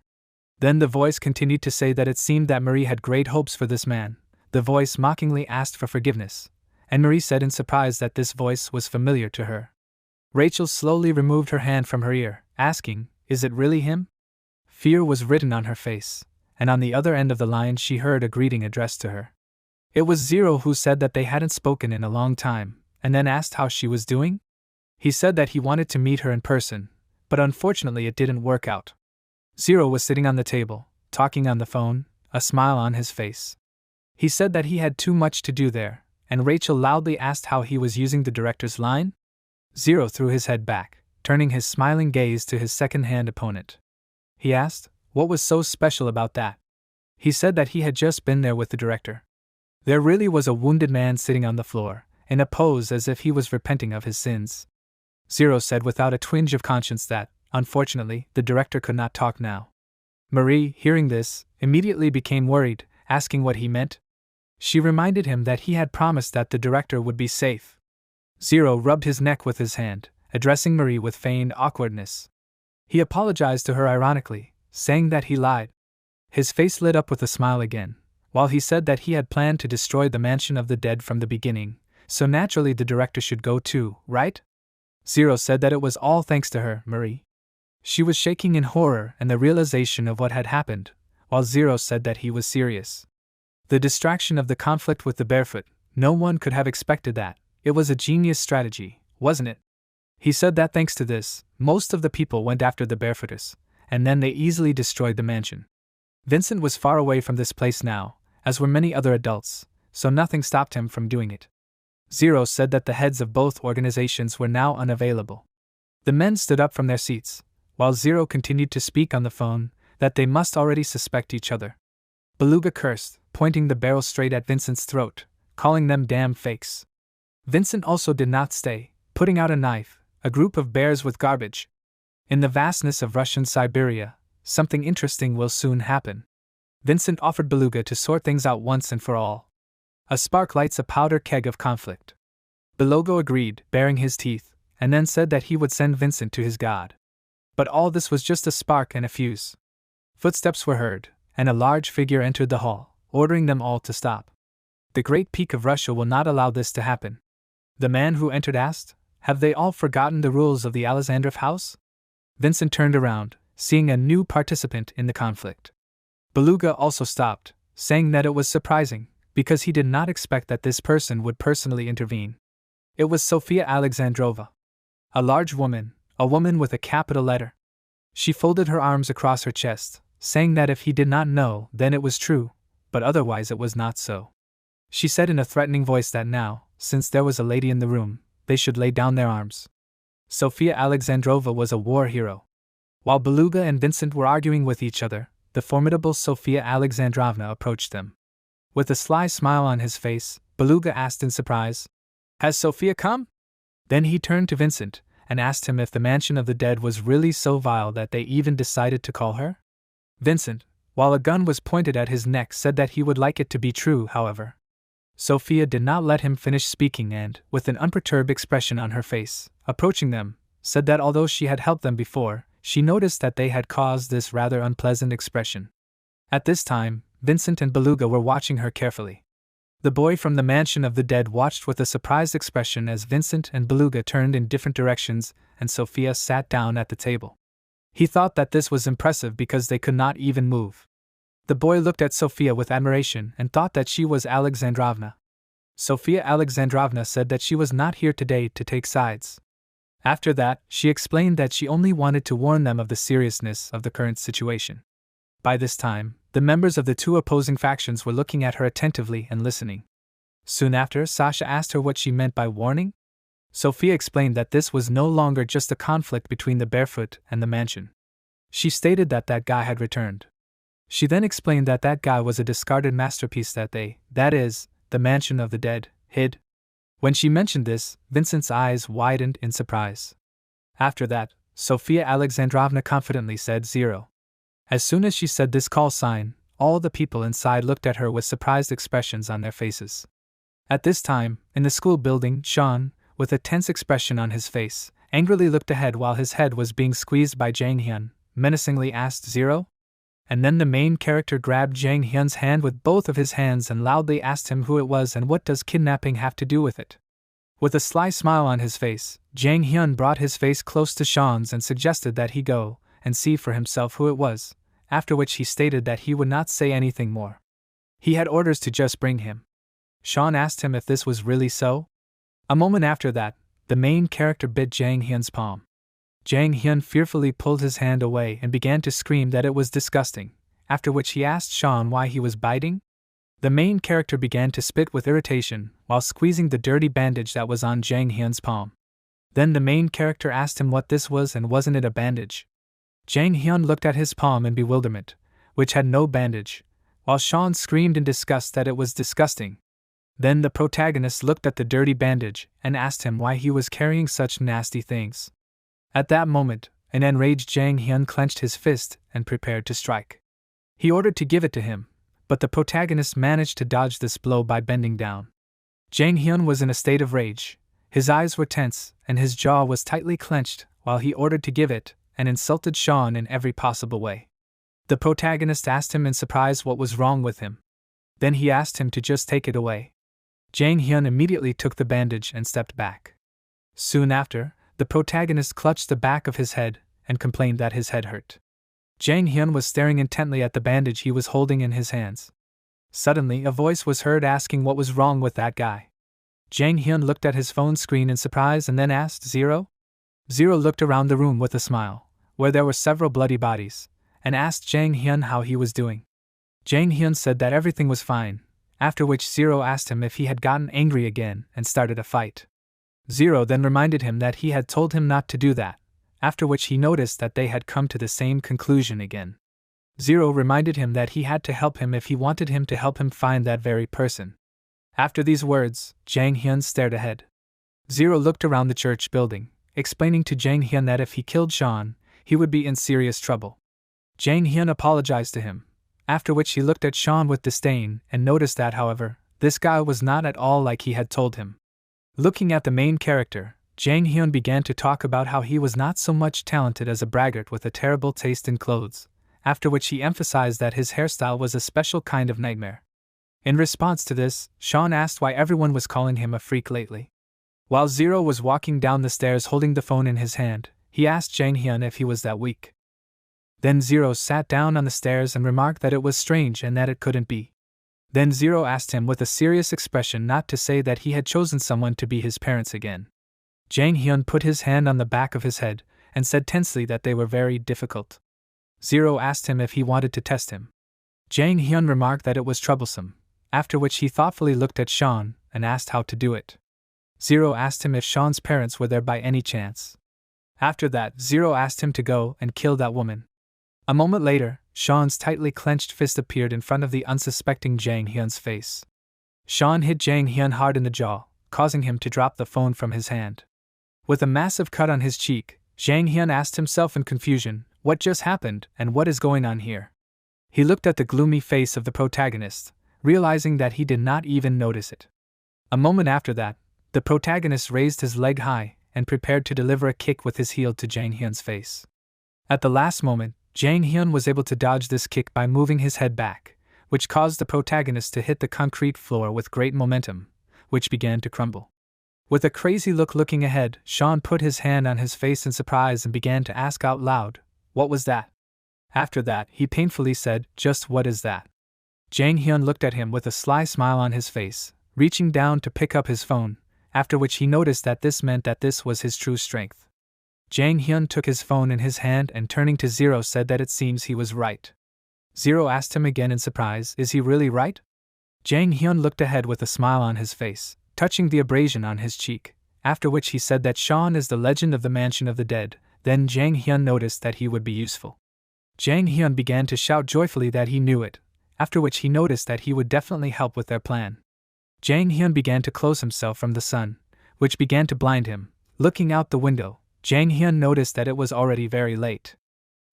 Then the voice continued to say that it seemed that Marie had great hopes for this man. The voice mockingly asked for forgiveness, and Marie said in surprise that this voice was familiar to her. Rachel slowly removed her hand from her ear, asking, "Is it really him?" Fear was written on her face, and on the other end of the line she heard a greeting addressed to her. It was Zero, who said that they hadn't spoken in a long time, and then asked how she was doing. He said that he wanted to meet her in person, but unfortunately it didn't work out. Zero was sitting on the table, talking on the phone, a smile on his face. He said that he had too much to do there, and Rachel loudly asked how he was using the director's line. Zero threw his head back, turning his smiling gaze to his second-hand opponent. He asked, what was so special about that? He said that he had just been there with the director. There really was a wounded man sitting on the floor, in a pose as if he was repenting of his sins. Zero said without a twinge of conscience that, unfortunately, the director could not talk now. Marie, hearing this, immediately became worried, asking what he meant. She reminded him that he had promised that the director would be safe. Zero rubbed his neck with his hand, addressing Marie with feigned awkwardness. He apologized to her ironically, saying that he lied. His face lit up with a smile again, while he said that he had planned to destroy the mansion of the dead from the beginning, so naturally the director should go too, right? Zero said that it was all thanks to her, Marie. She was shaking in horror and the realization of what had happened, while Zero said that he was serious. The distraction of the conflict with the barefoot, no one could have expected that. It was a genius strategy, wasn't it? He said that thanks to this, most of the people went after the barefooters, and then they easily destroyed the mansion. Vincent was far away from this place now, as were many other adults, so nothing stopped him from doing it. Zero said that the heads of both organizations were now unavailable. The men stood up from their seats, while Zero continued to speak on the phone, that they must already suspect each other. Beluga cursed, pointing the barrel straight at Vincent's throat, calling them damn fakes. Vincent also did not stay, putting out a knife, a group of bears with garbage. In the vastness of Russian Siberia, something interesting will soon happen. Vincent offered Beluga to sort things out once and for all. A spark lights a powder keg of conflict. Beluga agreed, baring his teeth, and then said that he would send Vincent to his god. But all this was just a spark and a fuse. Footsteps were heard, and a large figure entered the hall, ordering them all to stop. The Great Peak of Russia will not allow this to happen. The man who entered asked, "Have they all forgotten the rules of the Alexandrov house?" Vincent turned around, seeing a new participant in the conflict. Beluga also stopped, saying that it was surprising, because he did not expect that this person would personally intervene. It was Sofia Alexandrova. A large woman, a woman with a capital letter. She folded her arms across her chest, saying that if he did not know, then it was true, but otherwise it was not so. She said in a threatening voice that now, since there was a lady in the room, they should lay down their arms. Sofia Alexandrova was a war hero. While Beluga and Vincent were arguing with each other, the formidable Sofia Alexandrovna approached them. With a sly smile on his face, Beluga asked in surprise, "Has Sofia come?" Then he turned to Vincent and asked him if the mansion of the dead was really so vile that they even decided to call her. Vincent, while a gun was pointed at his neck, said that he would like it to be true, however. Sophia did not let him finish speaking and, with an unperturbed expression on her face, approaching them, said that although she had helped them before, she noticed that they had caused this rather unpleasant expression. At this time, Vincent and Beluga were watching her carefully. The boy from the mansion of the dead watched with a surprised expression as Vincent and Beluga turned in different directions and Sophia sat down at the table. He thought that this was impressive because they could not even move. The boy looked at Sophia with admiration and thought that she was Alexandrovna. Sofia Alexandrovna said that she was not here today to take sides. After that, she explained that she only wanted to warn them of the seriousness of the current situation. By this time, the members of the two opposing factions were looking at her attentively and listening. Soon after, Sasha asked her what she meant by warning. Sophia explained that this was no longer just a conflict between the barefoot and the mansion. She stated that that guy had returned. She then explained that that guy was a discarded masterpiece that they, that is, the mansion of the dead, hid. When she mentioned this, Vincent's eyes widened in surprise. After that, Sofia Alexandrovna confidently said 0. As soon as she said this call sign, all the people inside looked at her with surprised expressions on their faces. At this time, in the school building, Sean, with a tense expression on his face, angrily looked ahead while his head was being squeezed by Jang Hyun, menacingly asked 0? And then the main character grabbed Jang Hyun's hand with both of his hands and loudly asked him who it was and what does kidnapping have to do with it. With a sly smile on his face, Jang Hyun brought his face close to Sean's and suggested that he go and see for himself who it was, after which he stated that he would not say anything more. He had orders to just bring him. Sean asked him if this was really so. A moment after that, the main character bit Jang Hyun's palm. Jang Hyun fearfully pulled his hand away and began to scream that it was disgusting, after which he asked Sean why he was biting. The main character began to spit with irritation while squeezing the dirty bandage that was on Jang Hyun's palm. Then the main character asked him what this was and wasn't it a bandage. Jang Hyun looked at his palm in bewilderment, which had no bandage, while Sean screamed in disgust that it was disgusting. Then the protagonist looked at the dirty bandage and asked him why he was carrying such nasty things. At that moment, an enraged Jang Hyun clenched his fist and prepared to strike. He ordered to give it to him, but the protagonist managed to dodge this blow by bending down. Jang Hyun was in a state of rage. His eyes were tense and his jaw was tightly clenched while he ordered to give it and insulted Sean in every possible way. The protagonist asked him in surprise what was wrong with him. Then he asked him to just take it away. Jang Hyun immediately took the bandage and stepped back. Soon after, the protagonist clutched the back of his head and complained that his head hurt. Jang Hyun was staring intently at the bandage he was holding in his hands. Suddenly, a voice was heard asking what was wrong with that guy. Jang Hyun looked at his phone screen in surprise and then asked, "Zero?" Zero looked around the room with a smile, where there were several bloody bodies, and asked Jang Hyun how he was doing. Jang Hyun said that everything was fine, after which Zero asked him if he had gotten angry again and started a fight. Zero then reminded him that he had told him not to do that, after which he noticed that they had come to the same conclusion again. Zero reminded him that he had to help him if he wanted him to help him find that very person. After these words, Jang Hyun stared ahead. Zero looked around the church building, explaining to Jang Hyun that if he killed Sean, he would be in serious trouble. Jang Hyun apologized to him, after which he looked at Sean with disdain and noticed that, however, this guy was not at all like he had told him. Looking at the main character, Jang Hyun began to talk about how he was not so much talented as a braggart with a terrible taste in clothes, after which he emphasized that his hairstyle was a special kind of nightmare. In response to this, Sean asked why everyone was calling him a freak lately. While Zero was walking down the stairs holding the phone in his hand, he asked Jang Hyun if he was that weak. Then Zero sat down on the stairs and remarked that it was strange and that it couldn't be. Then Zero asked him with a serious expression not to say that he had chosen someone to be his parents again. Jang Hyun put his hand on the back of his head and said tensely that they were very difficult. Zero asked him if he wanted to test him. Jang Hyun remarked that it was troublesome, after which he thoughtfully looked at Sean and asked how to do it. Zero asked him if Sean's parents were there by any chance. After that, Zero asked him to go and kill that woman. A moment later, Sean's tightly clenched fist appeared in front of the unsuspecting Jang Hyun's face. Sean hit Jang Hyun hard in the jaw, causing him to drop the phone from his hand. With a massive cut on his cheek, Jang Hyun asked himself in confusion, what just happened and what is going on here? He looked at the gloomy face of the protagonist, realizing that he did not even notice it. A moment after that, the protagonist raised his leg high and prepared to deliver a kick with his heel to Jang Hyun's face. At the last moment, Jang Hyun was able to dodge this kick by moving his head back, which caused the protagonist to hit the concrete floor with great momentum, which began to crumble. With a crazy look looking ahead, Sean put his hand on his face in surprise and began to ask out loud, "What was that?" After that, he painfully said, "Just what is that?" Jang Hyun looked at him with a sly smile on his face, reaching down to pick up his phone, after which he noticed that this meant that this was his true strength. Jang Hyun took his phone in his hand and turning to Zero said that it seems he was right. Zero asked him again in surprise, "Is he really right?" Jang Hyun looked ahead with a smile on his face, touching the abrasion on his cheek, after which he said that Sean is the legend of the Mansion of the Dead. Then Jang Hyun noticed that he would be useful. Jang Hyun began to shout joyfully that he knew it, after which he noticed that he would definitely help with their plan. Jang Hyun began to close himself from the sun, which began to blind him. Looking out the window, Jang Hyun noticed that it was already very late.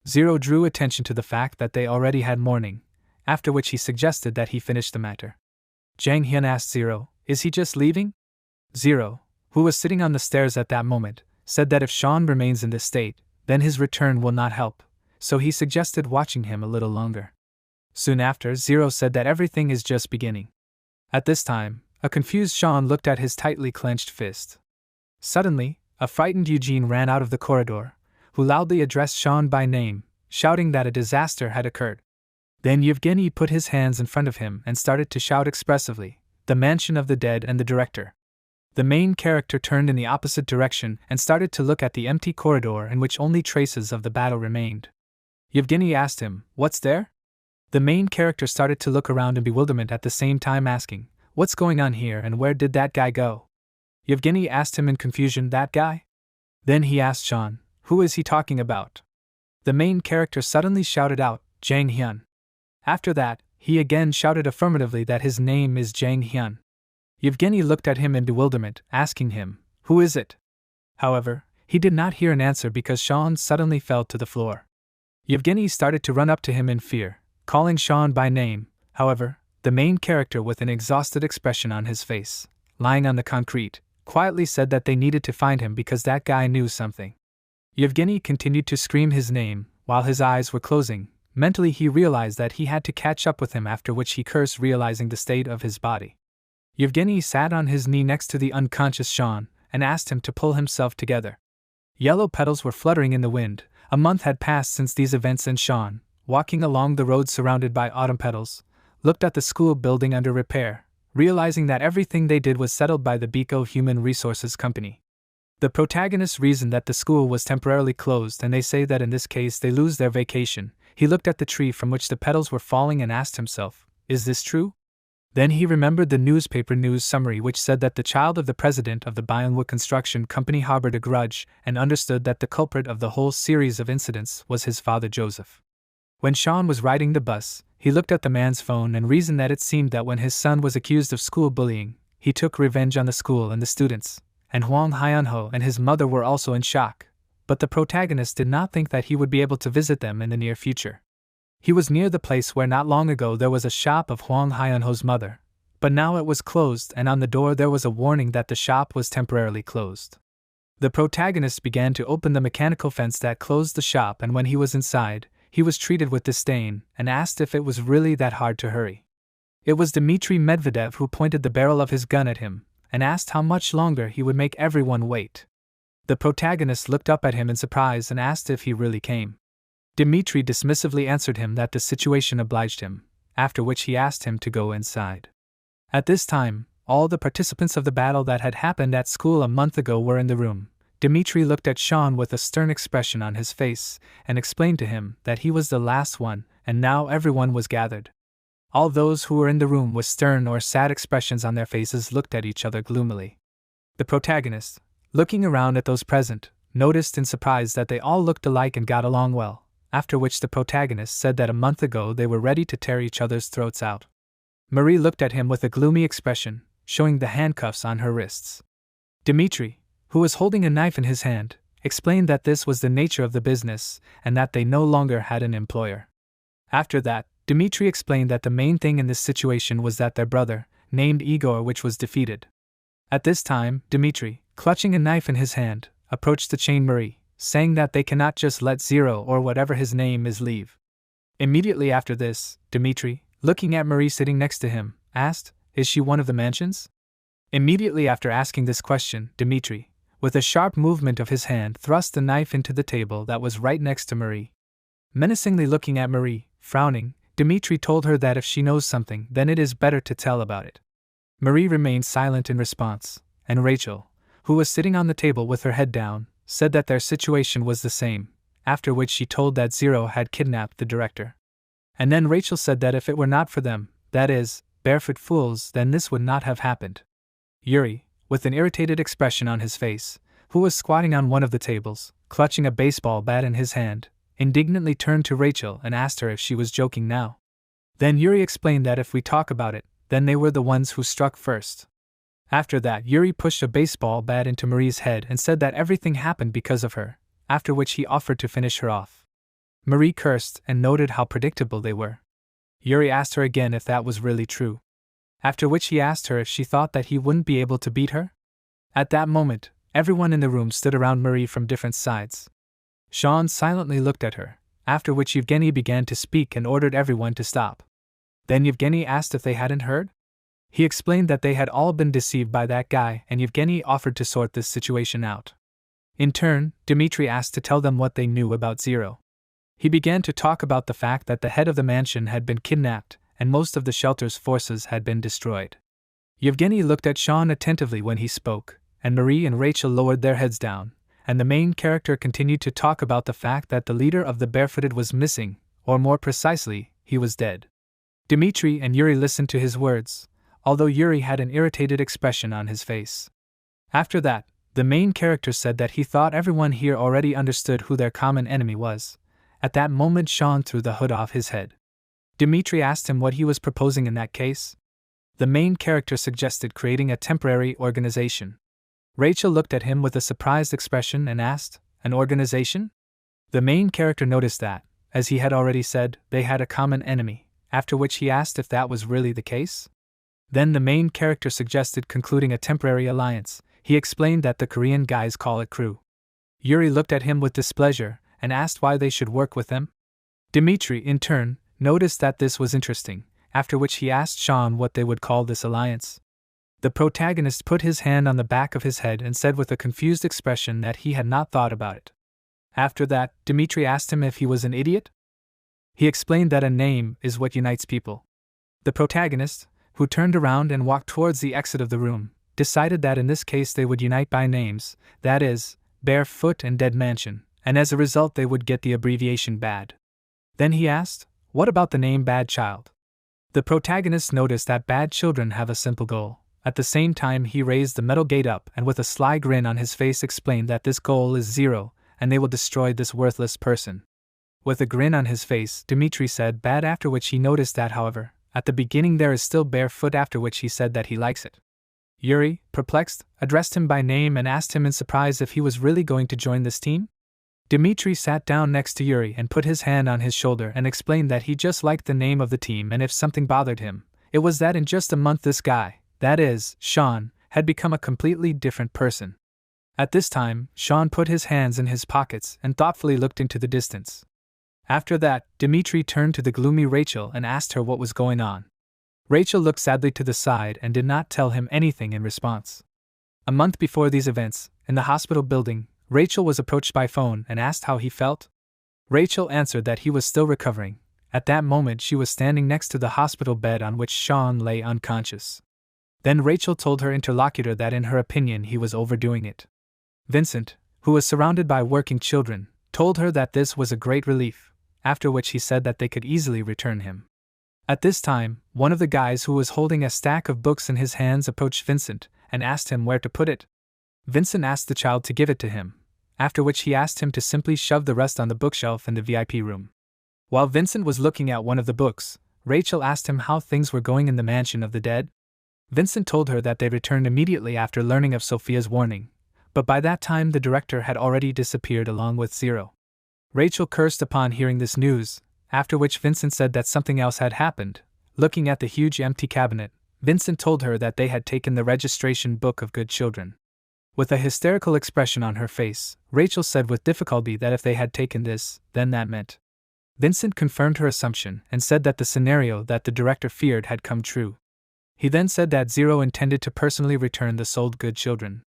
Zero drew attention to the fact that they already had morning, after which he suggested that he finish the matter. Jang Hyun asked Zero, "Is he just leaving?" Zero, who was sitting on the stairs at that moment, said that if Sean remains in this state, then his return will not help, so he suggested watching him a little longer. Soon after, Zero said that everything is just beginning. At this time, a confused Sean looked at his tightly clenched fist. Suddenly, a frightened Eugene ran out of the corridor, who loudly addressed Sean by name, shouting that a disaster had occurred. Then Yevgeny put his hands in front of him and started to shout expressively, "The Mansion of the Dead and the Director." The main character turned in the opposite direction and started to look at the empty corridor in which only traces of the battle remained. Yevgeny asked him, "What's there?" The main character started to look around in bewilderment at the same time asking, "What's going on here and where did that guy go?" Yevgeny asked him in confusion, "That guy?" Then he asked Sean, "Who is he talking about?" The main character suddenly shouted out, "Jang Hyun." After that, he again shouted affirmatively that his name is Jang Hyun. Yevgeny looked at him in bewilderment, asking him, "Who is it?" However, he did not hear an answer because Sean suddenly fell to the floor. Yevgeny started to run up to him in fear, calling Sean by name. However, the main character with an exhausted expression on his face, lying on the concrete, quietly said that they needed to find him because that guy knew something. Yevgeny continued to scream his name, while his eyes were closing. Mentally he realized that he had to catch up with him, after which he cursed realizing the state of his body. Yevgeny sat on his knee next to the unconscious Sean and asked him to pull himself together. Yellow petals were fluttering in the wind. A month had passed since these events, and Sean, walking along the road surrounded by autumn petals, looked at the school building under repair, realizing that everything they did was settled by the Biko Human Resources Company. The protagonists reasoned that the school was temporarily closed, and they say that in this case they lose their vacation. He looked at the tree from which the petals were falling and asked himself, "Is this true?" Then he remembered the newspaper news summary which said that the child of the president of the Manhwa Construction Company harbored a grudge, and understood that the culprit of the whole series of incidents was his father Joseph. When Sean was riding the bus, he looked at the man's phone and reasoned that it seemed that when his son was accused of school bullying, he took revenge on the school and the students, and Hwang Hyunho and his mother were also in shock, but the protagonist did not think that he would be able to visit them in the near future. He was near the place where not long ago there was a shop of Hwang Hyunho's mother, but now it was closed, and on the door there was a warning that the shop was temporarily closed. The protagonist began to open the mechanical fence that closed the shop, and when he was inside, he was treated with disdain and asked if it was really that hard to hurry. It was Dmitry Medvedev who pointed the barrel of his gun at him and asked how much longer he would make everyone wait. The protagonist looked up at him in surprise and asked if he really came. Dmitry dismissively answered him that the situation obliged him, after which he asked him to go inside. At this time, all the participants of the battle that had happened at school a month ago were in the room. Dmitry looked at Sean with a stern expression on his face and explained to him that he was the last one, and now everyone was gathered. All those who were in the room with stern or sad expressions on their faces looked at each other gloomily. The protagonist, looking around at those present, noticed in surprise that they all looked alike and got along well, after which the protagonist said that a month ago they were ready to tear each other's throats out. Marie looked at him with a gloomy expression, showing the handcuffs on her wrists. Dmitry, who was holding a knife in his hand, explained that this was the nature of the business and that they no longer had an employer. After that, Dmitry explained that the main thing in this situation was that their brother, named Igor, which was defeated. At this time, Dmitry, clutching a knife in his hand, approached the chain Marie, saying that they cannot just let Zero or whatever his name is leave. Immediately after this, Dmitry, looking at Marie sitting next to him, asked, "Is she one of the mansions?" Immediately after asking this question, Dmitry, with a sharp movement of his hand, thrust the knife into the table that was right next to Marie. Menacingly looking at Marie, frowning, Dmitry told her that if she knows something, then it is better to tell about it. Marie remained silent in response, and Rachel, who was sitting on the table with her head down, said that their situation was the same, after which she told that Zero had kidnapped the director. And then Rachel said that if it were not for them, that is, barefoot fools, then this would not have happened. Yuri, with an irritated expression on his face, who was squatting on one of the tables, clutching a baseball bat in his hand, indignantly turned to Rachel and asked her if she was joking now. Then Yuri explained that if we talk about it, then they were the ones who struck first. After that, Yuri pushed a baseball bat into Marie's head and said that everything happened because of her, after which he offered to finish her off. Marie cursed and noted how predictable they were. Yuri asked her again if that was really true, after which he asked her if she thought that he wouldn't be able to beat her. At that moment, everyone in the room stood around Marie from different sides. Sean silently looked at her, after which Yevgeny began to speak and ordered everyone to stop. Then Yevgeny asked if they hadn't heard. He explained that they had all been deceived by that guy, and Yevgeny offered to sort this situation out. In turn, Dmitry asked to tell them what they knew about Zero. He began to talk about the fact that the head of the mansion had been kidnapped, and most of the shelter's forces had been destroyed. Yevgeny looked at Sean attentively when he spoke, and Marie and Rachel lowered their heads down, and the main character continued to talk about the fact that the leader of the Barefooted was missing, or more precisely, he was dead. Dmitry and Yuri listened to his words, although Yuri had an irritated expression on his face. After that, the main character said that he thought everyone here already understood who their common enemy was. At that moment, Sean threw the hood off his head. Dmitry asked him what he was proposing in that case. The main character suggested creating a temporary organization. Rachel looked at him with a surprised expression and asked, "An organization?" The main character noticed that, as he had already said, they had a common enemy, after which he asked if that was really the case. Then the main character suggested concluding a temporary alliance. He explained that the Korean guys call it crew. Yuri looked at him with displeasure and asked why they should work with them. Dmitry, in turn, noticed that this was interesting, after which he asked Sean what they would call this alliance. The protagonist put his hand on the back of his head and said with a confused expression that he had not thought about it. After that, Dmitri asked him if he was an idiot. He explained that a name is what unites people. The protagonist, who turned around and walked towards the exit of the room, decided that in this case they would unite by names, that is, Barefoot and Dead Mansion, and as a result they would get the abbreviation BAD. Then he asked, "What about the name Bad Child?" The protagonist noticed that bad children have a simple goal. At the same time he raised the metal gate up and with a sly grin on his face explained that this goal is 0, and they will destroy this worthless person. With a grin on his face, Dmitri said bad, after which he noticed that, however, at the beginning there is still Barefoot, after which he said that he likes it. Yuri, perplexed, addressed him by name and asked him in surprise if he was really going to join this team. Dmitri sat down next to Yuri and put his hand on his shoulder and explained that he just liked the name of the team, and if something bothered him, it was that in just a month this guy, that is, Sean, had become a completely different person. At this time, Sean put his hands in his pockets and thoughtfully looked into the distance. After that, Dmitri turned to the gloomy Rachel and asked her what was going on. Rachel looked sadly to the side and did not tell him anything in response. A month before these events, in the hospital building, Rachel was approached by phone and asked how he felt. Rachel answered that he was still recovering. At that moment she was standing next to the hospital bed on which Sean lay unconscious. Then Rachel told her interlocutor that in her opinion he was overdoing it. Vincent, who was surrounded by working children, told her that this was a great relief, after which he said that they could easily return him. At this time, one of the guys who was holding a stack of books in his hands approached Vincent and asked him where to put it. Vincent asked the child to give it to him, after which he asked him to simply shove the rest on the bookshelf in the VIP room. While Vincent was looking at one of the books, Rachel asked him how things were going in the mansion of the dead. Vincent told her that they returned immediately after learning of Sophia's warning, but by that time the director had already disappeared along with Zero. Rachel cursed upon hearing this news, after which Vincent said that something else had happened. Looking at the huge empty cabinet, Vincent told her that they had taken the registration book of good children. With a hysterical expression on her face, Rachel said with difficulty that if they had taken this, then that meant. Vincent confirmed her assumption and said that the scenario that the director feared had come true. He then said that Zero intended to personally return the sold good children.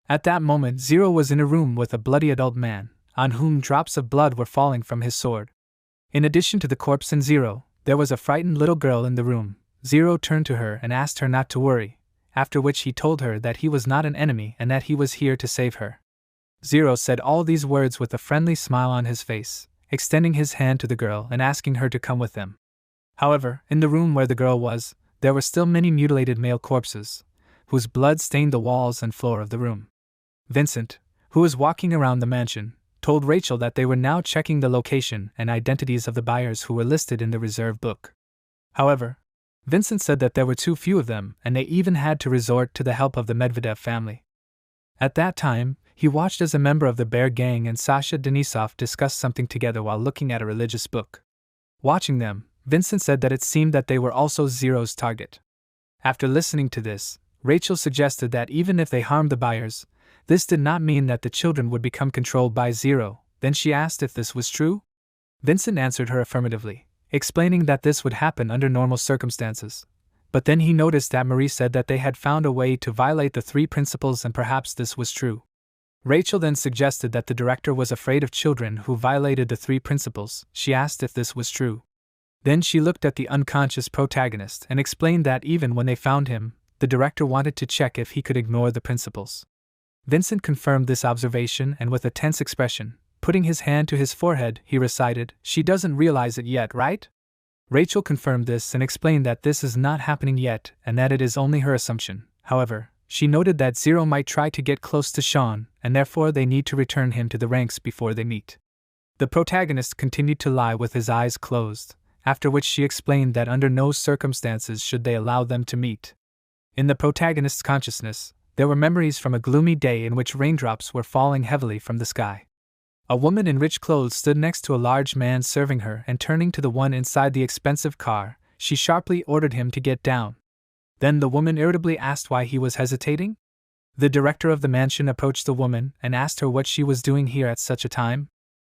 At that moment Zero was in a room with a bloody adult man, on whom drops of blood were falling from his sword. In addition to the corpse and Zero, there was a frightened little girl in the room. Zero turned to her and asked her not to worry, after which he told her that he was not an enemy and that he was here to save her. Zero said all these words with a friendly smile on his face, extending his hand to the girl and asking her to come with them. However, in the room where the girl was, there were still many mutilated male corpses, whose blood stained the walls and floor of the room. Vincent, who was walking around the mansion, told Rachel that they were now checking the location and identities of the buyers who were listed in the reserve book. However, Vincent said that there were too few of them and they even had to resort to the help of the Medvedev family. At that time, he watched as a member of the Bear Gang and Sasha Denisov discussed something together while looking at a religious book. Watching them, Vincent said that it seemed that they were also Zero's target. After listening to this, Rachel suggested that even if they harmed the buyers, this did not mean that the children would become controlled by Zero. Then she asked if this was true. Vincent answered her affirmatively, explaining that this would happen under normal circumstances. But then he noticed that Marie said that they had found a way to violate the 3 principles and perhaps this was true. Rachel then suggested that the director was afraid of children who violated the 3 principles. She asked if this was true. Then she looked at the unconscious protagonist and explained that even when they found him, the director wanted to check if he could ignore the principles. Vincent confirmed this observation and with a tense expression, putting his hand to his forehead, he recited, "She doesn't realize it yet, right?" Rachel confirmed this and explained that this is not happening yet and that it is only her assumption. However, she noted that Zero might try to get close to Sean and therefore they need to return him to the ranks before they meet. The protagonist continued to lie with his eyes closed, after which she explained that under no circumstances should they allow them to meet. In the protagonist's consciousness, there were memories from a gloomy day in which raindrops were falling heavily from the sky. A woman in rich clothes stood next to a large man serving her and turning to the one inside the expensive car, she sharply ordered him to get down. Then the woman irritably asked why he was hesitating. The director of the mansion approached the woman and asked her what she was doing here at such a time.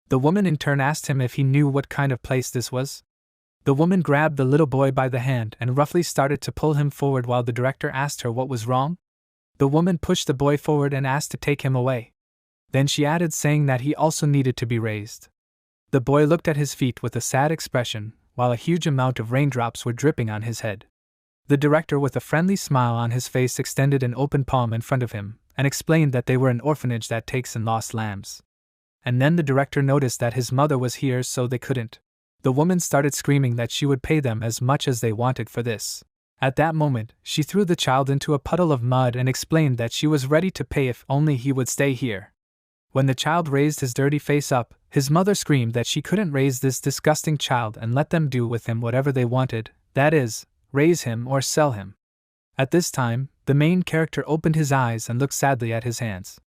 The woman in turn asked him if he knew what kind of place this was. The woman grabbed the little boy by the hand and roughly started to pull him forward while the director asked her what was wrong. The woman pushed the boy forward and asked to take him away. Then she added, saying that he also needed to be raised. The boy looked at his feet with a sad expression, while a huge amount of raindrops were dripping on his head. The director, with a friendly smile on his face, extended an open palm in front of him and explained that they were an orphanage that takes in lost lambs. And then the director noticed that his mother was here, so they couldn't. The woman started screaming that she would pay them as much as they wanted for this. At that moment, she threw the child into a puddle of mud and explained that she was ready to pay if only he would stay here. When the child raised his dirty face up, his mother screamed that she couldn't raise this disgusting child and let them do with him whatever they wanted, that is, raise him or sell him. At this time, the main character opened his eyes and looked sadly at his hands.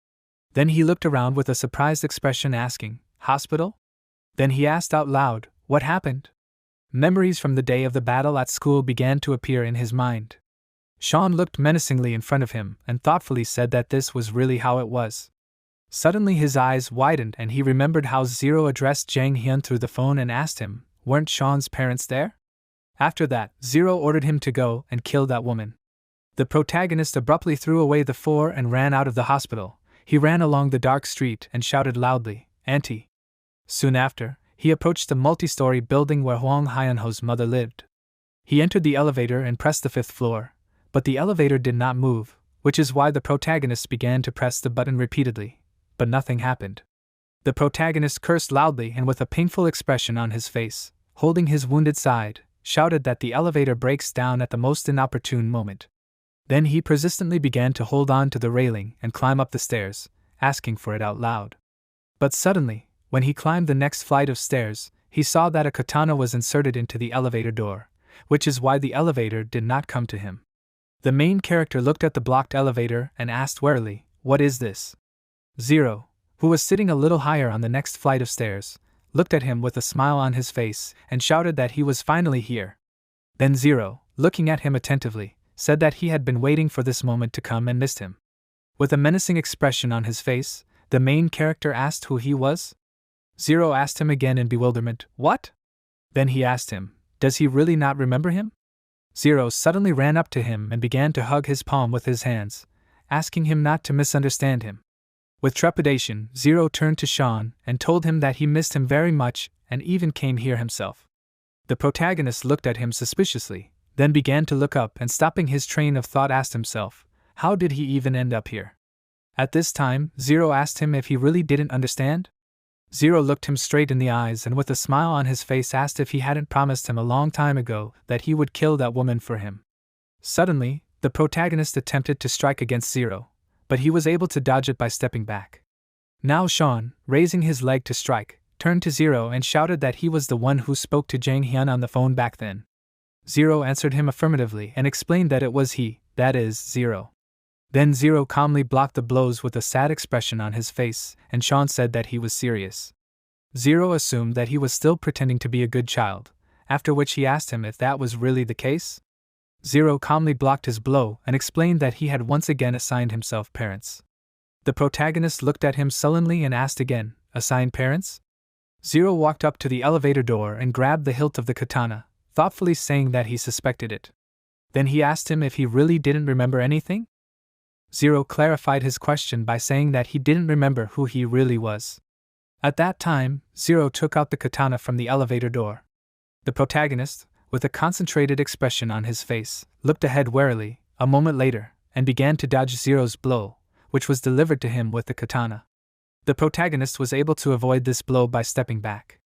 Then he looked around with a surprised expression, asking, "Hospital?" Then he asked out loud, "What happened?" Memories from the day of the battle at school began to appear in his mind. Sean looked menacingly in front of him and thoughtfully said that this was really how it was. Suddenly his eyes widened and he remembered how Zero addressed Jang Hyun through the phone and asked him, weren't Sean's parents there? After that, Zero ordered him to go and kill that woman. The protagonist abruptly threw away the four and ran out of the hospital. He ran along the dark street and shouted loudly, "Auntie!" Soon after, he approached the multi-story building where Hwang Hyunho's mother lived. He entered the elevator and pressed the 5th floor, but the elevator did not move, which is why the protagonist began to press the button repeatedly, but nothing happened. The protagonist cursed loudly and with a painful expression on his face, holding his wounded side, shouted that the elevator breaks down at the most inopportune moment. Then he persistently began to hold on to the railing and climb up the stairs, asking for it out loud. But suddenly, when he climbed the next flight of stairs, he saw that a katana was inserted into the elevator door, which is why the elevator did not come to him. The main character looked at the blocked elevator and asked warily, "What is this?" Zero, who was sitting a little higher on the next flight of stairs, looked at him with a smile on his face and shouted that he was finally here. Then Zero, looking at him attentively, said that he had been waiting for this moment to come and missed him. With a menacing expression on his face, the main character asked who he was. Zero asked him again in bewilderment, "What?" Then he asked him, "Does he really not remember him?" Zero suddenly ran up to him and began to hug his palm with his hands, asking him not to misunderstand him. With trepidation, Zero turned to Sean and told him that he missed him very much and even came here himself. The protagonist looked at him suspiciously, then began to look up and, stopping his train of thought, asked himself, how did he even end up here? At this time, Zero asked him if he really didn't understand. Zero looked him straight in the eyes and with a smile on his face asked if he hadn't promised him a long time ago that he would kill that woman for him. Suddenly, the protagonist attempted to strike against Zero, but he was able to dodge it by stepping back. Now Sean, raising his leg to strike, turned to Zero and shouted that he was the one who spoke to Jang Hyun on the phone back then. Zero answered him affirmatively and explained that it was he, that is, Zero. Then Zero calmly blocked the blows with a sad expression on his face, and Sean said that he was serious. Zero assumed that he was still pretending to be a good child, after which he asked him if that was really the case. Zero calmly blocked his blow and explained that he had once again assigned himself parents. The protagonist looked at him sullenly and asked again, "Assigned parents?" Zero walked up to the elevator door and grabbed the hilt of the katana, thoughtfully saying that he suspected it. Then he asked him if he really didn't remember anything. Zero clarified his question by saying that he didn't remember who he really was. At that time, Zero took out the katana from the elevator door. The protagonist, with a concentrated expression on his face, looked ahead warily, a moment later, and began to dodge Zero's blow, which was delivered to him with the katana. The protagonist was able to avoid this blow by stepping back.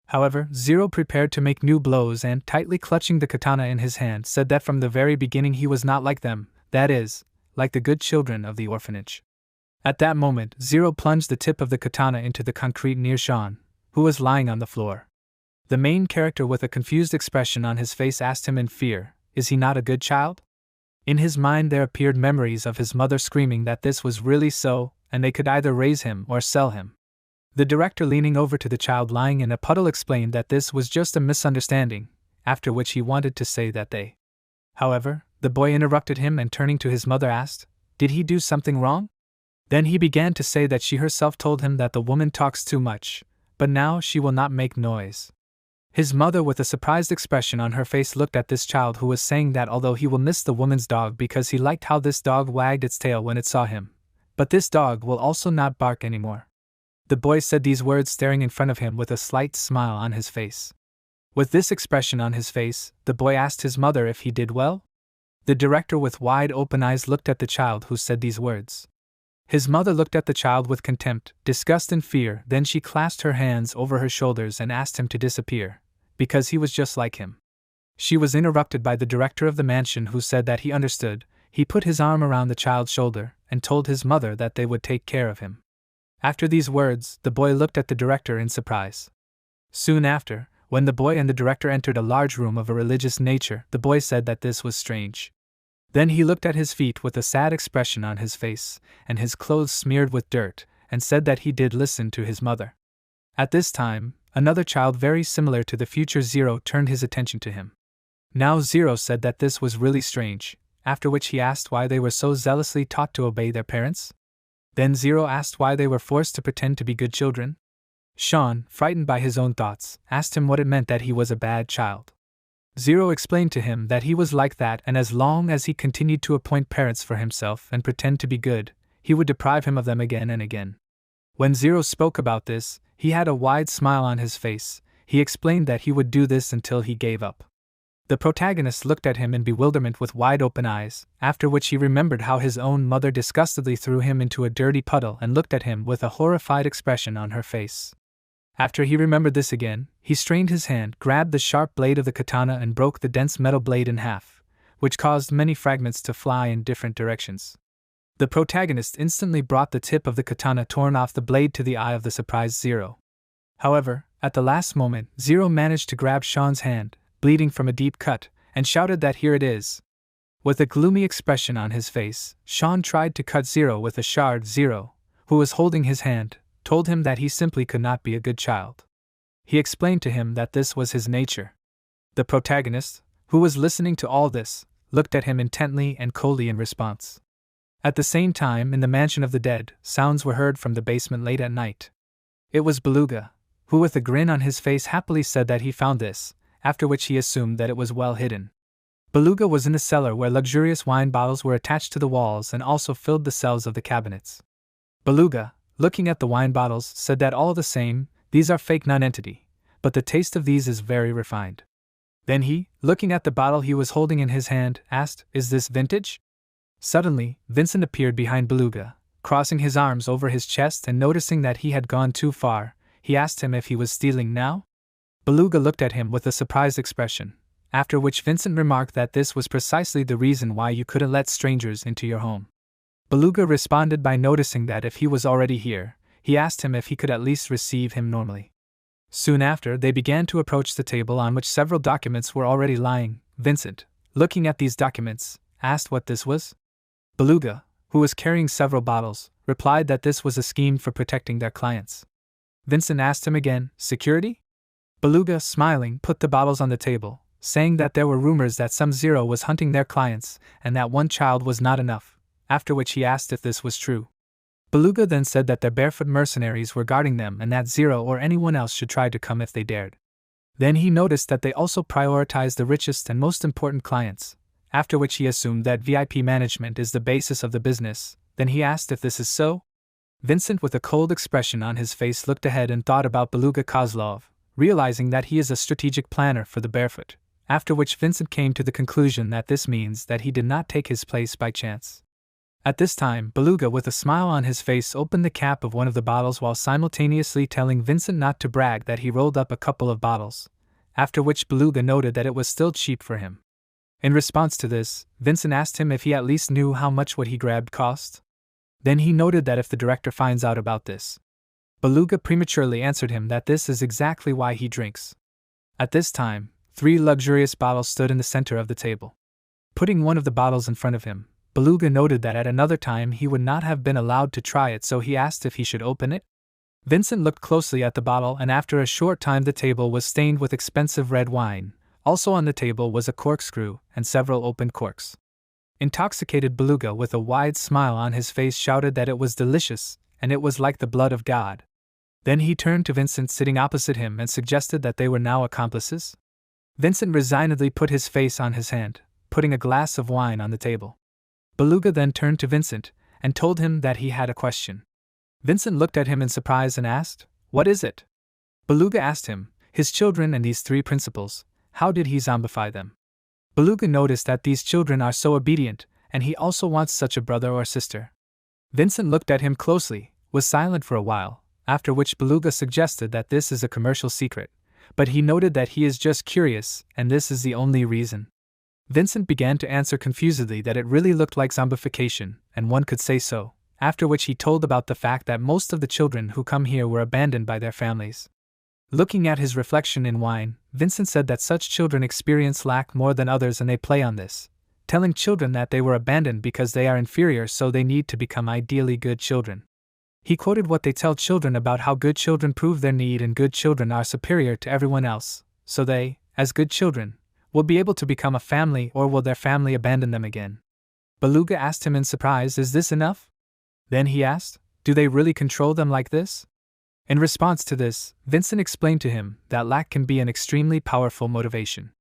However, Zero prepared to make new blows and, tightly clutching the katana in his hand, said that from the very beginning he was not like them, that is, like the good children of the orphanage. At that moment, Zero plunged the tip of the katana into the concrete near Sean, who was lying on the floor. The main character, with a confused expression on his face, asked him in fear, "Is he not a good child?" In his mind there appeared memories of his mother screaming that this was really so, and they could either raise him or sell him. The director, leaning over to the child lying in a puddle, explained that this was just a misunderstanding, after which he wanted to say that they. However, the boy interrupted him and, turning to his mother, asked, "Did he do something wrong?" Then he began to say that she herself told him that the woman talks too much, but now she will not make noise. His mother, with a surprised expression on her face, looked at this child who was saying that although he will miss the woman's dog because he liked how this dog wagged its tail when it saw him, but this dog will also not bark anymore. The boy said these words staring in front of him with a slight smile on his face. With this expression on his face, the boy asked his mother if he did well. The director with wide open eyes looked at the child who said these words. His mother looked at the child with contempt, disgust and fear, then she clasped her hands over her shoulders and asked him to disappear, because he was just like him. She was interrupted by the director of the mansion who said that he understood. He put his arm around the child's shoulder and told his mother that they would take care of him. After these words, the boy looked at the director in surprise. Soon after, when the boy and the director entered a large room of a religious nature, the boy said that this was strange. Then he looked at his feet with a sad expression on his face, and his clothes smeared with dirt, and said that he did listen to his mother. At this time, another child very similar to the future Zero turned his attention to him. Now Zero said that this was really strange, after which he asked why they were so zealously taught to obey their parents. Then Zero asked why they were forced to pretend to be good children. Sean, frightened by his own thoughts, asked him what it meant that he was a bad child. Zero explained to him that he was like that, and as long as he continued to appoint parents for himself and pretend to be good, he would deprive him of them again and again. When Zero spoke about this, he had a wide smile on his face. He explained that he would do this until he gave up. The protagonist looked at him in bewilderment with wide open eyes, after which he remembered how his own mother disgustedly threw him into a dirty puddle and looked at him with a horrified expression on her face. After he remembered this again, he strained his hand, grabbed the sharp blade of the katana and broke the dense metal blade in half, which caused many fragments to fly in different directions. The protagonist instantly brought the tip of the katana torn off the blade to the eye of the surprised Zero. However, at the last moment, Zero managed to grab Sean's hand, bleeding from a deep cut, and shouted that here it is. With a gloomy expression on his face, Sean tried to cut Zero with a shard. Zero, who was holding his hand, told him that he simply could not be a good child. He explained to him that this was his nature. The protagonist, who was listening to all this, looked at him intently and coldly in response. At the same time, in the mansion of the dead, sounds were heard from the basement late at night. It was Beluga, who with a grin on his face happily said that he found this, after which he assumed that it was well hidden. Beluga was in the cellar where luxurious wine bottles were attached to the walls and also filled the cells of the cabinets. Beluga, looking at the wine bottles, said that all the same, these are fake non-entity, but the taste of these is very refined. Then he, looking at the bottle he was holding in his hand, asked, "Is this vintage?" Suddenly, Vincent appeared behind Beluga, crossing his arms over his chest, and noticing that he had gone too far, he asked him if he was stealing now. Beluga looked at him with a surprised expression, after which Vincent remarked that this was precisely the reason why you couldn't let strangers into your home. Beluga responded by noticing that if he was already here, he asked him if he could at least receive him normally. Soon after, they began to approach the table on which several documents were already lying. Vincent, looking at these documents, asked what this was. Beluga, who was carrying several bottles, replied that this was a scheme for protecting their clients. Vincent asked him again, "Security?" Beluga, smiling, put the bottles on the table, saying that there were rumors that some Zero was hunting their clients and that one child was not enough, after which he asked if this was true. Beluga then said that their barefoot mercenaries were guarding them and that Zero or anyone else should try to come if they dared. Then he noticed that they also prioritized the richest and most important clients, after which he assumed that VIP management is the basis of the business. Then he asked if this is so. Vincent, with a cold expression on his face, looked ahead and thought about Beluga Kozlov, realizing that he is a strategic planner for the barefoot, after which Vincent came to the conclusion that this means that he did not take his place by chance. At this time, Beluga, with a smile on his face, opened the cap of one of the bottles while simultaneously telling Vincent not to brag that he rolled up a couple of bottles, after which Beluga noted that it was still cheap for him. In response to this, Vincent asked him if he at least knew how much what he grabbed cost. Then he noted that if the director finds out about this, Beluga prematurely answered him that this is exactly why he drinks. At this time, 3 luxurious bottles stood in the center of the table. Putting one of the bottles in front of him, Beluga noted that at another time he would not have been allowed to try it, so he asked if he should open it. Vincent looked closely at the bottle, and after a short time the table was stained with expensive red wine. Also on the table was a corkscrew and several open corks. Intoxicated Beluga, with a wide smile on his face, shouted that it was delicious, and it was like the blood of God. Then he turned to Vincent sitting opposite him and suggested that they were now accomplices. Vincent resignedly put his face on his hand, putting a glass of wine on the table. Beluga then turned to Vincent and told him that he had a question. Vincent looked at him in surprise and asked, "What is it?" Beluga asked him, his children and these 3 principles, how did he zombify them? Beluga noticed that these children are so obedient, and he also wants such a brother or sister. Vincent looked at him closely, was silent for a while, after which Beluga suggested that this is a commercial secret, but he noted that he is just curious, and this is the only reason. Vincent began to answer confusedly that it really looked like zombification, and one could say so, after which he told about the fact that most of the children who come here were abandoned by their families. Looking at his reflection in wine, Vincent said that such children experience lack more than others and they play on this, telling children that they were abandoned because they are inferior so they need to become ideally good children. He quoted what they tell children about how good children prove their need and good children are superior to everyone else, so they, as good children, will be able to become a family or will their family abandon them again. Beluga asked him in surprise, "Is this enough?" Then he asked, "Do they really control them like this?" In response to this, Vincent explained to him that lack can be an extremely powerful motivation.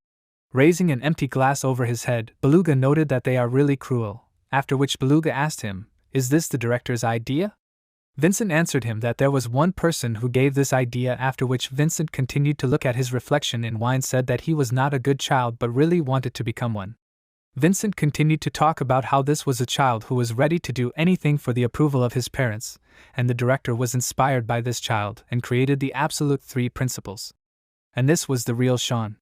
Raising an empty glass over his head, Beluga noted that they are really cruel, after which Beluga asked him, "Is this the director's idea?" Vincent answered him that there was one person who gave this idea, after which Vincent continued to look at his reflection in wine, said that he was not a good child but really wanted to become one. Vincent continued to talk about how this was a child who was ready to do anything for the approval of his parents, and the director was inspired by this child and created the absolute 3 principles. And this was the real Sean.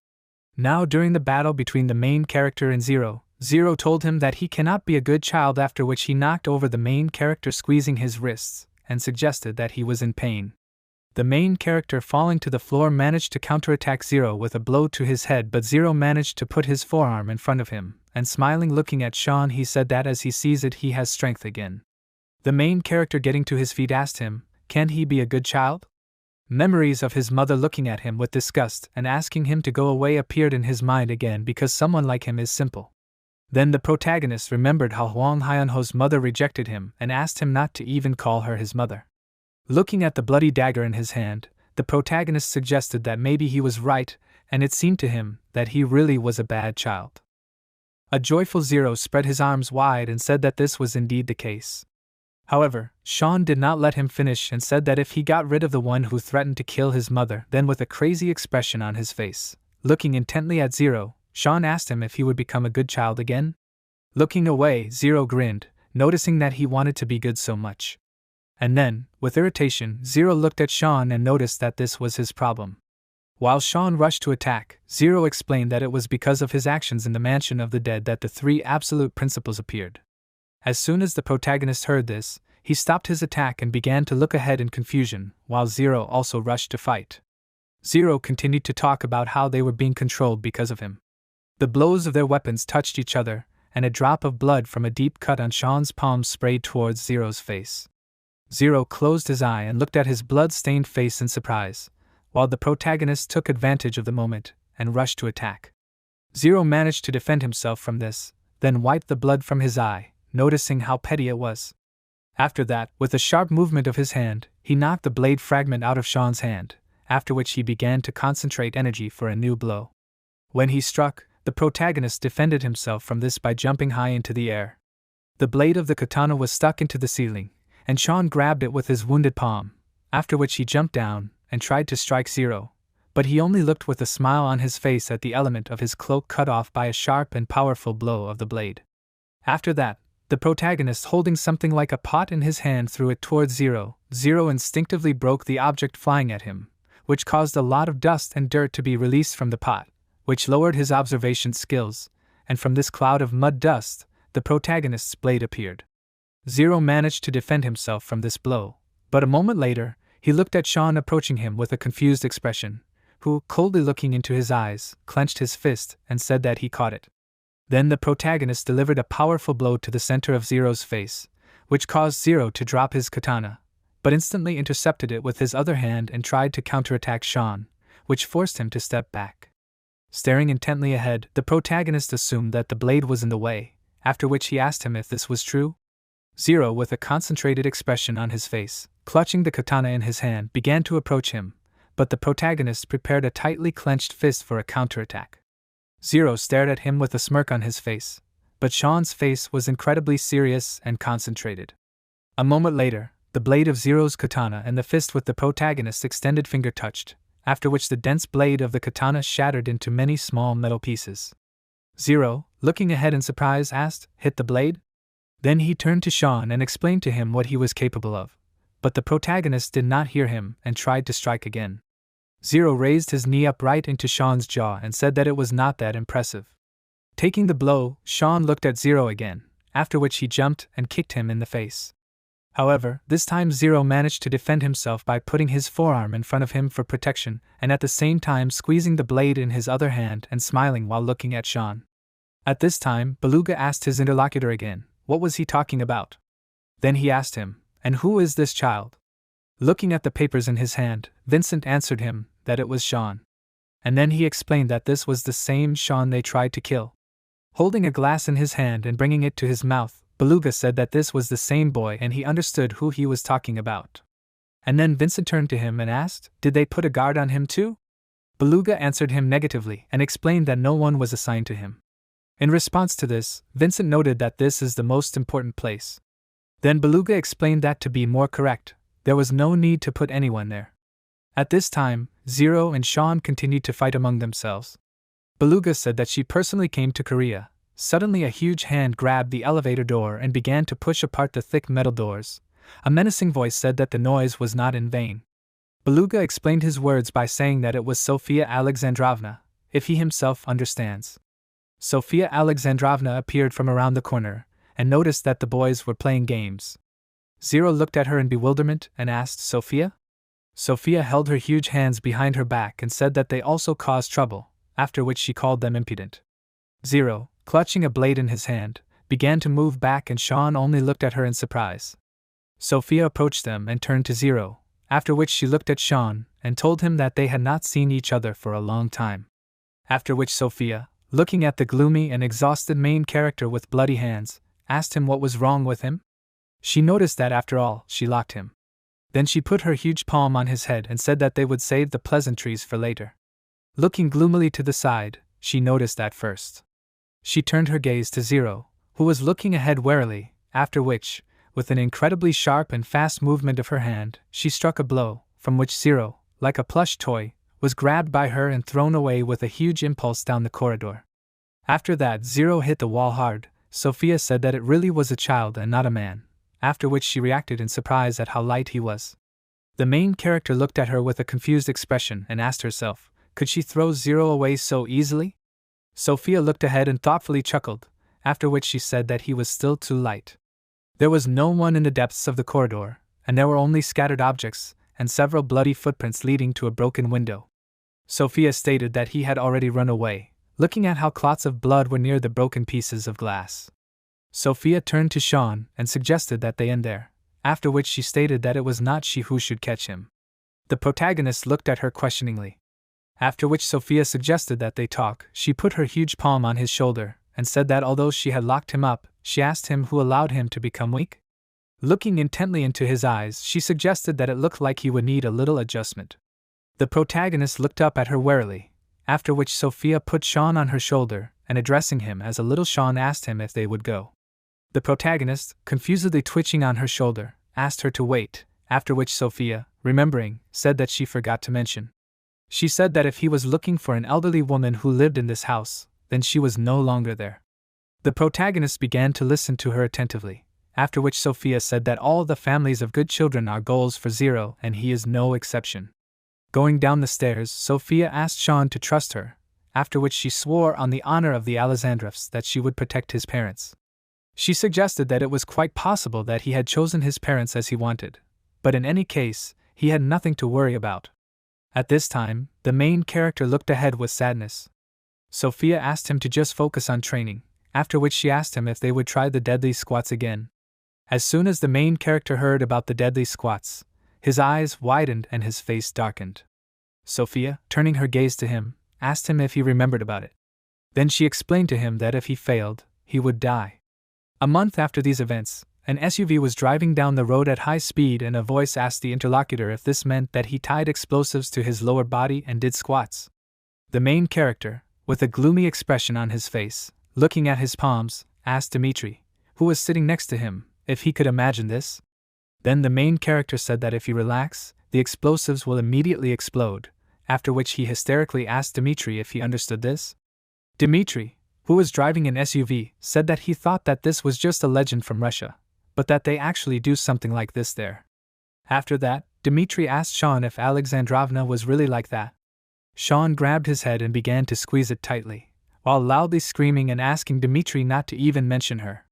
Now during the battle between the main character and Zero, Zero told him that he cannot be a good child, after which he knocked over the main character, squeezing his wrists, and suggested that he was in pain. The main character, falling to the floor, managed to counterattack Zero with a blow to his head, but Zero managed to put his forearm in front of him, and smiling looking at Sean, he said that as he sees it he has strength again. The main character, getting to his feet, asked him, "Can he be a good child?" Memories of his mother looking at him with disgust and asking him to go away appeared in his mind again, because someone like him is simple. Then the protagonist remembered how Hwang Hyunho's mother rejected him and asked him not to even call her his mother. Looking at the bloody dagger in his hand, the protagonist suggested that maybe he was right, and it seemed to him that he really was a bad child. A joyful Zero spread his arms wide and said that this was indeed the case. However, Sean did not let him finish and said that if he got rid of the one who threatened to kill his mother, then with a crazy expression on his face, looking intently at Zero, Sean asked him if he would become a good child again. Looking away, Zero grinned, noticing that he wanted to be good so much. And then, with irritation, Zero looked at Sean and noticed that this was his problem. While Sean rushed to attack, Zero explained that it was because of his actions in the mansion of the dead that the 3 absolute principles appeared. As soon as the protagonist heard this, he stopped his attack and began to look ahead in confusion, while Zero also rushed to fight. Zero continued to talk about how they were being controlled because of him. The blows of their weapons touched each other, and a drop of blood from a deep cut on Sean's palm sprayed towards Zero's face. Zero closed his eye and looked at his blood-stained face in surprise, while the protagonist took advantage of the moment and rushed to attack. Zero managed to defend himself from this, then wiped the blood from his eye, noticing how petty it was. After that, with a sharp movement of his hand, he knocked the blade fragment out of Sean's hand, after which he began to concentrate energy for a new blow. When he struck, the protagonist defended himself from this by jumping high into the air. The blade of the katana was stuck into the ceiling, and Sean grabbed it with his wounded palm, after which he jumped down and tried to strike Zero, but he only looked with a smile on his face at the element of his cloak cut off by a sharp and powerful blow of the blade. After that, the protagonist, holding something like a pot in his hand, threw it towards Zero. Zero instinctively broke the object flying at him, which caused a lot of dust and dirt to be released from the pot, which lowered his observation skills, and from this cloud of mud dust, the protagonist's blade appeared. Zero managed to defend himself from this blow, but a moment later, he looked at Sean approaching him with a confused expression, who, coldly looking into his eyes, clenched his fist and said that he caught it. Then the protagonist delivered a powerful blow to the center of Zero's face, which caused Zero to drop his katana, but instantly intercepted it with his other hand and tried to counterattack Sean, which forced him to step back. Staring intently ahead, the protagonist assumed that the blade was in the way, after which he asked him if this was true. Zero, with a concentrated expression on his face, clutching the katana in his hand, began to approach him, but the protagonist prepared a tightly clenched fist for a counterattack. Zero stared at him with a smirk on his face, but Sean's face was incredibly serious and concentrated. A moment later, the blade of Zero's katana and the fist with the protagonist's extended finger touched, after which the dense blade of the katana shattered into many small metal pieces. Zero, looking ahead in surprise, asked, "Hit the blade?" Then he turned to Sean and explained to him what he was capable of, but the protagonist did not hear him and tried to strike again. Zero raised his knee up right into Sean's jaw and said that it was not that impressive. Taking the blow, Sean looked at Zero again, after which he jumped and kicked him in the face. However, this time Zero managed to defend himself by putting his forearm in front of him for protection and at the same time squeezing the blade in his other hand and smiling while looking at Sean. At this time, Beluga asked his interlocutor again, what was he talking about? Then he asked him, "And who is this child?" Looking at the papers in his hand, Vincent answered him that it was Sean. And then he explained that this was the same Sean they tried to kill. Holding a glass in his hand and bringing it to his mouth, Beluga said that this was the same boy and he understood who he was talking about. And then Vincent turned to him and asked, "Did they put a guard on him too?" Beluga answered him negatively and explained that no one was assigned to him. In response to this, Vincent noted that this is the most important place. Then Beluga explained that to be more correct, there was no need to put anyone there. At this time, Zero and Sean continued to fight among themselves. Beluga said that she personally came to Korea. Suddenly a huge hand grabbed the elevator door and began to push apart the thick metal doors. A menacing voice said that the noise was not in vain. Beluga explained his words by saying that it was Sofia Alexandrovna, if he himself understands. Sofia Alexandrovna appeared from around the corner, and noticed that the boys were playing games. Zero looked at her in bewilderment and asked, "Sofia?" Sofia held her huge hands behind her back and said that they also caused trouble, after which she called them impudent. Zero, clutching a blade in his hand, began to move back and Sean only looked at her in surprise. Sofia approached them and turned to Zero, after which she looked at Sean and told him that they had not seen each other for a long time. After which Sofia, looking at the gloomy and exhausted main character with bloody hands, asked him what was wrong with him. She noticed that after all, she locked him. Then she put her huge palm on his head and said that they would save the pleasantries for later. Looking gloomily to the side, she noticed that first. She turned her gaze to Zero, who was looking ahead warily, after which, with an incredibly sharp and fast movement of her hand, she struck a blow, from which Zero, like a plush toy, was grabbed by her and thrown away with a huge impulse down the corridor. After that, Zero hit the wall hard. Sofia said that it really was a child and not a man, after which she reacted in surprise at how light he was. The main character looked at her with a confused expression and asked herself, could she throw Zero away so easily? Sofia looked ahead and thoughtfully chuckled, after which she said that he was still too light. There was no one in the depths of the corridor, and there were only scattered objects and several bloody footprints leading to a broken window. Sofia stated that he had already run away, looking at how clots of blood were near the broken pieces of glass. Sofia turned to Sean and suggested that they end there, after which she stated that it was not she who should catch him. The protagonist looked at her questioningly. After which Sofia suggested that they talk. She put her huge palm on his shoulder and said that although she had locked him up, she asked him who allowed him to become weak. Looking intently into his eyes, she suggested that it looked like he would need a little adjustment. The protagonist looked up at her warily, after which Sofia put Sean on her shoulder and addressing him as a little Sean asked him if they would go. The protagonist, confusedly twitching on her shoulder, asked her to wait, after which Sofia, remembering, said that she forgot to mention. She said that if he was looking for an elderly woman who lived in this house, then she was no longer there. The protagonist began to listen to her attentively, after which Sofia said that all the families of good children are goals for Zero and he is no exception. Going down the stairs, Sofia asked Sean to trust her, after which she swore on the honor of the Alexandrovs that she would protect his parents. She suggested that it was quite possible that he had chosen his parents as he wanted, but in any case, he had nothing to worry about. At this time, the main character looked ahead with sadness. Sofia asked him to just focus on training, after which she asked him if they would try the deadly squats again. As soon as the main character heard about the deadly squats, his eyes widened and his face darkened. Sofia, turning her gaze to him, asked him if he remembered about it. Then she explained to him that if he failed, he would die. A month after these events, an SUV was driving down the road at high speed and a voice asked the interlocutor if this meant that he tied explosives to his lower body and did squats. The main character, with a gloomy expression on his face, looking at his palms, asked Dimitri, who was sitting next to him, if he could imagine this. Then the main character said that if he relax, the explosives will immediately explode, after which he hysterically asked Dimitri if he understood this. Dimitri, who was driving an SUV, said that he thought that this was just a legend from Russia, but that they actually do something like this there. After that, Dimitri asked Sean if Alexandrovna was really like that. Sean grabbed his head and began to squeeze it tightly, while loudly screaming and asking Dimitri not to even mention her.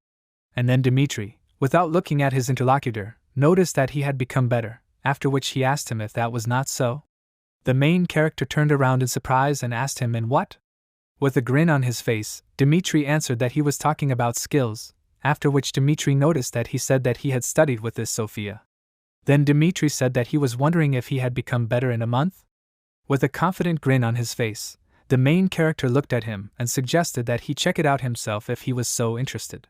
And then Dimitri, without looking at his interlocutor, noticed that he had become better, after which he asked him if that was not so. The main character turned around in surprise and asked him in what? With a grin on his face, Dimitri answered that he was talking about skills, after which Dimitri noticed that he said that he had studied with this Sophia. Then Dimitri said that he was wondering if he had become better in a month? With a confident grin on his face, the main character looked at him and suggested that he check it out himself if he was so interested.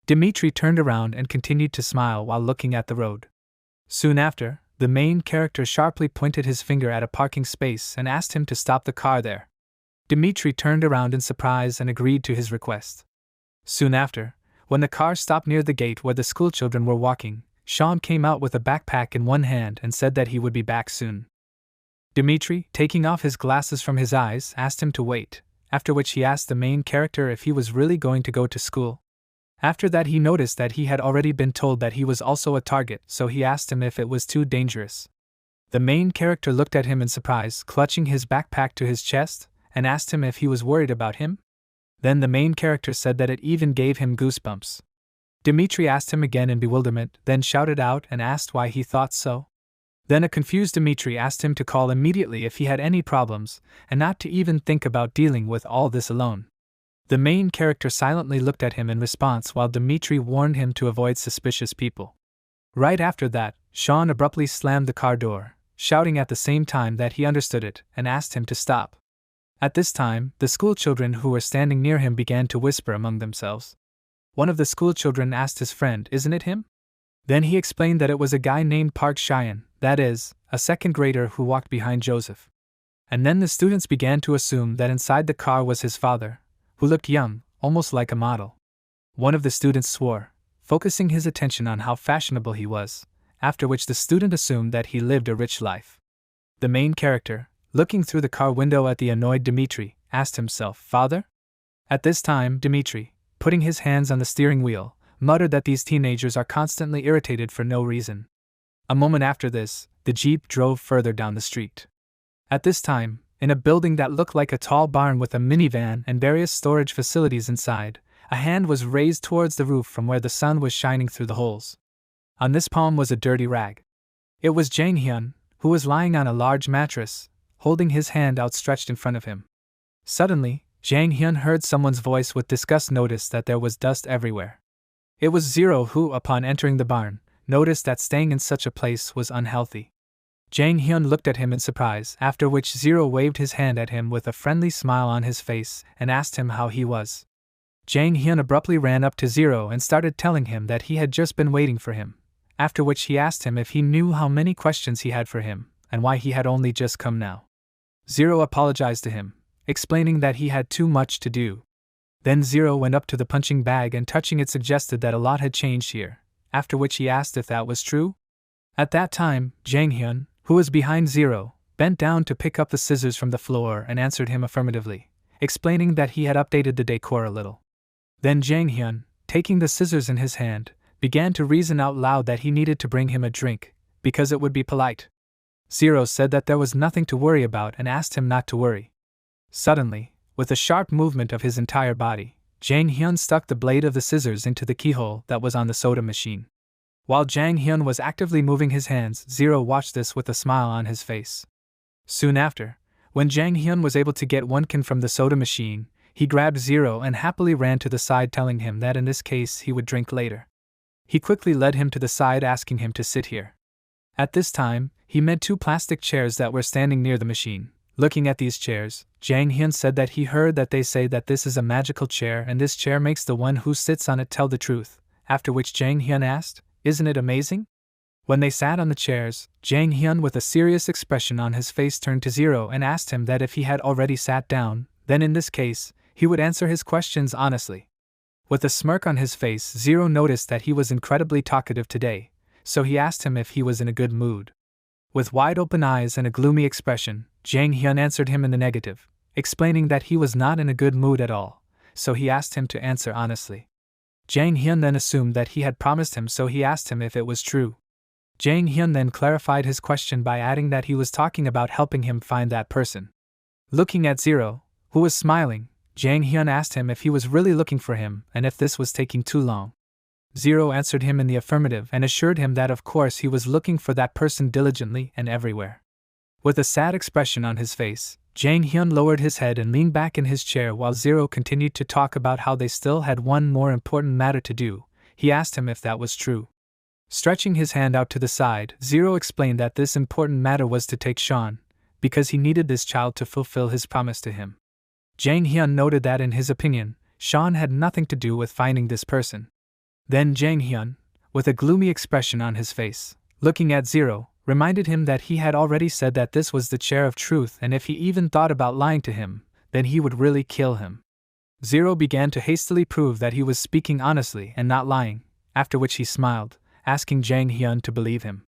Dimitri turned around and continued to smile while looking at the road. Soon after, the main character sharply pointed his finger at a parking space and asked him to stop the car there. Dimitri turned around in surprise and agreed to his request. Soon after, when the car stopped near the gate where the schoolchildren were walking, Sean came out with a backpack in one hand and said that he would be back soon. Dimitri, taking off his glasses from his eyes, asked him to wait, after which he asked the main character if he was really going to go to school. After that he noticed that he had already been told that he was also a target, so he asked him if it was too dangerous. The main character looked at him in surprise, clutching his backpack to his chest, and asked him if he was worried about him. Then the main character said that it even gave him goosebumps. Dimitri asked him again in bewilderment, then shouted out and asked why he thought so. Then a confused Dimitri asked him to call immediately if he had any problems, and not to even think about dealing with all this alone. The main character silently looked at him in response while Dimitri warned him to avoid suspicious people. Right after that, Sean abruptly slammed the car door, shouting at the same time that he understood it, and asked him to stop. At this time, the schoolchildren who were standing near him began to whisper among themselves. One of the schoolchildren asked his friend, "Isn't it him?" Then he explained that it was a guy named Park Cheyenne, that is, a second grader who walked behind Joseph. And then the students began to assume that inside the car was his father, who looked young, almost like a model. One of the students swore, focusing his attention on how fashionable he was, after which the student assumed that he lived a rich life. The main character, looking through the car window at the annoyed Dimitri, asked himself, "Father?" At this time, Dimitri, putting his hands on the steering wheel, muttered that these teenagers are constantly irritated for no reason. A moment after this, the Jeep drove further down the street. At this time, in a building that looked like a tall barn with a minivan and various storage facilities inside, a hand was raised towards the roof from where the sun was shining through the holes. On this palm was a dirty rag. It was Jang Hyun, who was lying on a large mattress, holding his hand outstretched in front of him. Suddenly, Jang Hyun heard someone's voice with disgust noticed that there was dust everywhere. It was Zero who, upon entering the barn, noticed that staying in such a place was unhealthy. Jang Hyun looked at him in surprise, after which Zero waved his hand at him with a friendly smile on his face and asked him how he was. Jang Hyun abruptly ran up to Zero and started telling him that he had just been waiting for him, after which he asked him if he knew how many questions he had for him, and why he had only just come now. Zero apologized to him, explaining that he had too much to do. Then Zero went up to the punching bag and touching it suggested that a lot had changed here, after which he asked if that was true. At that time, Jang Hyun, who was behind Zero, bent down to pick up the scissors from the floor and answered him affirmatively, explaining that he had updated the decor a little. Then Jang Hyun, taking the scissors in his hand, began to reason out loud that he needed to bring him a drink, because it would be polite. Zero said that there was nothing to worry about and asked him not to worry. Suddenly, with a sharp movement of his entire body, Jang Hyun stuck the blade of the scissors into the keyhole that was on the soda machine. While Jang Hyun was actively moving his hands, Zero watched this with a smile on his face. Soon after, when Jang Hyun was able to get one can from the soda machine, he grabbed Zero and happily ran to the side, telling him that in this case he would drink later. He quickly led him to the side, asking him to sit here. At this time, he met two plastic chairs that were standing near the machine. Looking at these chairs, Jang Hyun said that he heard that they say that this is a magical chair and this chair makes the one who sits on it tell the truth, after which Jang Hyun asked, "Isn't it amazing?" When they sat on the chairs, Jang Hyun with a serious expression on his face turned to Zero and asked him that if he had already sat down, then in this case, he would answer his questions honestly. With a smirk on his face, Zero noticed that he was incredibly talkative today, so he asked him if he was in a good mood. With wide open eyes and a gloomy expression, Jang Hyun answered him in the negative, explaining that he was not in a good mood at all, so he asked him to answer honestly. Jang Hyun then assumed that he had promised him, so he asked him if it was true. Jang Hyun then clarified his question by adding that he was talking about helping him find that person. Looking at Zero, who was smiling, Jang Hyun asked him if he was really looking for him and if this was taking too long. Zero answered him in the affirmative and assured him that of course he was looking for that person diligently and everywhere. With a sad expression on his face, Jang Hyun lowered his head and leaned back in his chair while Zero continued to talk about how they still had one more important matter to do. He asked him if that was true. Stretching his hand out to the side, Zero explained that this important matter was to take Sean, because he needed this child to fulfill his promise to him. Jang Hyun noted that in his opinion, Sean had nothing to do with finding this person. Then Jang Hyun, with a gloomy expression on his face, looking at Zero, reminded him that he had already said that this was the chair of truth and if he even thought about lying to him, then he would really kill him. Zero began to hastily prove that he was speaking honestly and not lying, after which he smiled, asking Jang Hyun to believe him.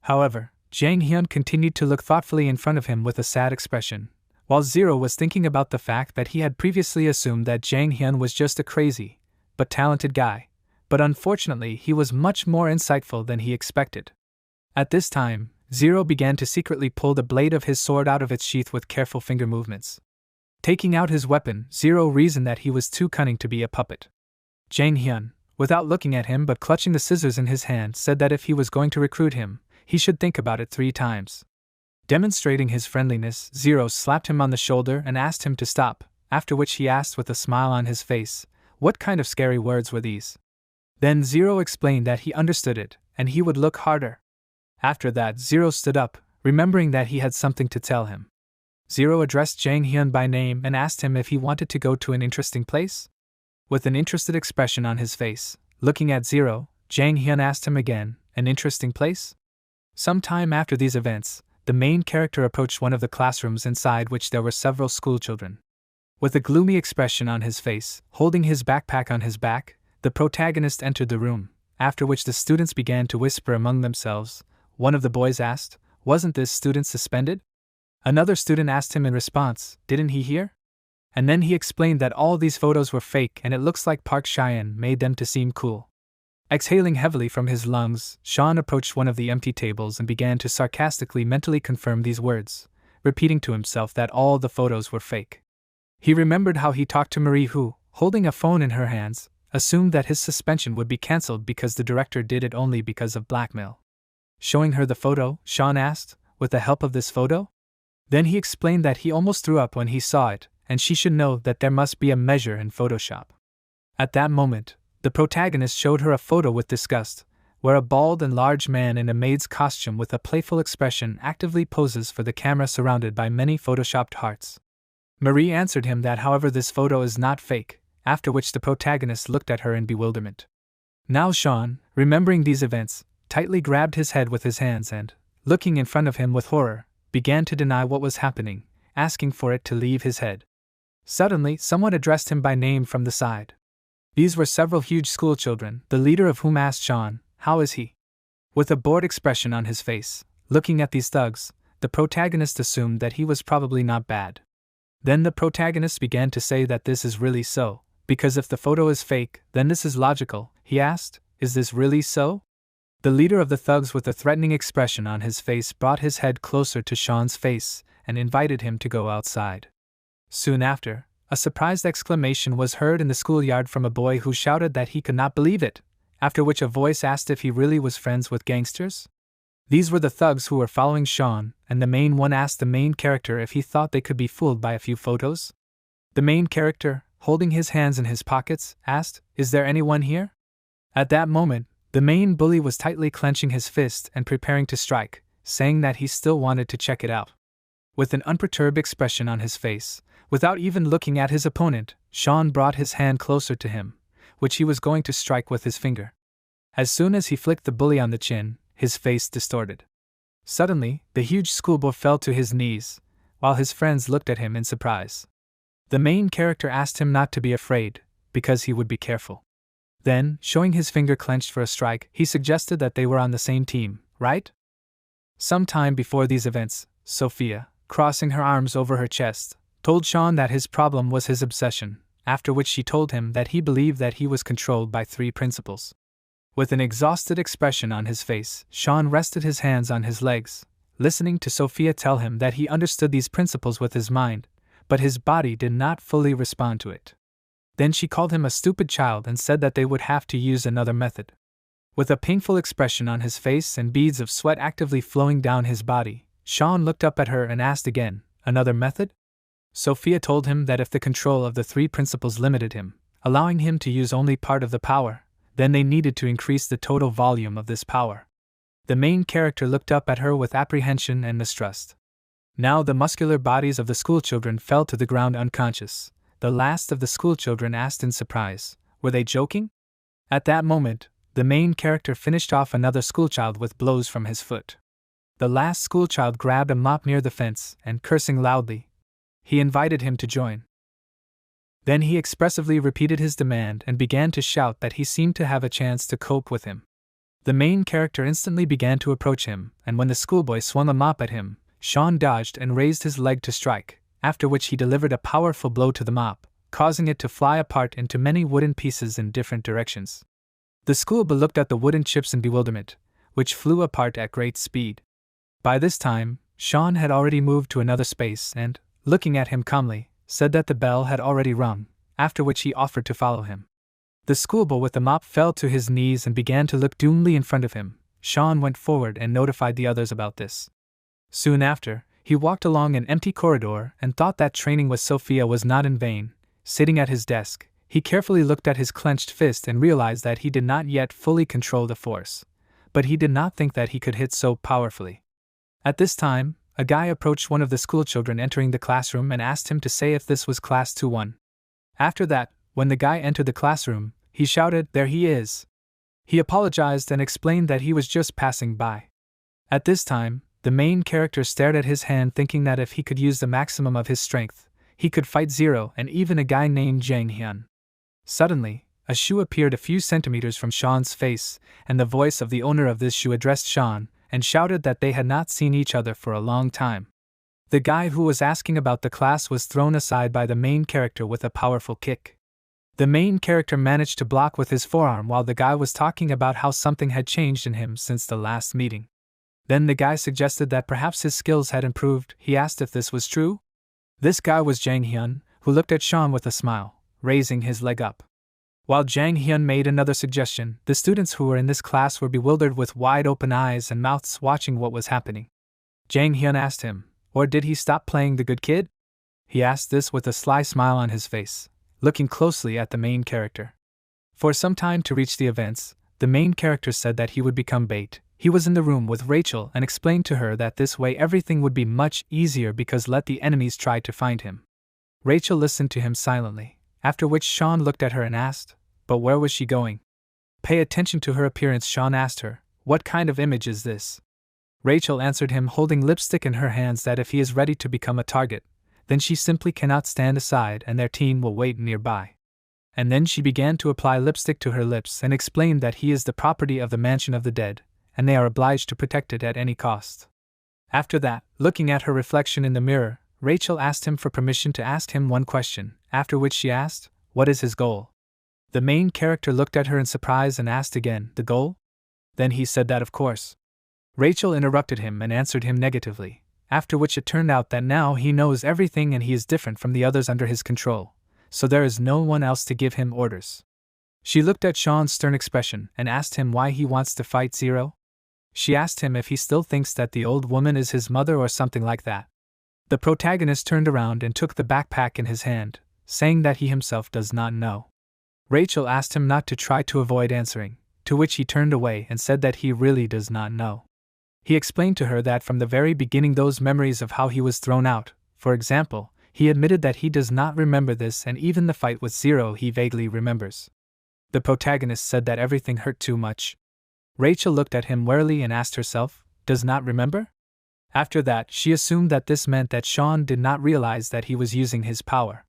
However, Jang Hyun continued to look thoughtfully in front of him with a sad expression, while Zero was thinking about the fact that he had previously assumed that Jang Hyun was just a crazy, but talented guy, but unfortunately he was much more insightful than he expected. At this time, Zero began to secretly pull the blade of his sword out of its sheath with careful finger movements. Taking out his weapon, Zero reasoned that he was too cunning to be a puppet. Jang Hyun, without looking at him but clutching the scissors in his hand, said that if he was going to recruit him, he should think about it 3 times. Demonstrating his friendliness, Zero slapped him on the shoulder and asked him to stop, after which he asked with a smile on his face, "What kind of scary words were these?" Then Zero explained that he understood it, and he would look harder. After that, Zero stood up, remembering that he had something to tell him. Zero addressed Jang Hyun by name and asked him if he wanted to go to an interesting place. With an interested expression on his face, looking at Zero, Jang Hyun asked him again, "An interesting place?" Some time after these events, the main character approached one of the classrooms inside which there were several schoolchildren. With a gloomy expression on his face, holding his backpack on his back, the protagonist entered the room, after which the students began to whisper among themselves. One of the boys asked, "Wasn't this student suspended?" Another student asked him in response, "Didn't he hear?" And then he explained that all these photos were fake and it looks like Park Cheyenne made them to seem cool. Exhaling heavily from his lungs, Sean approached one of the empty tables and began to sarcastically mentally confirm these words, repeating to himself that all the photos were fake. He remembered how he talked to Marie who, holding a phone in her hands, assumed that his suspension would be cancelled because the director did it only because of blackmail. Showing her the photo, Sean asked, "With the help of this photo?" Then he explained that he almost threw up when he saw it, and she should know that there must be a measure in Photoshop. At that moment, the protagonist showed her a photo with disgust, where a bald and large man in a maid's costume with a playful expression actively poses for the camera surrounded by many photoshopped hearts. Marie answered him that however this photo is not fake, after which the protagonist looked at her in bewilderment. Now Sean, remembering these events, tightly grabbed his head with his hands and, looking in front of him with horror, began to deny what was happening, asking for it to leave his head. Suddenly, someone addressed him by name from the side. These were several huge schoolchildren, the leader of whom asked Sean, "How is he?" With a bored expression on his face, looking at these thugs, the protagonist assumed that he was probably not bad. Then the protagonist began to say that this is really so, because if the photo is fake, then this is logical. He asked, "Is this really so?" The leader of the thugs with a threatening expression on his face brought his head closer to Sean's face and invited him to go outside. Soon after, a surprised exclamation was heard in the schoolyard from a boy who shouted that he could not believe it, after which a voice asked if he really was friends with gangsters. These were the thugs who were following Sean, and the main one asked the main character if he thought they could be fooled by a few photos. The main character, holding his hands in his pockets, asked, "Is there anyone here?" At that moment, the main bully was tightly clenching his fist and preparing to strike, saying that he still wanted to check it out. With an unperturbed expression on his face, without even looking at his opponent, Sean brought his hand closer to him, which he was going to strike with his finger. As soon as he flicked the bully on the chin, his face distorted. Suddenly, the huge schoolboy fell to his knees, while his friends looked at him in surprise. The main character asked him not to be afraid, because he would be careful. Then, showing his finger clenched for a strike, he suggested that they were on the same team, right? Some time before these events, Sophia, crossing her arms over her chest, told Sean that his problem was his obsession, after which she told him that he believed that he was controlled by 3 principles. With an exhausted expression on his face, Sean rested his hands on his legs, listening to Sophia tell him that he understood these principles with his mind, but his body did not fully respond to it. Then she called him a stupid child and said that they would have to use another method. With a painful expression on his face and beads of sweat actively flowing down his body, Sean looked up at her and asked again, "Another method?" Sophia told him that if the control of the 3 principles limited him, allowing him to use only part of the power, then they needed to increase the total volume of this power. The main character looked up at her with apprehension and mistrust. Now the muscular bodies of the schoolchildren fell to the ground unconscious. The last of the schoolchildren asked in surprise, "Were they joking?" At that moment, the main character finished off another schoolchild with blows from his foot. The last schoolchild grabbed a mop near the fence and, cursing loudly, he invited him to join. Then he expressively repeated his demand and began to shout that he seemed to have a chance to cope with him. The main character instantly began to approach him, and when the schoolboy swung a mop at him, Sean dodged and raised his leg to strike, after which he delivered a powerful blow to the mop, causing it to fly apart into many wooden pieces in different directions. The schoolboy looked at the wooden chips in bewilderment, which flew apart at great speed. By this time, Sean had already moved to another space and, looking at him calmly, said that the bell had already rung, after which he offered to follow him. The schoolboy with the mop fell to his knees and began to look doomedly in front of him. Sean went forward and notified the others about this. Soon after, he walked along an empty corridor and thought that training with Sophia was not in vain. Sitting at his desk, he carefully looked at his clenched fist and realized that he did not yet fully control the force, but he did not think that he could hit so powerfully. At this time, a guy approached one of the schoolchildren entering the classroom and asked him to say if this was class 2-1. After that, when the guy entered the classroom, he shouted, "There he is!" He apologized and explained that he was just passing by. At this time, the main character stared at his hand thinking that if he could use the maximum of his strength, he could fight Zero and even a guy named Jang Hyun. Suddenly, a shoe appeared a few centimeters from Sean's face, and the voice of the owner of this shoe addressed Sean and shouted that they had not seen each other for a long time. The guy who was asking about the class was thrown aside by the main character with a powerful kick. The main character managed to block with his forearm while the guy was talking about how something had changed in him since the last meeting. Then the guy suggested that perhaps his skills had improved. He asked if this was true. This guy was Jang Hyun, who looked at Sean with a smile, raising his leg up. While Jang Hyun made another suggestion, the students who were in this class were bewildered with wide-open eyes and mouths watching what was happening. Jang Hyun asked him, "Or did he stop playing the good kid?" He asked this with a sly smile on his face, looking closely at the main character. For some time to reach the events, the main character said that he would become bait. He was in the room with Rachel and explained to her that this way everything would be much easier because let the enemies try to find him. Rachel listened to him silently, after which Sean looked at her and asked, "But where was she going?" "Pay attention to her appearance," Sean asked her. "What kind of image is this?" Rachel answered him holding lipstick in her hands that if he is ready to become a target, then she simply cannot stand aside and their team will wait nearby. And then she began to apply lipstick to her lips and explained that he is the property of the mansion of the dead, and they are obliged to protect it at any cost. After that, looking at her reflection in the mirror, Rachel asked him for permission to ask him one question, after which she asked, "What is his goal?" The main character looked at her in surprise and asked again, "The goal?" Then he said that of course. Rachel interrupted him and answered him negatively, after which it turned out that now he knows everything and he is different from the others under his control, so there is no one else to give him orders. She looked at Sean's stern expression and asked him why he wants to fight Zero. She asked him if he still thinks that the old woman is his mother or something like that. The protagonist turned around and took the backpack in his hand, saying that he himself does not know. Rachel asked him not to try to avoid answering, to which he turned away and said that he really does not know. He explained to her that from the very beginning those memories of how he was thrown out, for example, he admitted that he does not remember this and even the fight with Zero he vaguely remembers. The protagonist said that everything hurt too much. Rachel looked at him warily and asked herself, does not remember? After that, she assumed that this meant that Sean did not realize that he was using his power.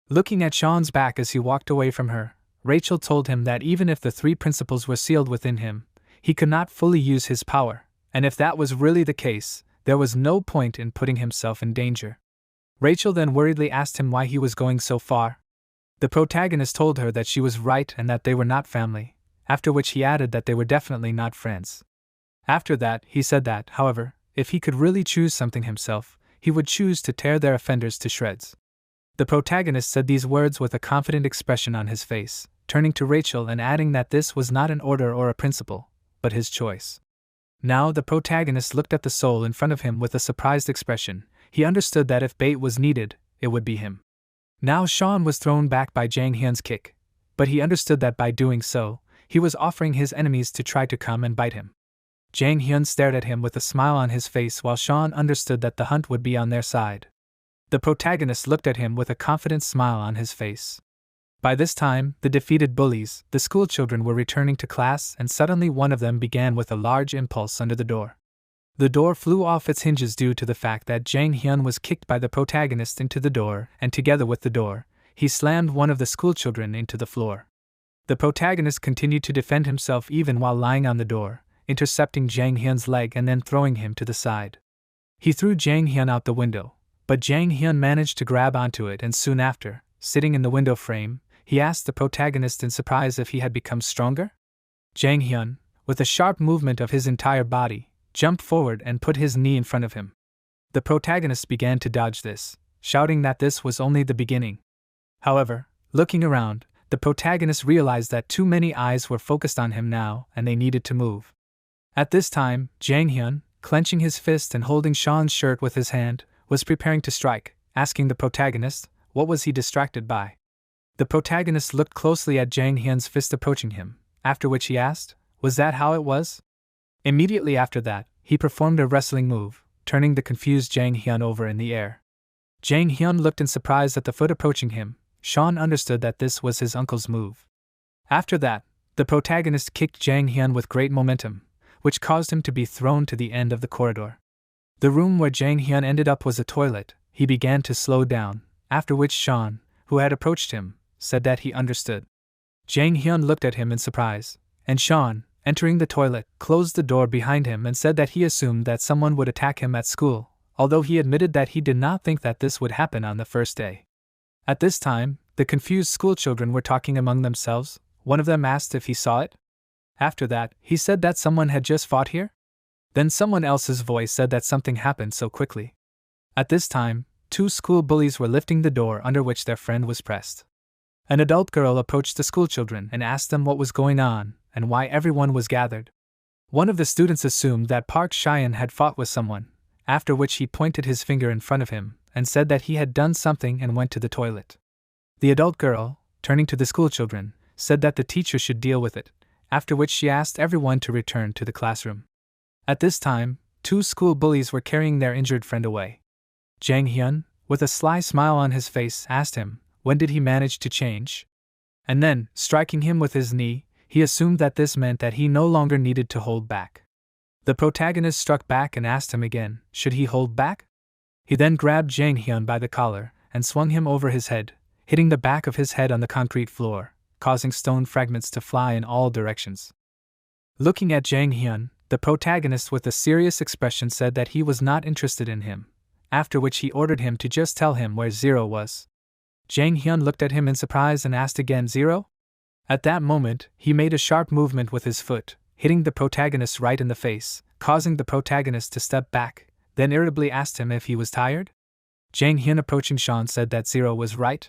Looking at Sean's back as he walked away from her, Rachel told him that even if the 3 principles were sealed within him, he could not fully use his power, and if that was really the case, there was no point in putting himself in danger. Rachel then worriedly asked him why he was going so far. The protagonist told her that she was right and that they were not family, after which he added that they were definitely not friends. After that, he said that, however, if he could really choose something himself, he would choose to tear their offenders to shreds. The protagonist said these words with a confident expression on his face, turning to Rachel and adding that this was not an order or a principle, but his choice. Now the protagonist looked at the soul in front of him with a surprised expression. He understood that if bait was needed, it would be him. Now Sean was thrown back by Jang Hyun's kick, but he understood that by doing so, he was offering his enemies to try to come and bite him. Jang Hyun stared at him with a smile on his face while Sean understood that the hunt would be on their side. The protagonist looked at him with a confident smile on his face. By this time, the defeated bullies, the schoolchildren, were returning to class, and suddenly one of them began with a large impulse under the door. The door flew off its hinges due to the fact that Jang Hyun was kicked by the protagonist into the door, and together with the door, he slammed one of the schoolchildren into the floor. The protagonist continued to defend himself even while lying on the door, intercepting Jang Hyun's leg and then throwing him to the side. He threw Jang Hyun out the window, but Jang Hyun managed to grab onto it, and soon after, sitting in the window frame, he asked the protagonist in surprise if he had become stronger. Jang Hyun, with a sharp movement of his entire body, jumped forward and put his knee in front of him. The protagonist began to dodge this, shouting that this was only the beginning. However, looking around, the protagonist realized that too many eyes were focused on him now and they needed to move. At this time, Jang Hyun, clenching his fist and holding Sean's shirt with his hand, was preparing to strike, asking the protagonist, what was he distracted by? The protagonist looked closely at Jang Hyun's fist approaching him, after which he asked, was that how it was? Immediately after that, he performed a wrestling move, turning the confused Jang Hyun over in the air. Jang Hyun looked in surprise at the foot approaching him. Sean understood that this was his uncle's move. After that, the protagonist kicked Jang Hyun with great momentum, which caused him to be thrown to the end of the corridor. The room where Jang Hyun ended up was a toilet. He began to slow down, after which Sean, who had approached him, said that he understood. Jang Hyun looked at him in surprise, and Sean, entering the toilet, closed the door behind him and said that he assumed that someone would attack him at school, although he admitted that he did not think that this would happen on the first day. At this time, the confused schoolchildren were talking among themselves. One of them asked if he saw it. After that, he said that someone had just fought here. Then someone else's voice said that something happened so quickly. At this time, 2 school bullies were lifting the door under which their friend was pressed. An adult girl approached the schoolchildren and asked them what was going on and why everyone was gathered. One of the students assumed that Park Cheyenne had fought with someone, after which he pointed his finger in front of him and said that he had done something and went to the toilet. The adult girl, turning to the schoolchildren, said that the teacher should deal with it, after which she asked everyone to return to the classroom. At this time, 2 school bullies were carrying their injured friend away. Jang Hyun, with a sly smile on his face, asked him, when did he manage to change? And then, striking him with his knee, he assumed that this meant that he no longer needed to hold back. The protagonist struck back and asked him again, should he hold back? He then grabbed Jang Hyun by the collar and swung him over his head, hitting the back of his head on the concrete floor, causing stone fragments to fly in all directions. Looking at Jang Hyun, the protagonist with a serious expression said that he was not interested in him, after which he ordered him to just tell him where Zero was. Jang Hyun looked at him in surprise and asked again, Zero? At that moment, he made a sharp movement with his foot, hitting the protagonist right in the face, causing the protagonist to step back, then irritably asked him if he was tired. Jang Hyun, approaching Sean, said that Zero was right.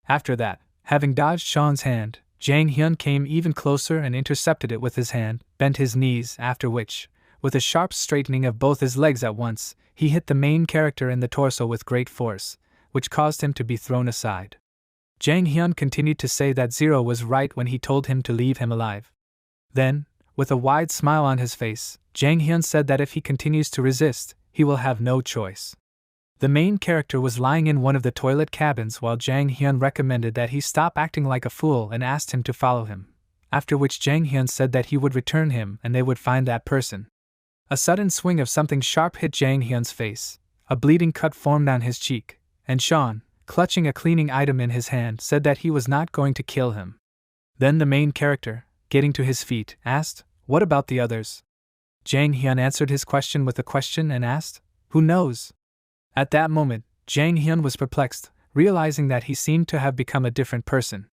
After that, having dodged Sean's hand, Jang Hyun came even closer and intercepted it with his hand, bent his knees, after which, with a sharp straightening of both his legs at once, he hit the main character in the torso with great force, which caused him to be thrown aside. Jang Hyun continued to say that Zero was right when he told him to leave him alive. Then, with a wide smile on his face, Jang Hyun said that if he continues to resist, he will have no choice. The main character was lying in one of the toilet cabins while Jang Hyun recommended that he stop acting like a fool and asked him to follow him. after which Jang Hyun said that he would return him and they would find that person. A sudden swing of something sharp hit Jang Hyun's face, a bleeding cut formed on his cheek, and Sean, clutching a cleaning item in his hand, said that he was not going to kill him. Then the main character, getting to his feet, asked, "What about the others?" Jang Hyun answered his question with a question and asked, "Who knows?" At that moment, Jang Hyun was perplexed, realizing that he seemed to have become a different person.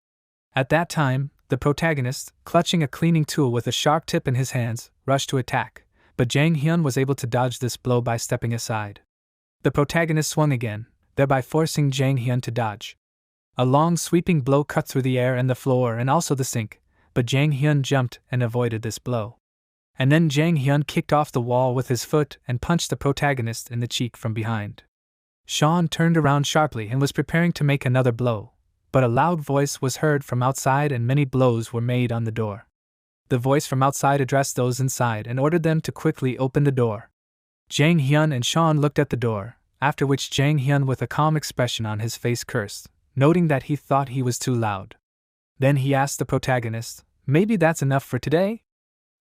At that time, the protagonist, clutching a cleaning tool with a sharp tip in his hands, rushed to attack, but Jang Hyun was able to dodge this blow by stepping aside. The protagonist swung again, thereby forcing Jang Hyun to dodge. A long sweeping blow cut through the air and the floor and also the sink, but Jang Hyun jumped and avoided this blow. And then Jang Hyun kicked off the wall with his foot and punched the protagonist in the cheek from behind. Sean turned around sharply and was preparing to make another blow, but a loud voice was heard from outside and many blows were made on the door. The voice from outside addressed those inside and ordered them to quickly open the door. Jang Hyun and Sean looked at the door, after which Jang Hyun with a calm expression on his face cursed, noting that he thought he was too loud. Then he asked the protagonist, "Maybe that's enough for today?"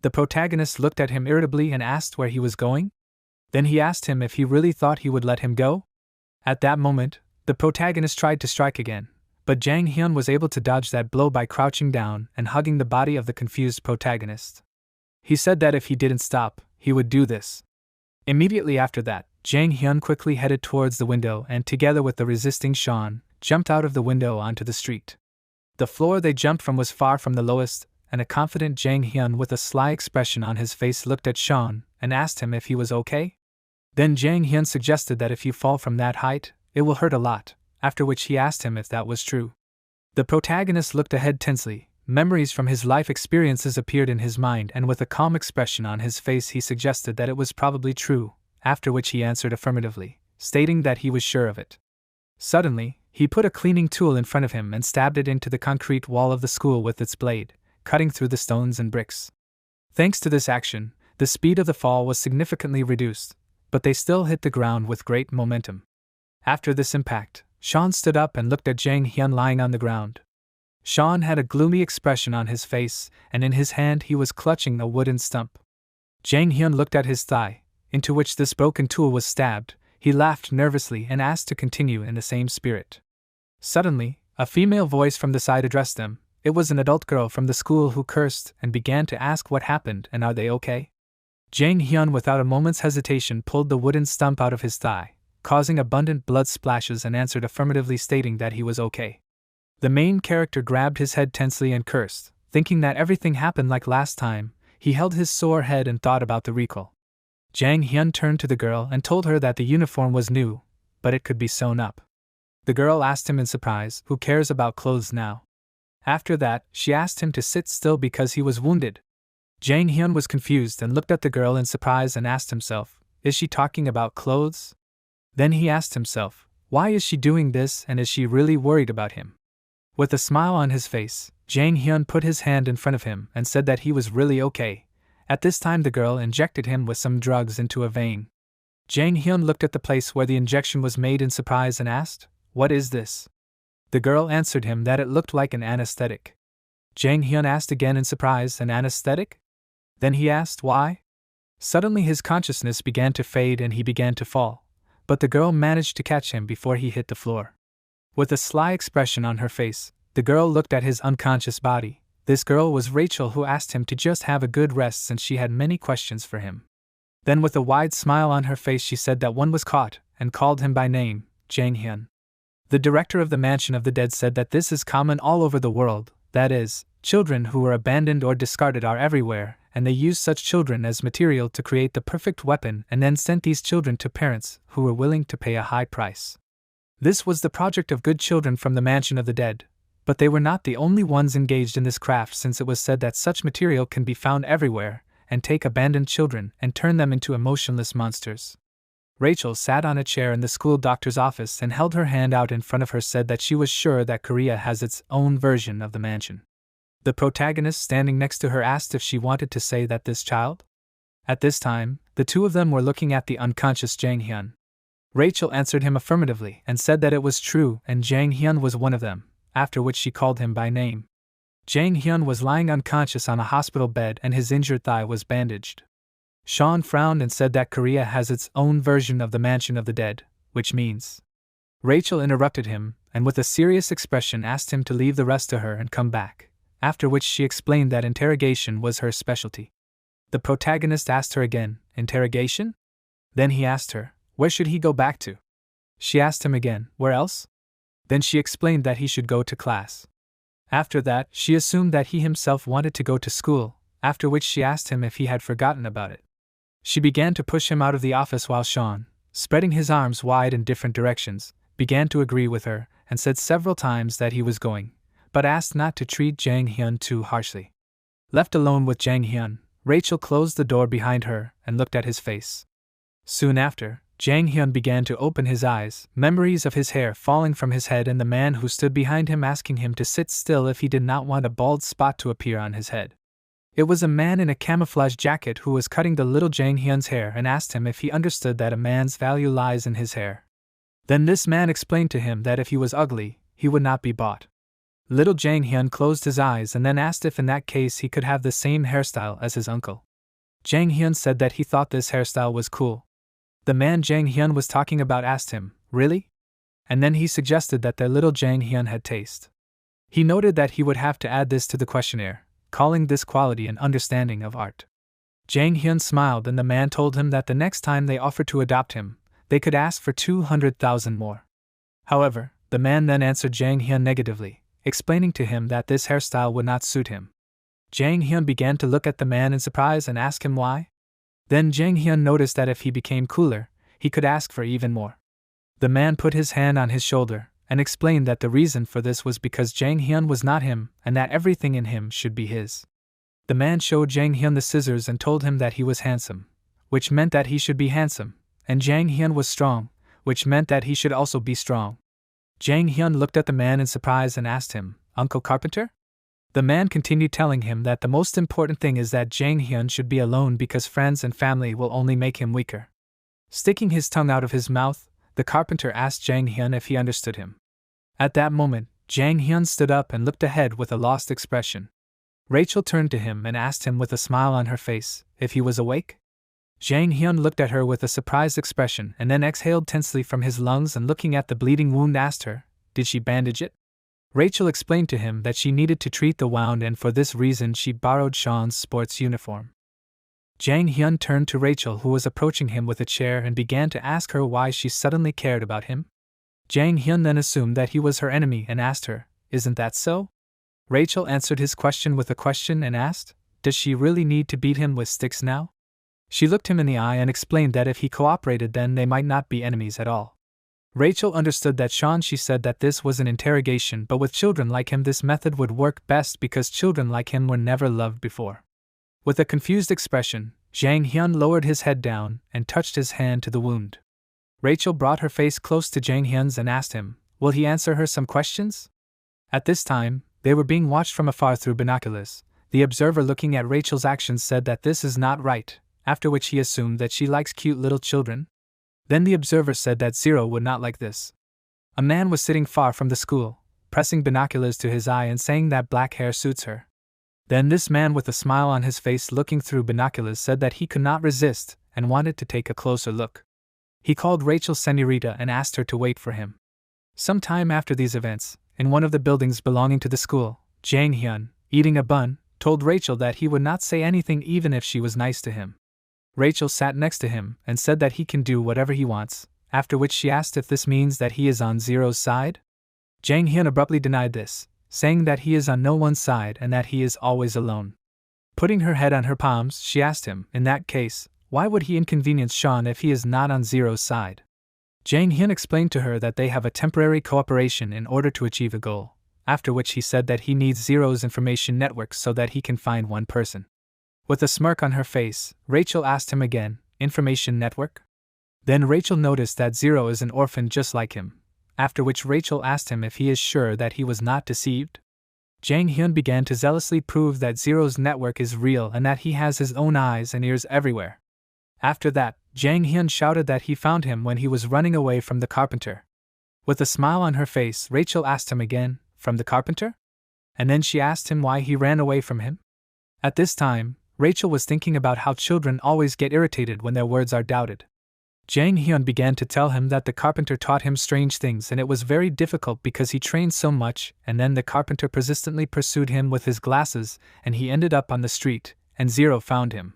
The protagonist looked at him irritably and asked where he was going. Then he asked him if he really thought he would let him go. At that moment, the protagonist tried to strike again, but Jang Hyun was able to dodge that blow by crouching down and hugging the body of the confused protagonist. He said that if he didn't stop, he would do this. Immediately after that, Jang Hyun quickly headed towards the window and, together with the resisting Sean, jumped out of the window onto the street. The floor they jumped from was far from the lowest, and a confident Jang Hyun with a sly expression on his face looked at Sean and asked him if he was okay. Then Jang Hyun suggested that if you fall from that height, it will hurt a lot, after which he asked him if that was true. The protagonist looked ahead tensely, memories from his life experiences appeared in his mind and with a calm expression on his face he suggested that it was probably true, after which he answered affirmatively, stating that he was sure of it. Suddenly, he put a cleaning tool in front of him and stabbed it into the concrete wall of the school with its blade, cutting through the stones and bricks. Thanks to this action, the speed of the fall was significantly reduced, but they still hit the ground with great momentum. After this impact, Sean stood up and looked at Jang Hyun lying on the ground. Sean had a gloomy expression on his face, and in his hand he was clutching a wooden stump. Jang Hyun looked at his thigh, into which this broken tool was stabbed. He laughed nervously and asked to continue in the same spirit. Suddenly, a female voice from the side addressed them. It was an adult girl from the school who cursed and began to ask what happened and are they okay. Jang Hyun without a moment's hesitation pulled the wooden stump out of his thigh, causing abundant blood splashes, and answered affirmatively, stating that he was okay. The main character grabbed his head tensely and cursed, thinking that everything happened like last time. He held his sore head and thought about the recall. Jang Hyun turned to the girl and told her that the uniform was new, but it could be sewn up. The girl asked him in surprise, "Who cares about clothes now?" After that, she asked him to sit still because he was wounded. Jang Hyun was confused and looked at the girl in surprise and asked himself, "Is she talking about clothes?" Then he asked himself, "Why is she doing this and is she really worried about him?" With a smile on his face, Jang Hyun put his hand in front of him and said that he was really okay. At this time the girl injected him with some drugs into a vein. Jang Hyun looked at the place where the injection was made in surprise and asked, "What is this?" The girl answered him that it looked like an anesthetic. Jang Hyun asked again in surprise, "An anesthetic?" Then he asked why. Suddenly his consciousness began to fade and he began to fall, but the girl managed to catch him before he hit the floor. With a sly expression on her face, the girl looked at his unconscious body. This girl was Rachel, who asked him to just have a good rest since she had many questions for him. Then with a wide smile on her face she said that one was caught, and called him by name, Jang Hyun. The director of the Mansion of the Dead said that this is common all over the world, that is, children who were abandoned or discarded are everywhere, and they used such children as material to create the perfect weapon and then sent these children to parents who were willing to pay a high price. This was the project of good children from the Mansion of the Dead, but they were not the only ones engaged in this craft, since it was said that such material can be found everywhere, and take abandoned children and turn them into emotionless monsters. Rachel sat on a chair in the school doctor's office and held her hand out in front of her, said that she was sure that Korea has its own version of the mansion. The protagonist standing next to her asked if she wanted to say that this child? At this time, the two of them were looking at the unconscious Jang Hyun. Rachel answered him affirmatively and said that it was true and Jang Hyun was one of them, after which she called him by name. Jang Hyun was lying unconscious on a hospital bed and his injured thigh was bandaged. Sean frowned and said that Korea has its own version of the Mansion of the Dead, which means. Rachel interrupted him, and with a serious expression asked him to leave the rest to her and come back, after which she explained that interrogation was her specialty. The protagonist asked her again, interrogation? Then he asked her, where should he go back to? She asked him again, where else? Then she explained that he should go to class. After that, she assumed that he himself wanted to go to school, after which she asked him if he had forgotten about it. She began to push him out of the office while Sean, spreading his arms wide in different directions, began to agree with her and said several times that he was going, but asked not to treat Jang Hyun too harshly. Left alone with Jang Hyun, Rachel closed the door behind her and looked at his face. Soon after, Jang Hyun began to open his eyes, memories of his hair falling from his head and the man who stood behind him asking him to sit still if he did not want a bald spot to appear on his head. It was a man in a camouflage jacket who was cutting the little Jang Hyun's hair and asked him if he understood that a man's value lies in his hair. Then this man explained to him that if he was ugly, he would not be bought. Little Jang Hyun closed his eyes and then asked if in that case he could have the same hairstyle as his uncle. Jang Hyun said that he thought this hairstyle was cool. The man Jang Hyun was talking about asked him, really? And then he suggested that their little Jang Hyun had taste. He noted that he would have to add this to the questionnaire, calling this quality an understanding of art. Jang Hyun smiled and the man told him that the next time they offered to adopt him, they could ask for 200,000 more. However, the man then answered Jang Hyun negatively, explaining to him that this hairstyle would not suit him. Jang Hyun began to look at the man in surprise and ask him why. Then Jang Hyun noticed that if he became cooler, he could ask for even more. The man put his hand on his shoulder and explained that the reason for this was because Jang Hyun was not him and that everything in him should be his. The man showed Jang Hyun the scissors and told him that he was handsome, which meant that he should be handsome, and Jang Hyun was strong, which meant that he should also be strong. Jang Hyun looked at the man in surprise and asked him, Uncle Carpenter? The man continued telling him that the most important thing is that Jang Hyun should be alone because friends and family will only make him weaker. Sticking his tongue out of his mouth, the carpenter asked Jang Hyun if he understood him. At that moment, Jang Hyun stood up and looked ahead with a lost expression. Rachel turned to him and asked him with a smile on her face if he was awake. Jang Hyun looked at her with a surprised expression and then exhaled tensely from his lungs and looking at the bleeding wound asked her, did she bandage it? Rachel explained to him that she needed to treat the wound and for this reason she borrowed Sean's sports uniform. Jang Hyun turned to Rachel who was approaching him with a chair and began to ask her why she suddenly cared about him. Jang Hyun then assumed that he was her enemy and asked her, isn't that so? Rachel answered his question with a question and asked, does she really need to beat him with sticks now? She looked him in the eye and explained that if he cooperated then they might not be enemies at all. Rachel understood that she said that this was an interrogation but with children like him this method would work best because children like him were never loved before. With a confused expression, Jang Hyun lowered his head down and touched his hand to the wound. Rachel brought her face close to Jang Hyun's and asked him, will he answer her some questions? At this time, they were being watched from afar through binoculars. The observer looking at Rachel's actions said that this is not right, after which he assumed that she likes cute little children. Then the observer said that Zero would not like this. A man was sitting far from the school, pressing binoculars to his eye and saying that black hair suits her. Then this man with a smile on his face looking through binoculars said that he could not resist and wanted to take a closer look. He called Rachel Senorita and asked her to wait for him. Some time after these events, in one of the buildings belonging to the school, Jang Hyun, eating a bun, told Rachel that he would not say anything even if she was nice to him. Rachel sat next to him and said that he can do whatever he wants, after which she asked if this means that he is on Zero's side. Jang Hyun abruptly denied this, saying that he is on no one's side and that he is always alone. Putting her head on her palms, she asked him, in that case, why would he inconvenience Sean if he is not on Zero's side? Jang Hyun explained to her that they have a temporary cooperation in order to achieve a goal, after which he said that he needs Zero's information network so that he can find one person. With a smirk on her face, Rachel asked him again, information network? Then Rachel noticed that Zero is an orphan just like him, after which Rachel asked him if he is sure that he was not deceived. Jang Hyun began to zealously prove that Zero's network is real and that he has his own eyes and ears everywhere. After that, Jang Hyun shouted that he found him when he was running away from the carpenter. With a smile on her face, Rachel asked him again, from the carpenter? and then she asked him why he ran away from him. At this time, Rachel was thinking about how children always get irritated when their words are doubted. Jang Hyun began to tell him that the carpenter taught him strange things and it was very difficult because he trained so much, and then the carpenter persistently pursued him with his glasses and he ended up on the street, and Zero found him.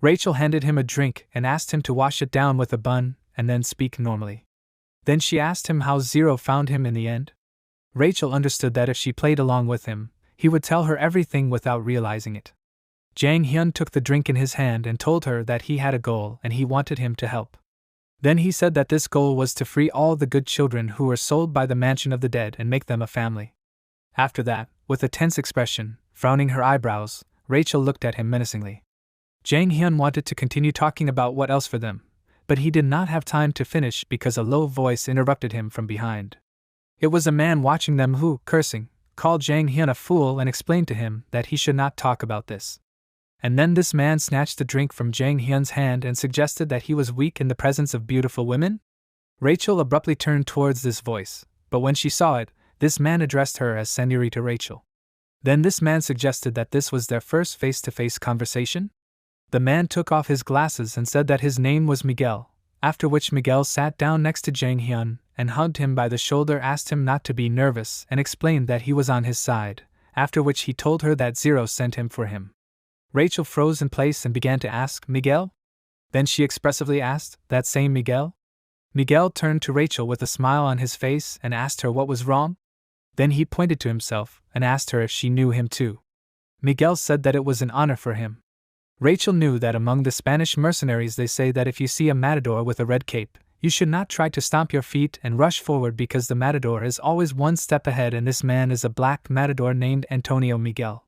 Rachel handed him a drink and asked him to wash it down with a bun and then speak normally. Then she asked him how Zero found him in the end. Rachel understood that if she played along with him, he would tell her everything without realizing it. Jang Hyun took the drink in his hand and told her that he had a goal and he wanted him to help. Then he said that this goal was to free all the good children who were sold by the mansion of the dead and make them a family. After that, with a tense expression, frowning her eyebrows, Rachel looked at him menacingly. Jang Hyun wanted to continue talking about what else for them, but he did not have time to finish because a low voice interrupted him from behind. It was a man watching them who, cursing, called Jang Hyun a fool and explained to him that he should not talk about this. And then this man snatched the drink from Jang Hyun's hand and suggested that he was weak in the presence of beautiful women? Rachel abruptly turned towards this voice, but when she saw it, this man addressed her as Senorita Rachel. Then this man suggested that this was their first face-to-face conversation? The man took off his glasses and said that his name was Miguel, after which Miguel sat down next to Jang Hyun and hugged him by the shoulder, asked him not to be nervous and explained that he was on his side, after which he told her that Zero sent him for him. Rachel froze in place and began to ask, Miguel? Then she expressively asked, that same Miguel? Miguel turned to Rachel with a smile on his face and asked her what was wrong. Then he pointed to himself and asked her if she knew him too. Miguel said that it was an honor for him. Rachel knew that among the Spanish mercenaries they say that if you see a matador with a red cape, you should not try to stomp your feet and rush forward because the matador is always one step ahead, and this man is a black matador named Antonio Miguel.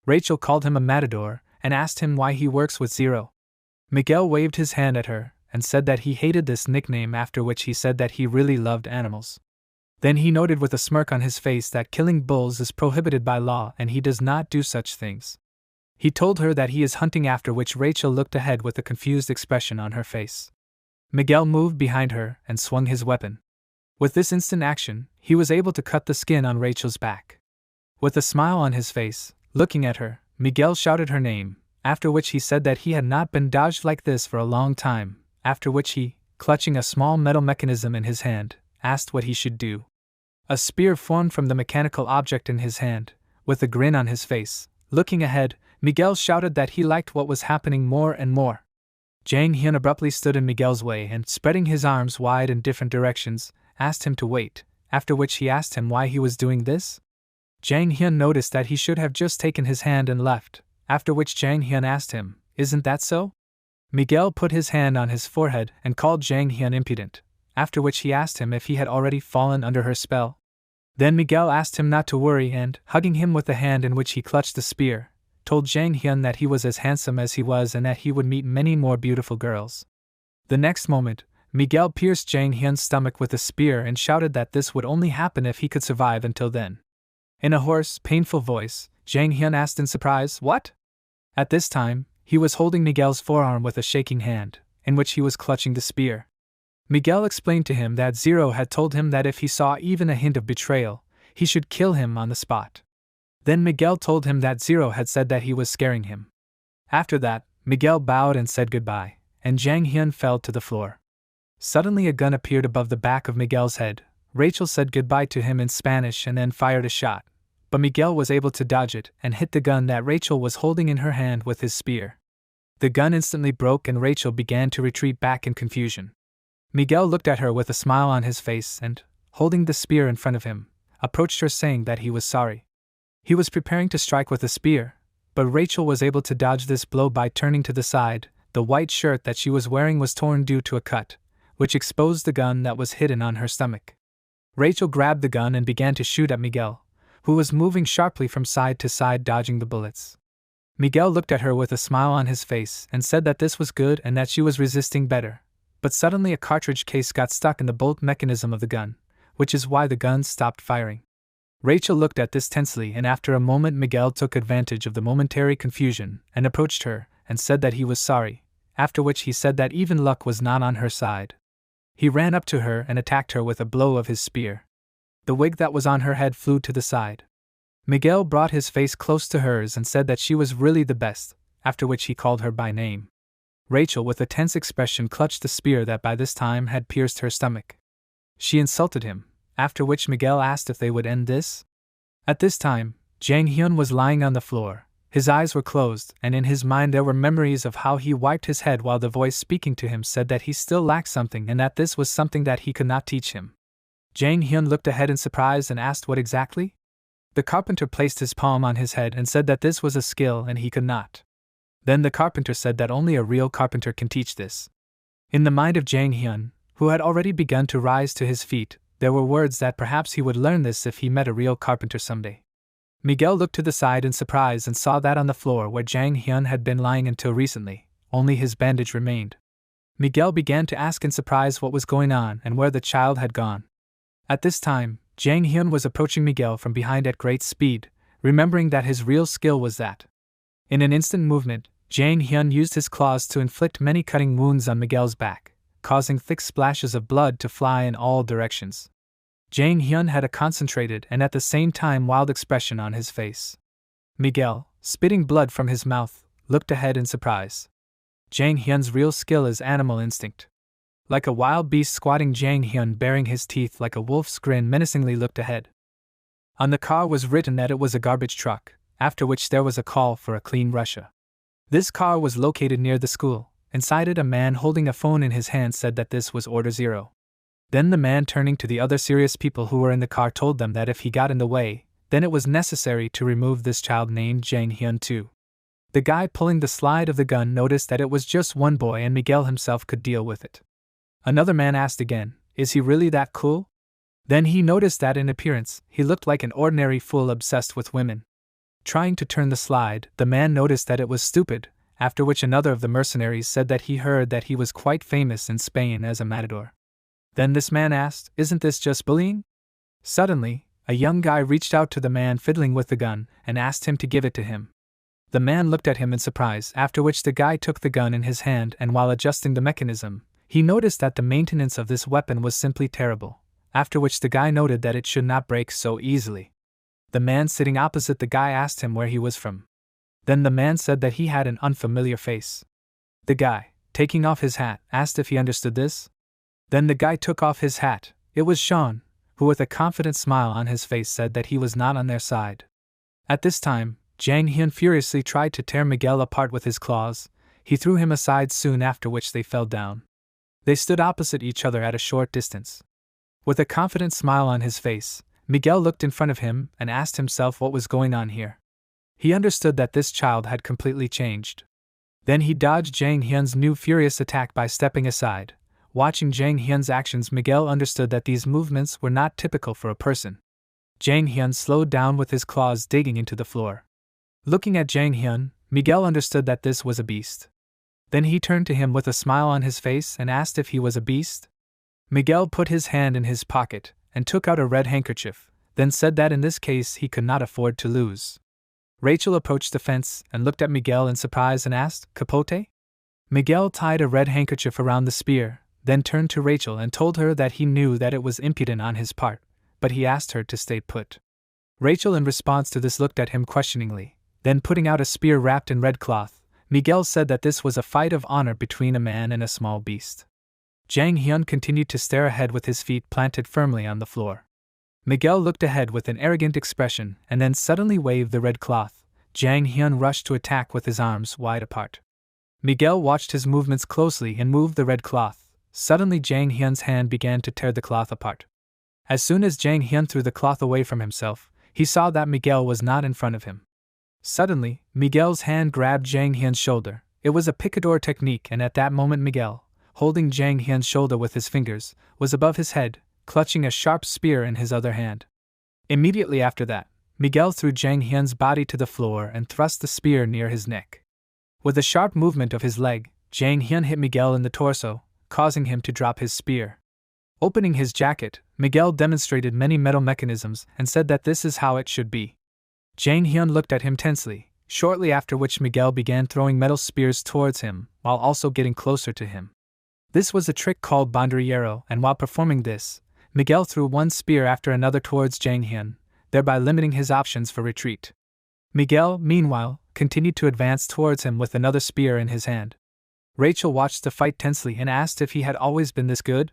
Rachel called him a matador and asked him why he works with Zero. Miguel waved his hand at her and said that he hated this nickname, after which he said that he really loved animals. Then he noted with a smirk on his face that killing bulls is prohibited by law and he does not do such things. He told her that he is hunting, after which Rachel looked ahead with a confused expression on her face. Miguel moved behind her and swung his weapon. With this instant action, he was able to cut the skin on Rachel's back. With a smile on his face, looking at her, Miguel shouted her name, after which he said that he had not been dodged like this for a long time, after which he, clutching a small metal mechanism in his hand, asked what he should do. A spear formed from the mechanical object in his hand. With a grin on his face, looking ahead, Miguel shouted that he liked what was happening more and more. Jang Hyun abruptly stood in Miguel's way and, spreading his arms wide in different directions, asked him to wait, after which he asked him why he was doing this. Jang Hyun noticed that he should have just taken his hand and left, after which Jang Hyun asked him, "Isn't that so?" Miguel put his hand on his forehead and called Jang Hyun impudent, after which he asked him if he had already fallen under her spell. Then Miguel asked him not to worry and, hugging him with the hand in which he clutched the spear, told Jang Hyun that he was as handsome as he was and that he would meet many more beautiful girls. The next moment, Miguel pierced Jang Hyun's stomach with a spear and shouted that this would only happen if he could survive until then. In a hoarse, painful voice, Jang Hyun asked in surprise, "What?" At this time, he was holding Miguel's forearm with a shaking hand, in which he was clutching the spear. Miguel explained to him that Zero had told him that if he saw even a hint of betrayal, he should kill him on the spot. Then Miguel told him that Zero had said that he was scaring him. After that, Miguel bowed and said goodbye, and Jang Hyun fell to the floor. Suddenly a gun appeared above the back of Miguel's head. Rachel said goodbye to him in Spanish and then fired a shot, but Miguel was able to dodge it and hit the gun that Rachel was holding in her hand with his spear. The gun instantly broke and Rachel began to retreat back in confusion. Miguel looked at her with a smile on his face and, holding the spear in front of him, approached her saying that he was sorry. He was preparing to strike with the spear, but Rachel was able to dodge this blow by turning to the side. The white shirt that she was wearing was torn due to a cut, which exposed the gun that was hidden on her stomach. Rachel grabbed the gun and began to shoot at Miguel, who was moving sharply from side to side dodging the bullets. Miguel looked at her with a smile on his face and said that this was good and that she was resisting better, but suddenly a cartridge case got stuck in the bolt mechanism of the gun, which is why the gun stopped firing. Rachel looked at this tensely, and after a moment Miguel took advantage of the momentary confusion and approached her and said that he was sorry, after which he said that even luck was not on her side. He ran up to her and attacked her with a blow of his spear. The wig that was on her head flew to the side. Miguel brought his face close to hers and said that she was really the best, after which he called her by name. Rachel, with a tense expression, clutched the spear that by this time had pierced her stomach. She insulted him, after which Miguel asked if they would end this. At this time, Jang Hyun was lying on the floor. His eyes were closed, and in his mind there were memories of how he wiped his head while the voice speaking to him said that he still lacked something and that this was something that he could not teach him. Jang Hyun looked ahead in surprise and asked what exactly? The carpenter placed his palm on his head and said that this was a skill and he could not. Then the carpenter said that only a real carpenter can teach this. In the mind of Jang Hyun, who had already begun to rise to his feet, there were words that perhaps he would learn this if he met a real carpenter someday. Miguel looked to the side in surprise and saw that on the floor where Jang Hyun had been lying until recently, only his bandage remained. Miguel began to ask in surprise what was going on and where the child had gone. At this time, Jang Hyun was approaching Miguel from behind at great speed, remembering that his real skill was that. In an instant movement, Jang Hyun used his claws to inflict many cutting wounds on Miguel's back, causing thick splashes of blood to fly in all directions. Jang Hyun had a concentrated and at the same time wild expression on his face. Miguel, spitting blood from his mouth, looked ahead in surprise. Jang Hyun's real skill is animal instinct. Like a wild beast squatting, Jang Hyun, baring his teeth like a wolf's grin, menacingly looked ahead. On the car was written that it was a garbage truck, after which there was a call for a clean Russia. This car was located near the school. Inside it, a man holding a phone in his hand said that this was Order 0. Then the man, turning to the other serious people who were in the car, told them that if he got in the way, then it was necessary to remove this child named Jang Hyun too. The guy pulling the slide of the gun noticed that it was just one boy and Miguel himself could deal with it. Another man asked again, "Is he really that cool?" Then he noticed that in appearance, he looked like an ordinary fool obsessed with women. Trying to turn the slide, the man noticed that it was stupid, after which another of the mercenaries said that he heard that he was quite famous in Spain as a matador. Then this man asked, "Isn't this just bullying?" Suddenly, a young guy reached out to the man fiddling with the gun and asked him to give it to him. The man looked at him in surprise, after which the guy took the gun in his hand and while adjusting the mechanism, he noticed that the maintenance of this weapon was simply terrible, after which the guy noted that it should not break so easily. The man sitting opposite the guy asked him where he was from. Then the man said that he had an unfamiliar face. The guy, taking off his hat, asked if he understood this. Then the guy took off his hat. It was Sean, who with a confident smile on his face said that he was not on their side. At this time, Jang Hyun furiously tried to tear Miguel apart with his claws. He threw him aside soon after which they fell down. They stood opposite each other at a short distance. With a confident smile on his face, Miguel looked in front of him and asked himself what was going on here. He understood that this child had completely changed. Then he dodged Jang Hyun's new furious attack by stepping aside. Watching Jang Hyun's actions, Miguel understood that these movements were not typical for a person. Jang Hyun slowed down with his claws digging into the floor. Looking at Jang Hyun, Miguel understood that this was a beast. Then he turned to him with a smile on his face and asked if he was a beast. Miguel put his hand in his pocket and took out a red handkerchief, then said that in this case he could not afford to lose. Rachel approached the fence and looked at Miguel in surprise and asked, "Capote?" Miguel tied a red handkerchief around the spear, then turned to Rachel and told her that he knew that it was impudent on his part, but he asked her to stay put. Rachel in response to this looked at him questioningly, then putting out a spear wrapped in red cloth, Miguel said that this was a fight of honor between a man and a small beast. Jang Hyun continued to stare ahead with his feet planted firmly on the floor. Miguel looked ahead with an arrogant expression and then suddenly waved the red cloth. Jang Hyun rushed to attack with his arms wide apart. Miguel watched his movements closely and moved the red cloth. Suddenly Jang Hyun's hand began to tear the cloth apart. As soon as Jang Hyun threw the cloth away from himself, he saw that Miguel was not in front of him. Suddenly, Miguel's hand grabbed Jang Hyun's shoulder. It was a picador technique, and at that moment Miguel, holding Jang Hyun's shoulder with his fingers, was above his head, clutching a sharp spear in his other hand. Immediately after that, Miguel threw Jang Hyun's body to the floor and thrust the spear near his neck. With a sharp movement of his leg, Jang Hyun hit Miguel in the torso, causing him to drop his spear. Opening his jacket, Miguel demonstrated many metal mechanisms and said that this is how it should be. Jang Hyun looked at him tensely, shortly after which Miguel began throwing metal spears towards him, while also getting closer to him. This was a trick called bandurriero, and while performing this, Miguel threw one spear after another towards Jang Hyun. thereby limiting his options for retreat. Miguel, meanwhile, continued to advance towards him with another spear in his hand. Rachel watched the fight tensely and asked if he had always been this good.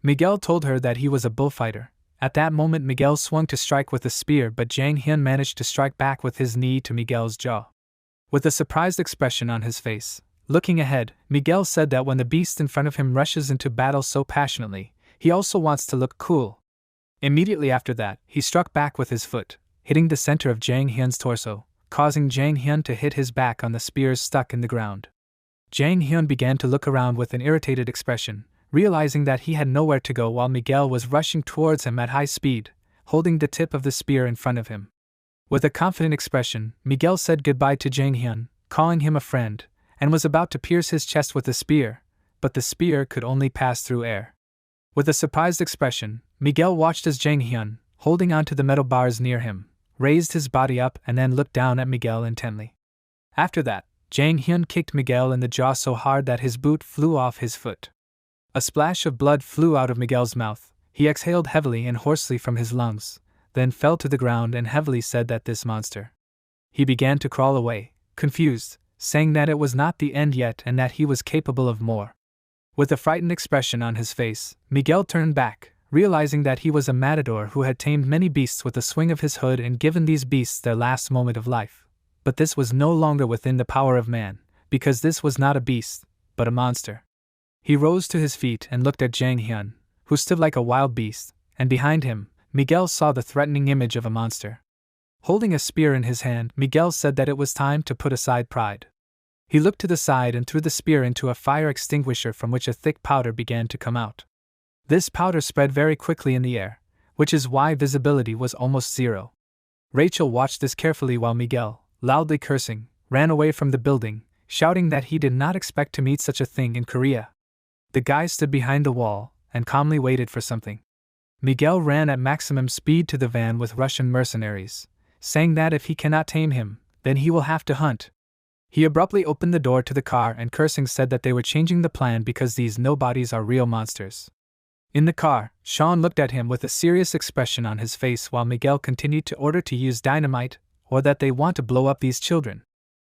Miguel told her that he was a bullfighter. At that moment Miguel swung to strike with a spear, but Jang Hyun managed to strike back with his knee to Miguel's jaw. With a surprised expression on his face, looking ahead, Miguel said that when the beast in front of him rushes into battle so passionately, he also wants to look cool. Immediately after that, he struck back with his foot, hitting the center of Jang Hyun's torso, causing Jang Hyun to hit his back on the spears stuck in the ground. Jang Hyun began to look around with an irritated expression, realizing that he had nowhere to go while Miguel was rushing towards him at high speed, holding the tip of the spear in front of him. With a confident expression, Miguel said goodbye to Jang Hyun, calling him a friend, and was about to pierce his chest with the spear, but the spear could only pass through air. With a surprised expression, Miguel watched as Jang Hyun, holding onto the metal bars near him, raised his body up and then looked down at Miguel intently. After that, Jang Hyun kicked Miguel in the jaw so hard that his boot flew off his foot. A splash of blood flew out of Miguel's mouth. He exhaled heavily and hoarsely from his lungs, then fell to the ground and heavily said that this monster. He began to crawl away, confused, saying that it was not the end yet and that he was capable of more. With a frightened expression on his face, Miguel turned back, realizing that he was a matador who had tamed many beasts with a swing of his hood and given these beasts their last moment of life. But this was no longer within the power of man, because this was not a beast, but a monster. He rose to his feet and looked at Jang Hyun, who stood like a wild beast, and behind him, Miguel saw the threatening image of a monster. Holding a spear in his hand, Miguel said that it was time to put aside pride. He looked to the side and threw the spear into a fire extinguisher from which a thick powder began to come out. This powder spread very quickly in the air, which is why visibility was almost zero. Rachel watched this carefully while Miguel, loudly cursing, ran away from the building, shouting that he did not expect to meet such a thing in Korea. The guy stood behind the wall and calmly waited for something. Miguel ran at maximum speed to the van with Russian mercenaries, saying that if he cannot tame him, then he will have to hunt. He abruptly opened the door to the car and cursing said that they were changing the plan because these nobodies are real monsters. In the car, Sean looked at him with a serious expression on his face while Miguel continued to order to use dynamite, or that they want to blow up these children.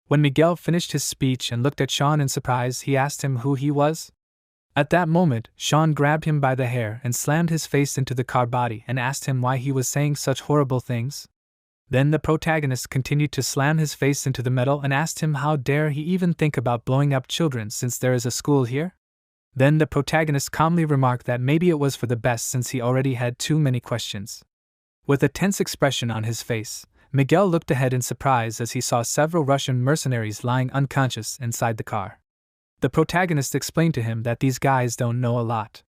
When Miguel finished his speech and looked at Sean in surprise, he asked him who he was. At that moment, Sean grabbed him by the hair and slammed his face into the car body and asked him why he was saying such horrible things. Then the protagonist continued to slam his face into the metal and asked him how dare he even think about blowing up children since there is a school here? Then the protagonist calmly remarked that maybe it was for the best since he already had too many questions. With a tense expression on his face, Miguel looked ahead in surprise as he saw several Russian mercenaries lying unconscious inside the car. The protagonist explained to him that these guys don't know a lot.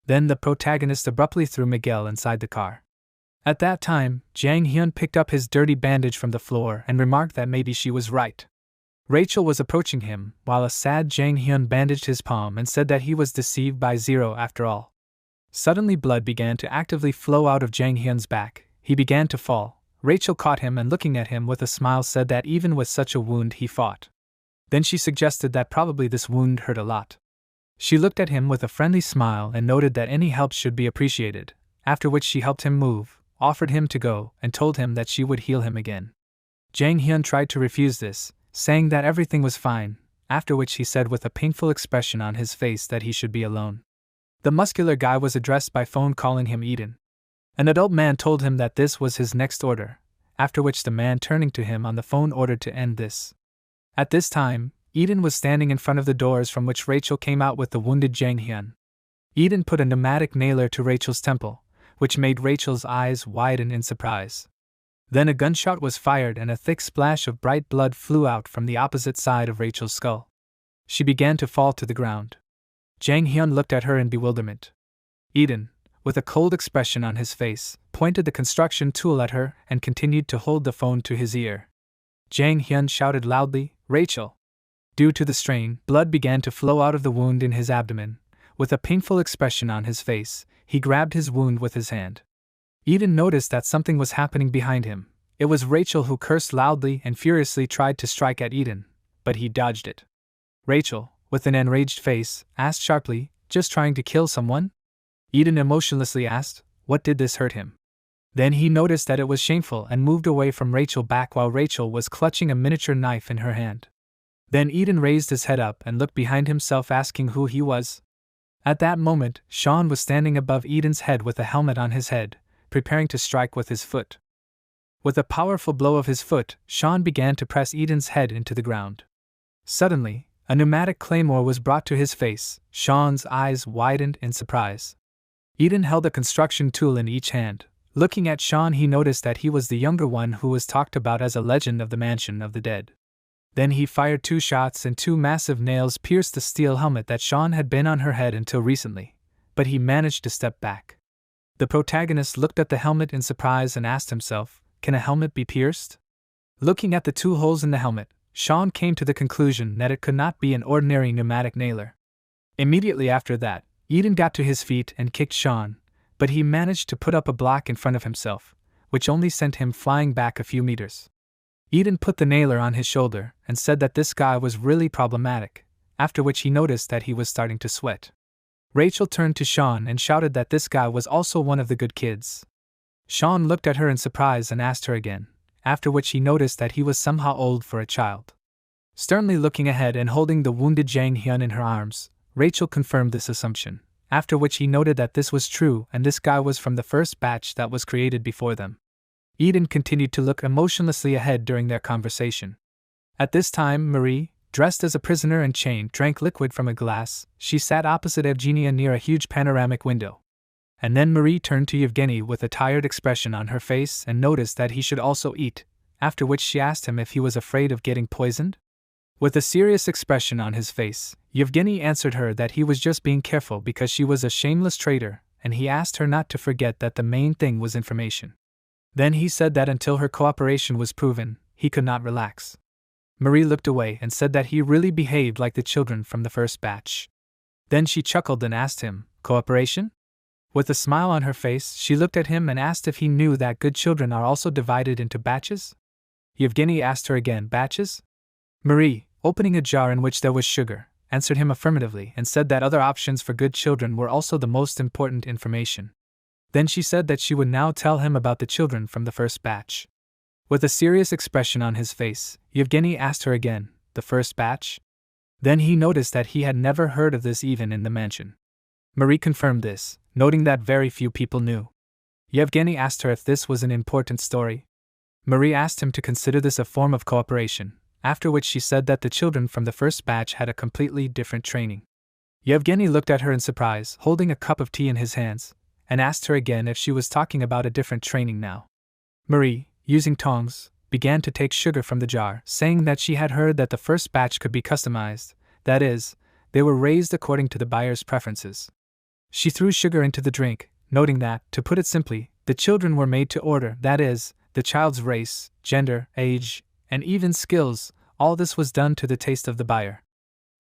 Then the protagonist abruptly threw Miguel inside the car. At that time, Jang Hyun picked up his dirty bandage from the floor and remarked that maybe she was right. Rachel was approaching him, while a sad Jang Hyun bandaged his palm and said that he was deceived by Zero after all. Suddenly blood began to actively flow out of Jang Hyun's back. He began to fall. Rachel caught him and looking at him with a smile said that even with such a wound he fought. Then she suggested that probably this wound hurt a lot. She looked at him with a friendly smile and noted that any help should be appreciated, after which she helped him move, offered him to go, and told him that she would heal him again. Jang Hyun tried to refuse this, saying that everything was fine, after which he said with a painful expression on his face that he should be alone. The muscular guy was addressed by phone calling him Eden. An adult man told him that this was his next order, after which the man turning to him on the phone ordered to end this. At this time, Eden was standing in front of the doors from which Rachel came out with the wounded Jang Hyun. Eden put a pneumatic nailer to Rachel's temple, which made Rachel's eyes widen in surprise. Then a gunshot was fired and a thick splash of bright blood flew out from the opposite side of Rachel's skull. She began to fall to the ground. Jang Hyun looked at her in bewilderment. Eden, with a cold expression on his face, pointed the construction tool at her and continued to hold the phone to his ear. Jang Hyun shouted loudly, "Rachel!" Due to the strain, blood began to flow out of the wound in his abdomen. With a painful expression on his face, he grabbed his wound with his hand. Eden noticed that something was happening behind him. It was Rachel who cursed loudly and furiously tried to strike at Eden, but he dodged it. Rachel, with an enraged face, asked sharply, "Just trying to kill someone?" Eden emotionlessly asked, "What did this hurt him?" Then he noticed that it was shameful and moved away from Rachel back while Rachel was clutching a miniature knife in her hand. Then Eden raised his head up and looked behind himself, asking who he was. At that moment, Sean was standing above Eden's head with a helmet on his head, preparing to strike with his foot. With a powerful blow of his foot, Sean began to press Eden's head into the ground. Suddenly, a pneumatic claymore was brought to his face. Sean's eyes widened in surprise. Eden held a construction tool in each hand. Looking at Sean, he noticed that he was the younger one who was talked about as a legend of the Mansion of the Dead. Then he fired 2 shots and 2 massive nails pierced the steel helmet that Sean had been on her head until recently, but he managed to step back. The protagonist looked at the helmet in surprise and asked himself, can a helmet be pierced? Looking at the 2 holes in the helmet, Sean came to the conclusion that it could not be an ordinary pneumatic nailer. Immediately after that, Eden got to his feet and kicked Sean, but he managed to put up a block in front of himself, which only sent him flying back a few meters. Eden put the nailer on his shoulder and said that this guy was really problematic, after which he noticed that he was starting to sweat. Rachel turned to Sean and shouted that this guy was also one of the good kids. Sean looked at her in surprise and asked her again, after which he noticed that he was somehow old for a child. Sternly looking ahead and holding the wounded Jang Hyun in her arms, Rachel confirmed this assumption, after which he noted that this was true and this guy was from the first batch that was created before them. Eden continued to look emotionlessly ahead during their conversation. At this time, Marie, dressed as a prisoner and chained, drank liquid from a glass. She sat opposite Evgenia near a huge panoramic window. And then Marie turned to Yevgeny with a tired expression on her face and noticed that he should also eat, after which she asked him if he was afraid of getting poisoned. With a serious expression on his face, Yevgeny answered her that he was just being careful because she was a shameless traitor, and he asked her not to forget that the main thing was information. Then he said that until her cooperation was proven, he could not relax. Marie looked away and said that he really behaved like the children from the first batch. Then she chuckled and asked him, "Cooperation?" With a smile on her face, she looked at him and asked if he knew that good children are also divided into batches. Yevgeny asked her again, "Batches?" Marie, opening a jar in which there was sugar, answered him affirmatively and said that other options for good children were also the most important information. Then she said that she would now tell him about the children from the first batch. With a serious expression on his face, Yevgeny asked her again, "The first batch?" Then he noticed that he had never heard of this even in the mansion. Marie confirmed this, noting that very few people knew. Yevgeny asked her if this was an important story. Marie asked him to consider this a form of cooperation, after which she said that the children from the first batch had a completely different training. Yevgeny looked at her in surprise, holding a cup of tea in his hands, and asked her again if she was talking about a different training now. Marie, using tongs, began to take sugar from the jar, saying that she had heard that the first batch could be customized, that is, they were raised according to the buyer's preferences. She threw sugar into the drink, noting that, to put it simply, the children were made to order, that is, the child's race, gender, age, and even skills. All this was done to the taste of the buyer.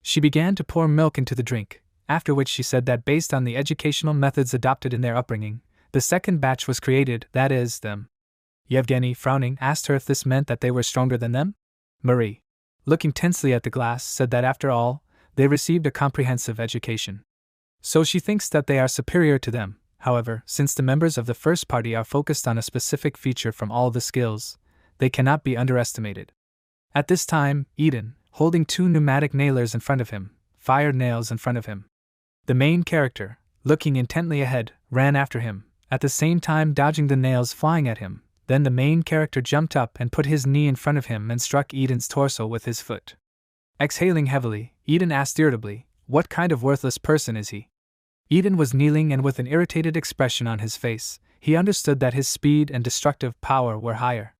She began to pour milk into the drink, after which she said that based on the educational methods adopted in their upbringing, the second batch was created, that is, them. Yevgeny, frowning, asked her if this meant that they were stronger than them. Marie, looking tensely at the glass, said that after all, they received a comprehensive education. So she thinks that they are superior to them. However, since the members of the first party are focused on a specific feature from all the skills, they cannot be underestimated. At this time, Eden, holding 2 pneumatic nailers in front of him, fired nails in front of him. The main character, looking intently ahead, ran after him, at the same time dodging the nails flying at him. Then the main character jumped up and put his knee in front of him and struck Eden's torso with his foot. Exhaling heavily, Eden asked irritably, "What kind of worthless person is he?" Eden was kneeling and with an irritated expression on his face. He understood that his speed and destructive power were higher.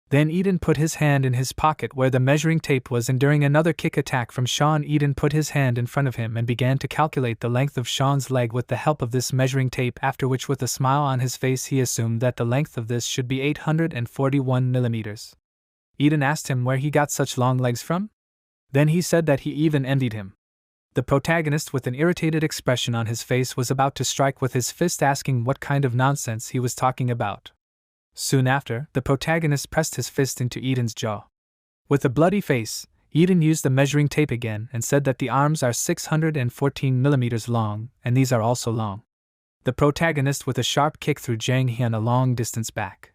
Then Eden put his hand in his pocket where the measuring tape was, and during another kick attack from Sean, Eden put his hand in front of him and began to calculate the length of Sean's leg with the help of this measuring tape, after which with a smile on his face he assumed that the length of this should be 841 millimeters. Eden asked him where he got such long legs from. Then he said that he even envied him. The protagonist, with an irritated expression on his face, was about to strike with his fist, asking what kind of nonsense he was talking about. Soon after, the protagonist pressed his fist into Eden's jaw. With a bloody face, Eden used the measuring tape again and said that the arms are 614 millimeters long, and these are also long. The protagonist with a sharp kick threw Jang Hyun a long distance back.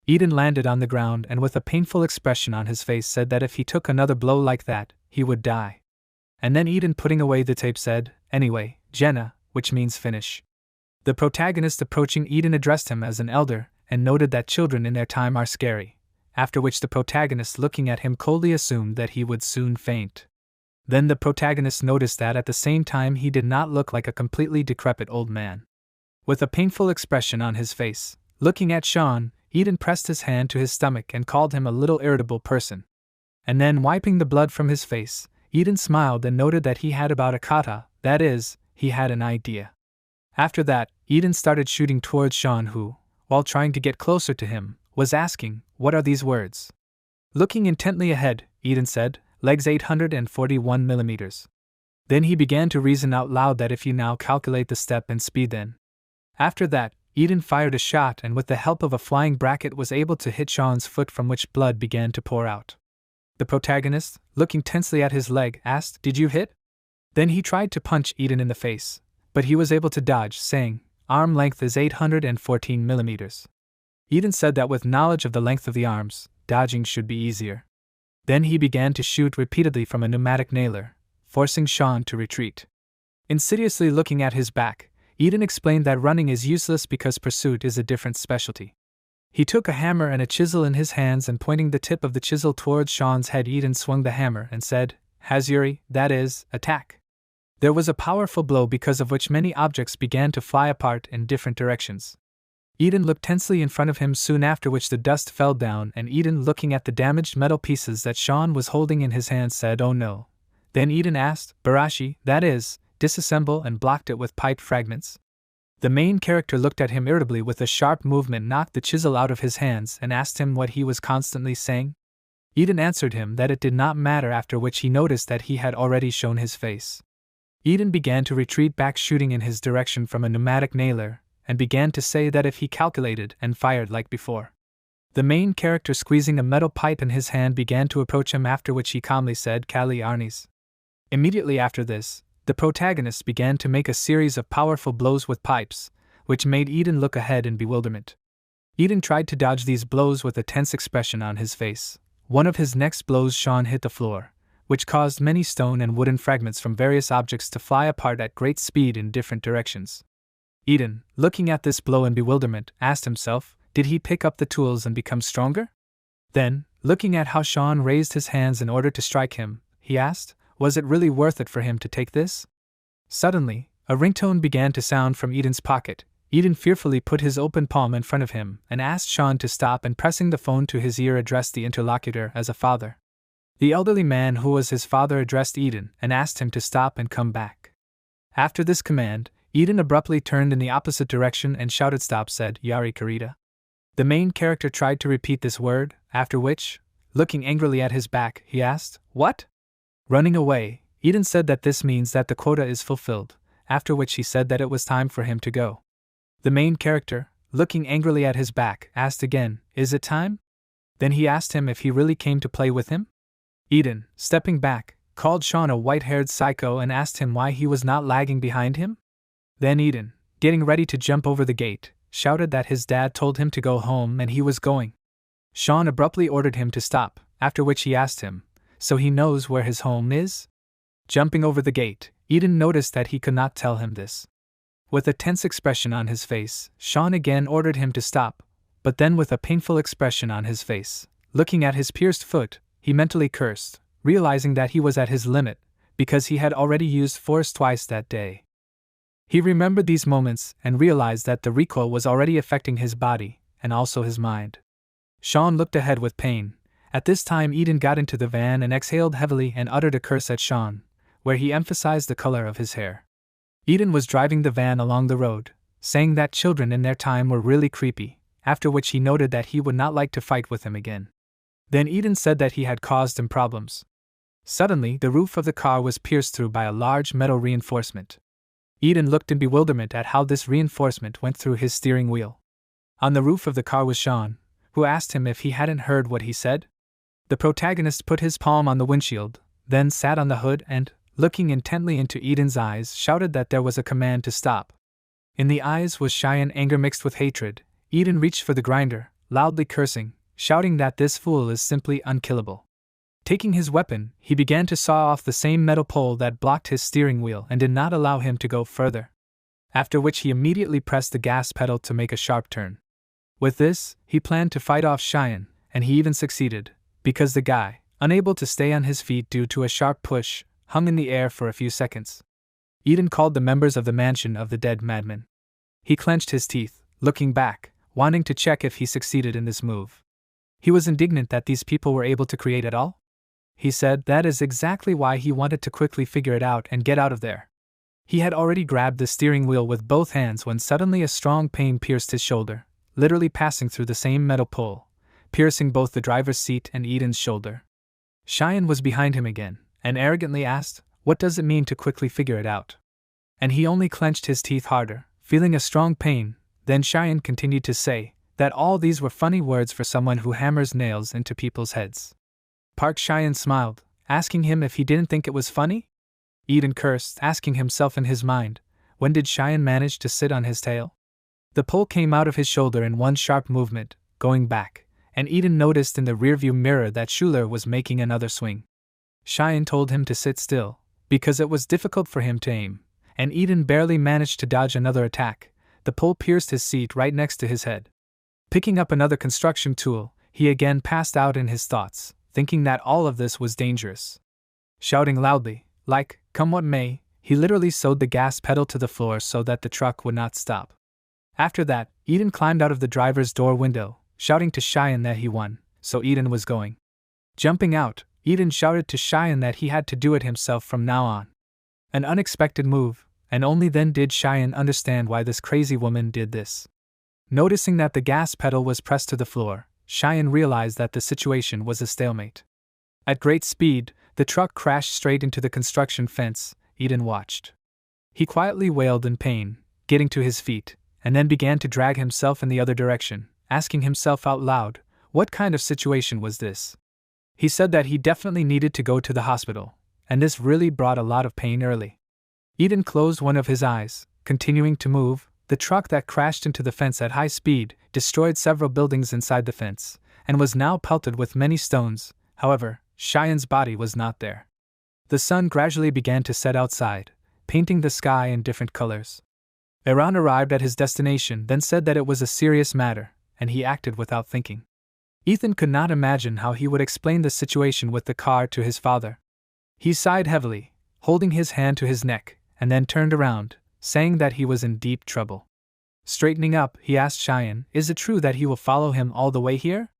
Eden landed on the ground and with a painful expression on his face said that if he took another blow like that, he would die. And then Eden, putting away the tape, said, "Anyway, Jenna," which means finish. The protagonist approaching Eden addressed him as an elder and noted that children in their time are scary, after which the protagonist, looking at him coldly, assumed that he would soon faint. Then the protagonist noticed that at the same time he did not look like a completely decrepit old man. With a painful expression on his face, looking at Sean, Eden pressed his hand to his stomach and called him a little irritable person. And then, wiping the blood from his face, Eden smiled and noted that he had about a kata, that is, he had an idea. After that, Eden started shooting towards Sean, who, while trying to get closer to him, was asking, "What are these words?" Looking intently ahead, Eden said, "Legs 841 millimeters. Then he began to reason out loud that if you now calculate the step and speed, then. After that, Eden fired a shot and with the help of a flying bracket was able to hit Sean's foot, from which blood began to pour out. The protagonist, looking tensely at his leg, asked, "Did you hit?" Then he tried to punch Eden in the face, but he was able to dodge, saying, "Arm length is 814 millimeters. Eden said that with knowledge of the length of the arms, dodging should be easier. Then he began to shoot repeatedly from a pneumatic nailer, forcing Sean to retreat. Insidiously looking at his back, Eden explained that running is useless because pursuit is a different specialty. He took a hammer and a chisel in his hands and pointing the tip of the chisel towards Sean's head, Eden swung the hammer and said, "Hazuri, that is, attack." There was a powerful blow because of which many objects began to fly apart in different directions. Eden looked tensely in front of him, soon after which the dust fell down, and Eden, looking at the damaged metal pieces that Sean was holding in his hands, said, "Oh no." Then Eden asked, "Barashi, that is, disassemble," and blocked it with pipe fragments. The main character looked at him irritably with a sharp movement, knocked the chisel out of his hands, and asked him what he was constantly saying. Eden answered him that it did not matter, after which he noticed that he had already shown his face. Eden began to retreat back, shooting in his direction from a pneumatic nailer, and began to say that if he calculated and fired like before. The main character, squeezing a metal pipe in his hand, began to approach him, after which he calmly said, "Kali Arnis." Immediately after this, the protagonist began to make a series of powerful blows with pipes, which made Eden look ahead in bewilderment. Eden tried to dodge these blows with a tense expression on his face. One of his next blows, Sean hit the floor, which caused many stone and wooden fragments from various objects to fly apart at great speed in different directions. Eden, looking at this blow in bewilderment, asked himself, did he pick up the tools and become stronger? Then, looking at how Sean raised his hands in order to strike him, he asked, was it really worth it for him to take this? Suddenly, a ringtone began to sound from Eden's pocket. Eden fearfully put his open palm in front of him and asked Sean to stop, and pressing the phone to his ear addressed the interlocutor as a father. The elderly man who was his father addressed Eden and asked him to stop and come back. After this command, Eden abruptly turned in the opposite direction and shouted, "Stop," said Yari Karita. The main character tried to repeat this word, after which, looking angrily at his back, he asked, "What?" Running away, Eden said that this means that the quota is fulfilled, after which he said that it was time for him to go. The main character, looking angrily at his back, asked again, "Is it time?" Then he asked him if he really came to play with him. Eden, stepping back, called Sean a white-haired psycho and asked him why he was not lagging behind him. Then Eden, getting ready to jump over the gate, shouted that his dad told him to go home and he was going. Sean abruptly ordered him to stop, after which he asked him, "So he knows where his home is?" Jumping over the gate, Eden noticed that he could not tell him this. With a tense expression on his face, Sean again ordered him to stop, but then with a painful expression on his face, looking at his pierced foot, he mentally cursed, realizing that he was at his limit, because he had already used force twice that day. He remembered these moments and realized that the recoil was already affecting his body, and also his mind. Sean looked ahead with pain. At this time Eden got into the van and exhaled heavily and uttered a curse at Sean, where he emphasized the color of his hair. Eden was driving the van along the road, saying that children in their time were really creepy, after which he noted that he would not like to fight with him again. Then Eden said that he had caused him problems. Suddenly, the roof of the car was pierced through by a large metal reinforcement. Eden looked in bewilderment at how this reinforcement went through his steering wheel. On the roof of the car was Sean, who asked him if he hadn't heard what he said. The protagonist put his palm on the windshield, then sat on the hood and, looking intently into Eden's eyes, shouted that there was a command to stop. In the eyes was shy and anger mixed with hatred. Eden reached for the grinder, loudly cursing, shouting that this fool is simply unkillable. Taking his weapon, he began to saw off the same metal pole that blocked his steering wheel and did not allow him to go further. After which he immediately pressed the gas pedal to make a sharp turn. With this, he planned to fight off Cheyenne, and he even succeeded, because the guy, unable to stay on his feet due to a sharp push, hung in the air for a few seconds. Eden called the members of the mansion of the dead madman. He clenched his teeth, looking back, wanting to check if he succeeded in this move. He was indignant that these people were able to create at all. He said that is exactly why he wanted to quickly figure it out and get out of there. He had already grabbed the steering wheel with both hands when suddenly a strong pain pierced his shoulder, literally passing through the same metal pole, piercing both the driver's seat and Eden's shoulder. Cheyenne was behind him again, and arrogantly asked, "What does it mean to quickly figure it out?" And he only clenched his teeth harder, feeling a strong pain. Then Cheyenne continued to say that all these were funny words for someone who hammers nails into people's heads. Park Cheyenne smiled, asking him if he didn't think it was funny. Eden cursed, asking himself in his mind, when did Cheyenne manage to sit on his tail? The pole came out of his shoulder in one sharp movement, going back, and Eden noticed in the rearview mirror that Schuler was making another swing. Cheyenne told him to sit still, because it was difficult for him to aim, and Eden barely managed to dodge another attack. The pole pierced his seat right next to his head. Picking up another construction tool, he again passed out in his thoughts, thinking that all of this was dangerous. Shouting loudly, like, "Come what may," he literally sewed the gas pedal to the floor so that the truck would not stop. After that, Eden climbed out of the driver's door window, shouting to Cheyenne that he won, so Eden was going. Jumping out, Eden shouted to Cheyenne that he had to do it himself from now on. An unexpected move, and only then did Cheyenne understand why this crazy woman did this. Noticing that the gas pedal was pressed to the floor, Cheyenne realized that the situation was a stalemate. At great speed, the truck crashed straight into the construction fence. Eden watched. He quietly wailed in pain, getting to his feet, and then began to drag himself in the other direction, asking himself out loud, what kind of situation was this? He said that he definitely needed to go to the hospital, and this really brought a lot of pain early. Eden closed one of his eyes, continuing to move. The truck that crashed into the fence at high speed destroyed several buildings inside the fence, and was now pelted with many stones. However, Cheyenne's body was not there. The sun gradually began to set outside, painting the sky in different colors. Iran arrived at his destination, then said that it was a serious matter, and he acted without thinking. Ethan could not imagine how he would explain the situation with the car to his father. He sighed heavily, holding his hand to his neck, and then turned around, saying that he was in deep trouble. Straightening up, he asked Cheyenne, "Is it true that he will follow him all the way here?"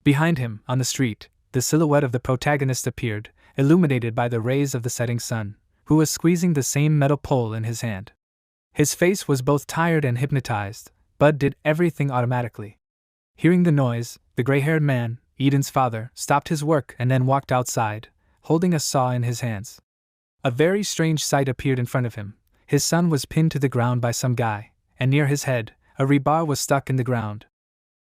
Behind him, on the street, the silhouette of the protagonist appeared, illuminated by the rays of the setting sun, who was squeezing the same metal pole in his hand. His face was both tired and hypnotized, but did everything automatically. Hearing the noise, the gray-haired man, Eden's father, stopped his work and then walked outside, holding a saw in his hands. A very strange sight appeared in front of him. His son was pinned to the ground by some guy, and near his head, a rebar was stuck in the ground.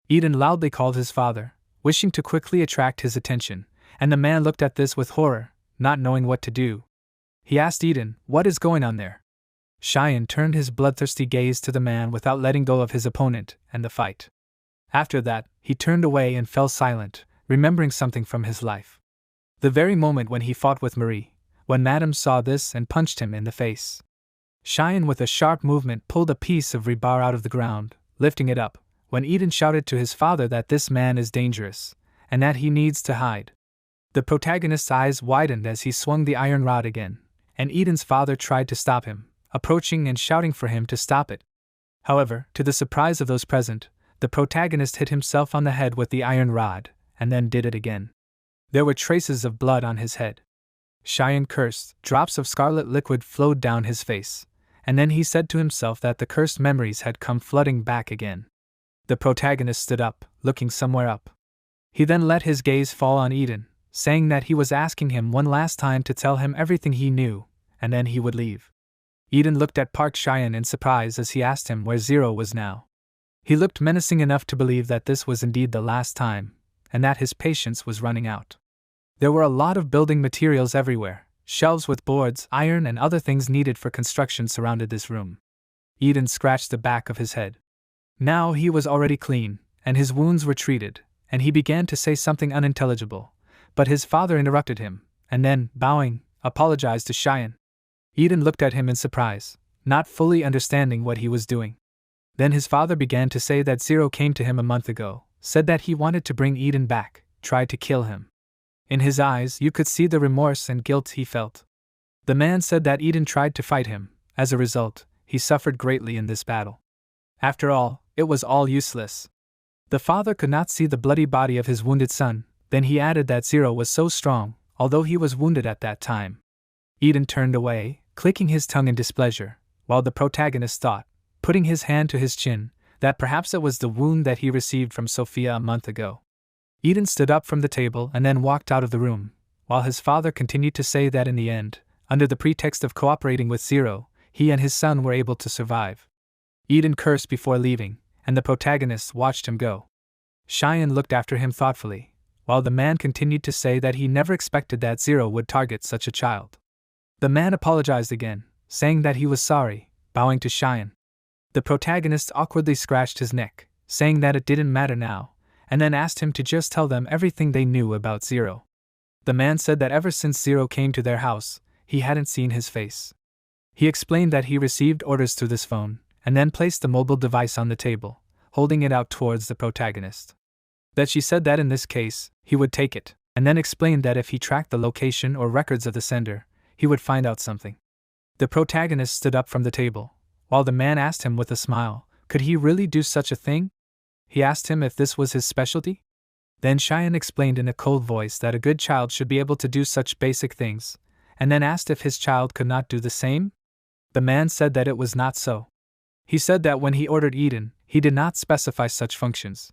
Eden loudly called his father, wishing to quickly attract his attention, and the man looked at this with horror, not knowing what to do. He asked Eden, "What is going on there?" Cheyenne turned his bloodthirsty gaze to the man without letting go of his opponent and the fight. After that, he turned away and fell silent, remembering something from his life. The very moment when he fought with Marie, when Madame saw this and punched him in the face. Cheyenne with a sharp movement pulled a piece of rebar out of the ground, lifting it up, when Eden shouted to his father that this man is dangerous, and that he needs to hide. The protagonist's eyes widened as he swung the iron rod again, and Eden's father tried to stop him, approaching and shouting for him to stop it. However, to the surprise of those present, the protagonist hit himself on the head with the iron rod, and then did it again. There were traces of blood on his head. Cheyenne cursed, drops of scarlet liquid flowed down his face, and then he said to himself that the cursed memories had come flooding back again. The protagonist stood up, looking somewhere up. He then let his gaze fall on Eden, saying that he was asking him one last time to tell him everything he knew, and then he would leave. Eden looked at Park Cheyenne in surprise as he asked him where Zero was now. He looked menacing enough to believe that this was indeed the last time, and that his patience was running out. There were a lot of building materials everywhere. Shelves with boards, iron, and other things needed for construction surrounded this room. Eden scratched the back of his head. Now he was already clean, and his wounds were treated, and he began to say something unintelligible, but his father interrupted him, and then, bowing, apologized to Cheyenne. Eden looked at him in surprise, not fully understanding what he was doing. Then his father began to say that Zero came to him a month ago, said that he wanted to bring Eden back, tried to kill him. In his eyes you could see the remorse and guilt he felt. The man said that Eden tried to fight him. As a result, he suffered greatly in this battle. After all, it was all useless. The father could not see the bloody body of his wounded son. Then he added that Zero was so strong, although he was wounded at that time. Eden turned away, clicking his tongue in displeasure, while the protagonist thought, putting his hand to his chin, that perhaps it was the wound that he received from Sophia a month ago. Eden stood up from the table and then walked out of the room, while his father continued to say that in the end, under the pretext of cooperating with Zero, he and his son were able to survive. Eden cursed before leaving, and the protagonist watched him go. Cheyenne looked after him thoughtfully, while the man continued to say that he never expected that Zero would target such a child. The man apologized again, saying that he was sorry, bowing to Cheyenne. The protagonist awkwardly scratched his neck, saying that it didn't matter now, and then asked him to just tell them everything they knew about Zero. The man said that ever since Zero came to their house, he hadn't seen his face. He explained that he received orders through this phone, and then placed the mobile device on the table, holding it out towards the protagonist. That she said that in this case, he would take it, and then explained that if he tracked the location or records of the sender, he would find out something. The protagonist stood up from the table, while the man asked him with a smile, could he really do such a thing? He asked him if this was his specialty? Then Cheyenne explained in a cold voice that a good child should be able to do such basic things, and then asked if his child could not do the same? The man said that it was not so. He said that when he ordered Eden, he did not specify such functions.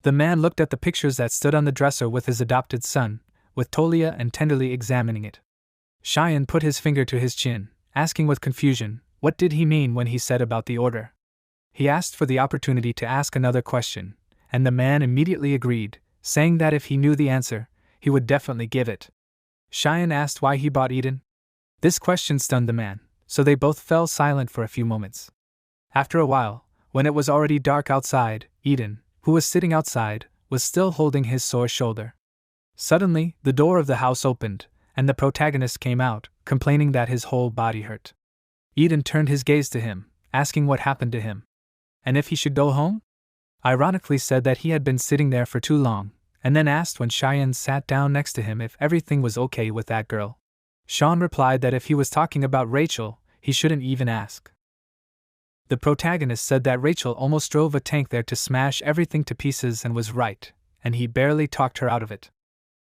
The man looked at the pictures that stood on the dresser with his adopted son, with Tolia and tenderly examining it. Cheyenne put his finger to his chin, asking with confusion, what did he mean when he said about the order? He asked for the opportunity to ask another question, and the man immediately agreed, saying that if he knew the answer, he would definitely give it. Cheyenne asked why he bought Eden. This question stunned the man, so they both fell silent for a few moments. After a while, when it was already dark outside, Eden, who was sitting outside, was still holding his sore shoulder. Suddenly, the door of the house opened, and the protagonist came out, complaining that his whole body hurt. Eden turned his gaze to him, asking what happened to him, and if he should go home? Ironically said that he had been sitting there for too long, and then asked when Cheyenne sat down next to him if everything was okay with that girl. Sean replied that if he was talking about Rachel, he shouldn't even ask. The protagonist said that Rachel almost drove a tank there to smash everything to pieces and was right, and he barely talked her out of it.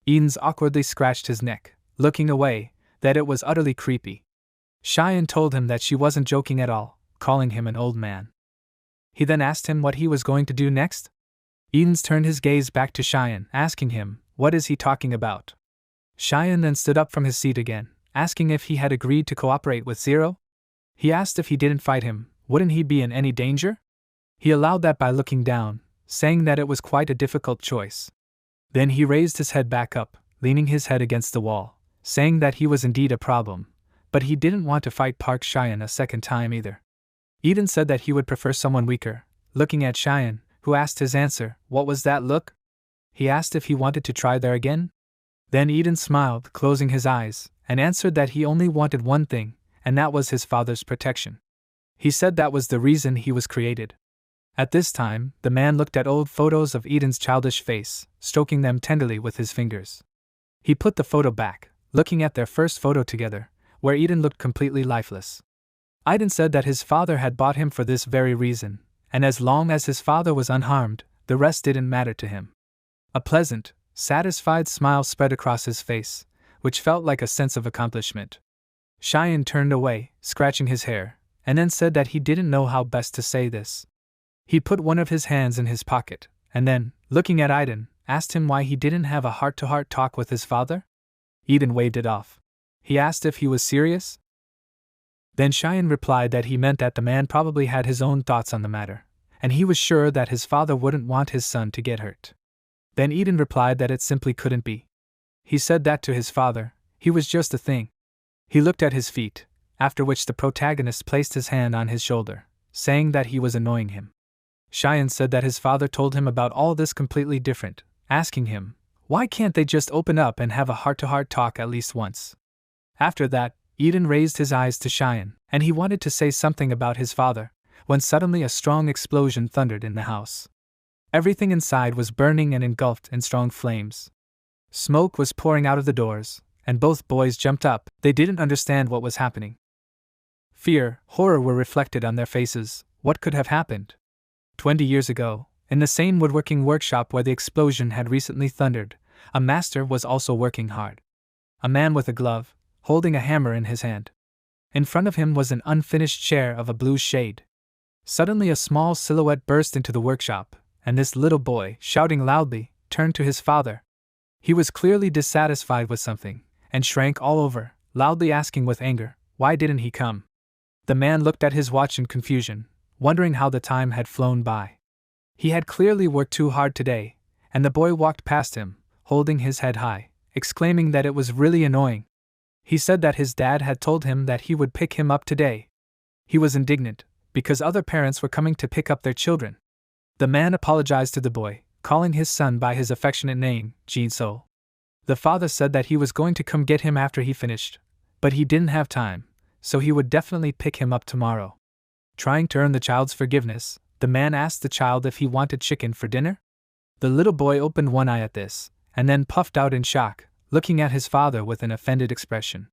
Eden's awkwardly scratched his neck, looking away, that it was utterly creepy. Cheyenne told him that she wasn't joking at all, calling him an old man. He then asked him what he was going to do next. Eden's turned his gaze back to Cheyenne, asking him, what is he talking about? Cheyenne then stood up from his seat again, asking if he had agreed to cooperate with Zero. He asked if he didn't fight him, wouldn't he be in any danger? He allowed that by looking down, saying that it was quite a difficult choice. Then he raised his head back up, leaning his head against the wall, saying that he was indeed a problem, but he didn't want to fight Park Cheyenne a second time either. Eden said that he would prefer someone weaker, looking at Cheyenne, who asked his answer, what was that look? He asked if he wanted to try there again. Then Eden smiled, closing his eyes, and answered that he only wanted one thing, and that was his father's protection. He said that was the reason he was created. At this time, the man looked at old photos of Eden's childish face, stroking them tenderly with his fingers. He put the photo back, looking at their first photo together, where Eden looked completely lifeless. Eden said that his father had bought him for this very reason, and as long as his father was unharmed, the rest didn't matter to him. A pleasant, satisfied smile spread across his face, which felt like a sense of accomplishment. Cheyenne turned away, scratching his hair, and then said that he didn't know how best to say this. He put one of his hands in his pocket, and then, looking at Eden, asked him why he didn't have a heart-to-heart talk with his father? Eden waved it off. He asked if he was serious? Then Cheyenne replied that he meant that the man probably had his own thoughts on the matter, and he was sure that his father wouldn't want his son to get hurt. Then Eden replied that it simply couldn't be. He said that to his father, he was just a thing. He looked at his feet, after which the protagonist placed his hand on his shoulder, saying that he was annoying him. Cheyenne said that his father told him about all this completely different, asking him, why can't they just open up and have a heart-to-heart talk at least once? After that, Eden raised his eyes to Cheyenne, and he wanted to say something about his father, when suddenly a strong explosion thundered in the house. Everything inside was burning and engulfed in strong flames. Smoke was pouring out of the doors, and both boys jumped up. They didn't understand what was happening. Fear, horror were reflected on their faces. What could have happened? 20 years ago, in the same woodworking workshop where the explosion had recently thundered, a master was also working hard. A man with a glove, holding a hammer in his hand. In front of him was an unfinished chair of a blue shade. Suddenly a small silhouette burst into the workshop, and this little boy, shouting loudly, turned to his father. He was clearly dissatisfied with something, and shrank all over, loudly asking with anger, why didn't he come? The man looked at his watch in confusion, wondering how the time had flown by. He had clearly worked too hard today, and the boy walked past him, holding his head high, exclaiming that it was really annoying. He said that his dad had told him that he would pick him up today. He was indignant, because other parents were coming to pick up their children. The man apologized to the boy, calling his son by his affectionate name, Jin-so. The father said that he was going to come get him after he finished, but he didn't have time, so he would definitely pick him up tomorrow. Trying to earn the child's forgiveness, the man asked the child if he wanted chicken for dinner. The little boy opened one eye at this, and then puffed out in shock, looking at his father with an offended expression.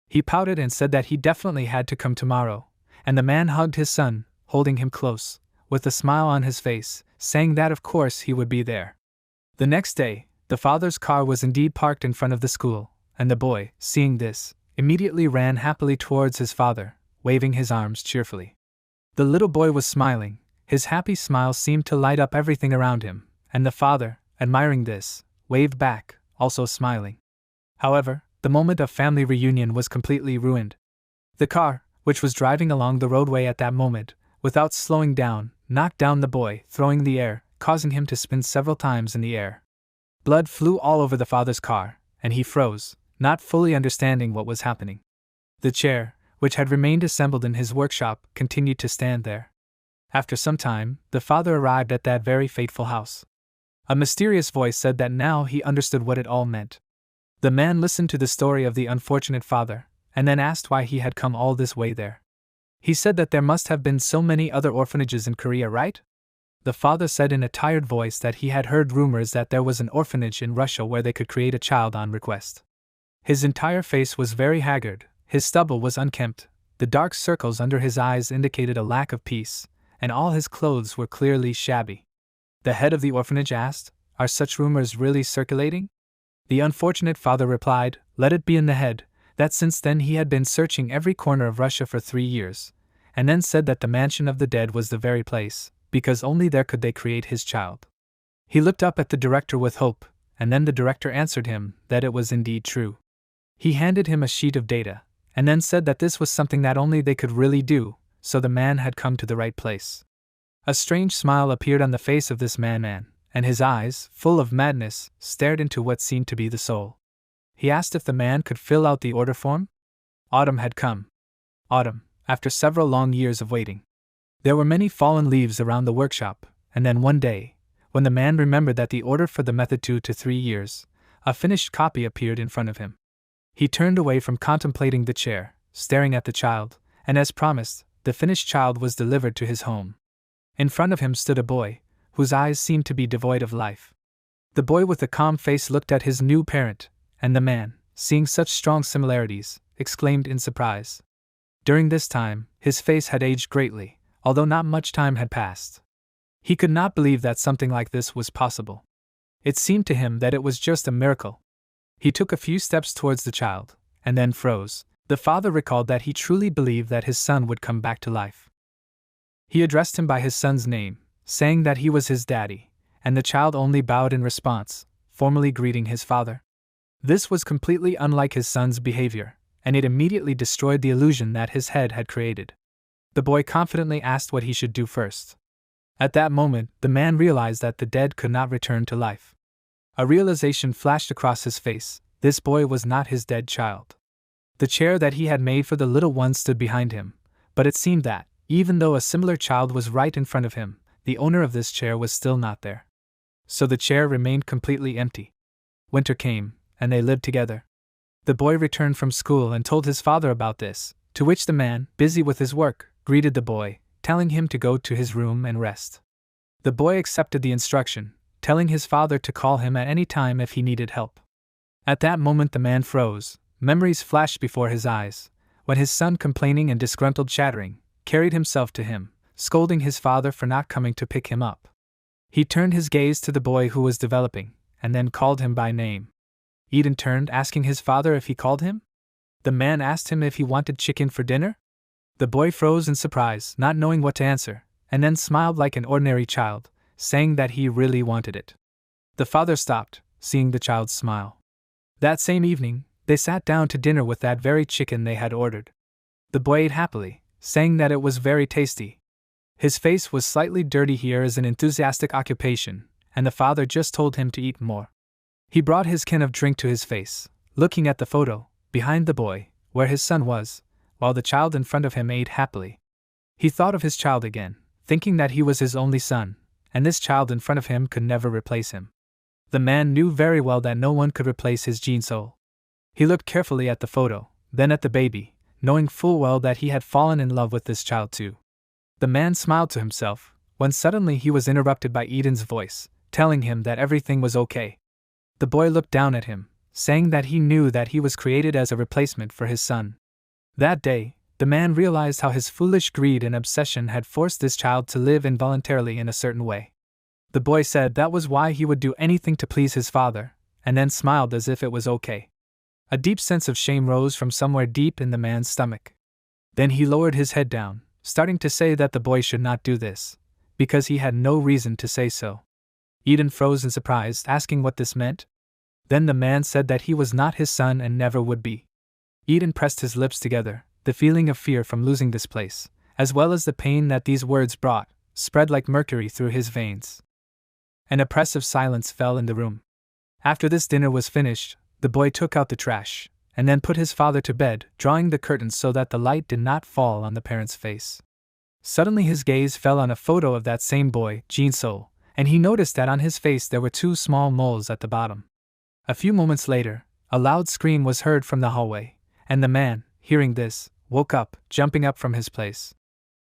He pouted and said that he definitely had to come tomorrow, and the man hugged his son, holding him close, with a smile on his face, saying that of course he would be there. The next day, the father's car was indeed parked in front of the school, and the boy, seeing this, immediately ran happily towards his father, waving his arms cheerfully. The little boy was smiling. His happy smile seemed to light up everything around him, and the father, admiring this, waved back, also smiling. However, the moment of family reunion was completely ruined. The car, which was driving along the roadway at that moment, without slowing down, knocked down the boy, throwing the air, causing him to spin several times in the air. Blood flew all over the father's car, and he froze, not fully understanding what was happening. The chair, which had remained assembled in his workshop, continued to stand there. After some time, the father arrived at that very fateful house. A mysterious voice said that now he understood what it all meant. The man listened to the story of the unfortunate father, and then asked why he had come all this way there. He said that there must have been so many other orphanages in Korea, right? The father said in a tired voice that he had heard rumors that there was an orphanage in Russia where they could create a child on request. His entire face was very haggard, his stubble was unkempt, the dark circles under his eyes indicated a lack of peace, and all his clothes were clearly shabby. The head of the orphanage asked, "Are such rumors really circulating?" The unfortunate father replied, "Let it be in the head," that since then he had been searching every corner of Russia for 3 years, and then said that the mansion of the dead was the very place, because only there could they create his child. He looked up at the director with hope, and then the director answered him that it was indeed true. He handed him a sheet of data, and then said that this was something that only they could really do, so the man had come to the right place. A strange smile appeared on the face of this man, and his eyes, full of madness, stared into what seemed to be the soul. He asked if the man could fill out the order form. Autumn had come. Autumn, after several long years of waiting. There were many fallen leaves around the workshop, and then one day, when the man remembered that the order for the method 2 to 3 years, a finished copy appeared in front of him. He turned away from contemplating the chair, staring at the child, and as promised, the finished child was delivered to his home. In front of him stood a boy, whose eyes seemed to be devoid of life. The boy with the calm face looked at his new parent, and the man, seeing such strong similarities, exclaimed in surprise. During this time, his face had aged greatly, although not much time had passed. He could not believe that something like this was possible. It seemed to him that it was just a miracle. He took a few steps towards the child, and then froze. The father recalled that he truly believed that his son would come back to life. He addressed him by his son's name, saying that he was his daddy, and the child only bowed in response, formally greeting his father. This was completely unlike his son's behavior, and it immediately destroyed the illusion that his head had created. The boy confidently asked what he should do first. At that moment, the man realized that the dead could not return to life. A realization flashed across his face: this boy was not his dead child. The chair that he had made for the little one stood behind him, but it seemed that, Even though a similar child was right in front of him, the owner of this chair was still not there. So the chair remained completely empty. Winter came, and they lived together. The boy returned from school and told his father about this, to which the man, busy with his work, greeted the boy, telling him to go to his room and rest. The boy accepted the instruction, telling his father to call him at any time if he needed help. At that moment the man froze, memories flashed before his eyes, when his son, complaining and disgruntled chattering, carried himself to him, scolding his father for not coming to pick him up. He turned his gaze to the boy who was developing, and then called him by name. Eden turned, asking his father if he called him. The man asked him if he wanted chicken for dinner. The boy froze in surprise, not knowing what to answer, and then smiled like an ordinary child, saying that he really wanted it. The father stopped, seeing the child's smile. That same evening, they sat down to dinner with that very chicken they had ordered. The boy ate happily, saying that it was very tasty. His face was slightly dirty here as an enthusiastic occupation, and the father just told him to eat more. He brought his can of drink to his face, looking at the photo, behind the boy, where his son was, while the child in front of him ate happily. He thought of his child again, thinking that he was his only son, and this child in front of him could never replace him. The man knew very well that no one could replace his gene soul. He looked carefully at the photo, then at the baby, knowing full well that he had fallen in love with this child too. The man smiled to himself, when suddenly he was interrupted by Eden's voice, telling him that everything was okay. The boy looked down at him, saying that he knew that he was created as a replacement for his son. That day, the man realized how his foolish greed and obsession had forced this child to live involuntarily in a certain way. The boy said that was why he would do anything to please his father, and then smiled as if it was okay. A deep sense of shame rose from somewhere deep in the man's stomach. Then he lowered his head down, starting to say that the boy should not do this, because he had no reason to say so. Eden froze in surprise, asking what this meant. Then the man said that he was not his son and never would be. Eden pressed his lips together, the feeling of fear from losing this place, as well as the pain that these words brought, spread like mercury through his veins. An oppressive silence fell in the room. After this dinner was finished, the boy took out the trash, and then put his father to bed, drawing the curtains so that the light did not fall on the parent's face. Suddenly his gaze fell on a photo of that same boy, Gene Soul, and he noticed that on his face there were 2 small moles at the bottom. A few moments later, a loud scream was heard from the hallway, and the man, hearing this, woke up, jumping up from his place.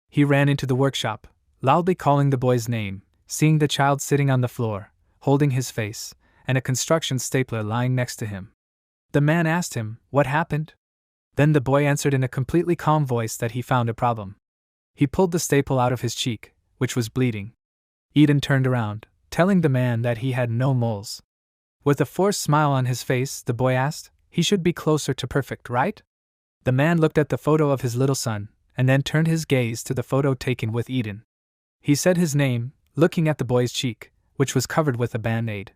He ran into the workshop, loudly calling the boy's name, seeing the child sitting on the floor, holding his face, and a construction stapler lying next to him. The man asked him, "What happened?" Then the boy answered in a completely calm voice that he found a problem. He pulled the staple out of his cheek, which was bleeding. Eden turned around, telling the man that he had no moles. With a forced smile on his face, the boy asked, "He should be closer to perfect, right?" The man looked at the photo of his little son, and then turned his gaze to the photo taken with Eden. He said his name, looking at the boy's cheek, which was covered with a band-aid.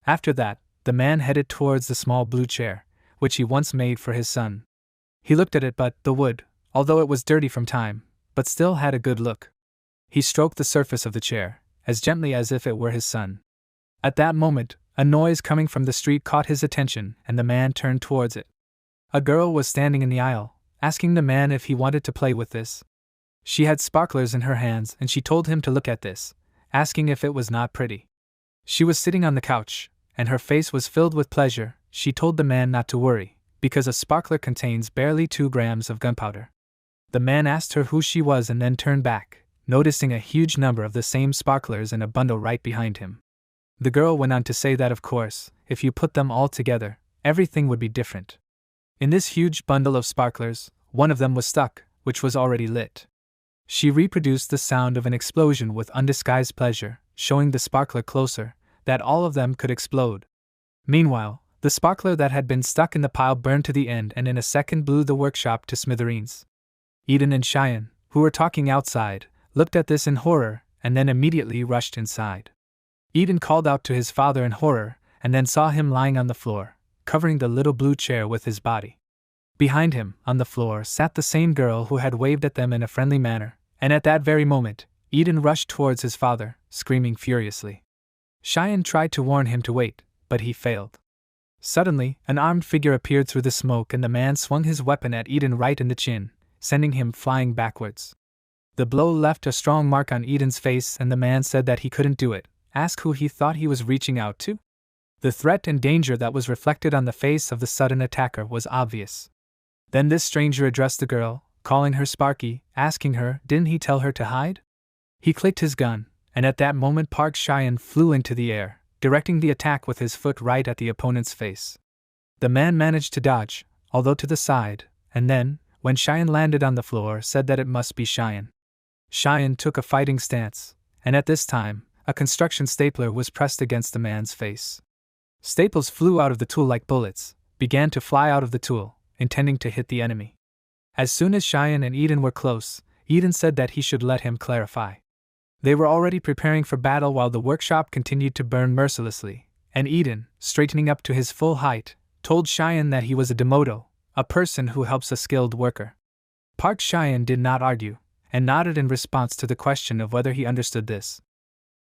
After that, the man headed towards the small blue chair, which he once made for his son. He looked at it, but the wood, although it was dirty from time, but still had a good look. He stroked the surface of the chair, as gently as if it were his son. At that moment, a noise coming from the street caught his attention, and the man turned towards it. A girl was standing in the aisle, asking the man if he wanted to play with this. She had sparklers in her hands, and she told him to look at this, asking if it was not pretty. She was sitting on the couch, and her face was filled with pleasure. She told the man not to worry, because a sparkler contains barely 2 grams of gunpowder. The man asked her who she was and then turned back, noticing a huge number of the same sparklers in a bundle right behind him. The girl went on to say that of course, if you put them all together, everything would be different. In this huge bundle of sparklers, one of them was stuck, which was already lit. She reproduced the sound of an explosion with undisguised pleasure, showing the sparkler closer, that all of them could explode. Meanwhile, the sparkler that had been stuck in the pile burned to the end and in a second blew the workshop to smithereens. Eden and Cheyenne, who were talking outside, looked at this in horror, and then immediately rushed inside. Eden called out to his father in horror, and then saw him lying on the floor, covering the little blue chair with his body. Behind him, on the floor, sat the same girl who had waved at them in a friendly manner, and at that very moment, Eden rushed towards his father, screaming furiously. Cheyenne tried to warn him to wait, but he failed. Suddenly, an armed figure appeared through the smoke and the man swung his weapon at Eden right in the chin, sending him flying backwards. The blow left a strong mark on Eden's face, and the man said that he couldn't do it. Ask who he thought he was reaching out to? The threat and danger that was reflected on the face of the sudden attacker was obvious. Then this stranger addressed the girl, calling her Sparky, asking her, didn't he tell her to hide? He clicked his gun, and at that moment Park Cheyenne flew into the air, directing the attack with his foot right at the opponent's face. The man managed to dodge, although to the side, and then, when Cheyenne landed on the floor, said that it must be Cheyenne. Cheyenne took a fighting stance, and at this time, a construction stapler was pressed against the man's face. Staples flew out of the tool like bullets, began to fly out of the tool, intending to hit the enemy. As soon as Cheyenne and Eden were close, Eden said that he should let him clarify. They were already preparing for battle while the workshop continued to burn mercilessly, and Eden, straightening up to his full height, told Cheyenne that he was a demodo, a person who helps a skilled worker. Park Cheyenne did not argue, and nodded in response to the question of whether he understood this.